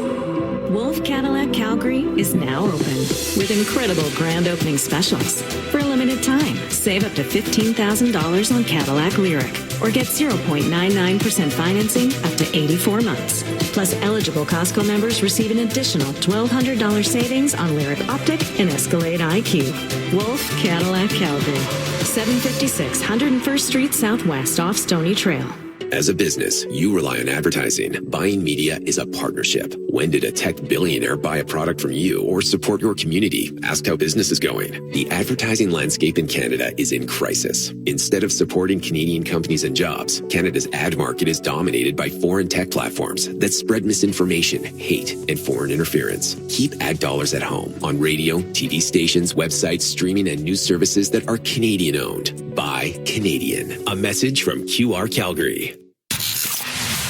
Wolf Cadillac Calgary is now open with incredible grand opening specials. For a limited time, save up to $15,000 on Cadillac Lyric or get 0.99% financing up to 84 months. Plus, eligible Costco members receive an additional $1,200 savings on Lyric Optic and Escalade IQ. Wolf Cadillac Calgary, 756 101st Street Southwest off Stony Trail. As a business, you rely on advertising. Buying media is a partnership. When did a tech billionaire buy a product from you or support your community? Ask how business is going. The advertising landscape in Canada is in crisis. Instead of supporting Canadian companies and jobs, Canada's ad market is dominated by foreign tech platforms that spread misinformation, hate, and foreign interference. Keep ad dollars at home on radio, TV stations, websites, streaming, and news services that are Canadian-owned. Buy Canadian. A message from QR Calgary.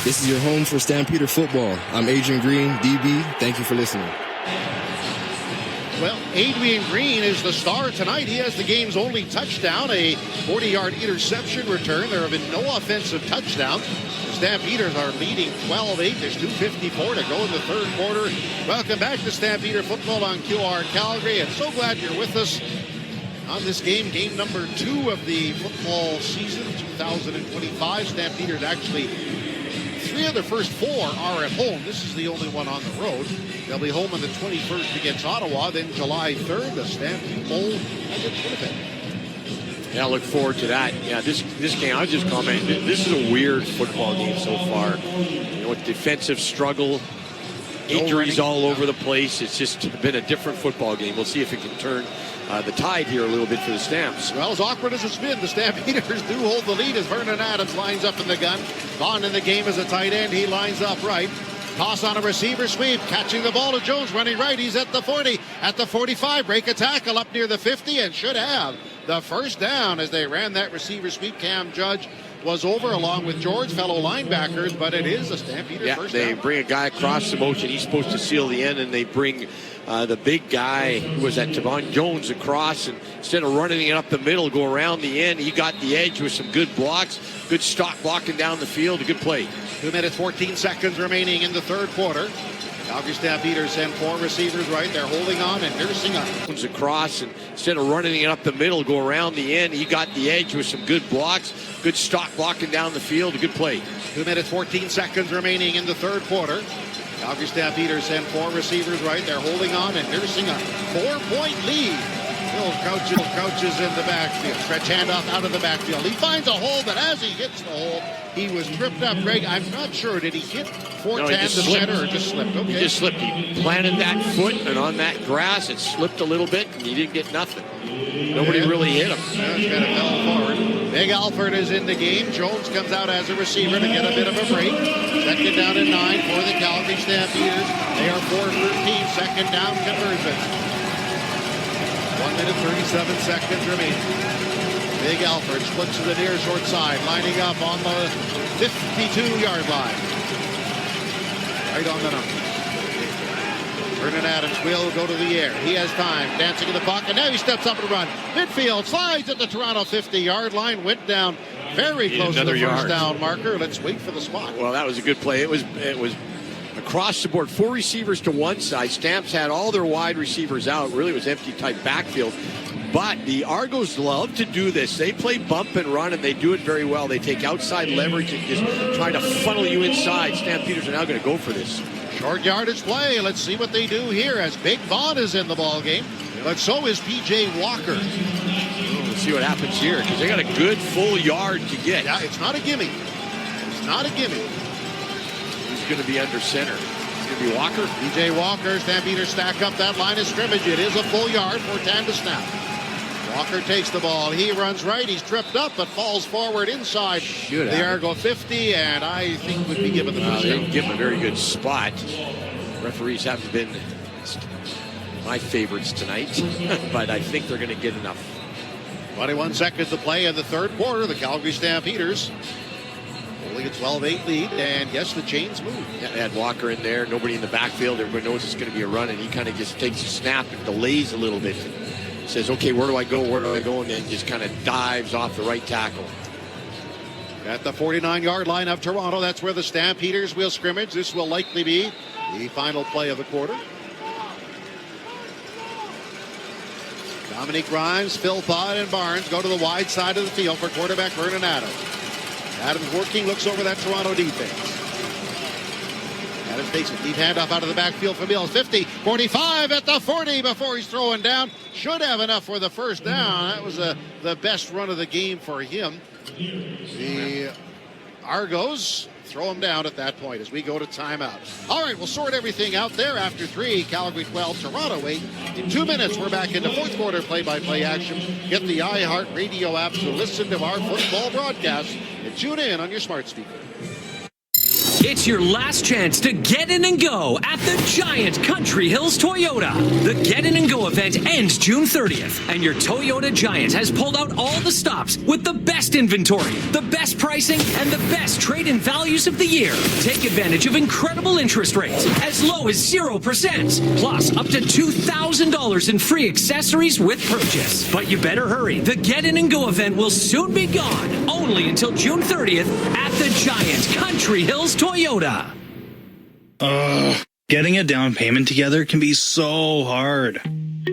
This is your home for Stampeder football. I'm Adrian Green, DB. Thank you for listening. Well, Adrian Green is the star tonight. He has the game's only touchdown, a 40-yard interception return. There have been no offensive touchdowns. The Stampeders are leading 12-8. There's 2:54 to go in the third quarter. Welcome back to Stampeder football on QR Calgary. And so glad you're with us on this game number 2 of the football season 2025. Stampeders actually, 3 of their first 4 are at home. This is the only one on the road. They'll be home on the 21st against Ottawa. Then July 3rd, the Stampede Bowl against Winnipeg. Yeah, I look forward to that. Yeah, this game, I was just commenting, this is a weird football game so far. You know, with defensive struggle, injuries all over the place. It's just been a different football game. We'll see if it can turn the tide here a little bit for the Stamps. Well, as awkward as it's been, the Stampeders do hold the lead as Vernon Adams lines up in the gun. Vaughn in the game as a tight end. He lines up right. Toss on a receiver sweep. Catching the ball to Jones. Running right. He's at the 40. At the 45. Break a tackle up near the 50 and should have the first down as they ran that receiver sweep. Cam Judge was over along with George, fellow linebackers, but it is a Stampeder first down. They bring a guy across the motion. He's supposed to seal the end, and they bring the big guy who was at Tavon Jones across, and instead of running it up the middle, go around the end. He got the edge with some good blocks, good stock blocking down the field, a good play. 2 minutes, 14 seconds remaining in the third quarter. Calgary Stampeders send 4 receivers right. They're holding on and nursing up. Across, and instead of running it up the middle, go around the end. He got the edge with some good blocks, good stock blocking down the field, a good play. 2 minutes, 14 seconds remaining in the third quarter. Calgary Stampeders send 4 receivers right. They're holding on and nursing a 4-point lead. Bill crouches in the backfield. Stretch handoff out of the backfield. He finds a hole, but as he hits the hole, he was tripped up. Greg, I'm not sure. Did he hit Fortan, the center, or just slipped? Okay. He just slipped. He planted that foot, and on that grass, it slipped a little bit, and he didn't get nothing. Nobody really hit him. Just kind of fell forward. Big Alford is in the game. Jones comes out as a receiver to get a bit of a break. Second down and 9 for the Calgary Stampeders. They are 4-13. Second down conversion. 1 minute 37 seconds remaining. Big Alford splits to the near short side, lining up on the 52-yard line. Right on the number. Vernon Adams will go to the air. He has time. Dancing in the pocket. Now he steps up and run. Midfield slides at the Toronto 50-yard line. Went down very close to the first down marker. Let's wait for the spot. Well, that was a good play. It was across the board. 4 receivers to one side. Stamps had all their wide receivers out. Really was empty type backfield. But the Argos love to do this. They play bump and run, and they do it very well. They take outside leverage and just try to funnel you inside. Stampeders are now going to go for this. Short yardage play. Let's see what they do here as Big Vaughn is in the ball game. But so is P.J. Walker. Let's see what happens here because they got a good full yard to get. Yeah, it's not a gimme. It's not a gimme. Who's going to be under center? It's going to be Walker. P.J. Walker. Stampeders stack up that line of scrimmage. It is a full yard for 10 to snap. Walker takes the ball. He runs right. He's tripped up, but falls forward inside the Argo 50, and I think would be given the first down. They give him a very good spot. Referees haven't been my favorites tonight, but I think they're going to get enough. 21 seconds to play in the third quarter. The Calgary Stampeders holding a 12-8 lead, and yes, the chains move. Yeah, they had Walker in there. Nobody in the backfield. Everybody knows it's going to be a run, and he kind of just takes a snap and delays a little bit. Says, okay, where do I go? Where do I go? And then just kind of dives off the right tackle. At the 49-yard line of Toronto, that's where the Stampeders will scrimmage. This will likely be the final play of the quarter. Dominique Grimes, Phil Todd, and Barnes go to the wide side of the field for quarterback Vernon Adams. Adams working, looks over that Toronto defense. Adams takes a deep handoff out of the backfield for Mills. 50, 45 at the 40 before he's throwing down. Should have enough for the first down. That was the best run of the game for him. The Argos throw him down at that point as we go to timeout. All right, we'll sort everything out there after 3. Calgary 12, Toronto 8. In 2 minutes, we're back into fourth quarter play-by-play action. Get the iHeart Radio app to listen to our football broadcast and tune in on your smart speaker. It's your last chance to get in and go at the giant Country Hills Toyota. The Get In and Go event ends June 30th, and your Toyota Giant has pulled out all the stops with the best inventory, the best pricing, and the best trade-in values of the year. Take advantage of incredible interest rates as low as 0%, plus up to $2,000 in free accessories with purchase. But you better hurry. The Get In and Go event will soon be gone, only until June 30th at the giant Country Hills Toyota. Getting a down payment together can be so hard.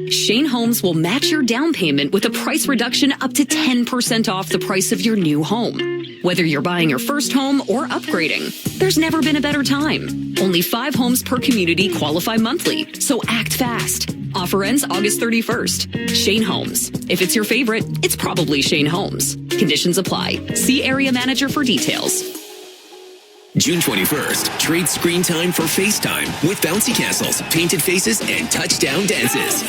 Shane Homes will match your down payment with a price reduction up to 10% off the price of your new home. Whether you're buying your first home or upgrading, there's never been a better time. Only 5 homes per community qualify monthly, so act fast. Offer ends August 31st. Shane Homes. If it's your favorite, it's probably Shane Homes. Conditions apply. See area manager for details. June 21st, trade screen time for FaceTime with bouncy castles, painted faces, and touchdown dances.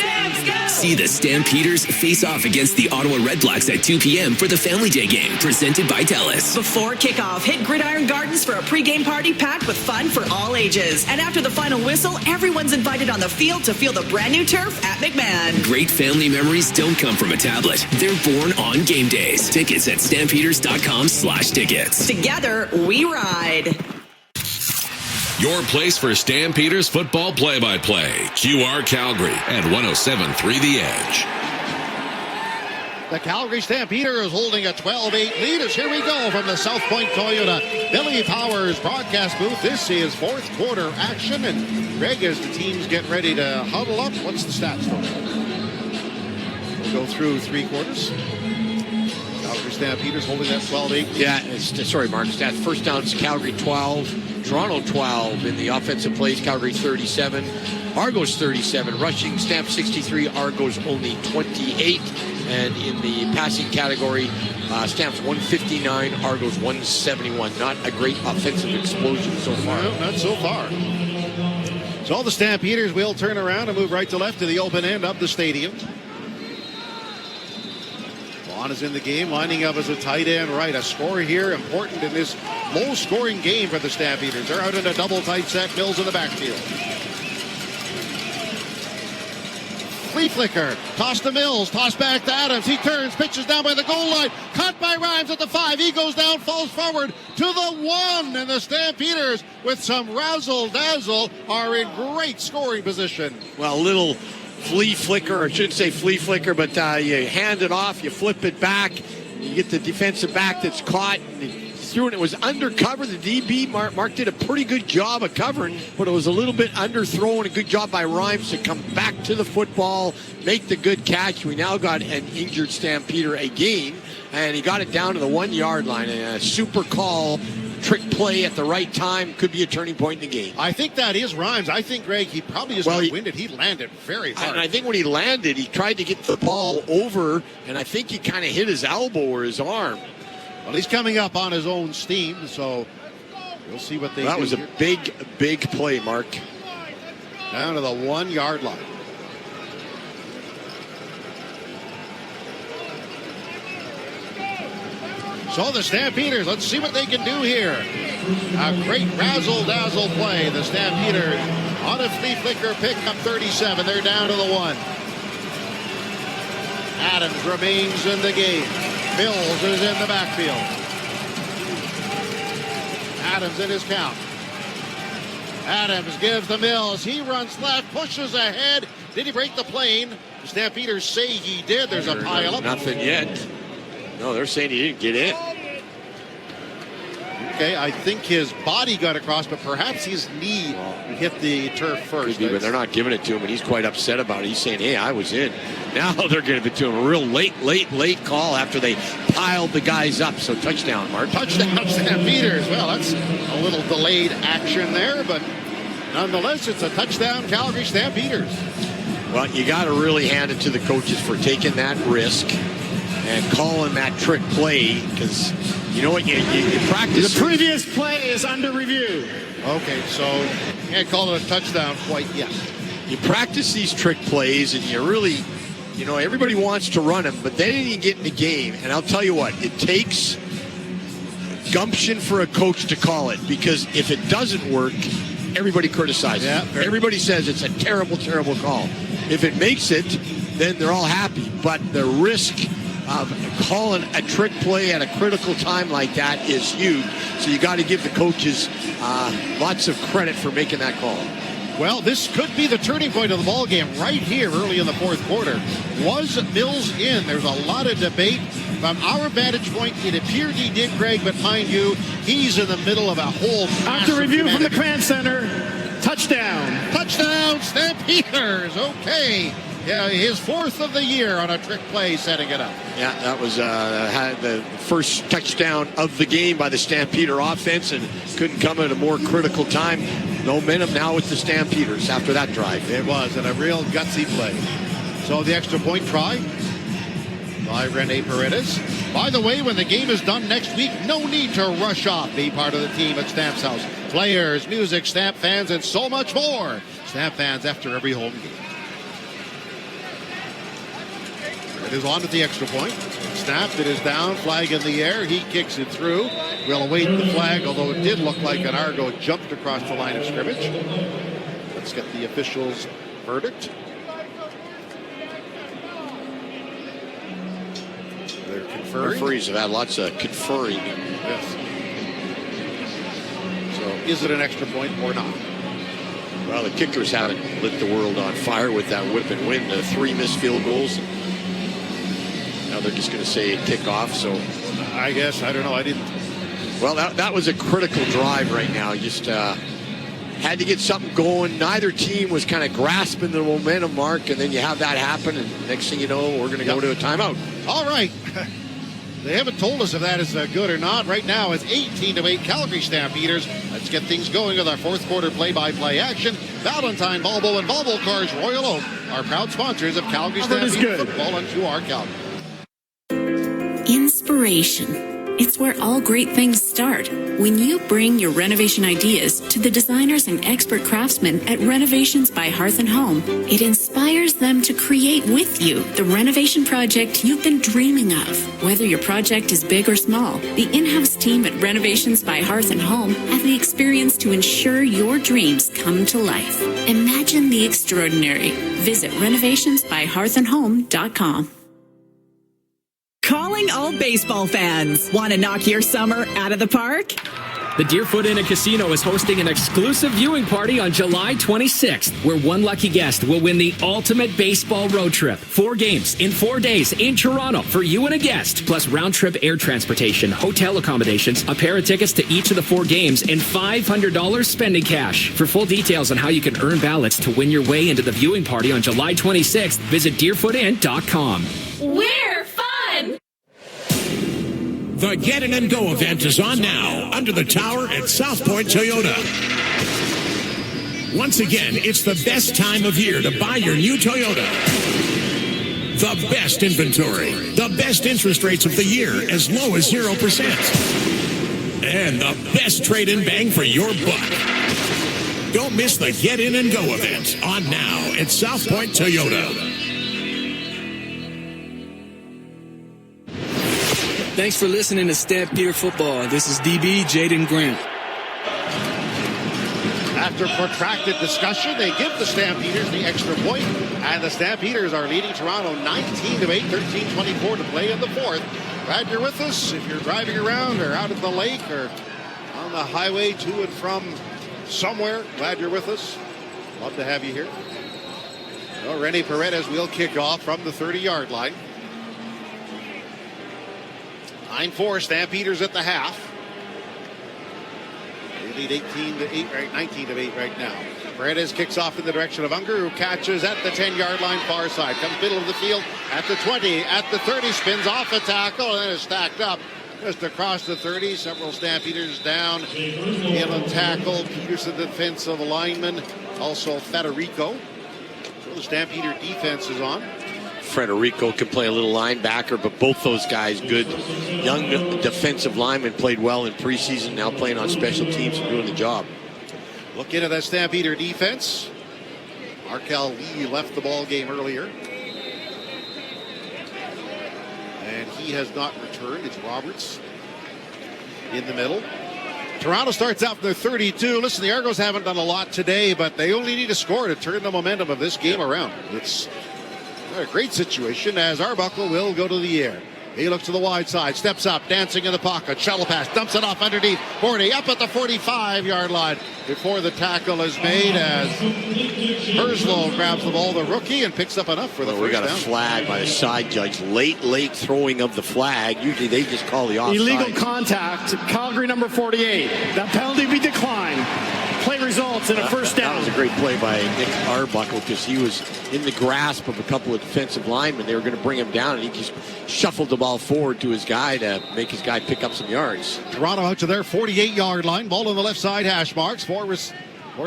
See the Stampeders face off against the Ottawa Redblacks at 2 p.m. for the Family Day game, presented by TELUS. Before kickoff, hit Gridiron Gardens for a pregame party packed with fun for all ages. And after the final whistle, everyone's invited on the field to feel the brand new turf at McMahon. Great family memories don't come from a tablet. They're born on game days. Tickets at stampeders.com/tickets. Together, we ride. Your place for Stampeders football play-by-play. QR Calgary at 107.3 The Edge. The Calgary Stampeders holding a 12-8 lead as here we go from the South Point Toyota Billy Powers broadcast booth. This is fourth quarter action, and Greg, as the teams get ready to huddle up, what's the stats for them? We'll go through 3 quarters. Calgary Stampeders holding that 12-8. Yeah, sorry, Mark. Stats: first downs, Calgary 12. Toronto 12 in the offensive plays, Calgary 37, Argos 37, rushing, Stamp 63, Argos only 28, and in the passing category, Stamps 159, Argos 171. Not a great offensive explosion so far. No, not so far. So the Stampeders will turn around and move right to left to the open end of the stadium. Vaughn is in the game, lining up as a tight end right. A score here, important in this low-scoring game for the Stampeders. They're out in a double tight set. Mills in the backfield. Flea flicker, toss to Mills, toss back to Adams. He turns, pitches down by the goal line. Caught by Rhymes at the 5. He goes down, falls forward to the 1. And the Stampeders, with some razzle-dazzle, are in great scoring position. Well, a little flea flicker, or I shouldn't say flea flicker, but you hand it off, you flip it back, you get the defensive back that's caught, and he threw it. It was undercover. The DB, Mark did a pretty good job of covering, but it was a little bit underthrown. A good job by Rhymes to come back to the football, make the good catch. We now got an injured Stampeder again, and he got it down to the 1 yard line. And a super call, trick play at the right time, could be a turning point in the game. I think that is Rhymes. I think, Greg, he probably just got winded. He landed very hard. And I think when he landed, he tried to get the ball over, and I think he kind of hit his elbow or his arm. Well, he's coming up on his own steam, so we'll see what they do. That was a big play, Mark. Down to the 1 yard line. So the Stampeders, let's see what they can do here. A great razzle-dazzle play. The Stampeders on a flea flicker pick up 37. They're down to the 1. Adams remains in the game. Mills is in the backfield. Adams in his count. Adams gives to Mills. He runs left, pushes ahead. Did he break the plane? The Stampeders say he did. There's a pile up. Nothing yet. No, they're saying he didn't get in. Okay, I think his body got across, but perhaps his knee hit the turf first. Could be, but they're not giving it to him, and he's quite upset about it. He's saying, hey, I was in. Now they're giving it to him. A real late call after they piled the guys up. So touchdown, Mark. Touchdown, Stampeders. Well, that's a little delayed action there, but nonetheless, it's a touchdown, Calgary Stampeders. Well, you got to really hand it to the coaches for taking that risk and calling that trick play, because you know what, you practice. The previous play is under review. Okay, so you can't call it a touchdown quite yet. You practice these trick plays, and you really, everybody wants to run them, but they didn't even get in the game. And I'll tell you what, it takes gumption for a coach to call it, because if it doesn't work, everybody criticizes it. Everybody says it's a terrible, terrible call. If it makes it, then they're all happy. But the risk of calling a trick play at a critical time like that is huge. So you got to give the coaches lots of credit for making that call. Well, this could be the turning point of the ball game right here early in the fourth quarter. Was Mills in? There's a lot of debate. From our vantage point, it appeared he did, Greg, but mind you, he's in the middle of a whole... After review from the Command Center, touchdown. Touchdown, Stampeders. Okay. Yeah, his fourth of the year on a trick play, setting it up. Yeah, that was the first touchdown of the game by the Stampeder offense, and couldn't come at a more critical time. No momentum now with the Stampeders after that drive. It was, and a real gutsy play. So the extra point try by Rene Paredes. By the way, when the game is done next week, no need to rush off. Be part of the team at Stamps House. Players, music, Stamp fans, and so much more. Stamp fans after every home game. It is on at the extra point. Snapped, it is down, flag in the air. He kicks it through. We'll await the flag, although it did look like an Argo jumped across the line of scrimmage. Let's get the officials' verdict. They're conferring. Referees have had lots of conferring. Yes. So is it an extra point or not? Well, the kickers haven't lit the world on fire with that whip and win. 3 missed field goals. Now they're just going to say kickoff. So I guess, I don't know. I didn't. Well, that was a critical drive right now. Just had to get something going. Neither team was kind of grasping the momentum, Mark, and then you have that happen, and next thing you know, we're going to go to a timeout. All right. They haven't told us if that is good or not. Right now, it's 18-8 Calgary Stampeders. Let's get things going with our fourth quarter play-by-play action. Valentine, Volvo, and Volvo Cars Royal Oak are proud sponsors of Calgary Stampeders football, and you are Calgary. Inspiration. It's where all great things start. When you bring your renovation ideas to the designers and expert craftsmen at Renovations by Hearth and Home, it inspires them to create with you the renovation project you've been dreaming of. Whether your project is big or small, the in-house team at Renovations by Hearth and Home have the experience to ensure your dreams come to life. Imagine the extraordinary. Visit renovationsbyhearthandhome.com. Calling all baseball fans. Want to knock your summer out of the park? The Deerfoot Inn & Casino is hosting an exclusive viewing party on July 26th, where one lucky guest will win the ultimate baseball road trip. 4 games in 4 days in Toronto for you and a guest, plus round-trip air transportation, hotel accommodations, a pair of tickets to each of the 4 games, and $500 spending cash. For full details on how you can earn ballots to win your way into the viewing party on July 26th, visit deerfootinn.com. We're fun! The Get In and Go event is on now, under the tower at South Point Toyota. Once again, it's the best time of year to buy your new Toyota. The best inventory, the best interest rates of the year, as low as 0%. And the best trade-in bang for your buck. Don't miss the Get In and Go event, on now at South Point Toyota. Thanks for listening to Stampeder Football. This is DB Jaden Grant. After protracted discussion, they give the Stampeders the extra point, and the Stampeders are leading Toronto 19-8, 13-24 to play in the fourth. Glad you're with us. If you're driving around or out at the lake or on the highway to and from somewhere, glad you're with us. Love to have you here. Well, Rene Paredes will kick off from the 30-yard line. 9-4 Stampeders at the half. They lead 18-8, right? 19-8 right now. Paredes kicks off in the direction of Unger, who catches at the 10-yard line, far side. Comes middle of the field at the 20, at the 30, spins off a tackle, and then is stacked up just across the 30. Several Stampeders down. Galen tackle. Peterson, defensive lineman. Also Federico. So the Stampeder defense is on. Federico can play a little linebacker, but both those guys, good young defensive linemen, played well in preseason, now playing on special teams and doing the job. Look into that Stampeder defense. Markel Lee left the ball game earlier, and he has not returned. It's Roberts in the middle. Toronto starts out from their 32. Listen, the Argos haven't done a lot today, but they only need a score to turn the momentum of this game around. It's a great situation as Arbuckle will go to the air. He looks to the wide side, steps up, dancing in the pocket, shuttle pass, dumps it off underneath, 40, up at the 45-yard line before the tackle is made as Herslow grabs the ball, the rookie, and picks up enough for the first down. We got a flag by the side judge. Late throwing of the flag. Usually they just call the offside. Illegal contact, Calgary number 48. That penalty be declined. Play results in a first down. That was a great play by Nick Arbuckle because he was in the grasp of a couple of defensive linemen. They were going to bring him down, and he just shuffled the ball forward to his guy to make his guy pick up some yards. Toronto out to their 48-yard line. Ball on the left side, hash marks. Four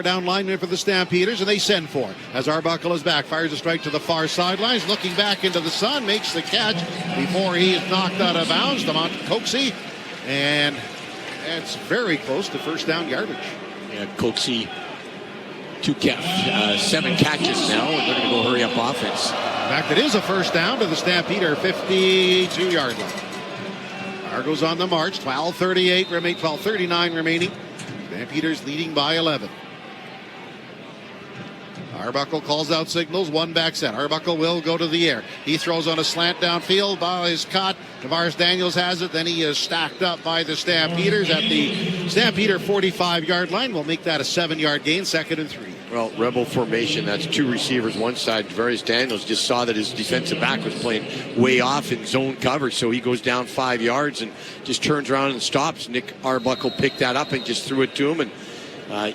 down linemen for the Stampeders, and they send for it. As Arbuckle is back, fires a strike to the far sidelines, looking back into the sun, makes the catch before he is knocked out of bounds. DeMont Coxey, and it's very close to first down yardage. Yeah, Coxey, 7 catches now, and they're going to go hurry up offense. In fact, it is a first down to the Stampeder 52-yard line. Argos on the march, 12:39 remaining. Stampeders leading by 11. Arbuckle calls out signals, one back set. Arbuckle will go to the air. He throws on a slant downfield. Ball is caught. Tavares Daniels has it. Then he is stacked up by the Stampeders at the Stampeder 45-yard line. We'll make that a 7-yard gain, 2nd and 3. Well, rebel formation, that's 2 receivers one side. Tavares Daniels just saw that his defensive back was playing way off in zone coverage, so he goes down 5 yards and just turns around and stops. Nick Arbuckle picked that up and just threw it to him, and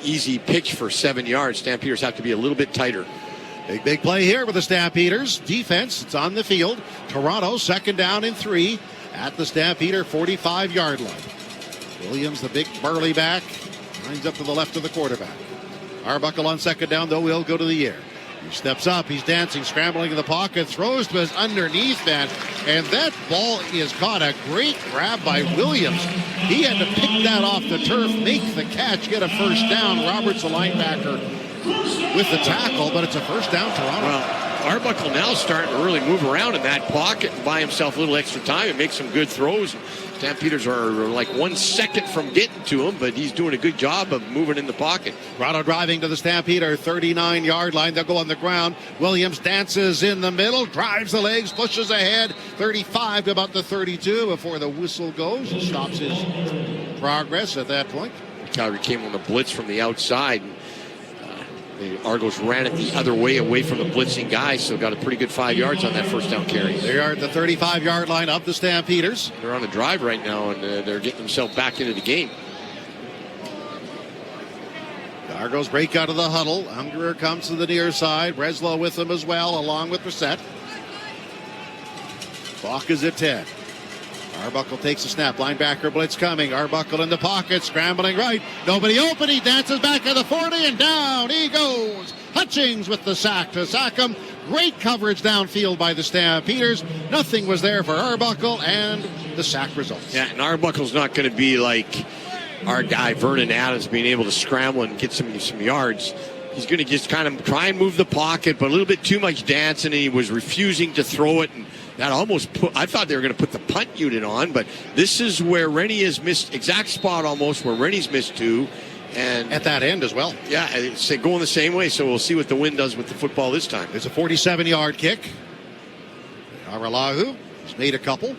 easy pitch for 7 yards. Stampeders have to be a little bit tighter. Big play here with the Stampeders. Defense, it's on the field. Toronto, 2nd down and 3 at the Stampeder 45-yard line. Williams, the big burly back, lines up to the left of the quarterback. Arbuckle on 2nd down, though, will go to the air. He steps up, he's dancing, scrambling in the pocket, throws to his underneath man. And that ball is caught. A great grab by Williams. He had to pick that off the turf, make the catch, get a first down. Roberts, the linebacker, with the tackle, but it's a first down, Toronto. Well, Arbuckle now starting to really move around in that pocket and buy himself a little extra time and make some good throws. Stampeders are like 1 second from getting to him, but he's doing a good job of moving in the pocket. Toronto driving to the Stampeder 39-yard line. They'll go on the ground. Williams dances in the middle, drives the legs, pushes ahead. 35 to about the 32 before the whistle goes. Stops his progress at that point. Calgary came on the blitz from the outside. The Argos ran it the other way, away from the blitzing guy, so got a pretty good 5 yards on that first down carry. They are at the 35-yard line of the Stampeders. They're on a drive right now, and they're getting themselves back into the game. The Argos break out of the huddle. Ungerer comes to the near side. Breslow with them as well, along with Brissett. Clock is at 10. Arbuckle takes a snap. Linebacker blitz coming. Arbuckle in the pocket, scrambling right. Nobody open. He dances back at the 40, and down he goes. Hutchings with the sack to sack him. Great coverage downfield by the Stampeders. Nothing was there for Arbuckle, and the sack results. Yeah, and Arbuckle's not going to be like our guy Vernon Adams, being able to scramble and get some yards. He's going to just kind of try and move the pocket, but a little bit too much dancing, and he was refusing to throw it. And that almost I thought they were going to put the punt unit on, but this is where Rennie has missed, exact spot almost where Rennie's missed too. And at that end as well. Yeah, it's going the same way, so we'll see what the wind does with the football this time. There's a 47-yard kick. Aralahu has made a couple.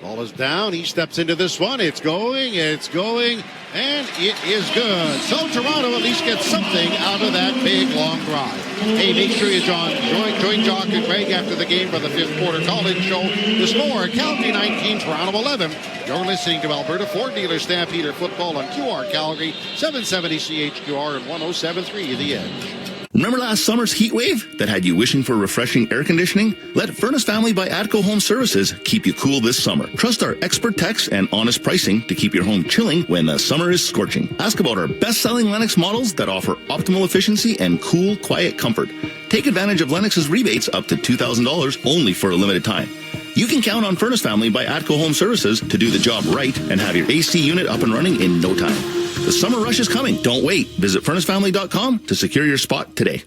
Ball is down. He steps into this one. It's going, and it is good. So Toronto at least gets something out of that big, long drive. Hey, make sure you join Jock and Greg after the game for the fifth quarter call-in show. The score, Calgary 19, Toronto 11. You're listening to Alberta Ford Dealer Stampeder Football on QR Calgary, 770 CHQR and 107.3 The Edge. Remember last summer's heat wave that had you wishing for refreshing air conditioning? Let Furnace Family by Atco Home Services keep you cool this summer. Trust our expert techs and honest pricing to keep your home chilling when the summer is scorching. Ask about our best-selling Lennox models that offer optimal efficiency and cool, quiet comfort. Take advantage of Lennox's rebates up to $2,000 only for a limited time. You can count on Furnace Family by Atco Home Services to do the job right and have your AC unit up and running in no time. The summer rush is coming. Don't wait. Visit furnacefamily.com to secure your spot today.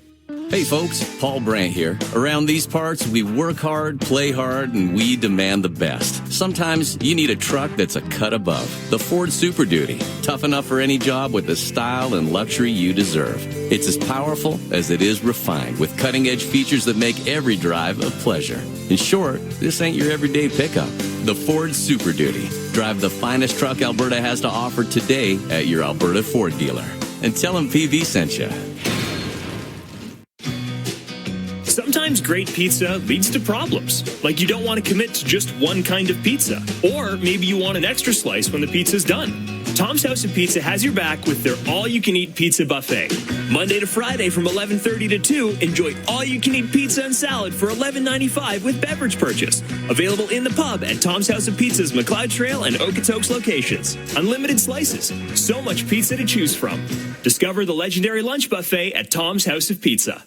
Hey folks, Paul Brandt here. Around these parts, we work hard, play hard, and we demand the best. Sometimes you need a truck that's a cut above. The Ford Super Duty. Tough enough for any job with the style and luxury you deserve. It's as powerful as it is refined, with cutting-edge features that make every drive a pleasure. In short, this ain't your everyday pickup. The Ford Super Duty. Drive the finest truck Alberta has to offer today at your Alberta Ford dealer. And tell them PV sent you. Sometimes great pizza leads to problems, like you don't want to commit to just one kind of pizza, or maybe you want an extra slice when the pizza's done. Tom's House of Pizza has your back with their all-you-can-eat pizza buffet. Monday to Friday from 11:30 to 2, enjoy all-you-can-eat pizza and salad for $11.95 with beverage purchase. Available in the pub at Tom's House of Pizza's McLeod Trail and Okotoks locations. Unlimited slices, so much pizza to choose from. Discover the legendary lunch buffet at Tom's House of Pizza.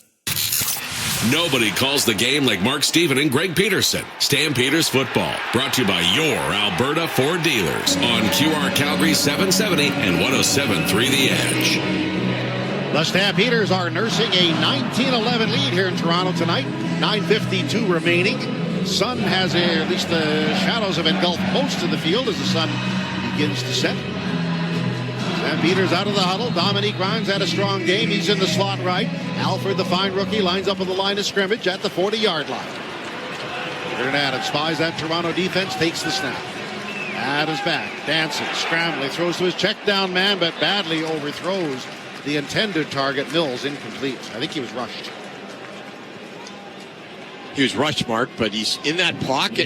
Nobody calls the game like Mark Steven and Greg Peterson. Stampeders Football, brought to you by your Alberta Ford dealers on QR Calgary 770 and 107.3 The Edge. The Stampeders are nursing a 19-11 lead here in Toronto tonight. 9:52 remaining. Sun has at least the shadows have engulfed most of the field as the sun begins to set. Stampeders out of the huddle. Dominique Grimes had a strong game. He's in the slot right. Alford, the fine rookie, lines up on the line of scrimmage at the 40-yard line. Vernon Adams spies that Toronto defense, takes the snap. Adams back, dancing, scrambling, throws to his check down man, but badly overthrows the intended target. Mills incomplete. I think he was rushed. He was rushed, Mark, but he's in that pocket.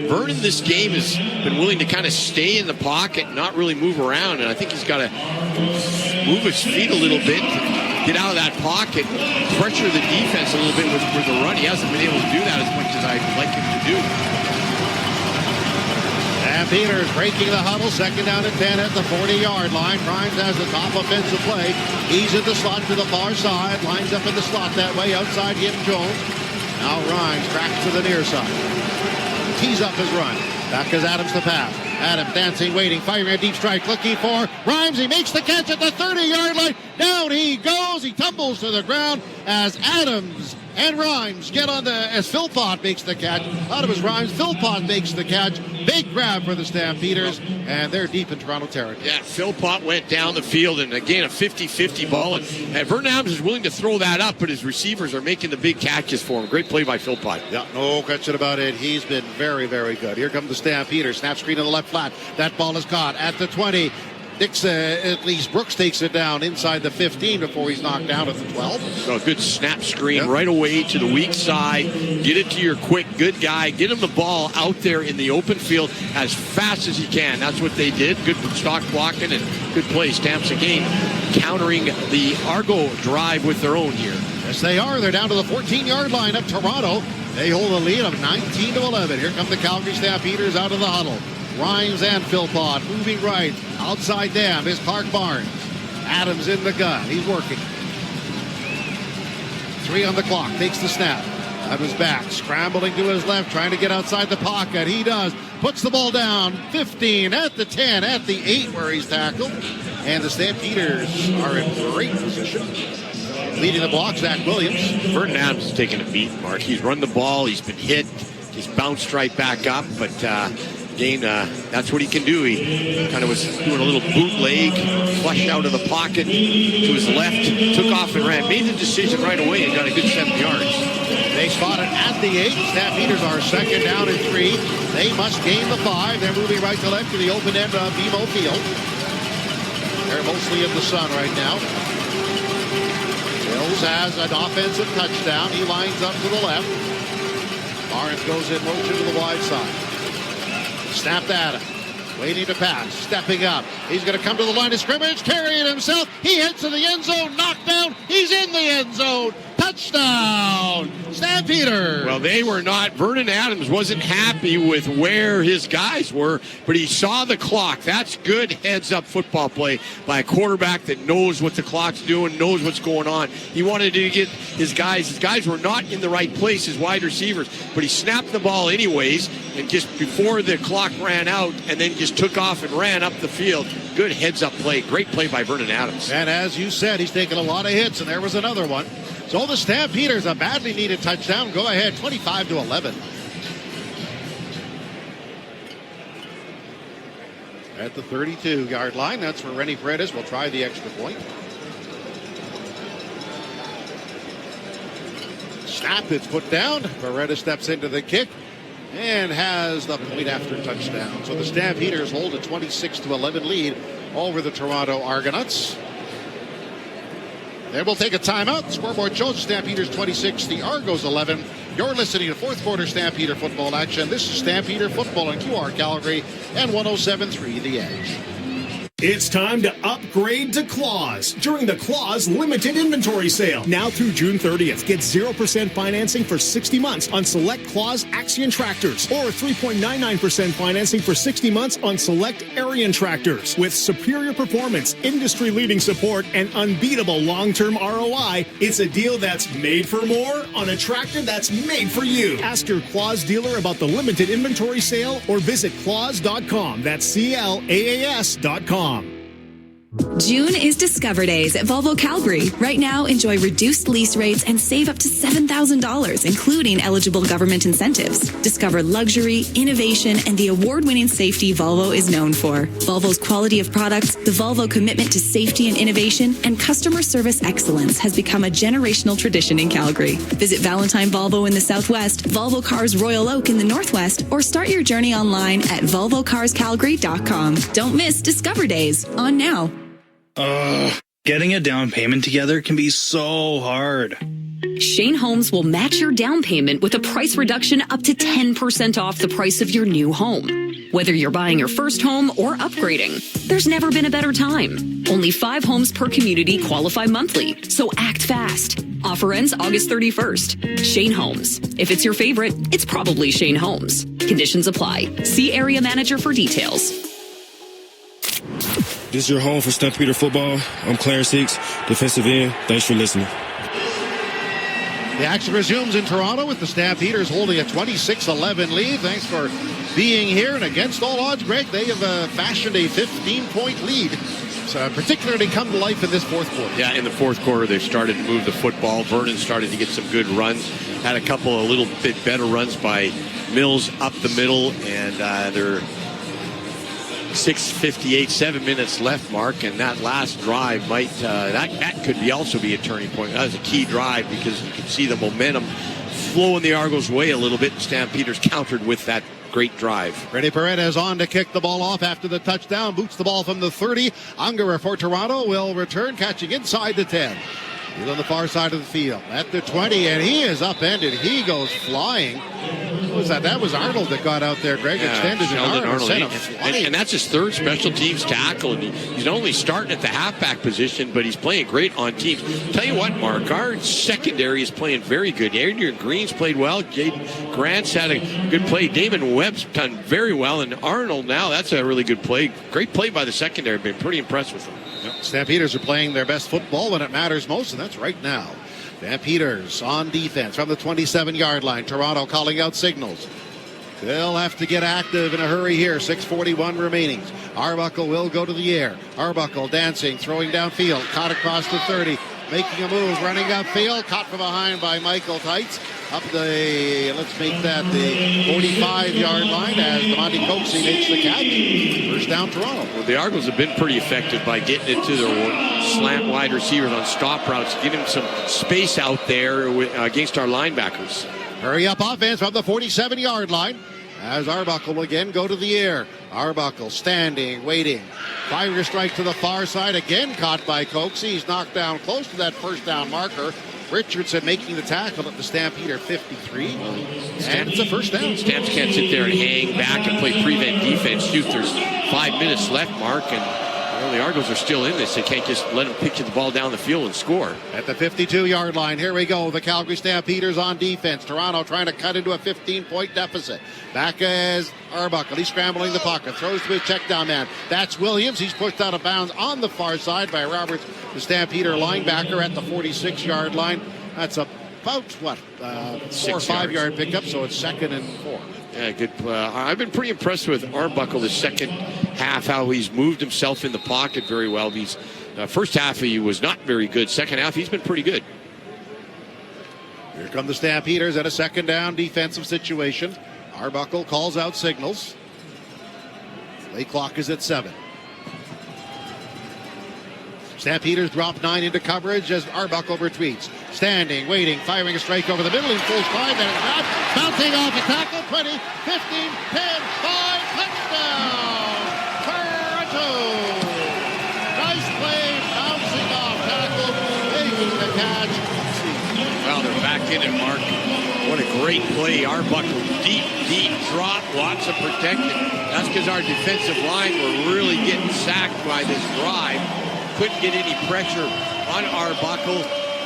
Vernon this game has been willing to kind of stay in the pocket, not really move around, and I think he's got to move his feet a little bit, get out of that pocket, pressure the defense a little bit with the run. He hasn't been able to do that as much as I'd like him to do. And Peters breaking the huddle, second down and 10 at the 40-yard line. Grimes has the top offensive play. He's in the slot to the far side, lines up in the slot that way, outside him Jones. Now Rhymes back to the near side. Tees up his run. Back is Adams to pass. Adams dancing, waiting, firing a deep strike, looking for Rhymes. He makes the catch at the 30-yard line. Down he goes. He tumbles to the ground as Adams and Rhymes get on as Philpott makes the catch. Out of his Rhymes, Philpott makes the catch. Big grab for the Stampeders, and they're deep in Toronto territory. Yeah, Philpott went down the field, and again, a 50-50 ball. And Vernon Adams is willing to throw that up, but his receivers are making the big catches for him. Great play by Philpott. Yeah, no question about it. He's been very, very good. Here comes the Stampeders. Snap screen to the left flat. That ball is caught at the 20. At least Brooks takes it down inside the 15 before he's knocked down at the 12. So a good snap screen right away to the weak side. Get it to your quick, good guy. Get him the ball out there in the open field as fast as he can. That's what they did. Good stock blocking and good play. Stamps again countering the Argo drive with their own here. Yes, they are. They're down to the 14-yard line of Toronto. They hold a lead of 19-11. Here come the Calgary Stampeders out of the huddle. Rhymes and Philpott moving right. Outside them is Clark Barnes. Adams in the gun. He's working. 3 on the clock. Takes the snap. Adams back. Scrambling to his left. Trying to get outside the pocket. He does. Puts the ball down. 15 at the 10 at the 8 where he's tackled. And the Stampeders are in great position. Leading the block, Zach Williams. Vernon Adams is taking a beat, Mark. He's run the ball. He's been hit. He's bounced right back up. But again, that's what he can do. He kind of was doing a little bootleg, flushed out of the pocket to his left, took off and ran. Made the decision right away and got a good 7 yards. They spot it at the 8. Stampeders are second down and 3. They must gain the 5. They're moving right to left to the open end of BMO Field. They're mostly in the sun right now. Hills has an offensive touchdown. He lines up to the left. Barnes goes in motion to the wide side. Snapped at him. Waiting to pass. Stepping up. He's going to come to the line of scrimmage. Carrying himself. He hits to the end zone. Knocked down. He's in the end zone. Touchdown. Stampeder. Well, they were not. Vernon Adams wasn't happy with where his guys were, but he saw the clock. That's good heads-up football play by a quarterback that knows what the clock's doing, knows what's going on. He wanted to get his guys. His guys were not in the right place, his wide receivers, but he snapped the ball anyways, and just before the clock ran out, and then just took off and ran up the field. Good heads-up play. Great play by Vernon Adams. And as you said, he's taken a lot of hits, and there was another one. So the Stampeders, a badly needed touchdown. Go ahead, 25-11. At the 32-yard line, that's where Rennie Paredes will try the extra point. Snap, it's put down. Paredes steps into the kick and has the point after touchdown. So the Stampeders hold a 26-11 lead over the Toronto Argonauts. Then we'll take a timeout. The scoreboard shows Stampeders 26, the Argos 11. You're listening to fourth quarter Stampeder football action. This is Stampeder football on QR Calgary and 107.3 The Edge. It's time to upgrade to Claws during the Claws Limited Inventory Sale. Now through June 30th, get 0% financing for 60 months on select Claws Axion tractors or 3.99% financing for 60 months on select Arian tractors. With superior performance, industry-leading support, and unbeatable long-term ROI, it's a deal that's made for more on a tractor that's made for you. Ask your Claws dealer about the Limited Inventory Sale or visit claws.com. That's CLAAS.com. June is Discover Days at Volvo Calgary. Right now, enjoy reduced lease rates and save up to $7,000, including eligible government incentives. Discover luxury, innovation, and the award-winning safety Volvo is known for. Volvo's quality of products, the Volvo commitment to safety and innovation, and customer service excellence has become a generational tradition in Calgary. Visit Valentine Volvo in the Southwest, Volvo Cars Royal Oak in the Northwest, or start your journey online at volvocarscalgary.com. Don't miss Discover Days on now. Getting a down payment together can be so hard. Shane Homes will match your down payment with a price reduction up to 10% off the price of your new home. Whether you're buying your first home or upgrading, there's never been a better time. Only 5 homes per community qualify monthly, so act fast. Offer ends August 31st. Shane Homes. If it's your favorite, it's probably Shane Homes. Conditions apply. See area manager for details. This is your home for Stampeder football. I'm Clarence Hicks, defensive end. Thanks for listening. The action resumes in Toronto with the Stampeders holding a 26-11 lead. Thanks for being here. And against all odds, Greg, they have fashioned a 15-point lead. So particularly come to life in this fourth quarter. Yeah, in the fourth quarter, they started to move the football. Vernon started to get some good runs. Had a couple of little bit better runs by Mills up the middle. And they're 6:58, 7 minutes left, Mark. And that last drive might, that could also be a turning point. That was a key drive because you could see the momentum flowing the Argos' way a little bit. Stampeders countered with that great drive. Freddie Paredes on to kick the ball off after the touchdown. Boots the ball from the 30. Ungerer for Toronto will return, catching inside the 10. He's on the far side of the field at the 20, and he is upended. He goes flying. What was that? That was Arnold that got out there, Greg. Extended an arm and sent him flying. And that's his third special teams tackle. And he's not only starting at the halfback position, but he's playing great on teams. Tell you what, Mark, our secondary is playing very good. Adrian Green's played well. Jaden Grant's had a good play. Damon Webb's done very well. And Arnold now, that's a really good play. Great play by the secondary. Been pretty impressed with him. Stampeders are playing their best football when it matters most, and that's right now. Stampeders on defense from the 27-yard line. Toronto calling out signals. They'll have to get active in a hurry here. 6:41 remaining. Arbuckle will go to the air. Arbuckle dancing, throwing downfield. Caught across the 30. Making a move, running upfield. Caught from behind by Michael Teitz. Up the, let's make that the 45-yard line as Monty Coxey makes the catch. First down, Toronto. Well, the Argos have been pretty effective by getting it to their slant wide receivers on stop routes, giving them some space out there against our linebackers. Hurry up offense from the 47-yard line as Arbuckle will again go to the air. Arbuckle standing, waiting. Firing a strike to the far side, again caught by Coxey. He's knocked down close to that first down marker. Richardson making the tackle at the Stampeder 53. And it's a first down. Stamps can't sit there and hang back and play prevent defense. Shoot, there's 5 minutes left, Mark, and the Argos are still in this. They can't just let them pitch the ball down the field and score. At the 52-yard line, here we go. The Calgary Stampeders on defense. Toronto trying to cut into a 15-point deficit. Back as Arbuckle. He's scrambling the pocket. Throws to a check down man. That's Williams. He's pushed out of bounds on the far side by Roberts, the Stampeder linebacker at the 46-yard line. That's about, 4 or 5 yard pickup, so it's 2nd and 4. Yeah, good. I've been pretty impressed with Arbuckle the second half, how he's moved himself in the pocket very well. He's first half he was not very good. Second half he's been pretty good. Here come the Stampeders at a second down defensive situation. Arbuckle calls out signals. Play clock is at 7. Stampeders drop 9 into coverage as Arbuckle retreats. Standing, waiting, firing a strike over the middle in full stride. Then it's not. Bouncing off a tackle. 20, 15, 10, 5, touchdown! Toronto! Nice play, bouncing off tackle, making the catch. Well, they're back in it, Mark. What a great play. Arbuckle, deep drop, lots of protection. That's because our defensive line were really getting sacked by this drive. Couldn't get any pressure on Arbuckle.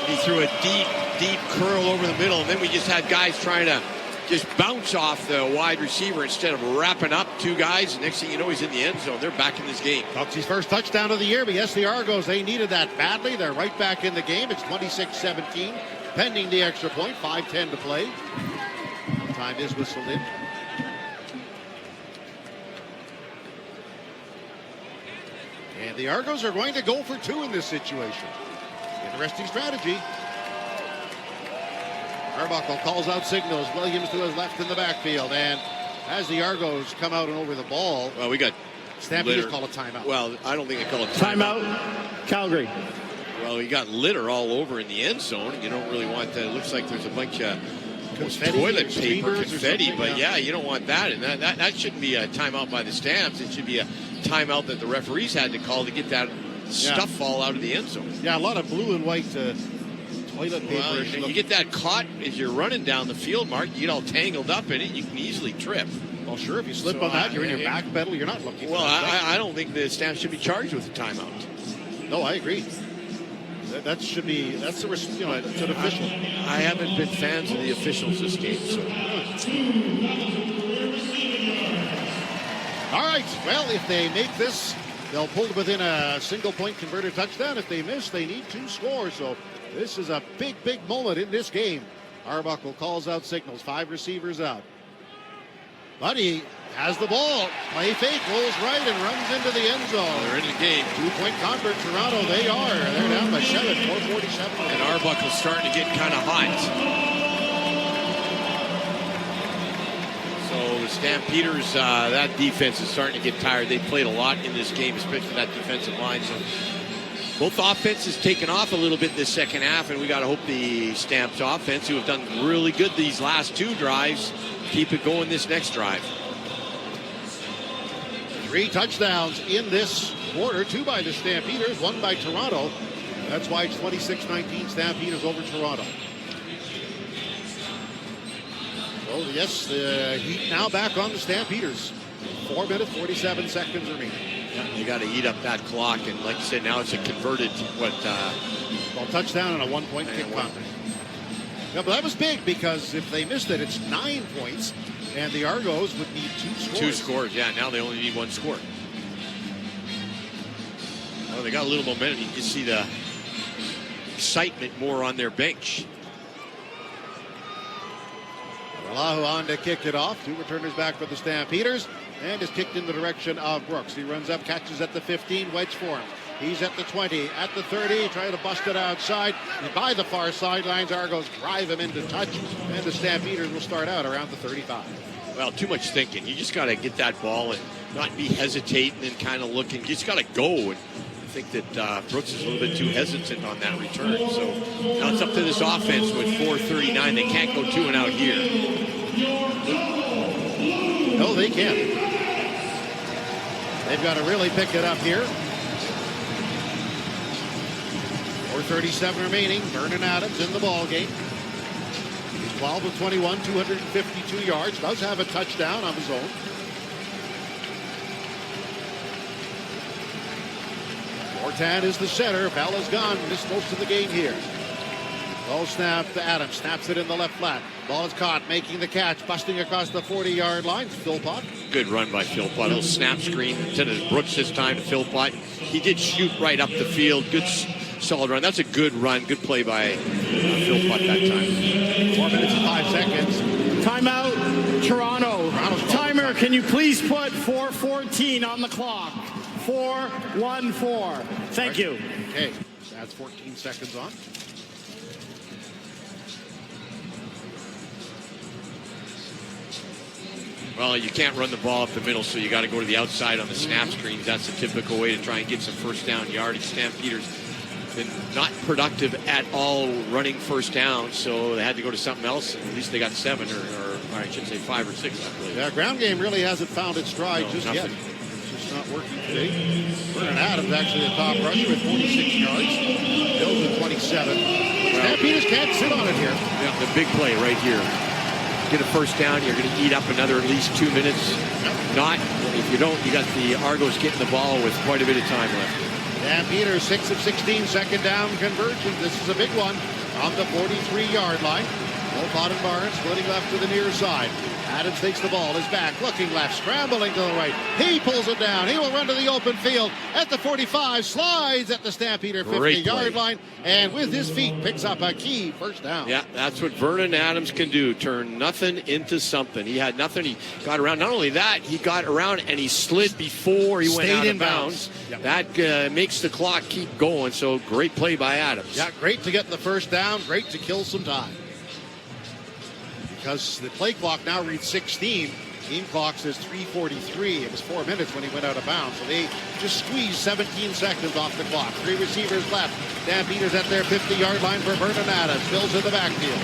He threw a deep curl over the middle, and then we just had guys trying to just bounce off the wide receiver instead of wrapping up 2 guys. Next thing you know, he's in the end zone. They're back in this game. Coxey's first touchdown of the year, but yes, the Argos, they needed that badly. They're right back in the game. It's 26-17, pending the extra point. 5:10 to play. Time is whistled in. And the Argos are going to go for 2 in this situation. Interesting strategy. Arbuckle calls out signals. Williams to his left in the backfield. And as the Argos come out and over the ball, well, we got Stampeders call a timeout. Well, I don't think they call a timeout. Calgary. Well, we got litter all over in the end zone. You don't really want that. It looks like there's a bunch of toilet paper, confetti, but yeah, you don't want that. And that shouldn't be a timeout by the Stamps. It should be a timeout that the referees had to call to get that stuff fall out of the end zone. Yeah, a lot of blue and white toilet paper. Well, you get that caught as you're running down the field, Mark. You get all tangled up in it. You can easily trip. Well, sure, if you slip on that, you're in your back pedal. You're not looking. Well, I don't think the Stamps should be charged with a timeout. No, I agree. That should be, it's an official. I haven't been fans of the officials this game. So. All right, well, if they make this they'll pull within a single-point converted touchdown. If they miss, they need 2 scores. So this is a big, big moment in this game. Arbuckle calls out signals. 5 receivers out. Buddy has the ball. Play fake, rolls right, and runs into the end zone. They're in the game. 2-point convert, Toronto. They are. They're down by 7, 4:47. And Arbuckle's starting to get kind of hot. So the Stampeders, that defense is starting to get tired. They played a lot in this game, especially that defensive line. So both offenses taken off a little bit this second half, and we got to hope the Stamps offense, who have done really good these last 2 drives, keep it going this next drive. 3 touchdowns in this quarter, 2 by the Stampeders, 1 by Toronto. That's why it's 26-19 Stampeders over Toronto. So yes, the Heat now back on the Stampeders. 4 minutes, 47 seconds remaining. Yeah, you got to eat up that clock, and like you said, now it's a converted touchdown and a 1-point kick conversion. Yeah, but that was big because if they missed it, it's 9 points, and the Argos would need 2 scores. 2 scores, yeah. Now they only need 1 score. Well, they got a little momentum. You can see the excitement more on their bench. Alahu on to kick it off. 2 returners back for the Stampeders, and is kicked in the direction of Brooks. He runs up, catches at the 15, wedge for him. He's at the 20, at the 30, trying to bust it outside. And by the far sidelines, Argos drive him into touch, and the Stampeders will start out around the 35. Well, too much thinking. You just got to get that ball and not be hesitating and kind of looking. You just got to go. And I think that Brooks is a little bit too hesitant on that return. So now it's up to this offense with 4:39. They can't go 2 and out here. No, they can't. They've got to really pick it up here. 4:37 remaining. Vernon Adams in the ball game. He's 12 of 21, 252 yards. Does have a touchdown of his own. Fortan is the center. Bell is gone. Missed most of the game here. Ball snap to Adams. Snaps it in the left flat. Ball is caught. Making the catch. Busting across the 40-yard line. Philpott. Good run by Philpott. A little snap screen. Intended Brooks this time to Philpott. He did shoot right up the field. Good solid run. That's a good run. Good play by Philpott that time. 4 minutes and 5 seconds. Timeout, Toronto. Timer, can you please put 4:14 on the clock? 4:14. Thank you. Okay, that's 14 seconds on. Well, you can't run the ball up the middle, so you got to go to the outside on the snap screens. That's a typical way to try and get some first down yardage. Stampeders been not productive at all running first down, so they had to go to something else. At least they got 7, or I should say 5 or 6, I believe. Yeah, ground game really hasn't found its stride yet. It's just not working today. Vernon Adams actually the top rusher with 46 yards. Bills with 27. Stampeders can't sit on it here. Yeah, the big play right here. Get a first down, you're going to eat up another at least 2 minutes. Not, if you don't, you got the Argos getting the ball with quite a bit of time left. Stampeders 6 of 16 second down conversions. This is a big one on the 43-yard line. Philpott and Barnes splitting left to the near side. Adams takes the ball, is back, looking left, scrambling to the right. He pulls it down. He will run to the open field at the 45, slides at the Stampeder 50-yard line, and with his feet picks up a key first down. Yeah, that's what Vernon Adams can do, turn nothing into something. He had nothing. He got around. Not only that, he got around and he slid before he went out of bounds. Yep. That makes the clock keep going, so great play by Adams. Yeah, great to get the first down, great to kill some time. Because the play clock now reads 16. Game clock says 3:43. It was 4 minutes when he went out of bounds. So they just squeezed 17 seconds off the clock. 3 receivers left. Stampeders at their 50-yard line for Vernon Adams. Bills in the backfield.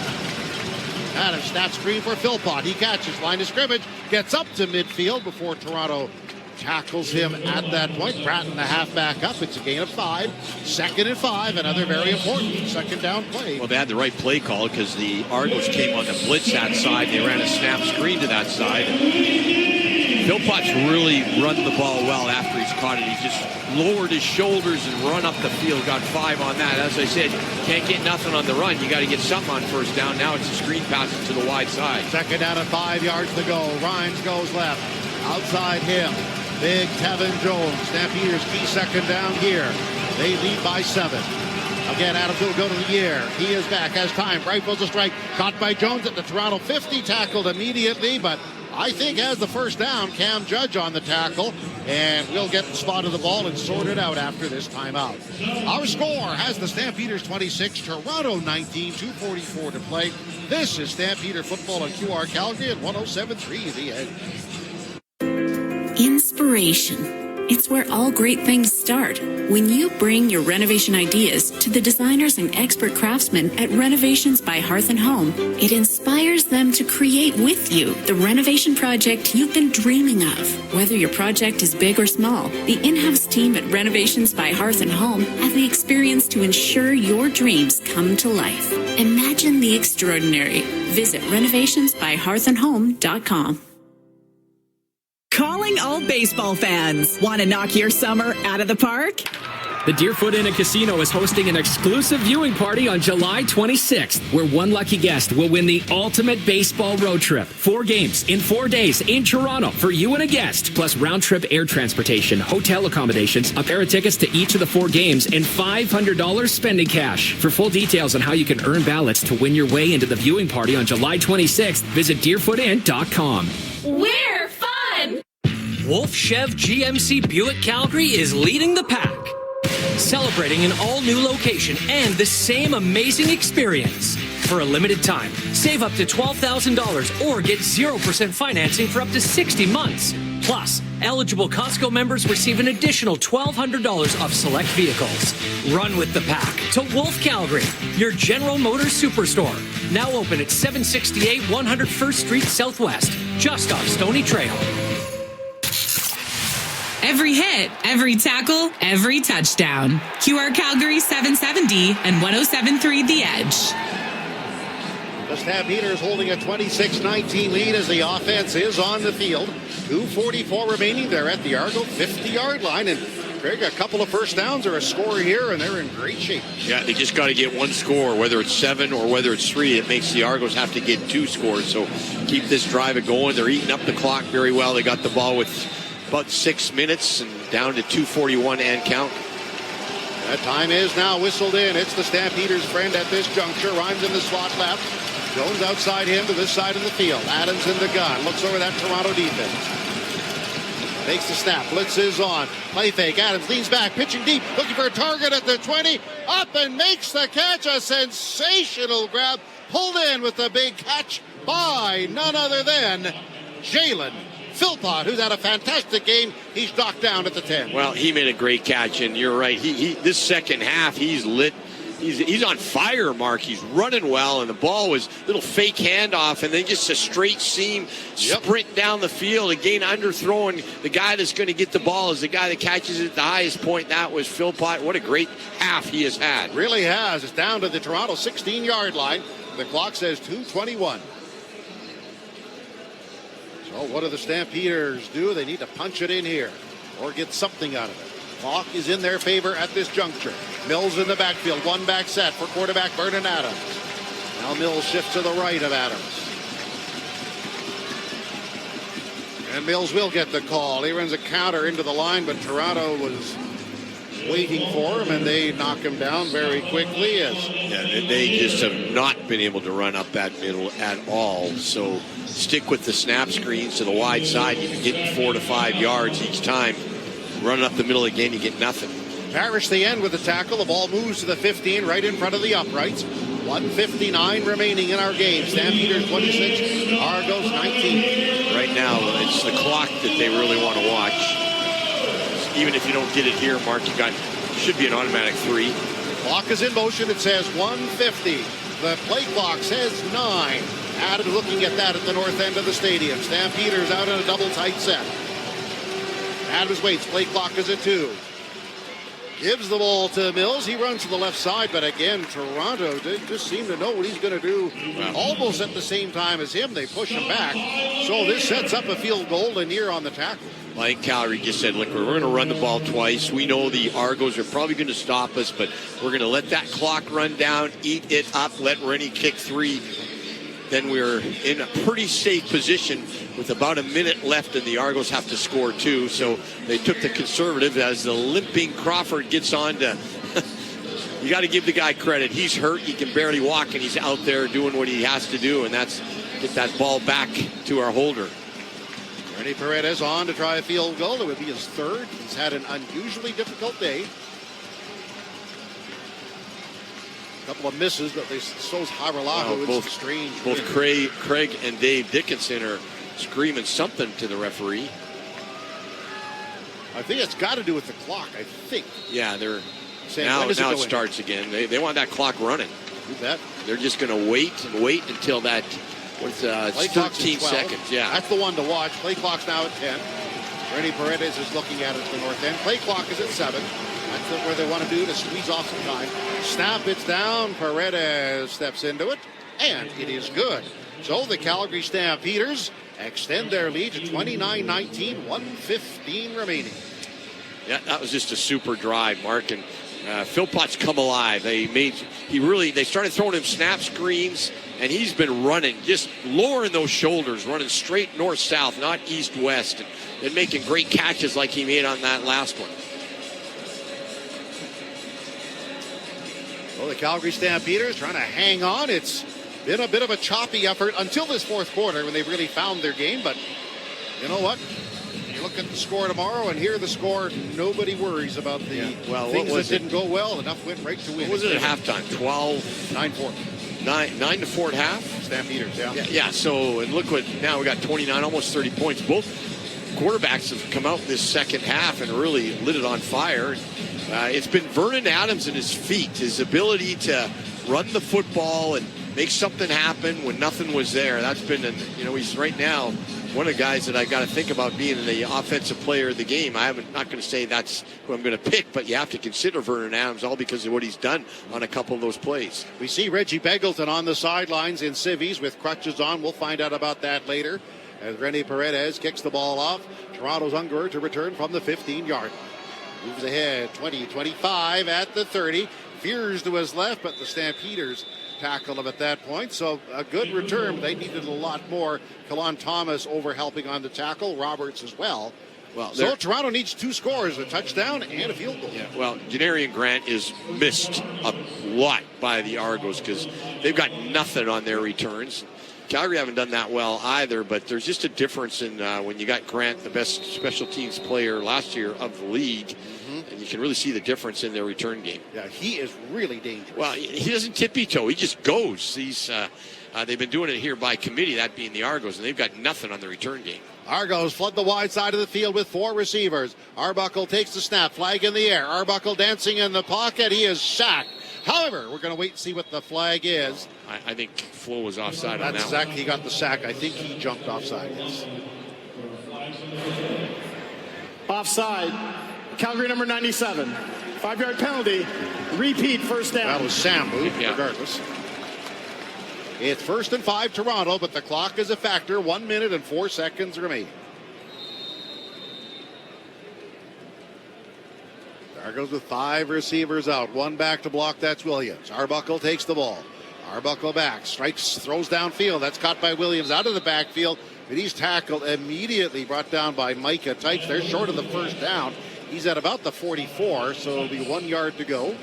Adams snap screen for Philpott. He catches line of scrimmage. Gets up to midfield before Toronto tackles him at that point. Bratton the halfback up. It's a gain of 5. 2nd and 5. Another very important second down play. Well, they had the right play call because the Argos came on the blitz that side. They ran a snap screen to that side. Philpott's really run the ball well after he's caught it. He's just lowered his shoulders and run up the field. Got 5 on that. As I said, can't get nothing on the run. You got to get something on first down. Now it's a screen pass to the wide side. 2nd down and 5 yards to go. Rhymes goes left. Outside him. Big Tevin Jones. Stampeders key second down here. They lead by 7. Again, Adams will go to the air. He is back, has time. Rifles a strike. Caught by Jones at the Toronto 50. Tackled immediately, but I think has the first down. Cam Judge on the tackle. And we'll get the spot of the ball and sort it out after this timeout. Our score has the Stampeders 26, Toronto 19, 2:44 to play. This is Stampeder football on QR Calgary at 107.3 The Edge. Inspiration. It's where all great things start. When you bring your renovation ideas to the designers and expert craftsmen at Renovations by Hearth and Home, it inspires them to create with you the renovation project you've been dreaming of. Whether your project is big or small, the in-house team at Renovations by Hearth and Home have the experience to ensure your dreams come to life. Imagine the extraordinary. Visit renovationsbyhearthandhome.com. Calling all baseball fans. Want to knock your summer out of the park? The Deerfoot Inn and Casino is hosting an exclusive viewing party on July 26th, where one lucky guest will win the ultimate baseball road trip. 4 games in 4 days in Toronto for you and a guest, plus round-trip air transportation, hotel accommodations, a pair of tickets to each of the 4 games, and $500 spending cash. For full details on how you can earn ballots to win your way into the viewing party on July 26th, visit deerfootinn.com. We're fun! Wolf Chev GMC Buick Calgary is leading the pack, celebrating an all-new location and the same amazing experience. For a limited time, save up to $12,000 or get 0% financing for up to 60 months. Plus, eligible Costco members receive an additional $1,200 off select vehicles. Run with the pack to Wolf Calgary, your General Motors superstore. Now open at 768 101st Street Southwest, just off Stony Trail. Every hit, every tackle, every touchdown. QR Calgary 770 and 107.3 The Edge. The Stampeders holding a 26-19 lead as the offense is on the field. 2:44 remaining. They're at the Argo 50-yard line. And Greg, a couple of first downs or a score here, and they're in great shape. Yeah, they just got to get one score, whether it's 7 or whether it's 3. It makes the Argos have to get 2 scores. So keep this drive going. They're eating up the clock very well. They got the ball with about 6 minutes and down to 2:41 and count. That time is now whistled in. It's the Stampeders' friend at this juncture. Rhymes in the slot left. Jones outside him to this side of the field. Adams in the gun. Looks over that Toronto defense. Takes the snap. Blitz is on. Play fake. Adams leans back. Pitching deep. Looking for a target at the 20. Up and makes the catch. A sensational grab. Pulled in with the big catch by none other than Jalen Philpott, who's had a fantastic game. He's knocked down at the 10. Well, he made a great catch, and you're right. He this second half, he's lit. He's on fire, Mark. He's running well, and the ball was a little fake handoff, and then just a straight seam sprint down the field. Again, underthrowing the guy that's going to get the ball is the guy that catches it at the highest point. That was Philpott. What a great half he has had. Really has. It's down to the Toronto 16-yard line. The clock says 2:21. So what do the Stampeders do? They need to punch it in here or get something out of it. Clock is in their favor at this juncture. Mills in the backfield. One back set for quarterback Vernon Adams. Now Mills shifts to the right of Adams. And Mills will get the call. He runs a counter into the line, but Toronto was waiting for him, and they knock him down very quickly. They just have not been able to run up that middle at all. So stick with the snap screens to the wide side. You can get 4 to 5 yards each time. Running up the middle again, you get nothing. Parrish the end with the tackle. The ball moves to the 15, right in front of the uprights. 1:59 remaining in our game. Stampeders 26, Argos 19. Right now, it's the clock that they really want to watch. Even if you don't get it here, Mark, should be an automatic 3. Clock is in motion. It says 1:50. The play clock says 9. Adams looking at that at the north end of the stadium. Stampeders out in a double tight set. Adams waits. Play clock is at 2. Gives the ball to Mills. He runs to the left side, but again, Toronto just seem to know what he's going to do. Almost at the same time as him, they push him back. So this sets up a field goal and near on the tackle. I think Calgary just said, look, we're going to run the ball twice. We know the Argos are probably going to stop us, but we're going to let that clock run down, eat it up, let Rennie kick 3. then we're in a pretty safe position with about a minute left, and the Argos have to score 2. So they took the conservative as the limping Crawford gets on to. You got to give the guy credit. He's hurt. He can barely walk, and he's out there doing what he has to do, and that's get that ball back to our holder. Rene Paredes on to try a field goal. It would be his third. He's had an unusually difficult day. A couple of misses, but so's Haralahu. Both strange. Both Craig and Dave Dickinson are screaming something to the referee. I think it's got to do with the clock, I think. Yeah, they're saying, now it starts again. They want that clock running. You bet. They're just going to wait until that. It's 13 seconds. Yeah, that's the one to watch. Play clock's now at 10. Rene Paredes is looking at it at the north end. Play clock is at 7. That's where they want to do to squeeze off some time. Snap, it's down. Paredes steps into it, and it is good. So the Calgary Stampeders extend their lead to 29-19, 1:15 remaining. Yeah, that was just a super drive, Mark, and Philpott's come alive. They started throwing him snap screens, and he's been running, just lowering those shoulders, running straight north-south, not east-west, and making great catches like he made on that last one. Well, the Calgary Stampeders trying to hang on. It's been a bit of a choppy effort until this fourth quarter when they really found their game. But you know what? You look at the score tomorrow and hear the score. Nobody worries about the things that didn't go well. Enough went right to win. What was it at halftime? 9-4 at half? Stampeders, Yeah, so, and look what, now we got 29, almost 30 points. Both quarterbacks have come out this second half and really lit it on fire. It's been Vernon Adams and his feet, his ability to run the football and make something happen when nothing was there. That's been, he's right now one of the guys that I got to think about being the offensive player of the game. I'm not going to say that's who I'm going to pick, but you have to consider Vernon Adams all because of what he's done on a couple of those plays. We see Reggie Beggleton on the sidelines in civvies with crutches on. We'll find out about that later as Rene Paredes kicks the ball off. Toronto's Unger to return from the 15-yard. Moves ahead, 20-25 at the 30. Veers to his left, but the Stampeders tackle him at that point. So a good return. They needed a lot more. Kalon Thomas over helping on the tackle. Roberts as well. So Toronto needs 2 scores, a touchdown and a field goal. Yeah, well, Janarian Grant is missed a lot by the Argos because they've got nothing on their returns. Calgary haven't done that well either, but there's just a difference in when you got Grant, the best special teams player last year of the league, and you can really see the difference in their return game. Yeah, he is really dangerous. Well, he doesn't tippy-toe. He just goes. They've been doing it here by committee, that being the Argos, and they've got nothing on the return game. Argos flood the wide side of the field with 4 receivers. Arbuckle takes the snap, flag in the air. Arbuckle dancing in the pocket. He is sacked. However, we're going to wait and see what the flag is. I think Flo was offside on that exactly. He got the sack. I think he jumped offside, yes. Offside. Calgary number 97. 5-yard penalty. Repeat first down. That was Sambu, regardless. It's 1st and 5 Toronto, but the clock is a factor. 1 minute and 4 seconds remain. Argos with 5 receivers out. 1 back to block. That's Williams. Arbuckle takes the ball. Arbuckle back. Strikes, throws downfield. That's caught by Williams out of the backfield. But he's tackled immediately. Brought down by Micah Types. They're short of the first down. He's at about the 44, so it'll be 1 yard to go.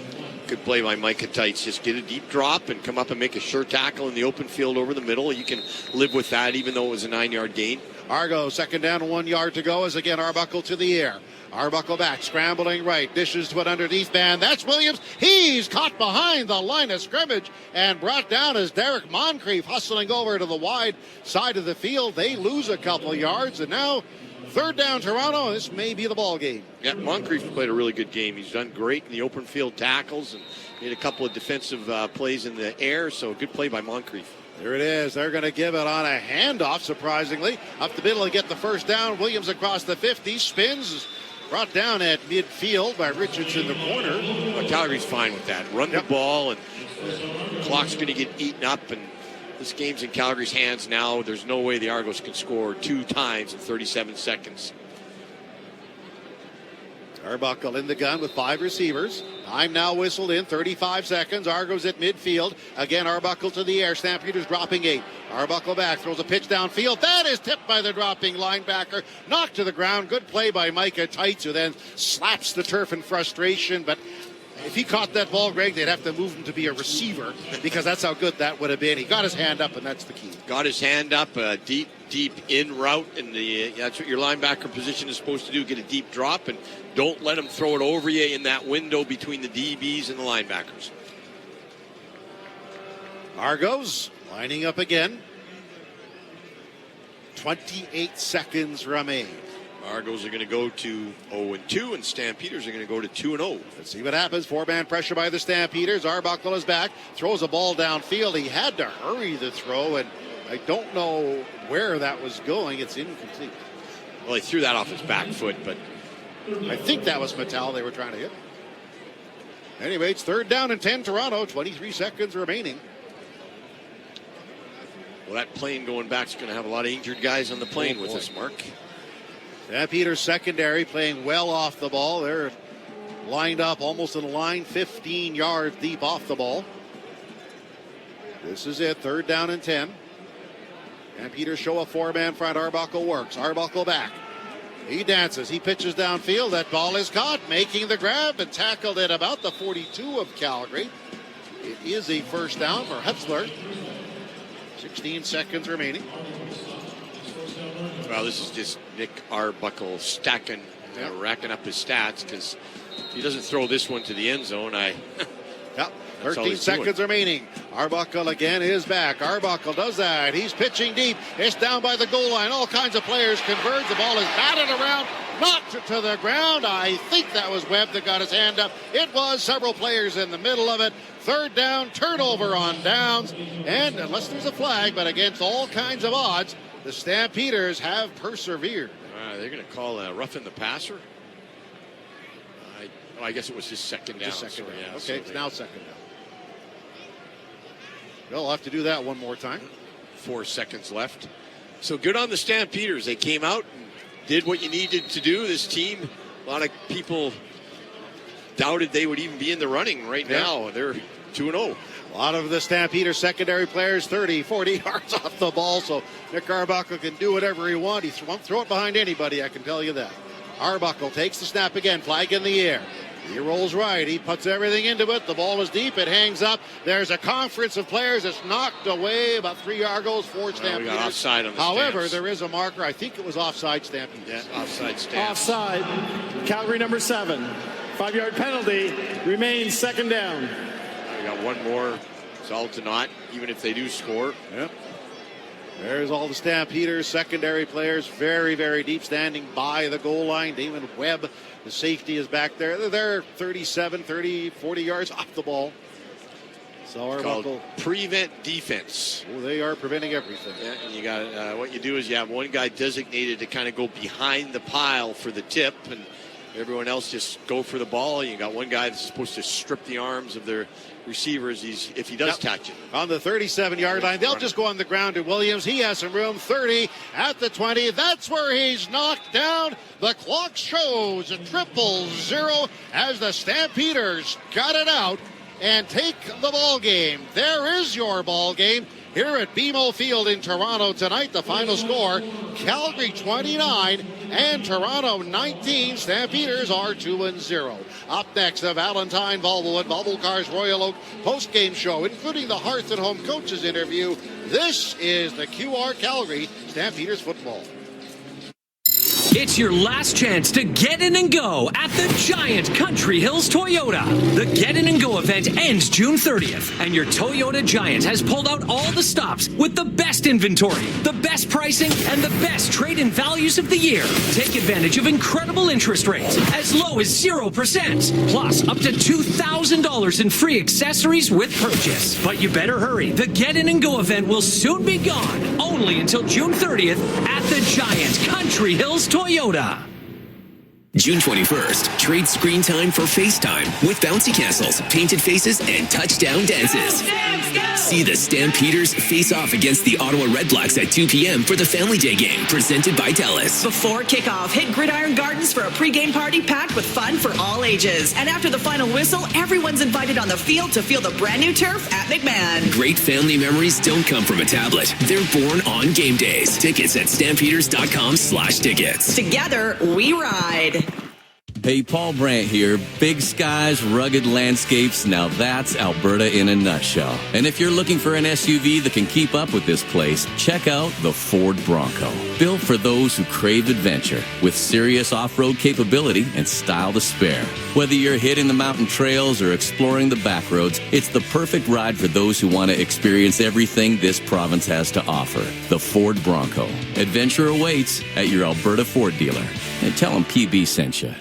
Good play by Micah Tights. Just get a deep drop and come up and make a sure tackle in the open field over the middle. You can live with that, even though it was a 9-yard gain. Argo, 2nd down and 1 yard to go as again Arbuckle to the air. Arbuckle back, scrambling right, dishes to an underneath man. That's Williams. He's caught behind the line of scrimmage and brought down as Derek Moncrief hustling over to the wide side of the field. They lose a couple yards, and now 3rd down Toronto. This may be the ball game. Yeah, Moncrief played a really good game. He's done great in the open field tackles and made a couple of defensive plays in the air, so good play by Moncrief. There it is. They're going to give it on a handoff, surprisingly. Up the middle to get the first down. Williams across the 50, spins, brought down at midfield by Richards in the corner. Well, Calgary's fine with that. Run the ball, and the clock's going to get eaten up, and this game's in Calgary's hands now. There's no way the Argos can score 2 times in 37 seconds. Arbuckle in the gun with 5 receivers. Time now whistled in, 35 seconds. Argos at midfield. Again, Arbuckle to the air. Stampeders dropping 8. Arbuckle back, throws a pitch downfield. That is tipped by the dropping linebacker. Knocked to the ground. Good play by Micah Tights, who then slaps the turf in frustration. But if he caught that ball, Greg, they'd have to move him to be a receiver because that's how good that would have been. He got his hand up, and that's the key. Got his hand up, deep in route, and that's what your linebacker position is supposed to do, get a deep drop, and don't let him throw it over you in that window between the DBs and the linebackers. Argos lining up again. 28 seconds remain. Argos are going to go to 0-2, and Stampeders are going to go to 2-0. Let's see what happens. 4-man pressure by the Stampeders. Arbuckle is back, throws a ball downfield. He had to hurry the throw, and I don't know where that was going. It's incomplete. Well, he threw that off his back foot, but I think that was Mattel they were trying to hit. Anyway, it's 3rd down and 10, Toronto. 23 seconds remaining. Well, that plane going back is going to have a lot of injured guys on the plane with us, Mark. Stampeders secondary playing well off the ball. They're lined up almost in a line, 15 yards deep off the ball. This is it, 3rd down and 10. Stampeders show a 4-man front. Arbuckle works. Arbuckle back. He dances. He pitches downfield. That ball is caught, making the grab and tackled at about the 42 of Calgary. It is a 1st down for Hetzler. 16 seconds remaining. Well, this is just Nick Arbuckle stacking, racking up his stats, because he doesn't throw this one to the end zone. 13 seconds remaining. Arbuckle again is back. Arbuckle does that. He's pitching deep. It's down by the goal line. All kinds of players converge. The ball is batted around, knocked to the ground. I think that was Webb that got his hand up. It was several players in the middle of it. 3rd down, turnover on downs. And unless there's a flag, but against all kinds of odds, the Stampeders have persevered. They're going to call a roughing the passer. I guess it was just 2nd down. Just 2nd down. Yeah, okay, it's now 2nd down. They'll have to do that one more time. 4 seconds left. So good on the Stampeders. They came out and did what you needed to do. This team, a lot of people doubted they would even be in the running right now. They're 2-0. A lot of the Stampeder secondary players 30, 40 yards off the ball, so Nick Arbuckle can do whatever he wants. He won't throw it behind anybody, I can tell you that. Arbuckle takes the snap again, flag in the air. He rolls right. He puts everything into it. The ball is deep. It hangs up. There's a conference of players. It's knocked away about 3 yard goals for Stampeders. We got offside on the However, stamps. There is a marker. I think it was offside Stampeders. Yeah, offside stamps. Offside. Calgary number 7. 5-yard penalty. Remains 2nd down. We got one more. It's all to naught, even if they do score. Yep. There's all the Stampeders secondary players, very, very deep, standing by the goal line. Damon Webb, the safety, is back there. They're 37, 30, 40 yards off the ball. So Arbuckle, prevent defense. Oh, they are preventing everything. Yeah, and you got what you do is you have one guy designated to kind of go behind the pile for the tip, and everyone else just go for the ball. You got one guy that's supposed to strip the arms of their receivers if he does catch it. On the 37-yard line, they'll just go on the ground to Williams. He has some room. 30 at the 20. That's where he's knocked down. The clock shows a 0-0 as the Stampeders got it out and take the ball game. There is your ball game here at BMO Field in Toronto tonight. The final score, Calgary 29 and Toronto 19. Stampeders are 2-0. Up next, the Valentine Volvo at Volvo Cars Royal Oak post-game show, including the Hearth and Home coaches interview. This is the QR Calgary Stampeders football. It's your last chance to get in and go at the giant Country Hills Toyota. The Get In and Go event ends June 30th, and your Toyota Giant has pulled out all the stops with the best inventory, the best pricing, and the best trade-in values of the year. Take advantage of incredible interest rates as low as 0%, plus up to $2,000 in free accessories with purchase. But you better hurry. The Get In and Go event will soon be gone, only until June 30th at the giant Country Hills Toyota. June 21st, trade screen time for FaceTime with bouncy castles, painted faces, and touchdown dances. See the Stampeders face off against the Ottawa Redblacks at 2 p.m. for the Family Day game presented by TELUS. Before kickoff, hit Gridiron Gardens for a pregame party packed with fun for all ages. And after the final whistle, everyone's invited on the field to feel the brand new turf at McMahon. Great family memories don't come from a tablet. They're born on game days. Tickets at stampeders.com/tickets. Together, we ride. Hey, Paul Brandt here. Big skies, rugged landscapes. Now that's Alberta in a nutshell. And if you're looking for an SUV that can keep up with this place, check out the Ford Bronco. Built for those who crave adventure, with serious off-road capability and style to spare. Whether you're hitting the mountain trails or exploring the back roads, it's the perfect ride for those who want to experience everything this province has to offer. The Ford Bronco. Adventure awaits at your Alberta Ford dealer. And tell them PB sent you.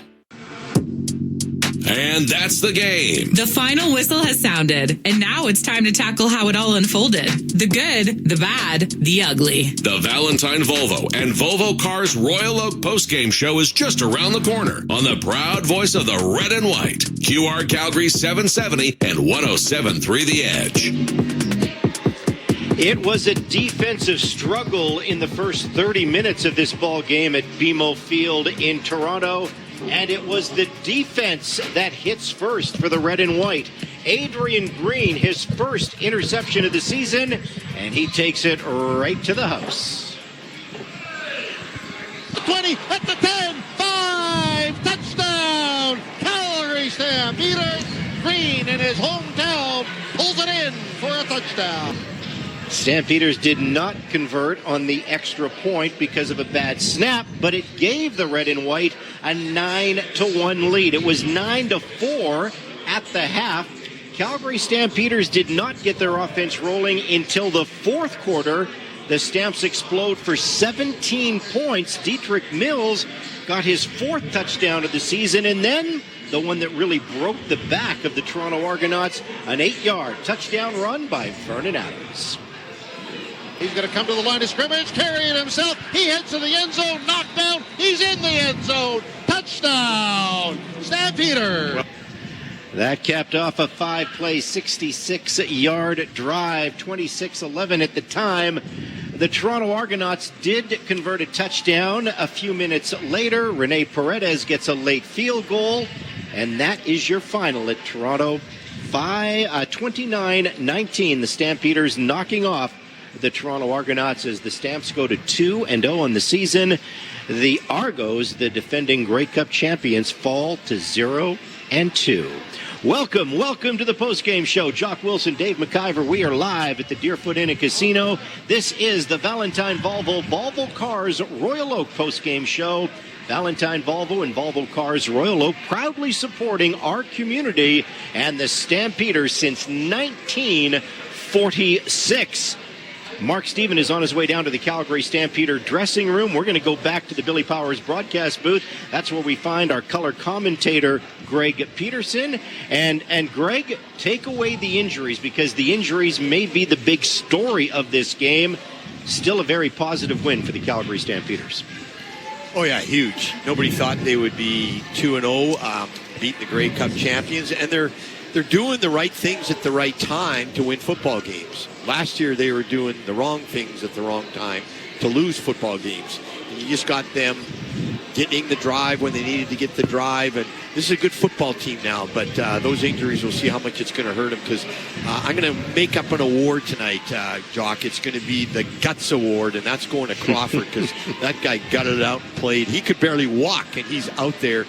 And that's the game. The final whistle has sounded, and now it's time to tackle how it all unfolded. The good, the bad, the ugly. The Valentine Volvo and Volvo Cars Royal Oak postgame show is just around the corner on the proud voice of the red and white. QR Calgary 770 and 107.3 The Edge. It was a defensive struggle in the first 30 minutes of this ball game at BMO Field in Toronto. And it was the defense that hits first for the red and white. Adrian Green, his first interception of the season, and he takes it right to the house. 20 at the 10, 5, touchdown! Calgary Stampeders. Green in his hometown pulls it in for a touchdown. Stampeders did not convert on the extra point because of a bad snap, but it gave the red and white a 9-1 lead. It was 9-4 at the half. Calgary Stampeders did not get their offense rolling until the fourth quarter. The Stamps explode for 17 points. Dietrich Mills got his fourth touchdown of the season, and then the one that really broke the back of the Toronto Argonauts, an 8-yard touchdown run by Vernon Adams. He's going to come to the line of scrimmage, carrying himself. He heads to the end zone, knocked down. He's in the end zone. Touchdown, Stampeder. That capped off a 5-play, 66-yard drive, 26-11 at the time. The Toronto Argonauts did convert a touchdown a few minutes later. Rene Paredes gets a late field goal, and that is your final at Toronto. 29-19, the Stampeders knocking off the Toronto Argonauts as the Stamps go to 2-0 on the season. The Argos, the defending Grey Cup champions, fall to 0-2. Welcome to the postgame show. Jock Wilson, Dave McIver. We are live at the Deerfoot Inn and Casino. This is the Valentine Volvo Cars Royal Oak postgame show. Valentine Volvo and Volvo Cars Royal Oak proudly supporting our community and the Stampeders since 1946. Mark Stephen is on his way down to the Calgary Stampeder dressing room. We're going to go back to the Billy Powers broadcast booth. That's where we find our color commentator, Greg Peterson. And Greg, take away the injuries, because the injuries may be the big story of this game. Still a very positive win for the Calgary Stampeders. Oh, yeah, huge. Nobody thought they would be 2-0, beat the Grey Cup champions, and they're doing the right things at the right time to win football games. Last year, they were doing the wrong things at the wrong time to lose football games. And you just got them getting the drive when they needed to get the drive. And this is a good football team now, but those injuries, we'll see how much it's going to hurt them, because I'm going to make up an award tonight, Jock. It's going to be the Guts Award, and that's going to Crawford, because that guy gutted it out and played. He could barely walk, and he's out there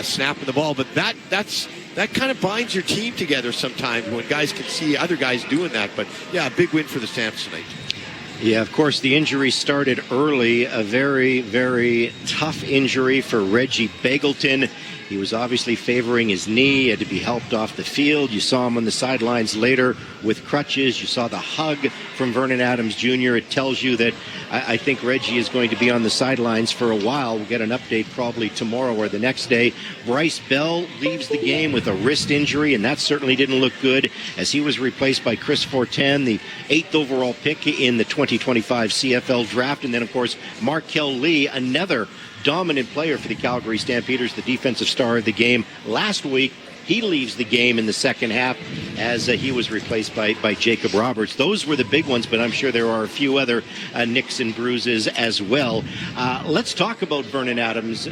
snapping the ball. But that kind of binds your team together sometimes when guys can see other guys doing that. But, yeah, a big win for the Stamps tonight. Yeah, of course, the injury started early. A very, very tough injury for Reggie Bagleton. He was obviously favoring his knee, had to be helped off the field. You saw him on the sidelines later with crutches. You saw the hug from Vernon Adams Jr. It tells you that I think Reggie is going to be on the sidelines for a while. We'll get an update probably tomorrow or the next day. Bryce Bell leaves the game with a wrist injury, and that certainly didn't look good, as he was replaced by Chris Fortin, the 8th overall pick in the 2025 CFL draft. And then, of course, Markel Lee, another dominant player for the Calgary Stampeders, the defensive star of the game last week. He leaves the game in the second half as he was replaced by Jacob Roberts. Those were the big ones, but I'm sure there are a few other nicks and bruises as well. Let's talk about Vernon Adams,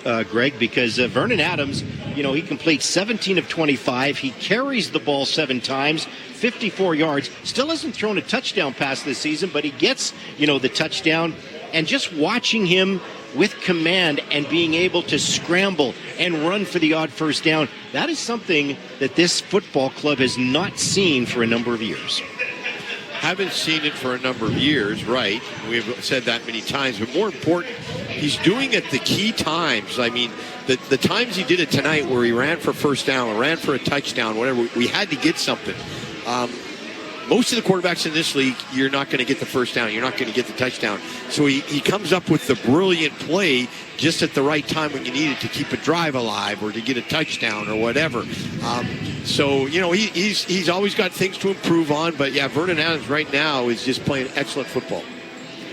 Greg, because Vernon Adams, he completes 17 of 25. He carries the ball 7 times, 54 yards. Still hasn't thrown a touchdown pass this season, but he gets, the touchdown. And just watching him with command and being able to scramble and run for the odd first down, that is something that this football club has not seen for a number of years. Haven't seen it for a number of years, right? We've said that many times, but more important, he's doing it the key times. I mean, the times he did it tonight where he ran for first down or ran for a touchdown, whatever, we had to get something. Most of the quarterbacks in this league, you're not going to get the first down. You're not going to get the touchdown. So he comes up with the brilliant play just at the right time when you need it to keep a drive alive or to get a touchdown or whatever. He's always got things to improve on. But, yeah, Vernon Adams right now is just playing excellent football.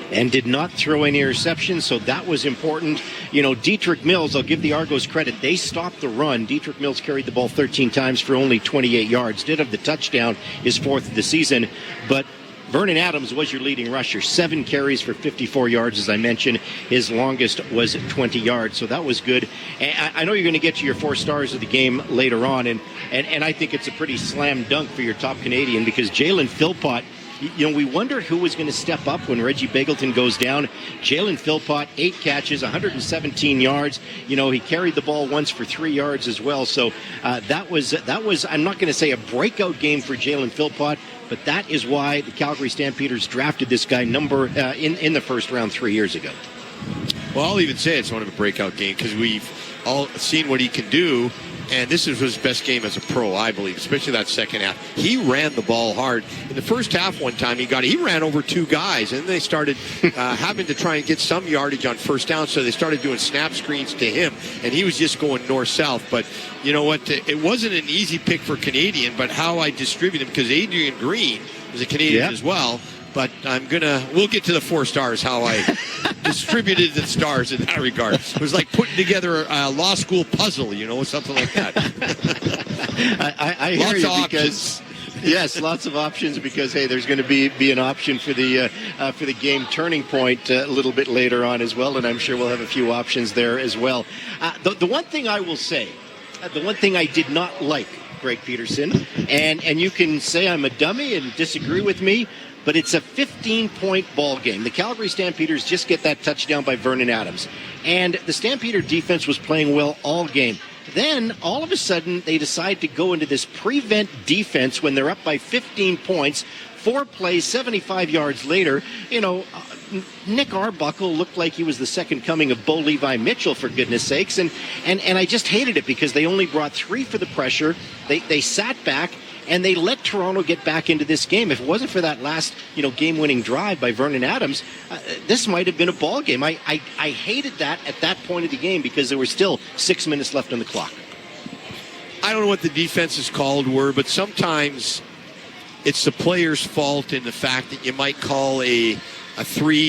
And did not throw any interceptions, so that was important. Dietrich Mills, I'll give the Argos credit. They stopped the run. Dietrich Mills carried the ball 13 times for only 28 yards. Did have the touchdown, his 4th of the season. But Vernon Adams was your leading rusher. 7 carries for 54 yards, as I mentioned. His longest was 20 yards, so that was good. And I know you're going to get to your 4 stars of the game later on, and I think it's a pretty slam dunk for your top Canadian because Jalen Philpott, we wondered who was going to step up when Reggie Begelton goes down. Jalen Philpott, 8 catches, 117 yards. He carried the ball once for 3 yards as well. So that was. I'm not going to say a breakout game for Jalen Philpott, but that is why the Calgary Stampeders drafted this guy in the first round 3 years ago. Well, I'll even say it's one of a breakout game because we've all seen what he can do. And this is his best game as a pro, I believe, especially that second half. He ran the ball hard. In the first half one time, he ran over 2 guys, and they started having to try and get some yardage on first down, so they started doing snap screens to him, and he was just going north-south. But you know what? It wasn't an easy pick for Canadian, but how I distribute him, because Adrian Green is a Canadian as well. But we'll get to the 4 stars, how I distributed the stars in that regard. It was like putting together a law school puzzle, something like that. I hear lots you of because, options. Yes, lots of options because, hey, there's going to be an option for the game turning point a little bit later on as well, and I'm sure we'll have a few options there as well. The one thing I will say, the one thing I did not like, Greg Peterson, and you can say I'm a dummy and disagree with me, but it's a 15-point ball game. The Calgary Stampeders just get that touchdown by Vernon Adams. And the Stampeder defense was playing well all game. Then, all of a sudden, they decide to go into this prevent defense when they're up by 15 points. 4 plays, 75 yards later, Nick Arbuckle looked like he was the second coming of Bo Levi Mitchell, for goodness sakes. And I just hated it because they only brought 3 for the pressure. They sat back. And they let Toronto get back into this game. If it wasn't for that last, game-winning drive by Vernon Adams, this might have been a ball game. I hated that at that point of the game because there were still 6 minutes left on the clock. I don't know what the defenses called were, but sometimes it's the player's fault in the fact that you might call a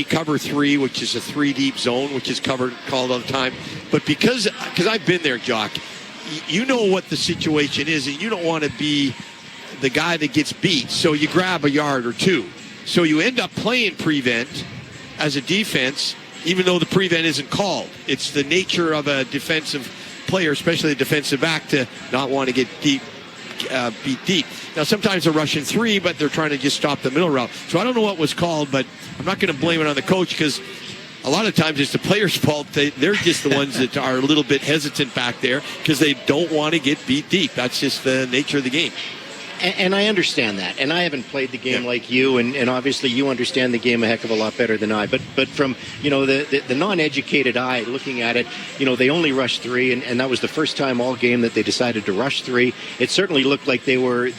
cover 3, which is a 3-deep zone, which is called all the time. But because I've been there, Jock, you know what the situation is, and you don't want to be the guy that gets beat, so you grab a yard or 2. So you end up playing prevent as a defense, even though the prevent isn't called. It's the nature of a defensive player, especially a defensive back, to not want to get beat deep. Now, sometimes they're rushing 3, but they're trying to just stop the middle route. So I don't know what was called, but I'm not going to blame it on the coach because a lot of times it's the player's fault. They're just the ones that are a little bit hesitant back there because they don't want to get beat deep. That's just the nature of the game. And I understand that. And I haven't played the game like you, and obviously you understand the game a heck of a lot better than I. But from, the non-educated eye looking at it, they only rushed 3, and that was the first time all game that they decided to rush 3. It certainly looked like they were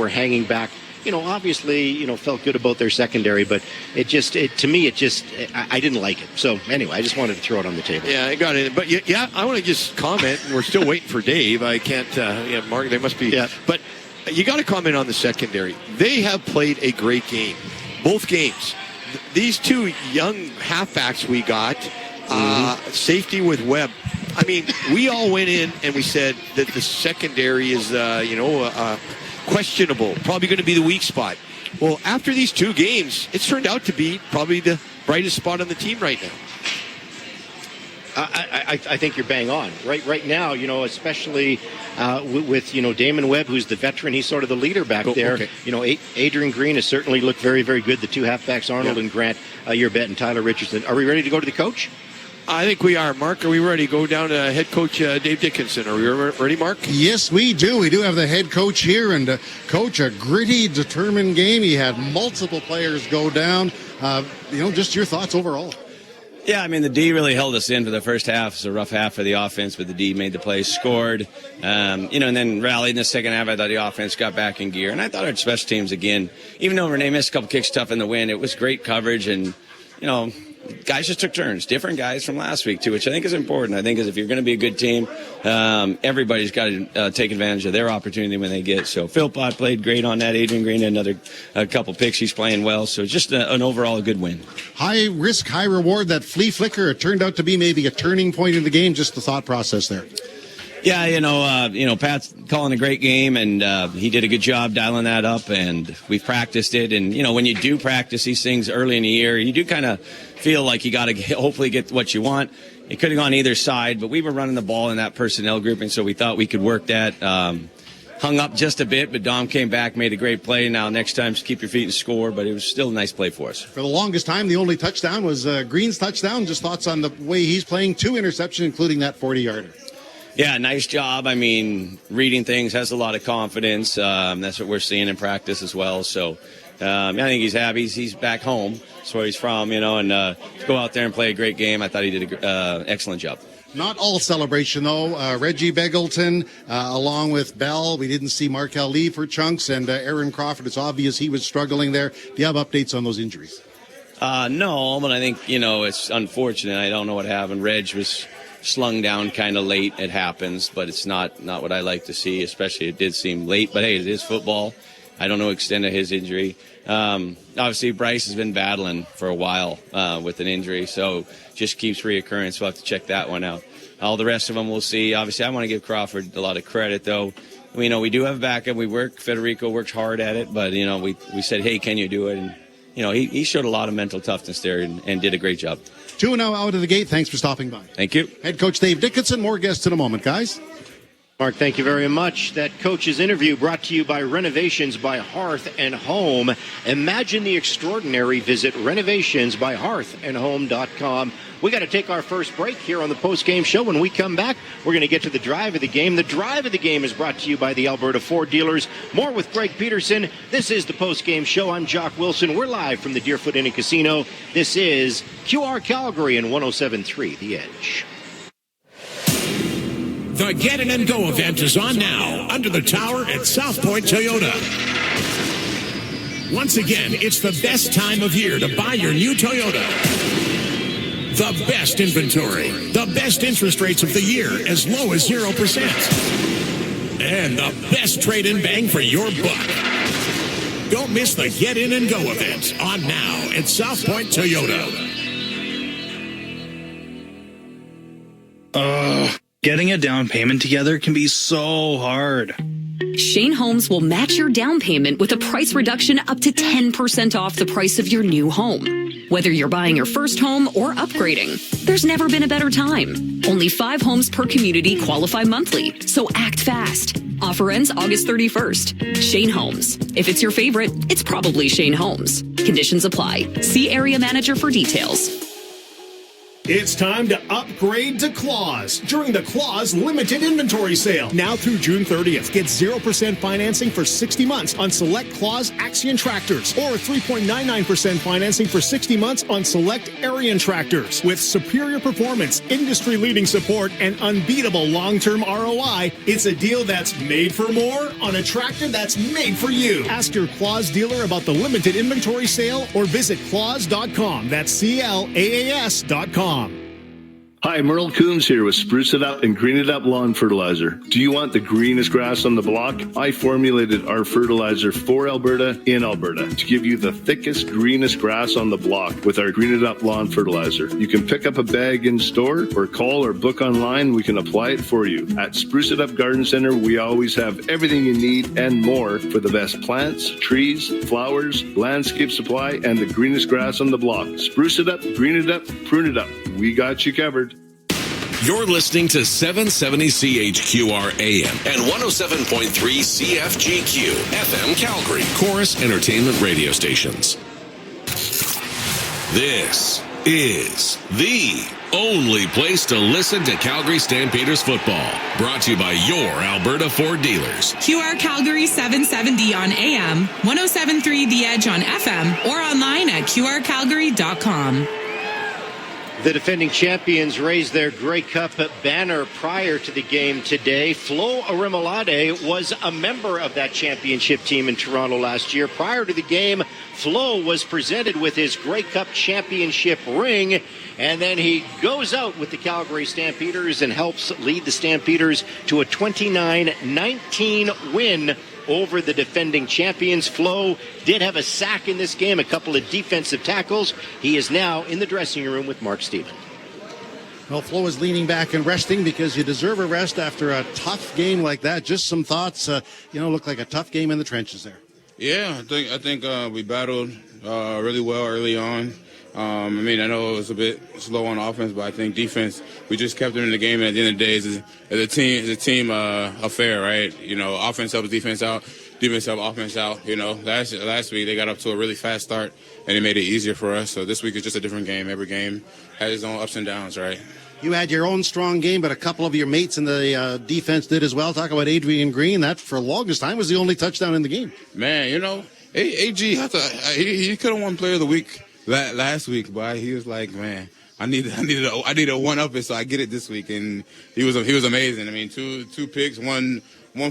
hanging back. Obviously, felt good about their secondary, but I didn't like it. So anyway, I just wanted to throw it on the table. Yeah, I got it. But yeah, I want to just comment, and we're still waiting for Dave. I can't, Mark, they must be. Yeah. But you got to comment on the secondary. They have played a great game, both games. These 2 young halfbacks we got, Safety with Webb. I mean, we all went in and we said that the secondary is, questionable. Probably going to be the weak spot. Well, after these 2 games, it's turned out to be probably the brightest spot on the team right now. I think you're bang on. Right now, especially with Damon Webb, who's the veteran, he's sort of the leader back there. Okay. Adrian Green has certainly looked very, very good. The 2 halfbacks, Arnold and Grant, your bet, and Tyler Richardson. Are we ready to go to the coach? I think we are. Mark, are we ready to go down to head coach Dave Dickinson? Are we ready, Mark? Yes, we do. We do have the head coach here. And coach, a gritty, determined game. He had multiple players go down. Just your thoughts overall. Yeah, I mean, the D really held us in for the first half. It's a rough half for the offense, but the D made the play, scored, and then rallied in the second half. I thought the offense got back in gear. And I thought our special teams, again, even though Renee missed a couple kicks tough in the wind, it was great coverage. And, guys just took turns, different guys from last week, too, which I think is important. I think if you're going to be a good team, everybody's got to take advantage of their opportunity when they get. So Philpott played great on that. Adrian Green had a couple picks. He's playing well. So just an overall good win. High risk, high reward. That flea flicker, it turned out to be maybe a turning point in the game. Just the thought process there. Yeah, Pat's calling a great game, and he did a good job dialing that up, and we've practiced it. And, when you do practice these things early in the year, you do kind of feel like you got to hopefully get what you want. It could have gone either side, but we were running the ball in that personnel grouping, so we thought we could work that. Hung up just a bit, but Dom came back, made a great play. Now, next time, just keep your feet and score, but it was still a nice play for us. For the longest time, the only touchdown was Green's touchdown. Just thoughts on the way he's playing. 2 interceptions, including that 40-yarder. Yeah, nice job. I mean, reading things, has a lot of confidence. That's what we're seeing in practice as well. So I think he's happy. He's back home. That's where he's from, and to go out there and play a great game, I thought he did an excellent job. Not all celebration, though. Reggie Beggleton, along with Bell. We didn't see Markel Lee for chunks, and Aaron Crawford. It's obvious he was struggling there. Do you have updates on those injuries? No, but I think, it's unfortunate. I don't know what happened. Reg was slung down kind of late. It happens, but it's not what I like to see, especially it did seem late. But, hey, it is football. I don't know the extent of his injury. Obviously, Bryce has been battling for a while with an injury, so just keeps reoccurring, so we'll have to check that one out. All the rest of them we'll see. Obviously, I want to give Crawford a lot of credit, though. We do have backup. We work. Federico works hard at it, but, we said, hey, can you do it? And, he showed a lot of mental toughness there and did a great job. 2-0 out of the gate. Thanks for stopping by. Thank you. Head coach Dave Dickinson. More guests in a moment, guys. Mark, thank you very much. That coach's interview brought to you by Renovations by Hearth and Home. Imagine the extraordinary. Visit renovationsbyhearthandhome.com. We got to take our first break here on the post-game show. When we come back, we're going to get to the drive of the game. The drive of the game is brought to you by the Alberta Ford dealers. More with Greg Peterson. This is the post-game show. I'm Jock Wilson. We're live from the Deerfoot Inn and Casino. This is QR Calgary and 107.3 The Edge. The Get In and Go event is on now under the tower at South Point Toyota. Once again, it's the best time of year to buy your new Toyota. The best inventory, the best interest rates of the year, as low as 0%. And the best trade-in bang for your buck. Don't miss the Get In and Go event on now at South Point Toyota. Getting a down payment together can be so hard. Shane Homes will match your down payment with a price reduction up to 10% off the price of your new home. Whether you're buying your first home or upgrading, there's never been a better time. Only 5 homes per community qualify monthly, so act fast. Offer ends August 31st. Shane Homes. If it's your favorite, it's probably Shane Homes. Conditions apply. See area manager for details. It's time to upgrade to Claws during the Claws limited inventory sale. Now through June 30th, get 0% financing for 60 months on select Claws Axion tractors or 3.99% financing for 60 months on select Arian tractors. With superior performance, industry-leading support, and unbeatable long-term ROI, it's a deal that's made for more on a tractor that's made for you. Ask your Claws dealer about the limited inventory sale or visit claws.com. That's CLAAS.com. Hi, Merle Coombs here with Spruce It Up and Green It Up Lawn Fertilizer. Do you want the greenest grass on the block? I formulated our fertilizer for Alberta in Alberta to give you the thickest, greenest grass on the block with our Green It Up Lawn Fertilizer. You can pick up a bag in store or call or book online. We can apply it for you. At Spruce It Up Garden Center, we always have everything you need and more for the best plants, trees, flowers, landscape supply, and the greenest grass on the block. Spruce it up, green it up, prune it up. We got you covered. You're listening to 770 CHQR AM and 107.3 CFGQ FM Calgary, Chorus Entertainment Radio Stations. This is the only place to listen to Calgary Stampeders football. Brought to you by your Alberta Ford dealers. QR Calgary 770 on AM, 107.3 The Edge on FM, or online at qrcalgary.com. The defending champions raised their Grey Cup banner prior to the game today. Flo Arimolade was a member of that championship team in Toronto last year. Prior to the game, Flo was presented with his Grey Cup championship ring, and then he goes out with the Calgary Stampeders and helps lead the Stampeders to a 29-19 win over the defending champions. Flo did have a sack in this game, a couple of defensive tackles. He is now in the dressing room with Mark Stephen. Well, Flo is leaning back and resting because you deserve a rest after a tough game like that. Just some thoughts, looked like a tough game in the trenches there. Yeah, I think we battled really well early on. I know it was a bit slow on offense, but I think defense, we just kept them in the game. And at the end of the day, it's a team affair, right? Offense helps defense out, defense helps offense out. Last week they got up to a really fast start, and it made it easier for us. So this week is just a different game. Every game has its own ups and downs, right? You had your own strong game, but a couple of your mates in the defense did as well. Talk about Adrian Green. That, for the longest time, was the only touchdown in the game. Man, AG, he could have won Player of the Week last week, but he was like, man, I need a one up it so I get it this week, and he was amazing. I mean, two picks, one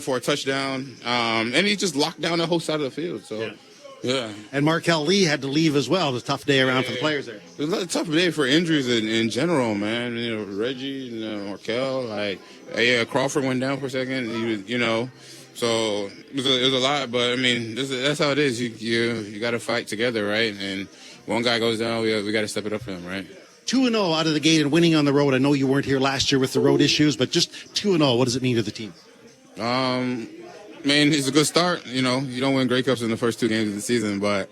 for a touchdown, and he just locked down the whole side of the field. So yeah. And Markel Lee had to leave as well. It was a tough day around for the players there. It was a tough day for injuries in general, man. Reggie, Markel, Crawford went down for a second. He was, so it was a lot, but I mean, that's how it is. You got to fight together, right? And one guy goes down, we got to step it up for him, right? 2-0 out of the gate and winning on the road. I know you weren't here last year with the road issues, but just 2-0, what does it mean to the team? It's a good start. You don't win Grey Cups in the first two games of the season, but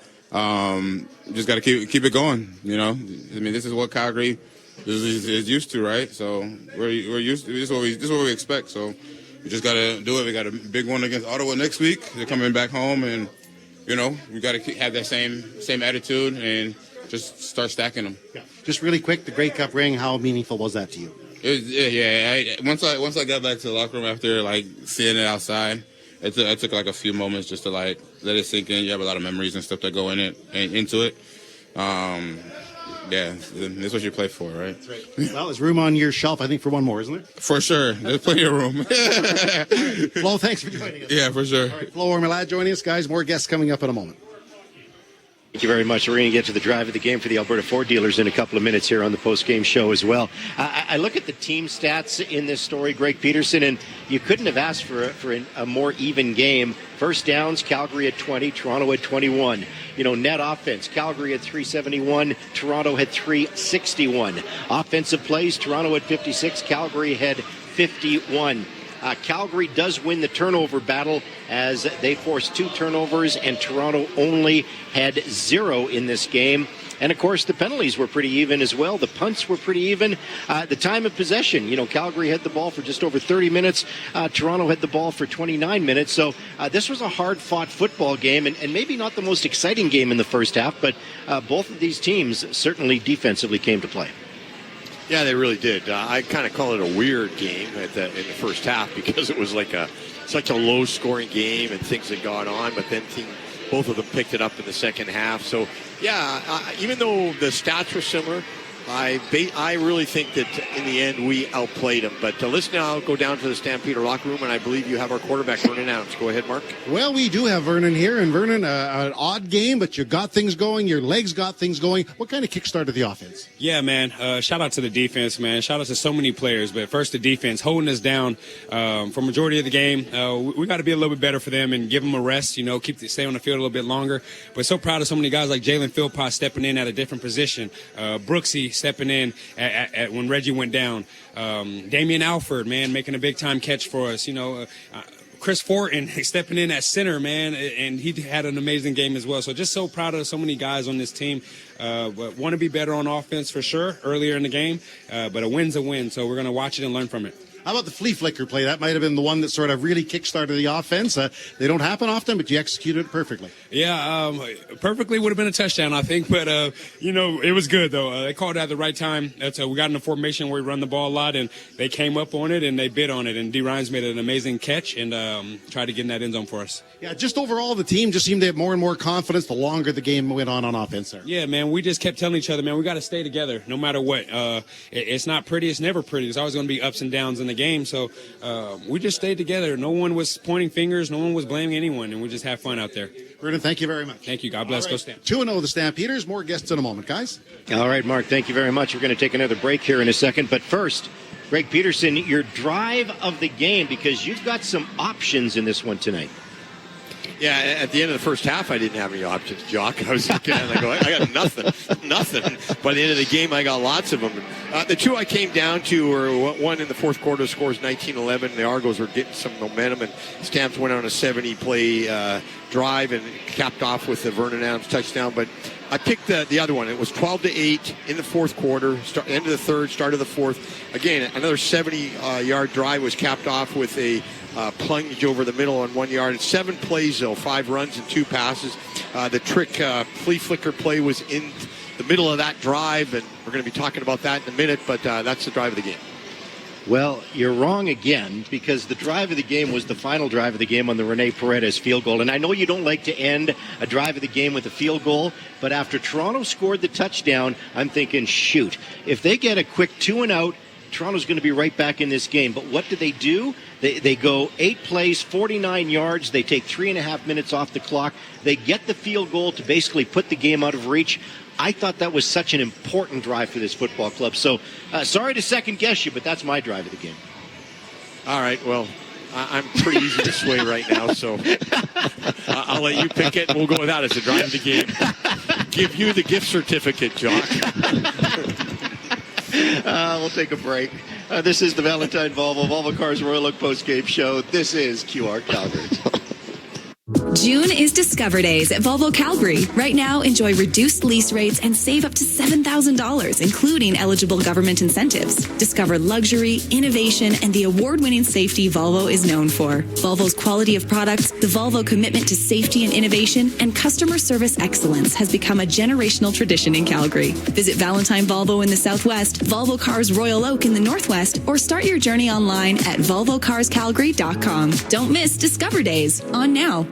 just got to keep it going. This is what Calgary is used to, right? So we're used to this is what we expect. So we just got to do it. We got a big one against Ottawa next week. They're coming back home, and we got to have that same attitude and just start stacking them. Yeah. Just really quick, the Grey Cup ring. How meaningful was that to you? Once I got back to the locker room after seeing it outside, it took a few moments just to let it sink in. You have a lot of memories and stuff that go into it. That's what you play for, right? That's right. Well, there's room on your shelf, I think, for one more, isn't there? For sure. There's plenty of room. Flo, thanks for joining us. Yeah, for sure. All right, Flo Arimolade joining us, guys. More guests coming up in a moment. Thank you very much. We're going to get to the drive of the game for the Alberta Ford dealers in a couple of minutes here on the post-game show as well. I look at the team stats in this story, Greg Peterson, and you couldn't have asked for a more even game. First downs, Calgary at 20, Toronto at 21. Net offense, Calgary at 371, Toronto had 361. Offensive plays, Toronto at 56, Calgary had 51. Calgary does win the turnover battle as they forced 2 turnovers, and Toronto only had 0 in this game. And, of course, the penalties were pretty even as well. The punts were pretty even. The time of possession, Calgary had the ball for just over 30 minutes. Toronto had the ball for 29 minutes. So this was a hard-fought football game, and maybe not the most exciting game in the first half, but both of these teams certainly defensively came to play. Yeah, they really did. I kind of call it a weird game in the first half because it was such a low-scoring game and things had gone on, but then both of them picked it up in the second half. So, yeah, even though the stats were similar, I really think that in the end we outplayed them. But let's now go down to the Stampeder locker room, and I believe you have our quarterback, Vernon Adams. Go ahead, Mark. Well, we do have Vernon here, and Vernon, an odd game, but you got things going. Your legs got things going. What kind of kick-started the offense? Yeah, man. Shout out to the defense, man. Shout out to so many players, but first the defense holding us down for majority of the game. We got to be a little bit better for them and give them a rest. Stay on the field a little bit longer. But so proud of so many guys like Jalen Philpott stepping in at a different position. Brooksy stepping in at when Reggie went down. Damian Alford, man, making a big-time catch for us. Chris Fortin stepping in at center, man, and he had an amazing game as well. So just so proud of so many guys on this team. Want to be better on offense for sure earlier in the game, but a win's a win, so we're going to watch it and learn from it. How about the flea flicker play? That might have been the one that sort of really kick-started the offense. They don't happen often, but you executed it perfectly. Yeah, perfectly would have been a touchdown, I think. But, it was good, though. They called it at the right time. We got in a formation where we run the ball a lot, and they came up on it, and they bid on it. And D. Ryan's made an amazing catch and tried to get in that end zone for us. Yeah, just overall, the team just seemed to have more and more confidence the longer the game went on offense there. Yeah, man, we just kept telling each other, man, we got to stay together no matter what. It's not pretty. It's never pretty. There's always going to be ups and downs in the game. So we just stayed together. No one was pointing fingers. No one was blaming anyone, and we just have fun out there. Vernon, thank you very much. Thank you. God bless. Go Stamp. 2-0 the Stampeders. More guests in a moment, guys. All right, Mark, thank you very much. We're going to take another break here in a second. But first, Greg Peterson, your drive of the game, because you've got some options in this one tonight. Yeah, at the end of the first half, I didn't have any options, Jock. I was looking at it and I go, I got nothing. By the end of the game, I got lots of them. The two I came down to were one in the fourth quarter, scores 19-11. The Argos were getting some momentum, and Stamps went on a 70-play drive and capped off with the Vernon Adams touchdown. But I picked the other one. It was 12-8 in the fourth quarter, end of the third, start of the fourth. Again, another 70-yard drive was capped off with a plunge over the middle on 1 yard. 7 plays, though, 5 runs and 2 passes. The trick flea flicker play was in the middle of that drive, and we're going to be talking about that in a minute, but that's the drive of the game. Well, you're wrong again, because the drive of the game was the final drive of the game on the Rene Paredes field goal. And I know you don't like to end a drive of the game with a field goal, but after Toronto scored the touchdown, I'm thinking, shoot, if they get a quick 2-and-out, Toronto's going to be right back in this game. But what do? They go 8 plays, 49 yards. They take 3.5 minutes off the clock. They get the field goal to basically put the game out of reach. I thought that was such an important drive for this football club. So sorry to second guess you, but that's my drive of the game. All right, well, I'm pretty easy to sway right now, so I'll let you pick it. We'll go with that as the drive of the game. Give you the gift certificate, Jock. We'll take a break. This is the Valentine Volvo Cars Royal Oak Post Game Show. This is QR Calgary. June is Discover Days at Volvo Calgary. Right now, enjoy reduced lease rates and save up to $7,000, including eligible government incentives. Discover luxury, innovation, and the award-winning safety Volvo is known for. Volvo's quality of products, the Volvo commitment to safety and innovation, and customer service excellence has become a generational tradition in Calgary. Visit Valentine Volvo in the Southwest, Volvo Cars Royal Oak in the Northwest, or start your journey online at volvocarscalgary.com. Don't miss Discover Days. On now.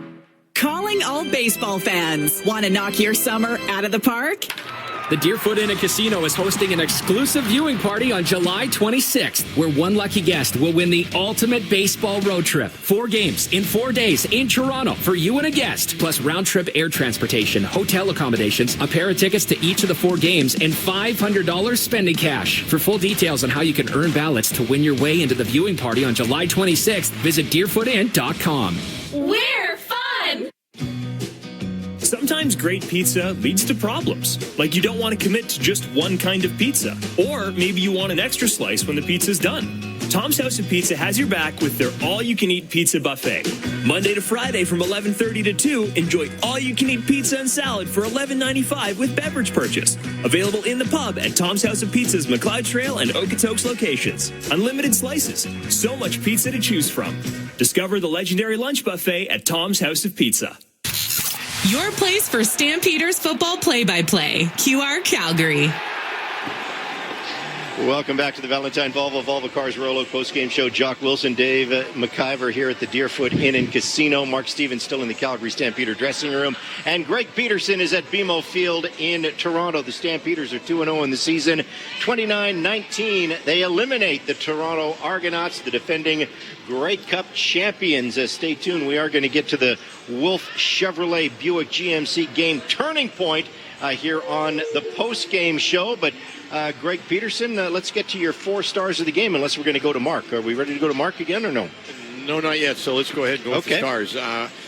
Calling all baseball fans. Want to knock your summer out of the park? The Deerfoot Inn and Casino is hosting an exclusive viewing party on July 26th, where one lucky guest will win the ultimate baseball road trip. 4 games in 4 days in Toronto for you and a guest, plus round-trip air transportation, hotel accommodations, a pair of tickets to each of the 4 games, and $500 spending cash. For full details on how you can earn ballots to win your way into the viewing party on July 26th, visit deerfootin.com. We're fun! Sometimes great pizza leads to problems, like you don't want to commit to just one kind of pizza, or maybe you want an extra slice when the pizza's done. Tom's House of Pizza has your back with their all-you-can-eat pizza buffet. Monday to Friday from 11:30 to 2, enjoy all-you-can-eat pizza and salad for $11.95 with beverage purchase. Available in the pub at Tom's House of Pizza's McLeod Trail and Okotoks locations. Unlimited slices, so much pizza to choose from. Discover the legendary lunch buffet at Tom's House of Pizza. Your place for Stampeders football play-by-play. QR Calgary. Welcome back to the Valentine Volvo Cars Rolo postgame show. Jock Wilson, Dave McIver here at the Deerfoot Inn and Casino. Mark Stevens still in the Calgary Stampeder dressing room. And Greg Peterson is at BMO Field in Toronto. The Stampeders are 2-0 in the season. 29-19. They eliminate the Toronto Argonauts, the defending Grey Cup champions. Stay tuned. We are going to get to the Wolf Chevrolet Buick GMC game turning point here on the postgame show. But Greg Peterson, let's get to your 4 stars of the game, unless we're going to go to Mark. Are we ready to go to Mark again or no? No, not yet. So let's go ahead and go with the stars.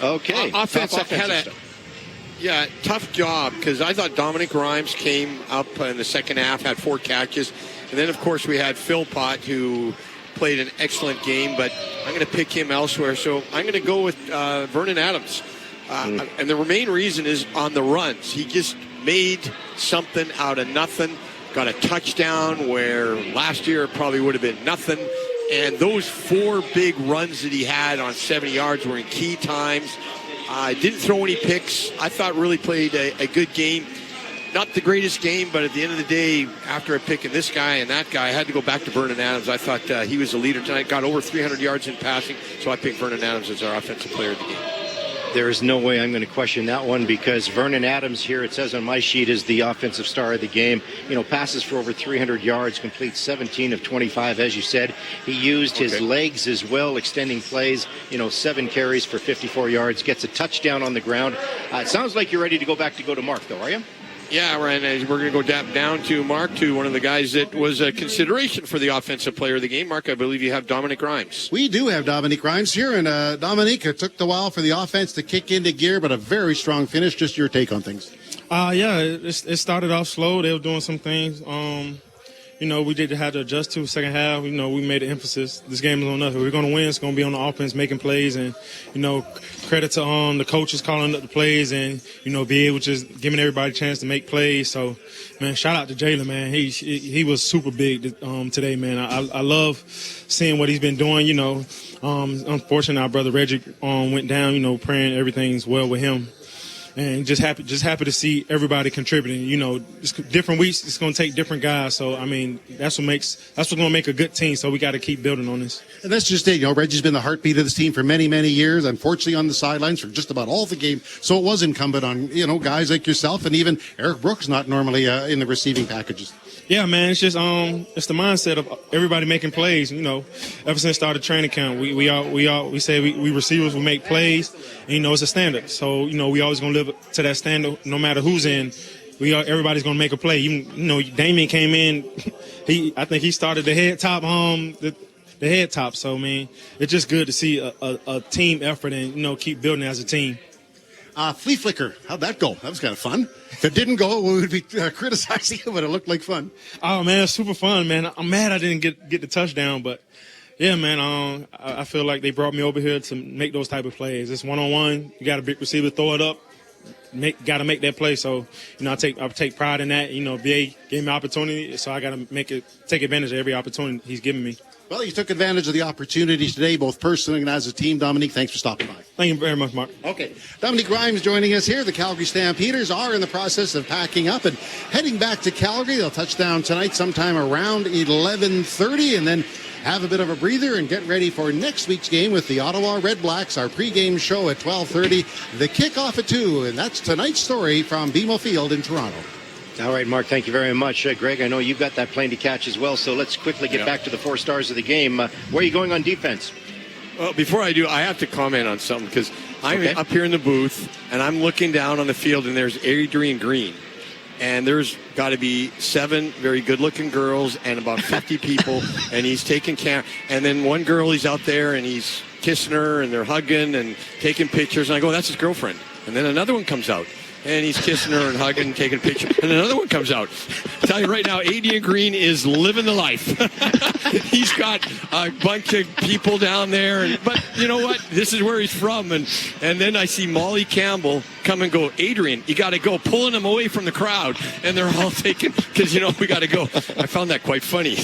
Okay. Offense had a tough job, because I thought Dominic Grimes came up in the second half, had 4 catches. And then, of course, we had Philpott, who played an excellent game, but I'm going to pick him elsewhere. So I'm going to go with Vernon Adams. And the main reason is on the runs. He just made something out of nothing. Got a touchdown where last year it probably would have been nothing. And those 4 big runs that he had on 70 yards were in key times. Didn't throw any picks. I thought really played a good game. Not the greatest game, but at the end of the day, after picking this guy and that guy, I had to go back to Vernon Adams. I thought he was the leader tonight. Got over 300 yards in passing, so I picked Vernon Adams as our offensive player of the game. There is no way I'm going to question that one, because Vernon Adams here, it says on my sheet, is the offensive star of the game. Passes for over 300 yards, completes 17 of 25, as you said. He used his legs as well, extending plays, 7 carries for 54 yards, gets a touchdown on the ground. It sounds like you're ready to go to Mark, though, are you? Yeah, Ryan, we're going to go down to Mark, to one of the guys that was a consideration for the offensive player of the game. Mark, I believe you have Dominic Grimes. We do have Dominic Grimes here, and Dominic, it took a while for the offense to kick into gear, but a very strong finish. Just your take on things. It started off slow. They were doing some things. We did have to adjust to the second half. We made an emphasis. This game is on us. If we're going to win, it's going to be on the offense, making plays. And, credit to the coaches calling up the plays and, be able to just giving everybody a chance to make plays. So, man, shout out to Jalen, man. He was super big today, man. I love seeing what he's been doing. Unfortunately, our brother Reggie went down, praying everything's well with him. And just happy to see everybody contributing. It's different weeks. It's going to take different guys. So that's what's going to make a good team. So we got to keep building on this. And that's just it. Reggie's been the heartbeat of this team for many, many years. Unfortunately, on the sidelines for just about all the game. So it was incumbent on guys like yourself, and even Eric Brooks, not normally in the receiving packages. Yeah, man. It's just it's the mindset of everybody making plays. Ever since started training camp, we say we receivers will make plays. And, it's a standard. So we always gonna live to that standard, no matter who's in. Everybody's gonna make a play. Even Damien came in. I think he started the head top. The head top. So it's just good to see a team effort and keep building as a team. Flea flicker, how'd that go? That was kind of fun. If it didn't go, we would be criticizing it, but it looked like fun. Oh, man, it's super fun, man. I'm mad I didn't get the touchdown, but, yeah, man, I feel like they brought me over here to make those type of plays. It's one-on-one. You got a big receiver, throw it up. Got to make that play. So, I take pride in that. VA gave me opportunity, so I got to take advantage of every opportunity he's giving me. Well, you took advantage of the opportunities today, both personally and as a team. Dominique, thanks for stopping by. Thank you very much, Mark. Okay. Dominique Grimes joining us here. The Calgary Stampeders are in the process of packing up and heading back to Calgary. They'll touch down tonight sometime around 11:30 and then have a bit of a breather and get ready for next week's game with the Ottawa Red Blacks. Our pregame show at 12:30, the kickoff at 2, and that's tonight's story from BMO Field in Toronto. All right, Mark, thank you very much. Greg, I know you've got that plane to catch as well, so let's quickly get back to the 4 stars of the game. Where are you going on defense? Well, before I do, I have to comment on something, because I'm up here in the booth, and I'm looking down on the field, and there's Adrian Green. And there's got to be 7 very good-looking girls and about 50 people, and he's taking care. And then one girl, he's out there, and he's kissing her, and they're hugging and taking pictures. And I go, that's his girlfriend. And then another one comes out. And he's kissing her and hugging and taking a picture. And another one comes out. I tell you right now, Adrian Green is living the life. He's got a bunch of people down there. But you know what? This is where he's from. And then I see Molly Campbell come and go, Adrian, you got to go, pulling him away from the crowd. And they're all taking, because, we got to go. I found that quite funny.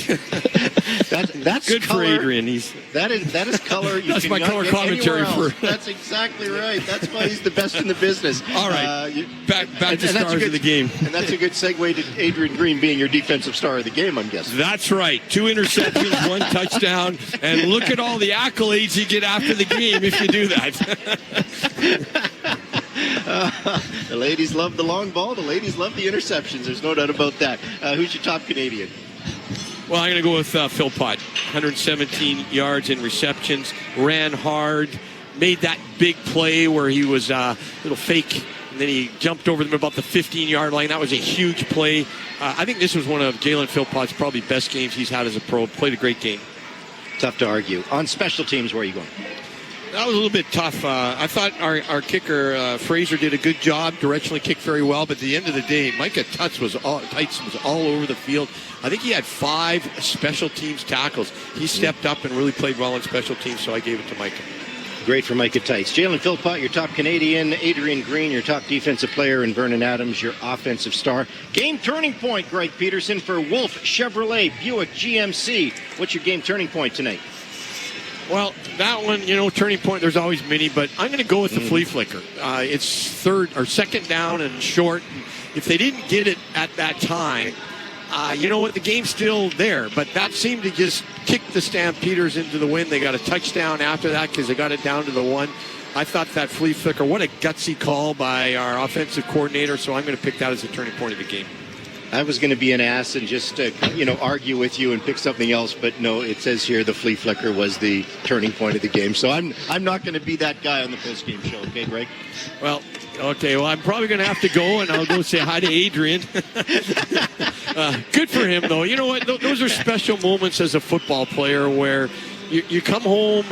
That's good color. for Adrian. That is color. That's my color commentary for. That's exactly right. That's why he's the best in the business. All right. Back to stars of the game. And that's a good segue to Adrian Green. Green being your defensive star of the game, I'm guessing. That's right. 2 interceptions, 1 touchdown, and look at all the accolades you get after the game if you do that. The ladies love the long ball. The ladies love the interceptions. There's no doubt about that. Who's your top Canadian? Well, I'm going to go with Phil Pott. 117 yards in receptions, ran hard, made that big play where he was a little fake, and then he jumped over them about the 15-yard line. That was a huge play. I think this was one of Jalen Philpott's probably best games he's had as a pro. Played a great game. Tough to argue. On special teams, where are you going? That was a little bit tough. I thought our kicker, Fraser, did a good job, directionally kicked very well, but at the end of the day, Micah Tights was all over the field. I think he had 5 special teams tackles. He stepped up and really played well on special teams, so I gave it to Micah. Great for Micah Tights. Jalen Philpott, your top Canadian. Adrian Green, your top defensive player. And Vernon Adams, your offensive star. Game turning point, Greg Peterson, for Wolf Chevrolet Buick GMC. What's your game turning point tonight? Well, that one, turning point, there's always many, but I'm going to go with the flea flicker. It's second down and short. If they didn't get it at that time, you know what, the game's still there, but that seemed to just kick the Stampeders into the wind. They got a touchdown after that because they got it down to the 1. I thought that flea flicker, what a gutsy call by our offensive coordinator, so I'm going to pick that as a turning point of the game. I was going to be an ass and just, argue with you and pick something else, but no, it says here the flea flicker was the turning point of the game. So I'm not going to be that guy on the post-game show, okay, Greg? Well, I'm probably going to have to go, and I'll go say hi to Adrian. Good for him, though. You know what? Those are special moments as a football player where you come home.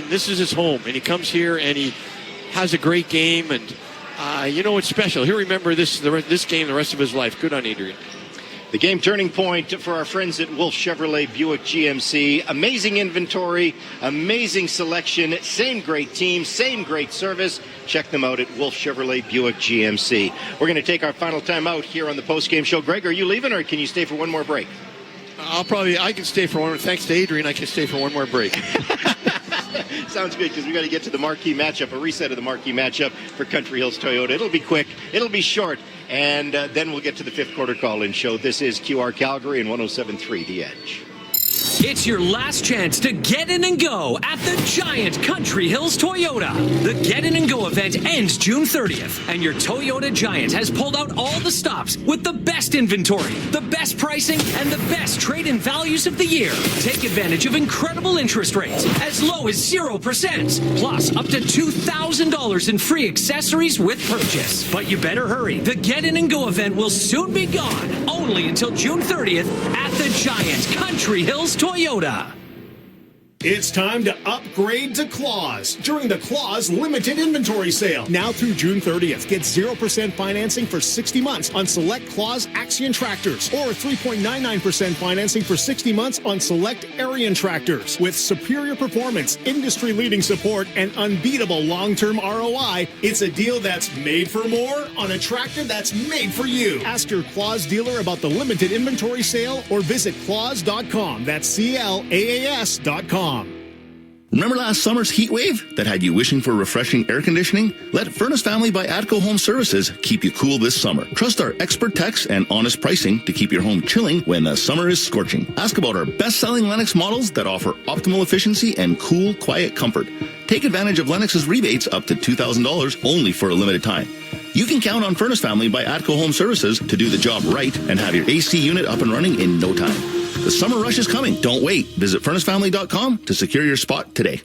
This is his home, and he comes here and he has a great game, and it's special. He'll remember this game the rest of his life. Good on Adrian. The game turning point for our friends at Wolf Chevrolet Buick GMC. Amazing inventory, amazing selection, same great team, same great service. Check them out at Wolf Chevrolet Buick GMC. We're going to take our final time out here on the post-game show. Greg, are you leaving or can you stay for one more break? I can stay for one more. Thanks to Adrian, I can stay for one more break. Sounds good, because we got to get to the marquee matchup, a reset of the marquee matchup for Country Hills Toyota. It'll be quick, it'll be short, and then we'll get to the fifth quarter call-in show. This is QR Calgary and 107.3 The Edge. It's your last chance to get in and go at the giant Country Hills Toyota. The Get In and Go event ends June 30th, and your Toyota Giant has pulled out all the stops with the best inventory, the best pricing, and the best trade-in values of the year. Take advantage of incredible interest rates as low as 0%, plus up to $2,000 in free accessories with purchase. But you better hurry. The Get In and Go event will soon be gone, only until June 30th at the giant Country Hills Toyota. It's time to upgrade to Claws during the Claws limited inventory sale. Now through June 30th, get 0% financing for 60 months on select Claws Axion tractors or 3.99% financing for 60 months on select Arian tractors. With superior performance, industry-leading support, and unbeatable long-term ROI, it's a deal that's made for more on a tractor that's made for you. Ask your Claws dealer about the limited inventory sale or visit claws.com. That's CLAAS.com. Remember last summer's heat wave that had you wishing for refreshing air conditioning? Let Furnace Family by Atco Home Services keep you cool this summer. Trust our expert techs and honest pricing to keep your home chilling when the summer is scorching. Ask about our best-selling Lennox models that offer optimal efficiency and cool, quiet comfort. Take advantage of Lennox's rebates up to $2,000 only for a limited time. You can count on Furnace Family by Atco Home Services to do the job right and have your AC unit up and running in no time. The summer rush is coming. Don't wait. Visit furnacefamily.com to secure your spot today.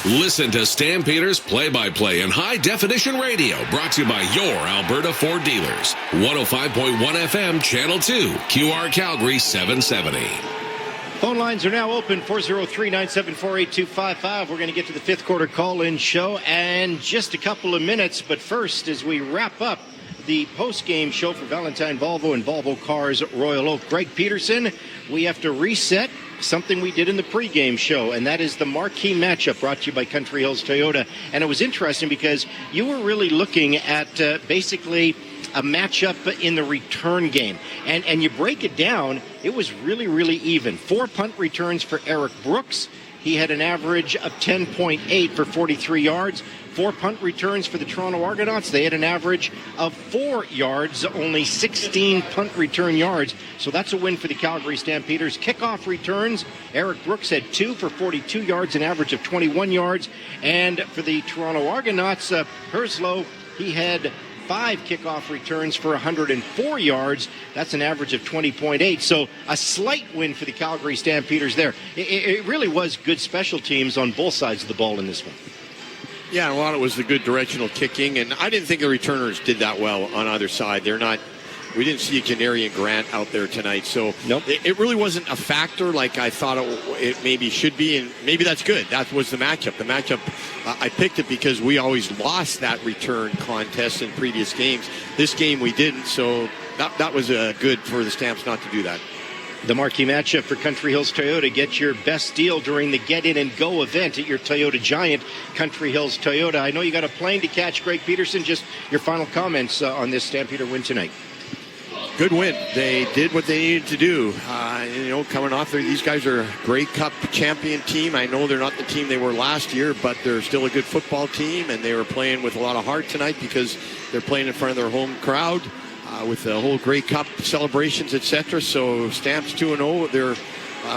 Listen to Stampeders play-by-play in high-definition radio, brought to you by your Alberta Ford dealers. 105.1 FM, Channel 2, QR Calgary 770. Phone lines are now open, 403-974-8255. We're going to get to the fifth quarter call-in show in just a couple of minutes. But first, as we wrap up the post-game show for Valentine Volvo and Volvo Cars Royal Oak, Greg Peterson, we have to reset something we did in the pregame show, and that is the marquee matchup brought to you by Country Hills Toyota. And it was interesting because you were really looking at basically a matchup in the return game. And you break it down, it was really, really even. 4 punt returns for Eric Brooks, he had an average of 10.8 for 43 yards. 4 punt returns for the Toronto Argonauts. They had an average of 4 yards, only 16 punt return yards. So that's a win for the Calgary Stampeders. Kickoff returns, Eric Brooks had 2 for 42 yards, an average of 21 yards. And for the Toronto Argonauts, Herslow, he had 5 kickoff returns for 104 yards. That's an average of 20.8. So a slight win for the Calgary Stampeders there. It really was good special teams on both sides of the ball in this one. Yeah, and a lot of it was the good directional kicking, and I didn't think the returners did that well on either side. We didn't see Janarian Grant out there tonight, so nope. It really wasn't a factor like I thought it maybe should be, and maybe that's good. That was the matchup. The matchup, I picked it because we always lost that return contest in previous games. This game we didn't, so that was good for the Stamps not to do that. The marquee matchup for Country Hills Toyota. Get your best deal during the Get In and Go event at your Toyota Giant, Country Hills Toyota. I know you got a plane to catch, Greg Peterson. Just your final comments on this Stampeder win tonight. Good win. They did what they needed to do. Coming off there, these guys are a Grey Cup champion team. I know they're not the team they were last year, but they're still a good football team, and they were playing with a lot of heart tonight because they're playing in front of their home crowd. With the whole Grey Cup celebrations, etc. So Stamps 2-0. They're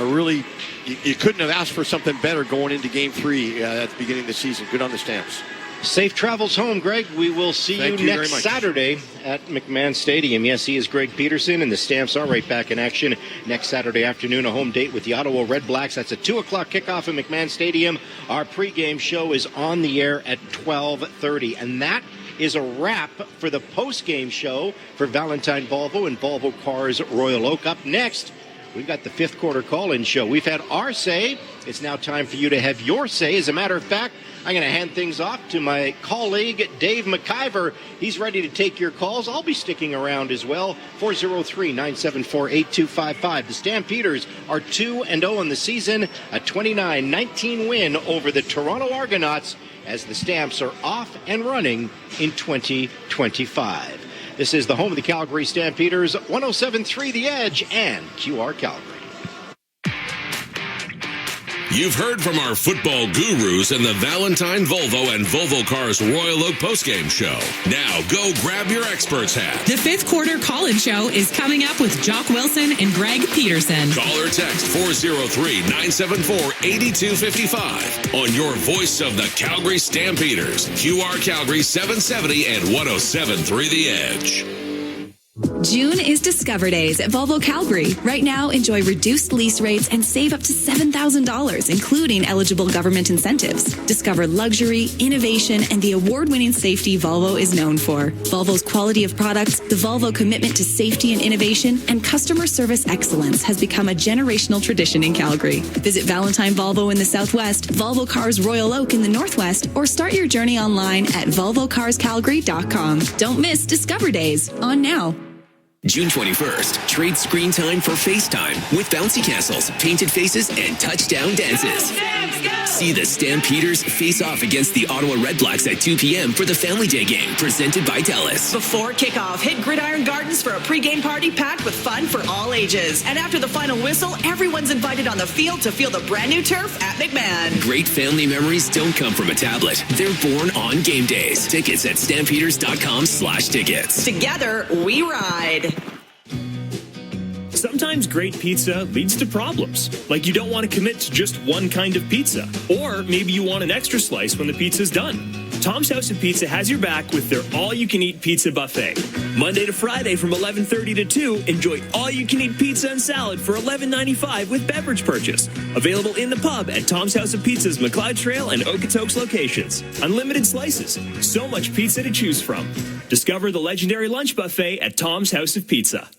really, you couldn't have asked for something better going into Game 3 at the beginning of the season. Good on the Stamps. Safe travels home, Greg. We will see you next Saturday at McMahon Stadium. Yes, he is Greg Peterson, and the Stamps are right back in action next Saturday afternoon. A home date with the Ottawa Red Blacks. That's a 2 o'clock kickoff at McMahon Stadium. Our pregame show is on the air at 12:30, and that is a wrap for the post-game show for Valentine Volvo and Volvo Cars Royal Oak. Up next, we've got the 5th quarter call-in show. We've had our say. It's now time for you to have your say. As a matter of fact, I'm going to hand things off to my colleague, Dave McIver. He's ready to take your calls. I'll be sticking around as well. 403-974-8255. The Stampeders are 2-0 in the season, a 29-19 win over the Toronto Argonauts, as the Stamps are off and running in 2025. This is the home of the Calgary Stampeders, 107.3 The Edge and QR Calgary. You've heard from our football gurus in the Valentine Volvo and Volvo Cars Royal Oak postgame show. Now go grab your expert's hat. The 5th quarter call-in show is coming up with Jock Wilson and Greg Peterson. Call or text 403-974-8255 on your voice of the Calgary Stampeders, QR Calgary 770 and 107.3 The Edge. June is Discover Days at Volvo Calgary. Right now, enjoy reduced lease rates and save up to $7,000, including eligible government incentives. Discover luxury, innovation, and the award-winning safety Volvo is known for. Volvo's quality of products, the Volvo commitment to safety and innovation, and customer service excellence has become a generational tradition in Calgary. Visit Valentine Volvo in the Southwest, Volvo Cars Royal Oak in the Northwest, or start your journey online at volvocarscalgary.com. Don't miss Discover Days. On now. June 21st, trade screen time for FaceTime with bouncy castles, painted faces, and touchdown dances. See the Stampeders face off against the Ottawa Red Blacks at 2 p.m. for the Family Day game presented by TELUS. Before kickoff, hit Gridiron Gardens for a pregame party packed with fun for all ages. And after the final whistle, everyone's invited on the field to feel the brand new turf at McMahon. Great family memories don't come from a tablet. They're born on game days. Tickets at stampeders.com/tickets. Together, we ride. Sometimes great pizza leads to problems, like you don't want to commit to just one kind of pizza, or maybe you want an extra slice when the pizza's done. Tom's House of Pizza has your back with their all-you-can-eat pizza buffet. Monday to Friday from 11:30 to 2, enjoy all-you-can-eat pizza and salad for $11.95 with beverage purchase. Available in the pub at Tom's House of Pizza's McLeod Trail and Okotoks locations. Unlimited slices, so much pizza to choose from. Discover the legendary lunch buffet at Tom's House of Pizza.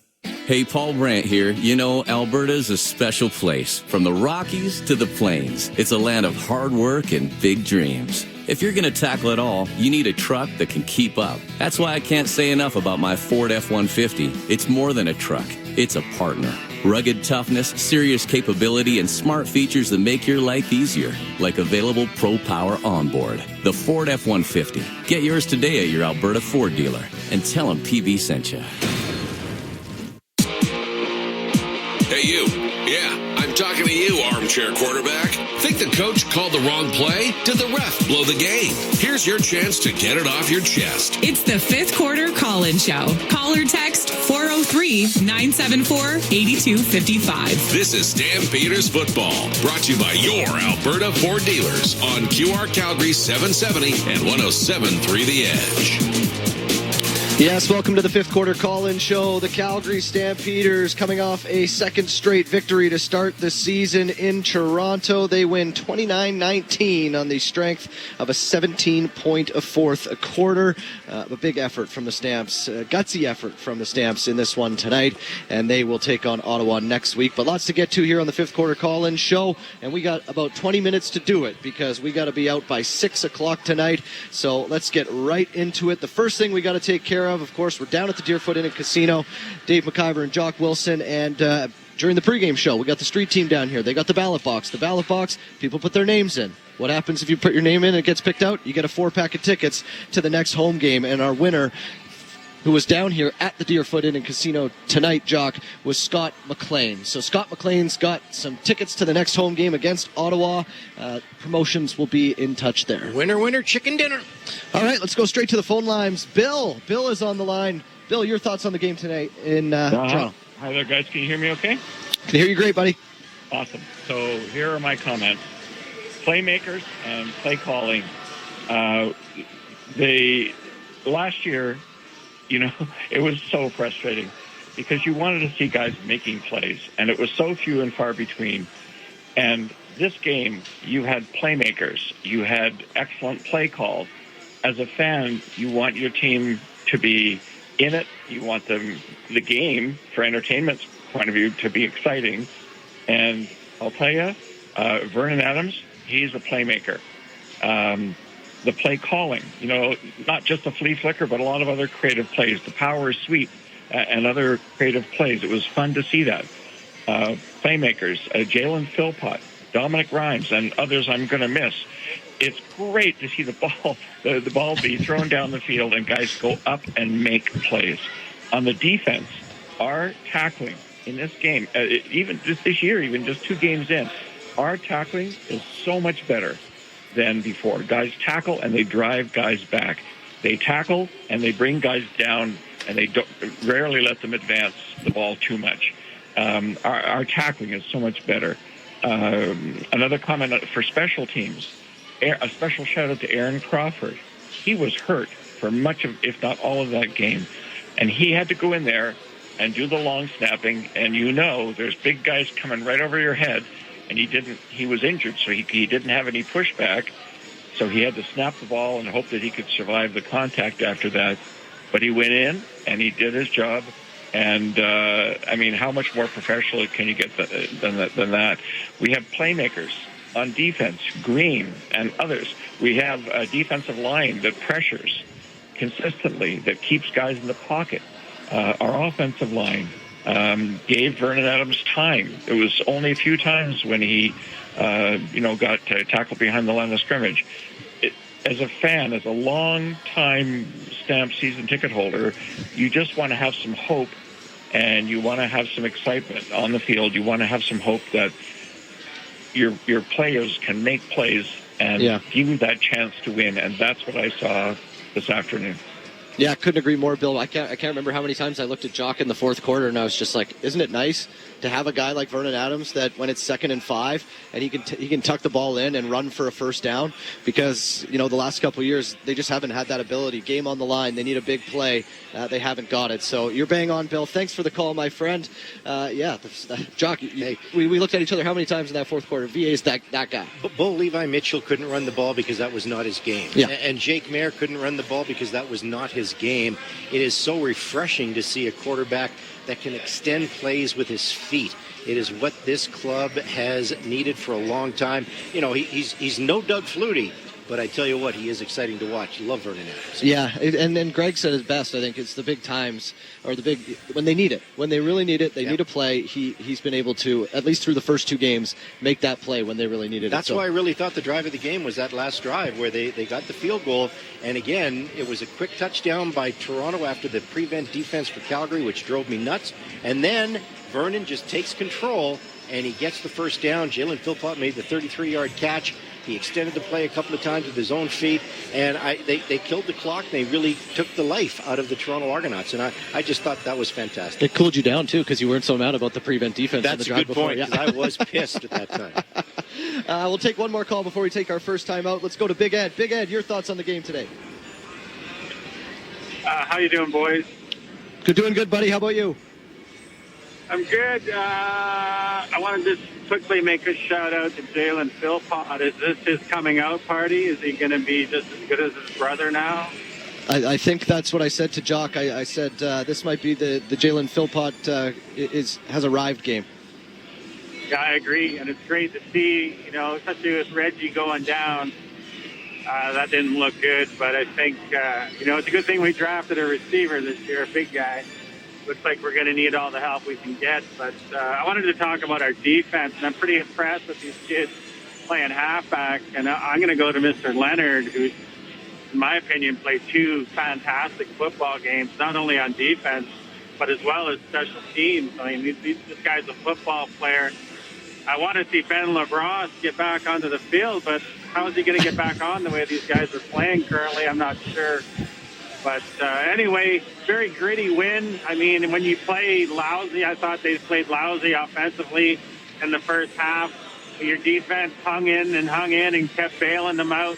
Hey, Paul Brandt here. You know, Alberta's a special place. From the Rockies to the Plains, it's a land of hard work and big dreams. If you're going to tackle it all, you need a truck that can keep up. That's why I can't say enough about my Ford F-150. It's more than a truck. It's a partner. Rugged toughness, serious capability, and smart features that make your life easier, like available Pro Power onboard. The Ford F-150. Get yours today at your Alberta Ford dealer, and tell them PB sent you. Hey, you. Yeah, I'm talking talking to you, armchair quarterback. Think the coach called the wrong play? Did the ref blow the game? Here's your chance to get it off your chest. It's the fifth quarter call-in show. Call or text 403-974-8255. This is Stampeders Football, brought to you by your Alberta Ford dealers on QR Calgary 770 and 107.3 The Edge. Yes, welcome to the fifth quarter call-in show. The Calgary Stampeders coming off a second straight victory to start the season in Toronto. They win 29-19 on the strength of a 17-point fourth quarter. A big effort from the Stamps, gutsy effort from the Stamps in this one tonight, and they will take on Ottawa next week. But lots to get to here on the fifth quarter call-in show, and we got about 20 minutes to do it because we got to be out by 6 o'clock tonight. So let's get right into it. The first thing we got to take care of course, we're down at the Deerfoot Inn and Casino. Dave McIver and Jock Wilson, and during the pregame show, we got the street team down here. They got the ballot box. The ballot box, people put their names in. What happens if you put your name in and it gets picked out? You get a 4-pack of tickets to the next home game, and our winner, who was down here at the Deerfoot Inn and Casino tonight, Jock, was Scott McLean. So Scott McLean's got some tickets to the next home game against Ottawa. Promotions will be in touch there. Winner, winner, chicken dinner. All right, let's go straight to the phone lines. Bill is on the line. Bill, your thoughts on the game tonight in Toronto? Hi there, guys. Can you hear me okay? Can hear you great, buddy. Awesome. So here are my comments. Playmakers and play calling. Last year, it was so frustrating because you wanted to see guys making plays, and it was so few and far between. And this game, you had playmakers. You had excellent play calls. As a fan, you want your team to be in it. You want the game, for entertainment's point of view, to be exciting. And I'll tell you, Vernon Adams, he's a playmaker. The play calling, not just a flea flicker, but a lot of other creative plays. The power sweep and other creative plays. It was fun to see that. Playmakers, Jalen Philpott, Dominic Rhymes, and others I'm going to miss. It's great to see the ball be thrown down the field and guys go up and make plays. On the defense, our tackling in this game, even just this year, even just 2 games in, our tackling is so much better than before. Guys tackle and they drive guys back. They tackle and they bring guys down, and they rarely let them advance the ball too much. Our tackling is so much better. Another comment for special teams, a special shout out to Aaron Crawford. He was hurt for much of, if not all of that game, and he had to go in there and do the long snapping, and there's big guys coming right over your head, and he was injured, so he didn't have any pushback, so he had to snap the ball and hope that he could survive the contact after that. But he went in and he did his job. And how much more professional can you get than that? We have playmakers on defense, Green and others. We have a defensive line that pressures consistently, that keeps guys in the pocket. Our offensive line gave Vernon Adams time. It was only a few times when he, got tackled behind the line of scrimmage. As a fan, as a long-time Stamp season ticket holder, you just want to have some hope, and you want to have some excitement on the field. You want to have some hope that your players can make plays and give you that chance to win, and that's what I saw this afternoon. Yeah, I couldn't agree more, Bill. I can't remember how many times I looked at Jock in the fourth quarter, and I was just like, isn't it nice to have a guy like Vernon Adams that when it's 2nd and 5 and he can tuck the ball in and run for a first down? Because the last couple of years they just haven't had that ability. Game on the line, they need a big play. They haven't got it. So you're bang on, Bill. Thanks for the call, my friend. Jock, we looked at each other how many times in that fourth quarter? VA's that guy. But Bo Levi Mitchell couldn't run the ball because that was not his game. Yeah. And Jake Mayer couldn't run the ball because that was not his game. It is so refreshing to see a quarterback that can extend plays with his feet. It is what this club has needed for a long time. He's no Doug Flutie, but I tell you what, he is exciting to watch. Love Vernon Adams. Yeah, and then Greg said it best. I think it's the big times, or when they need it. When they really need it, they need a play. He's been able to, at least through the first 2 games, make that play when they really needed it. That's why I really thought the drive of the game was that last drive where they got the field goal. And again, it was a quick touchdown by Toronto after the prevent defense for Calgary, which drove me nuts. And then Vernon just takes control, and he gets the first down. Jalen Philpott made the 33-yard catch. He extended the play a couple of times with his own feet, and they killed the clock. They really took the life out of the Toronto Argonauts, and I just thought that was fantastic. It cooled you down, too, because you weren't so mad about the prevent defense. That's the a good before. point, because I was pissed at that time. We'll take one more call before we take our first time out. Let's go to Big Ed. Big Ed, your thoughts on the game today? How you doing, boys? Doing good, buddy. How about you? I'm good. I want to just quickly make a shout-out to Jalen Philpott. Is this his coming out party? Is he going to be just as good as his brother now? I think that's what I said to Jock. I said this might be the Jalen Philpott has arrived game. Yeah, I agree, and it's great to see, especially with Reggie going down. That didn't look good, but I think, it's a good thing we drafted a receiver this year, a big guy. Looks like we're going to need all the help we can get. But I wanted to talk about our defense, and I'm pretty impressed with these kids playing halfback. And I'm going to go to Mr. Leonard, who's, in my opinion, played two fantastic football games, not only on defense, but as well as special teams. I mean, this guy's a football player. I want to see Ben LaBrosse get back onto the field, but how is he going to get back on the way these guys are playing currently? I'm not sure. But anyway, very gritty win. I mean, when you play lousy, I thought they played lousy offensively in the first half. Your defense hung in and kept bailing them out.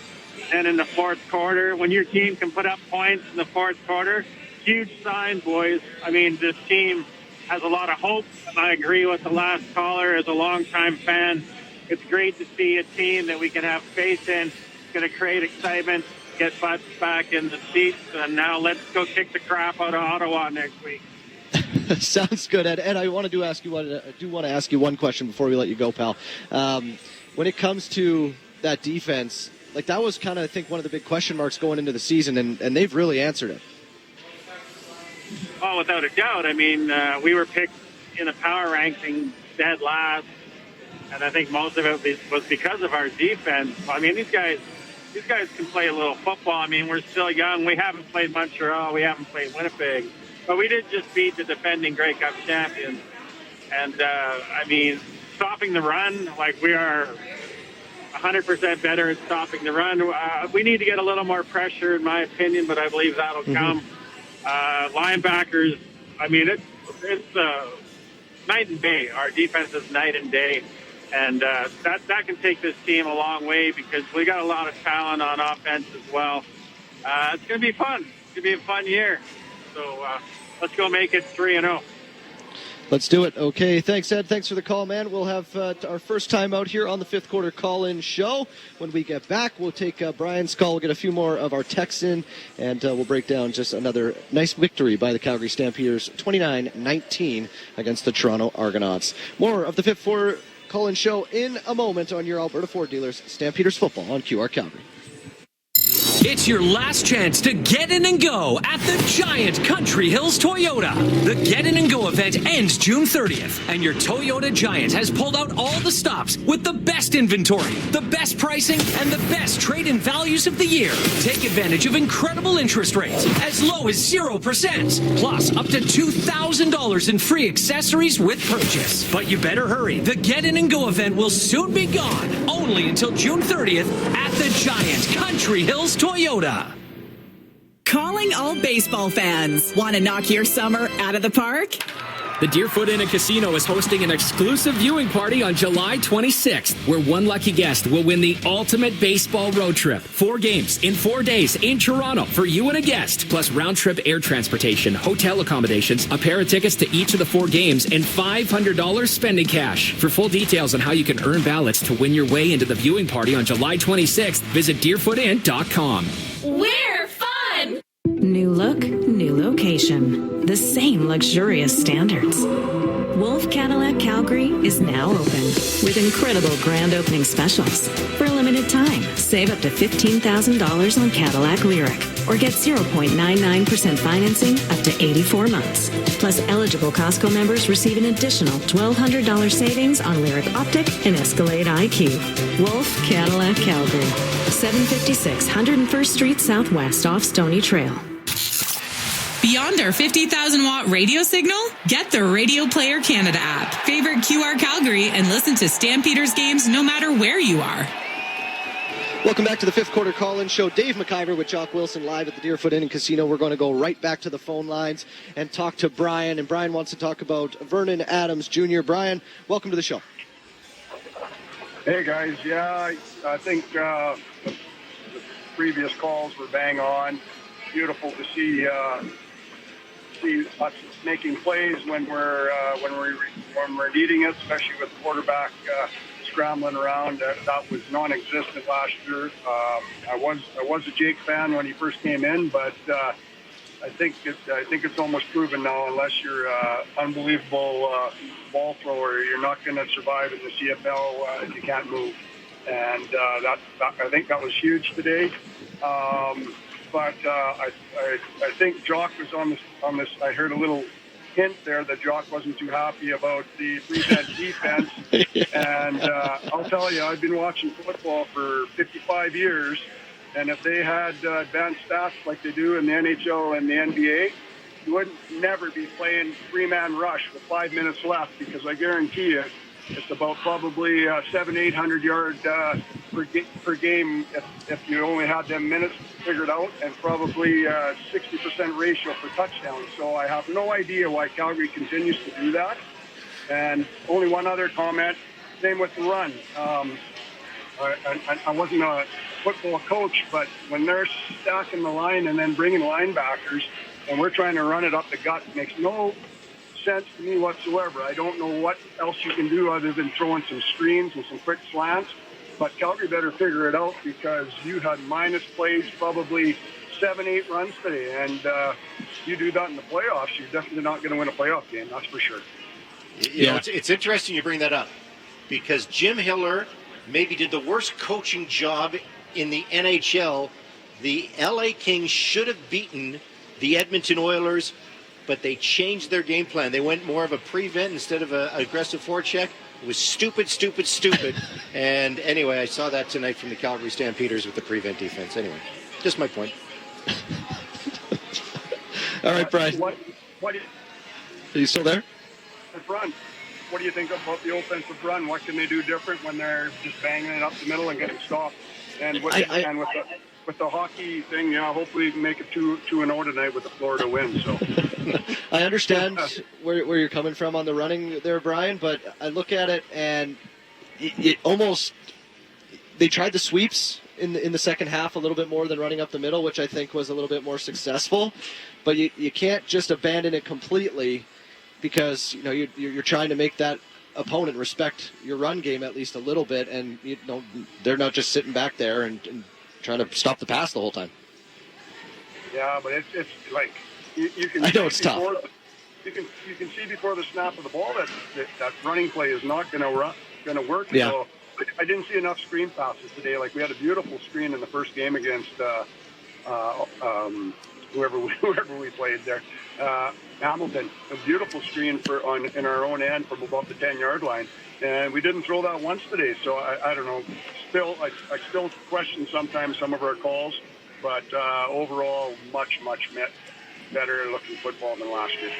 And in the fourth quarter, when your team can put up points in the fourth quarter, huge sign, boys. I mean, this team has a lot of hope. And I agree with the last caller. As a longtime fan, it's great to see a team that we can have faith in. It's going to create excitement. Get butts back in the seats, and now let's go kick the crap out of Ottawa next week. Sounds good, Ed. Ed, I do want to ask you one question before we let you go, pal. When it comes to that defense, like that was kind of, I think, one of the big question marks going into the season, and they've really answered it. Oh, without a doubt. I mean, we were picked in the power ranking dead last, and I think most of it was because of our defense. I mean, these guys can play a little football. I mean, we're still young. We haven't played Montreal. We haven't played Winnipeg. But we did just beat the defending Grey Cup champions. And, I mean, stopping the run, like we are 100% better at stopping the run. We need to get a little more pressure, in my opinion, but I believe that'll come. Linebackers, I mean, it's night and day. Our defense is night and day. And that can take this team a long way because we got a lot of talent on offense as well. It's going to be fun. It's going to be a fun year. So let's go make it 3-0. Let's do it. Okay, thanks, Ed. Thanks for the call, man. We'll have our first time out here on the fifth quarter call-in show. When we get back, we'll take Brian's call. We'll get a few more of our texts in, and we'll break down just another nice victory by the Calgary Stampeders, 29-19 against the Toronto Argonauts. More of the fifth quarter call-in show in a moment on your Alberta Ford dealers. Stampeders football on QR Calgary. It's your last chance to get in and go at the giant Country Hills Toyota. The Get In and Go event ends June 30th, and your Toyota Giant has pulled out all the stops with the best inventory, the best pricing, and the best trade-in values of the year. Take advantage of incredible interest rates as low as 0%, plus up to $2,000 in free accessories with purchase. But you better hurry. The Get In and Go event will soon be gone, only until June 30th at the giant Country Hills Toyota. Calling all baseball fans. Want to knock your summer out of the park? The Deerfoot Inn & Casino is hosting an exclusive viewing party on July 26th, where one lucky guest will win the ultimate baseball road trip. 4 games in 4 days in Toronto for you and a guest, plus round-trip air transportation, hotel accommodations, a pair of tickets to each of the 4 games, and $500 spending cash. For full details on how you can earn ballots to win your way into the viewing party on July 26th, visit deerfootinn.com. We're fun! New look, new location. The same luxurious standards. Wolf Cadillac Calgary is now open with incredible grand opening specials. For a limited time, save up to $15,000 on Cadillac Lyriq or get 0.99% financing up to 84 months. Plus, eligible Costco members receive an additional $1,200 savings on Lyriq Optic and Escalade IQ. Wolf Cadillac Calgary, 756 101st Street Southwest off Stony Trail. Beyond our 50,000-watt radio signal, get the Radio Player Canada app. Favorite QR Calgary and listen to Stampeders games no matter where you are. Welcome back to the fifth quarter call-in show. Dave McIver with Jock Wilson live at the Deerfoot Inn and Casino. We're going to go right back to the phone lines and talk to Brian. And Brian wants to talk about Vernon Adams Jr. Brian, welcome to the show. Hey, guys. Yeah, I think the previous calls were bang on. Beautiful to see us making plays when we're needing it, especially with the quarterback scrambling around. That was non-existent last year. I was a Jake fan when he first came in, but I think it's almost proven now. Unless you're an unbelievable ball thrower, you're not going to survive in the CFL if you can't move. And I think that was huge today. But I think Jock was on this. I heard a little hint there that Jock wasn't too happy about the prevent defense. And I'll tell you, I've been watching football for 55 years, and if they had advanced stats like they do in the NHL and the NBA, you would never be playing three-man rush with 5 minutes left, because I guarantee you it's about probably 700-800 yards per game if you only had them minutes figured out, and probably 60% ratio for touchdowns. So I have no idea why Calgary continues to do that. And only one other comment, same with the run. I wasn't a football coach, but when they're stacking the line and then bringing linebackers, and we're trying to run it up the gut, it makes no sense to me whatsoever. I don't know what else you can do other than throwing some screens and some quick slants. But Calgary better figure it out, because you had minus plays, probably 7-8 runs today. And you do that in the playoffs, you're definitely not going to win a playoff game, that's for sure. You know, it's interesting you bring that up, because Jim Hiller maybe did the worst coaching job in the NHL. The LA Kings should have beaten the Edmonton Oilers, but they changed their game plan. They went more of a prevent instead of an aggressive forecheck. It was stupid. And anyway, I saw that tonight from the Calgary Stampeders with the prevent defense. Anyway, just my point. All right, Brian. What Are you still there? Run. What do you think about the offensive run? What can they do different when they're just banging it up the middle and getting stopped? And with the hockey thing, hopefully make it 2-0 tonight with the Florida win. So I understand where you're coming from on the running there, Brian, but I look at it and it almost, they tried the sweeps in the second half a little bit more than running up the middle, which I think was a little bit more successful. But you can't just abandon it completely, because you're trying to make that opponent respect your run game at least a little bit, and they're not just sitting back there and trying to stop the pass the whole time. Yeah, but it's like you can. I know it's tough. You can see before the snap of the ball that running play is not going to work. Yeah. So I didn't see enough screen passes today. Like, we had a beautiful screen in the first game against whoever we played there. Hamilton, a beautiful screen in our own end from about the 10-yard line, and we didn't throw that once today. So I don't know. I still question sometimes some of our calls, but overall, much better looking football than last year.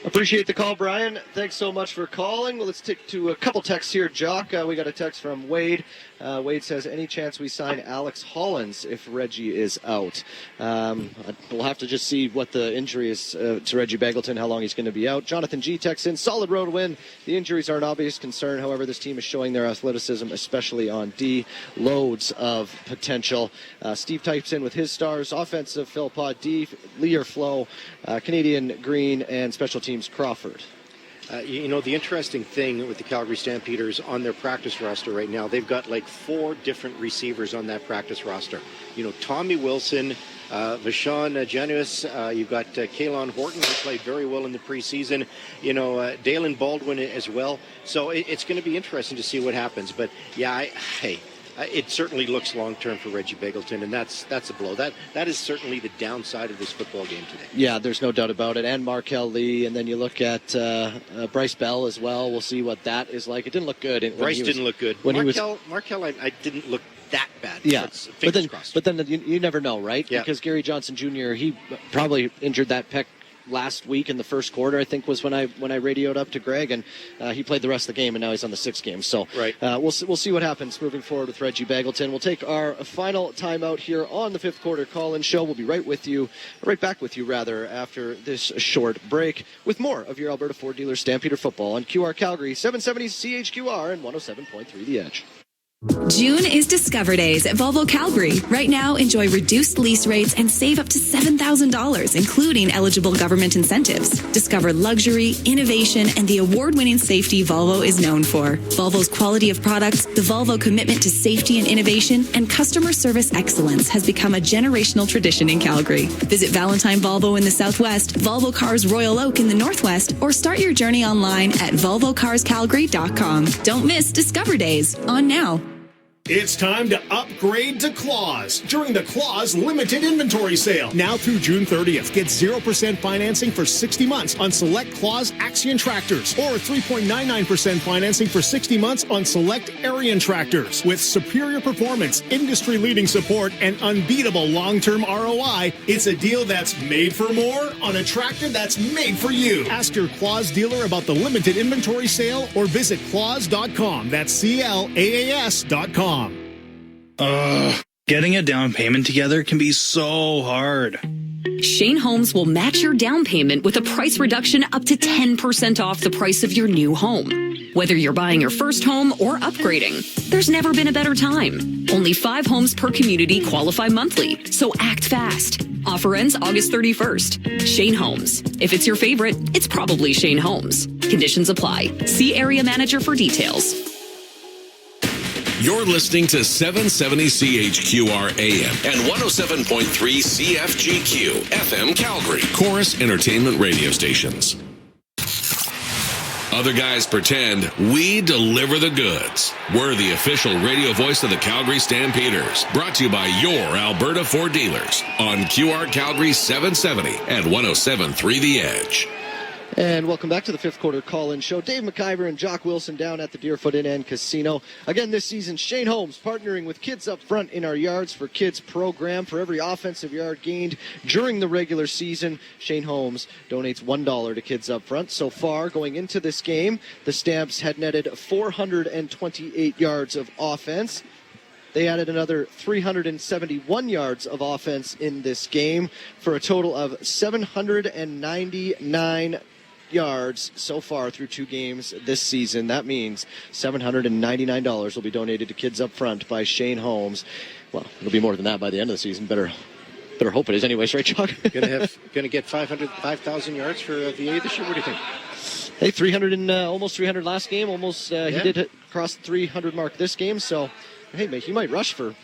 Appreciate the call, Brian. Thanks so much for calling. Well, let's take to a couple texts here. Jock, we got a text from Wade. Wade says, any chance we sign Alex Hollins if Reggie is out? We'll have to just see what the injury is to Reggie Begelton, how long he's going to be out. Jonathan G texts in, solid road win. The injuries are an obvious concern. However, this team is showing their athleticism, especially on D. Loads of potential. Steve types in with his stars: offensive, Philpott; D, Lear Flow, Canadian Green, and special teams, Crawford. The interesting thing with the Calgary Stampeders on their practice roster right now, they've got like 4 different receivers on that practice roster. Tommy Wilson, Vashon Janusz, you've got Kalon Horton, who played very well in the preseason, Dalen Baldwin as well. So it's going to be interesting to see what happens. But yeah, it certainly looks long-term for Reggie Begelton, and that's a blow. That is certainly the downside of this football game today. Yeah, there's no doubt about it. And Markel Lee, and then you look at Bryce Bell as well. We'll see what that is like. It didn't look good. Bryce didn't look good. Markel, I didn't look that bad. Yeah, but then you never know, right? Yeah. Because Gary Johnson Jr., he probably injured that pec last week in the first quarter, I think was when I radioed up to Greg, and he played the rest of the game, and now he's on the 6th game. So we'll see what happens moving forward with Reggie Begelton. We'll take our final timeout here on the 5th quarter call-in show. We'll be right back with you after this short break with more of your Alberta Ford Dealer Stampeder football on QR Calgary, 770 CHQR and 107.3 The Edge. June is Discover Days at Volvo Calgary. Right now, enjoy reduced lease rates and save up to $7,000, including eligible government incentives. Discover luxury, innovation, and the award-winning safety Volvo is known for. Volvo's quality of products, the Volvo commitment to safety and innovation, and customer service excellence has become a generational tradition in Calgary. Visit Valentine Volvo in the Southwest, Volvo Cars Royal Oak in the Northwest, or start your journey online at volvocarscalgary.com. Don't miss Discover Days, on now. It's time to upgrade to Claws during the Claws Limited Inventory Sale. Now through June 30th, get 0% financing for 60 months on select Claws Axion tractors or 3.99% financing for 60 months on select Arian tractors. With superior performance, industry-leading support, and unbeatable long-term ROI, it's a deal that's made for more on a tractor that's made for you. Ask your Claws dealer about the Limited Inventory Sale or visit claws.com. That's CLAAS.com. Getting a down payment together can be so hard. Shane Homes will match your down payment with a price reduction up to 10% off the price of your new home. Whether you're buying your first home or upgrading, there's never been a better time. Only 5 homes per community qualify monthly, so act fast. Offer ends August 31st. Shane Homes. If it's your favorite, it's probably Shane Homes. Conditions apply. See area manager for details. You're listening to 770 CHQR AM and 107.3 CFGQ FM Calgary, Chorus Entertainment Radio Stations. Other guys pretend, we deliver the goods. We're the official radio voice of the Calgary Stampeders, brought to you by your Alberta Ford dealers on QR Calgary 770 and 107.3 The Edge. And welcome back to the 5th quarter call-in show. Dave McIver and Jock Wilson down at the Deerfoot Inn and Casino. Again, this season, Shane Homes partnering with Kids Up Front in Our Yards for Kids program. For every offensive yard gained during the regular season, Shane Homes donates $1 to Kids Up Front. So far, going into this game, the Stamps had netted 428 yards of offense. They added another 371 yards of offense in this game for a total of 799 yards so far through 2 games this season. That means $799 will be donated to Kids Up Front by Shane Homes. Well, it'll be more than that by the end of the season. Better hope it is anyways, right, Chuck? Gonna get 5,000 yards for VA this year. What do you think? Hey, 300 and almost 300 last game. Almost he did cross the 300 mark this game. So, hey, he might rush for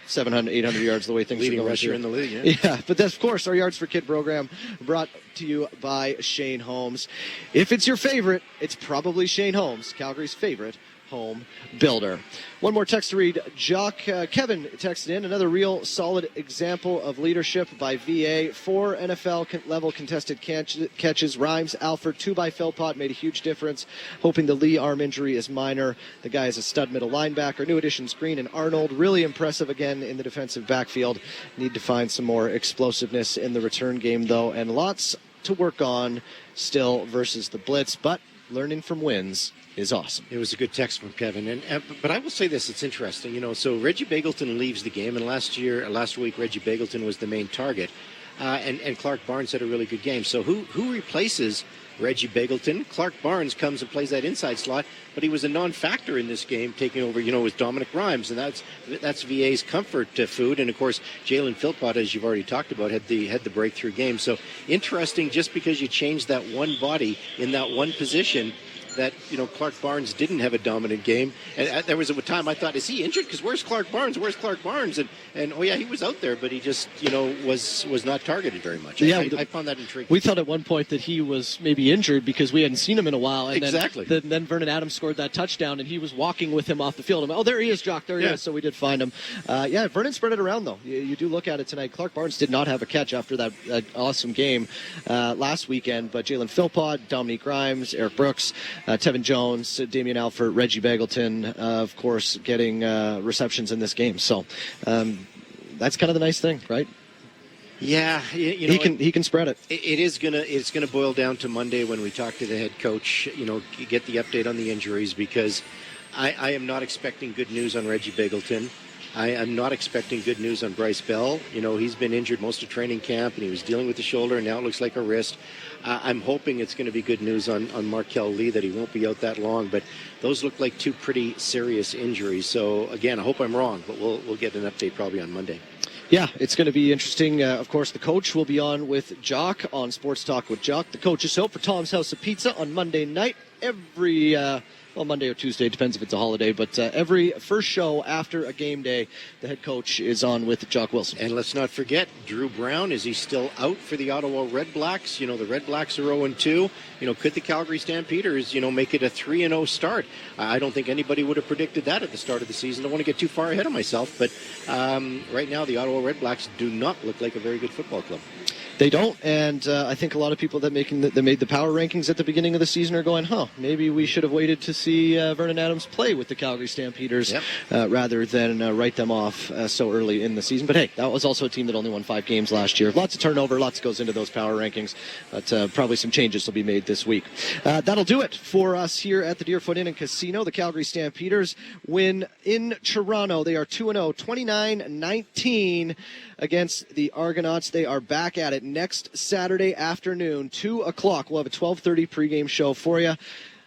700, 800 yards the way things are going. Rusher in the league, yeah, but that's, of course, our Yards for Kid program brought to you by Shane Homes. If it's your favorite, it's probably Shane Homes, Calgary's favorite home builder. One more text to read. Kevin texted in another real solid example of leadership by VA. 4 NFL-level contested catches. Rhymes, Alford, 2 by Philpott made a huge difference. Hoping the Lee arm injury is minor. The guy is a stud middle linebacker. New additions Green and Arnold. Really impressive again in the defensive backfield. Need to find some more explosiveness in the return game, though, and lots to work on still versus the Blitz, but learning from wins is awesome. It was a good text from Kevin, but I will say this: it's interesting, So Reggie Begelton leaves the game, and last week Reggie Begelton was the main target, and Clark Barnes had a really good game. So who replaces Reggie Begelton? Clark Barnes comes and plays that inside slot, but he was a non-factor in this game, taking over, with Dominic Rhymes, and that's VA's comfort food. And of course, Jalen Philpott, as you've already talked about, had the breakthrough game. So interesting, just because you change that one body in that one position, that Clark Barnes didn't have a dominant game, and there was a time I thought, is he injured? Because where's Clark Barnes? And oh yeah, he was out there, but he just was not targeted very much. Yeah, I found that intriguing. We thought at one point that he was maybe injured because we hadn't seen him in a while. And exactly. Then Vernon Adams scored that touchdown, and he was walking with him off the field. Oh, there he is, Jock. There he is. So we did find him. Vernon spread it around though. You do look at it tonight. Clark Barnes did not have a catch after that awesome game last weekend, but Jalen Philpott, Dominique Rhymes, Eric Brooks, Tevin Jones, Damian Alford, Reggie Begelton, of course, getting receptions in this game. So that's kind of the nice thing, right? Yeah, you know, he can spread it. It's gonna boil down to Monday when we talk to the head coach. You know, get the update on the injuries, because I am not expecting good news on Reggie Begelton. I am not expecting good news on Bryce Bell. You know, he's been injured most of training camp, and he was dealing with the shoulder, and now it looks like a wrist. I'm hoping it's going to be good news on Markel Lee, that he won't be out that long. But those look like two pretty serious injuries. So, again, I hope I'm wrong, but we'll get an update probably on Monday. Yeah, it's going to be interesting. Of course, the coach will be on with Jock on Sports Talk with Jock. The coach is out for Tom's House of Pizza on Monday night. Every Monday or Tuesday, depends if it's a holiday, but every first show after a game day, the head coach is on with Jock Wilson. And let's not forget, Drew Brown, is he still out for the Ottawa Red Blacks? You know, the Red Blacks are 0-2. You know, could the Calgary Stampeders, make it a 3-0 start? I don't think anybody would have predicted that at the start of the season. I don't want to get too far ahead of myself, but right now the Ottawa Red Blacks do not look like a very good football club. They don't, and I think a lot of people that made the power rankings at the beginning of the season are going, maybe we should have waited to see Vernon Adams play with the Calgary Stampeders rather than write them off so early in the season. But hey, that was also a team that only won 5 games last year. Lots of turnover, lots goes into those power rankings, but probably some changes will be made this week. That'll do it for us here at the Deerfoot Inn and Casino. The Calgary Stampeders win in Toronto. They are 2-0, 29-19 against the Argonauts. They are back at it next Saturday afternoon, 2 o'clock. We'll have a 12:30 pregame show for you.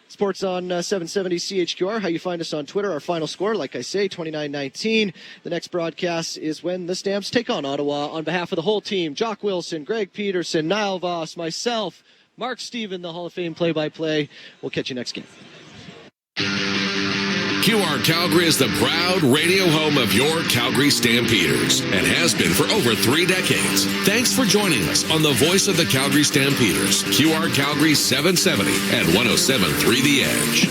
Sports on 770 CHQR. How you find us on Twitter. Our final score, like I say, 29-19. The next broadcast is when the Stamps take on Ottawa. On behalf of the whole team, Jock Wilson, Greg Peterson, Niall Voss, myself, Mark Stephen, the Hall of Fame play-by-play. We'll catch you next game. QR Calgary is the proud radio home of your Calgary Stampeders and has been for over 3 decades. Thanks for joining us on the voice of the Calgary Stampeders, QR Calgary 770 and 107.3 The Edge.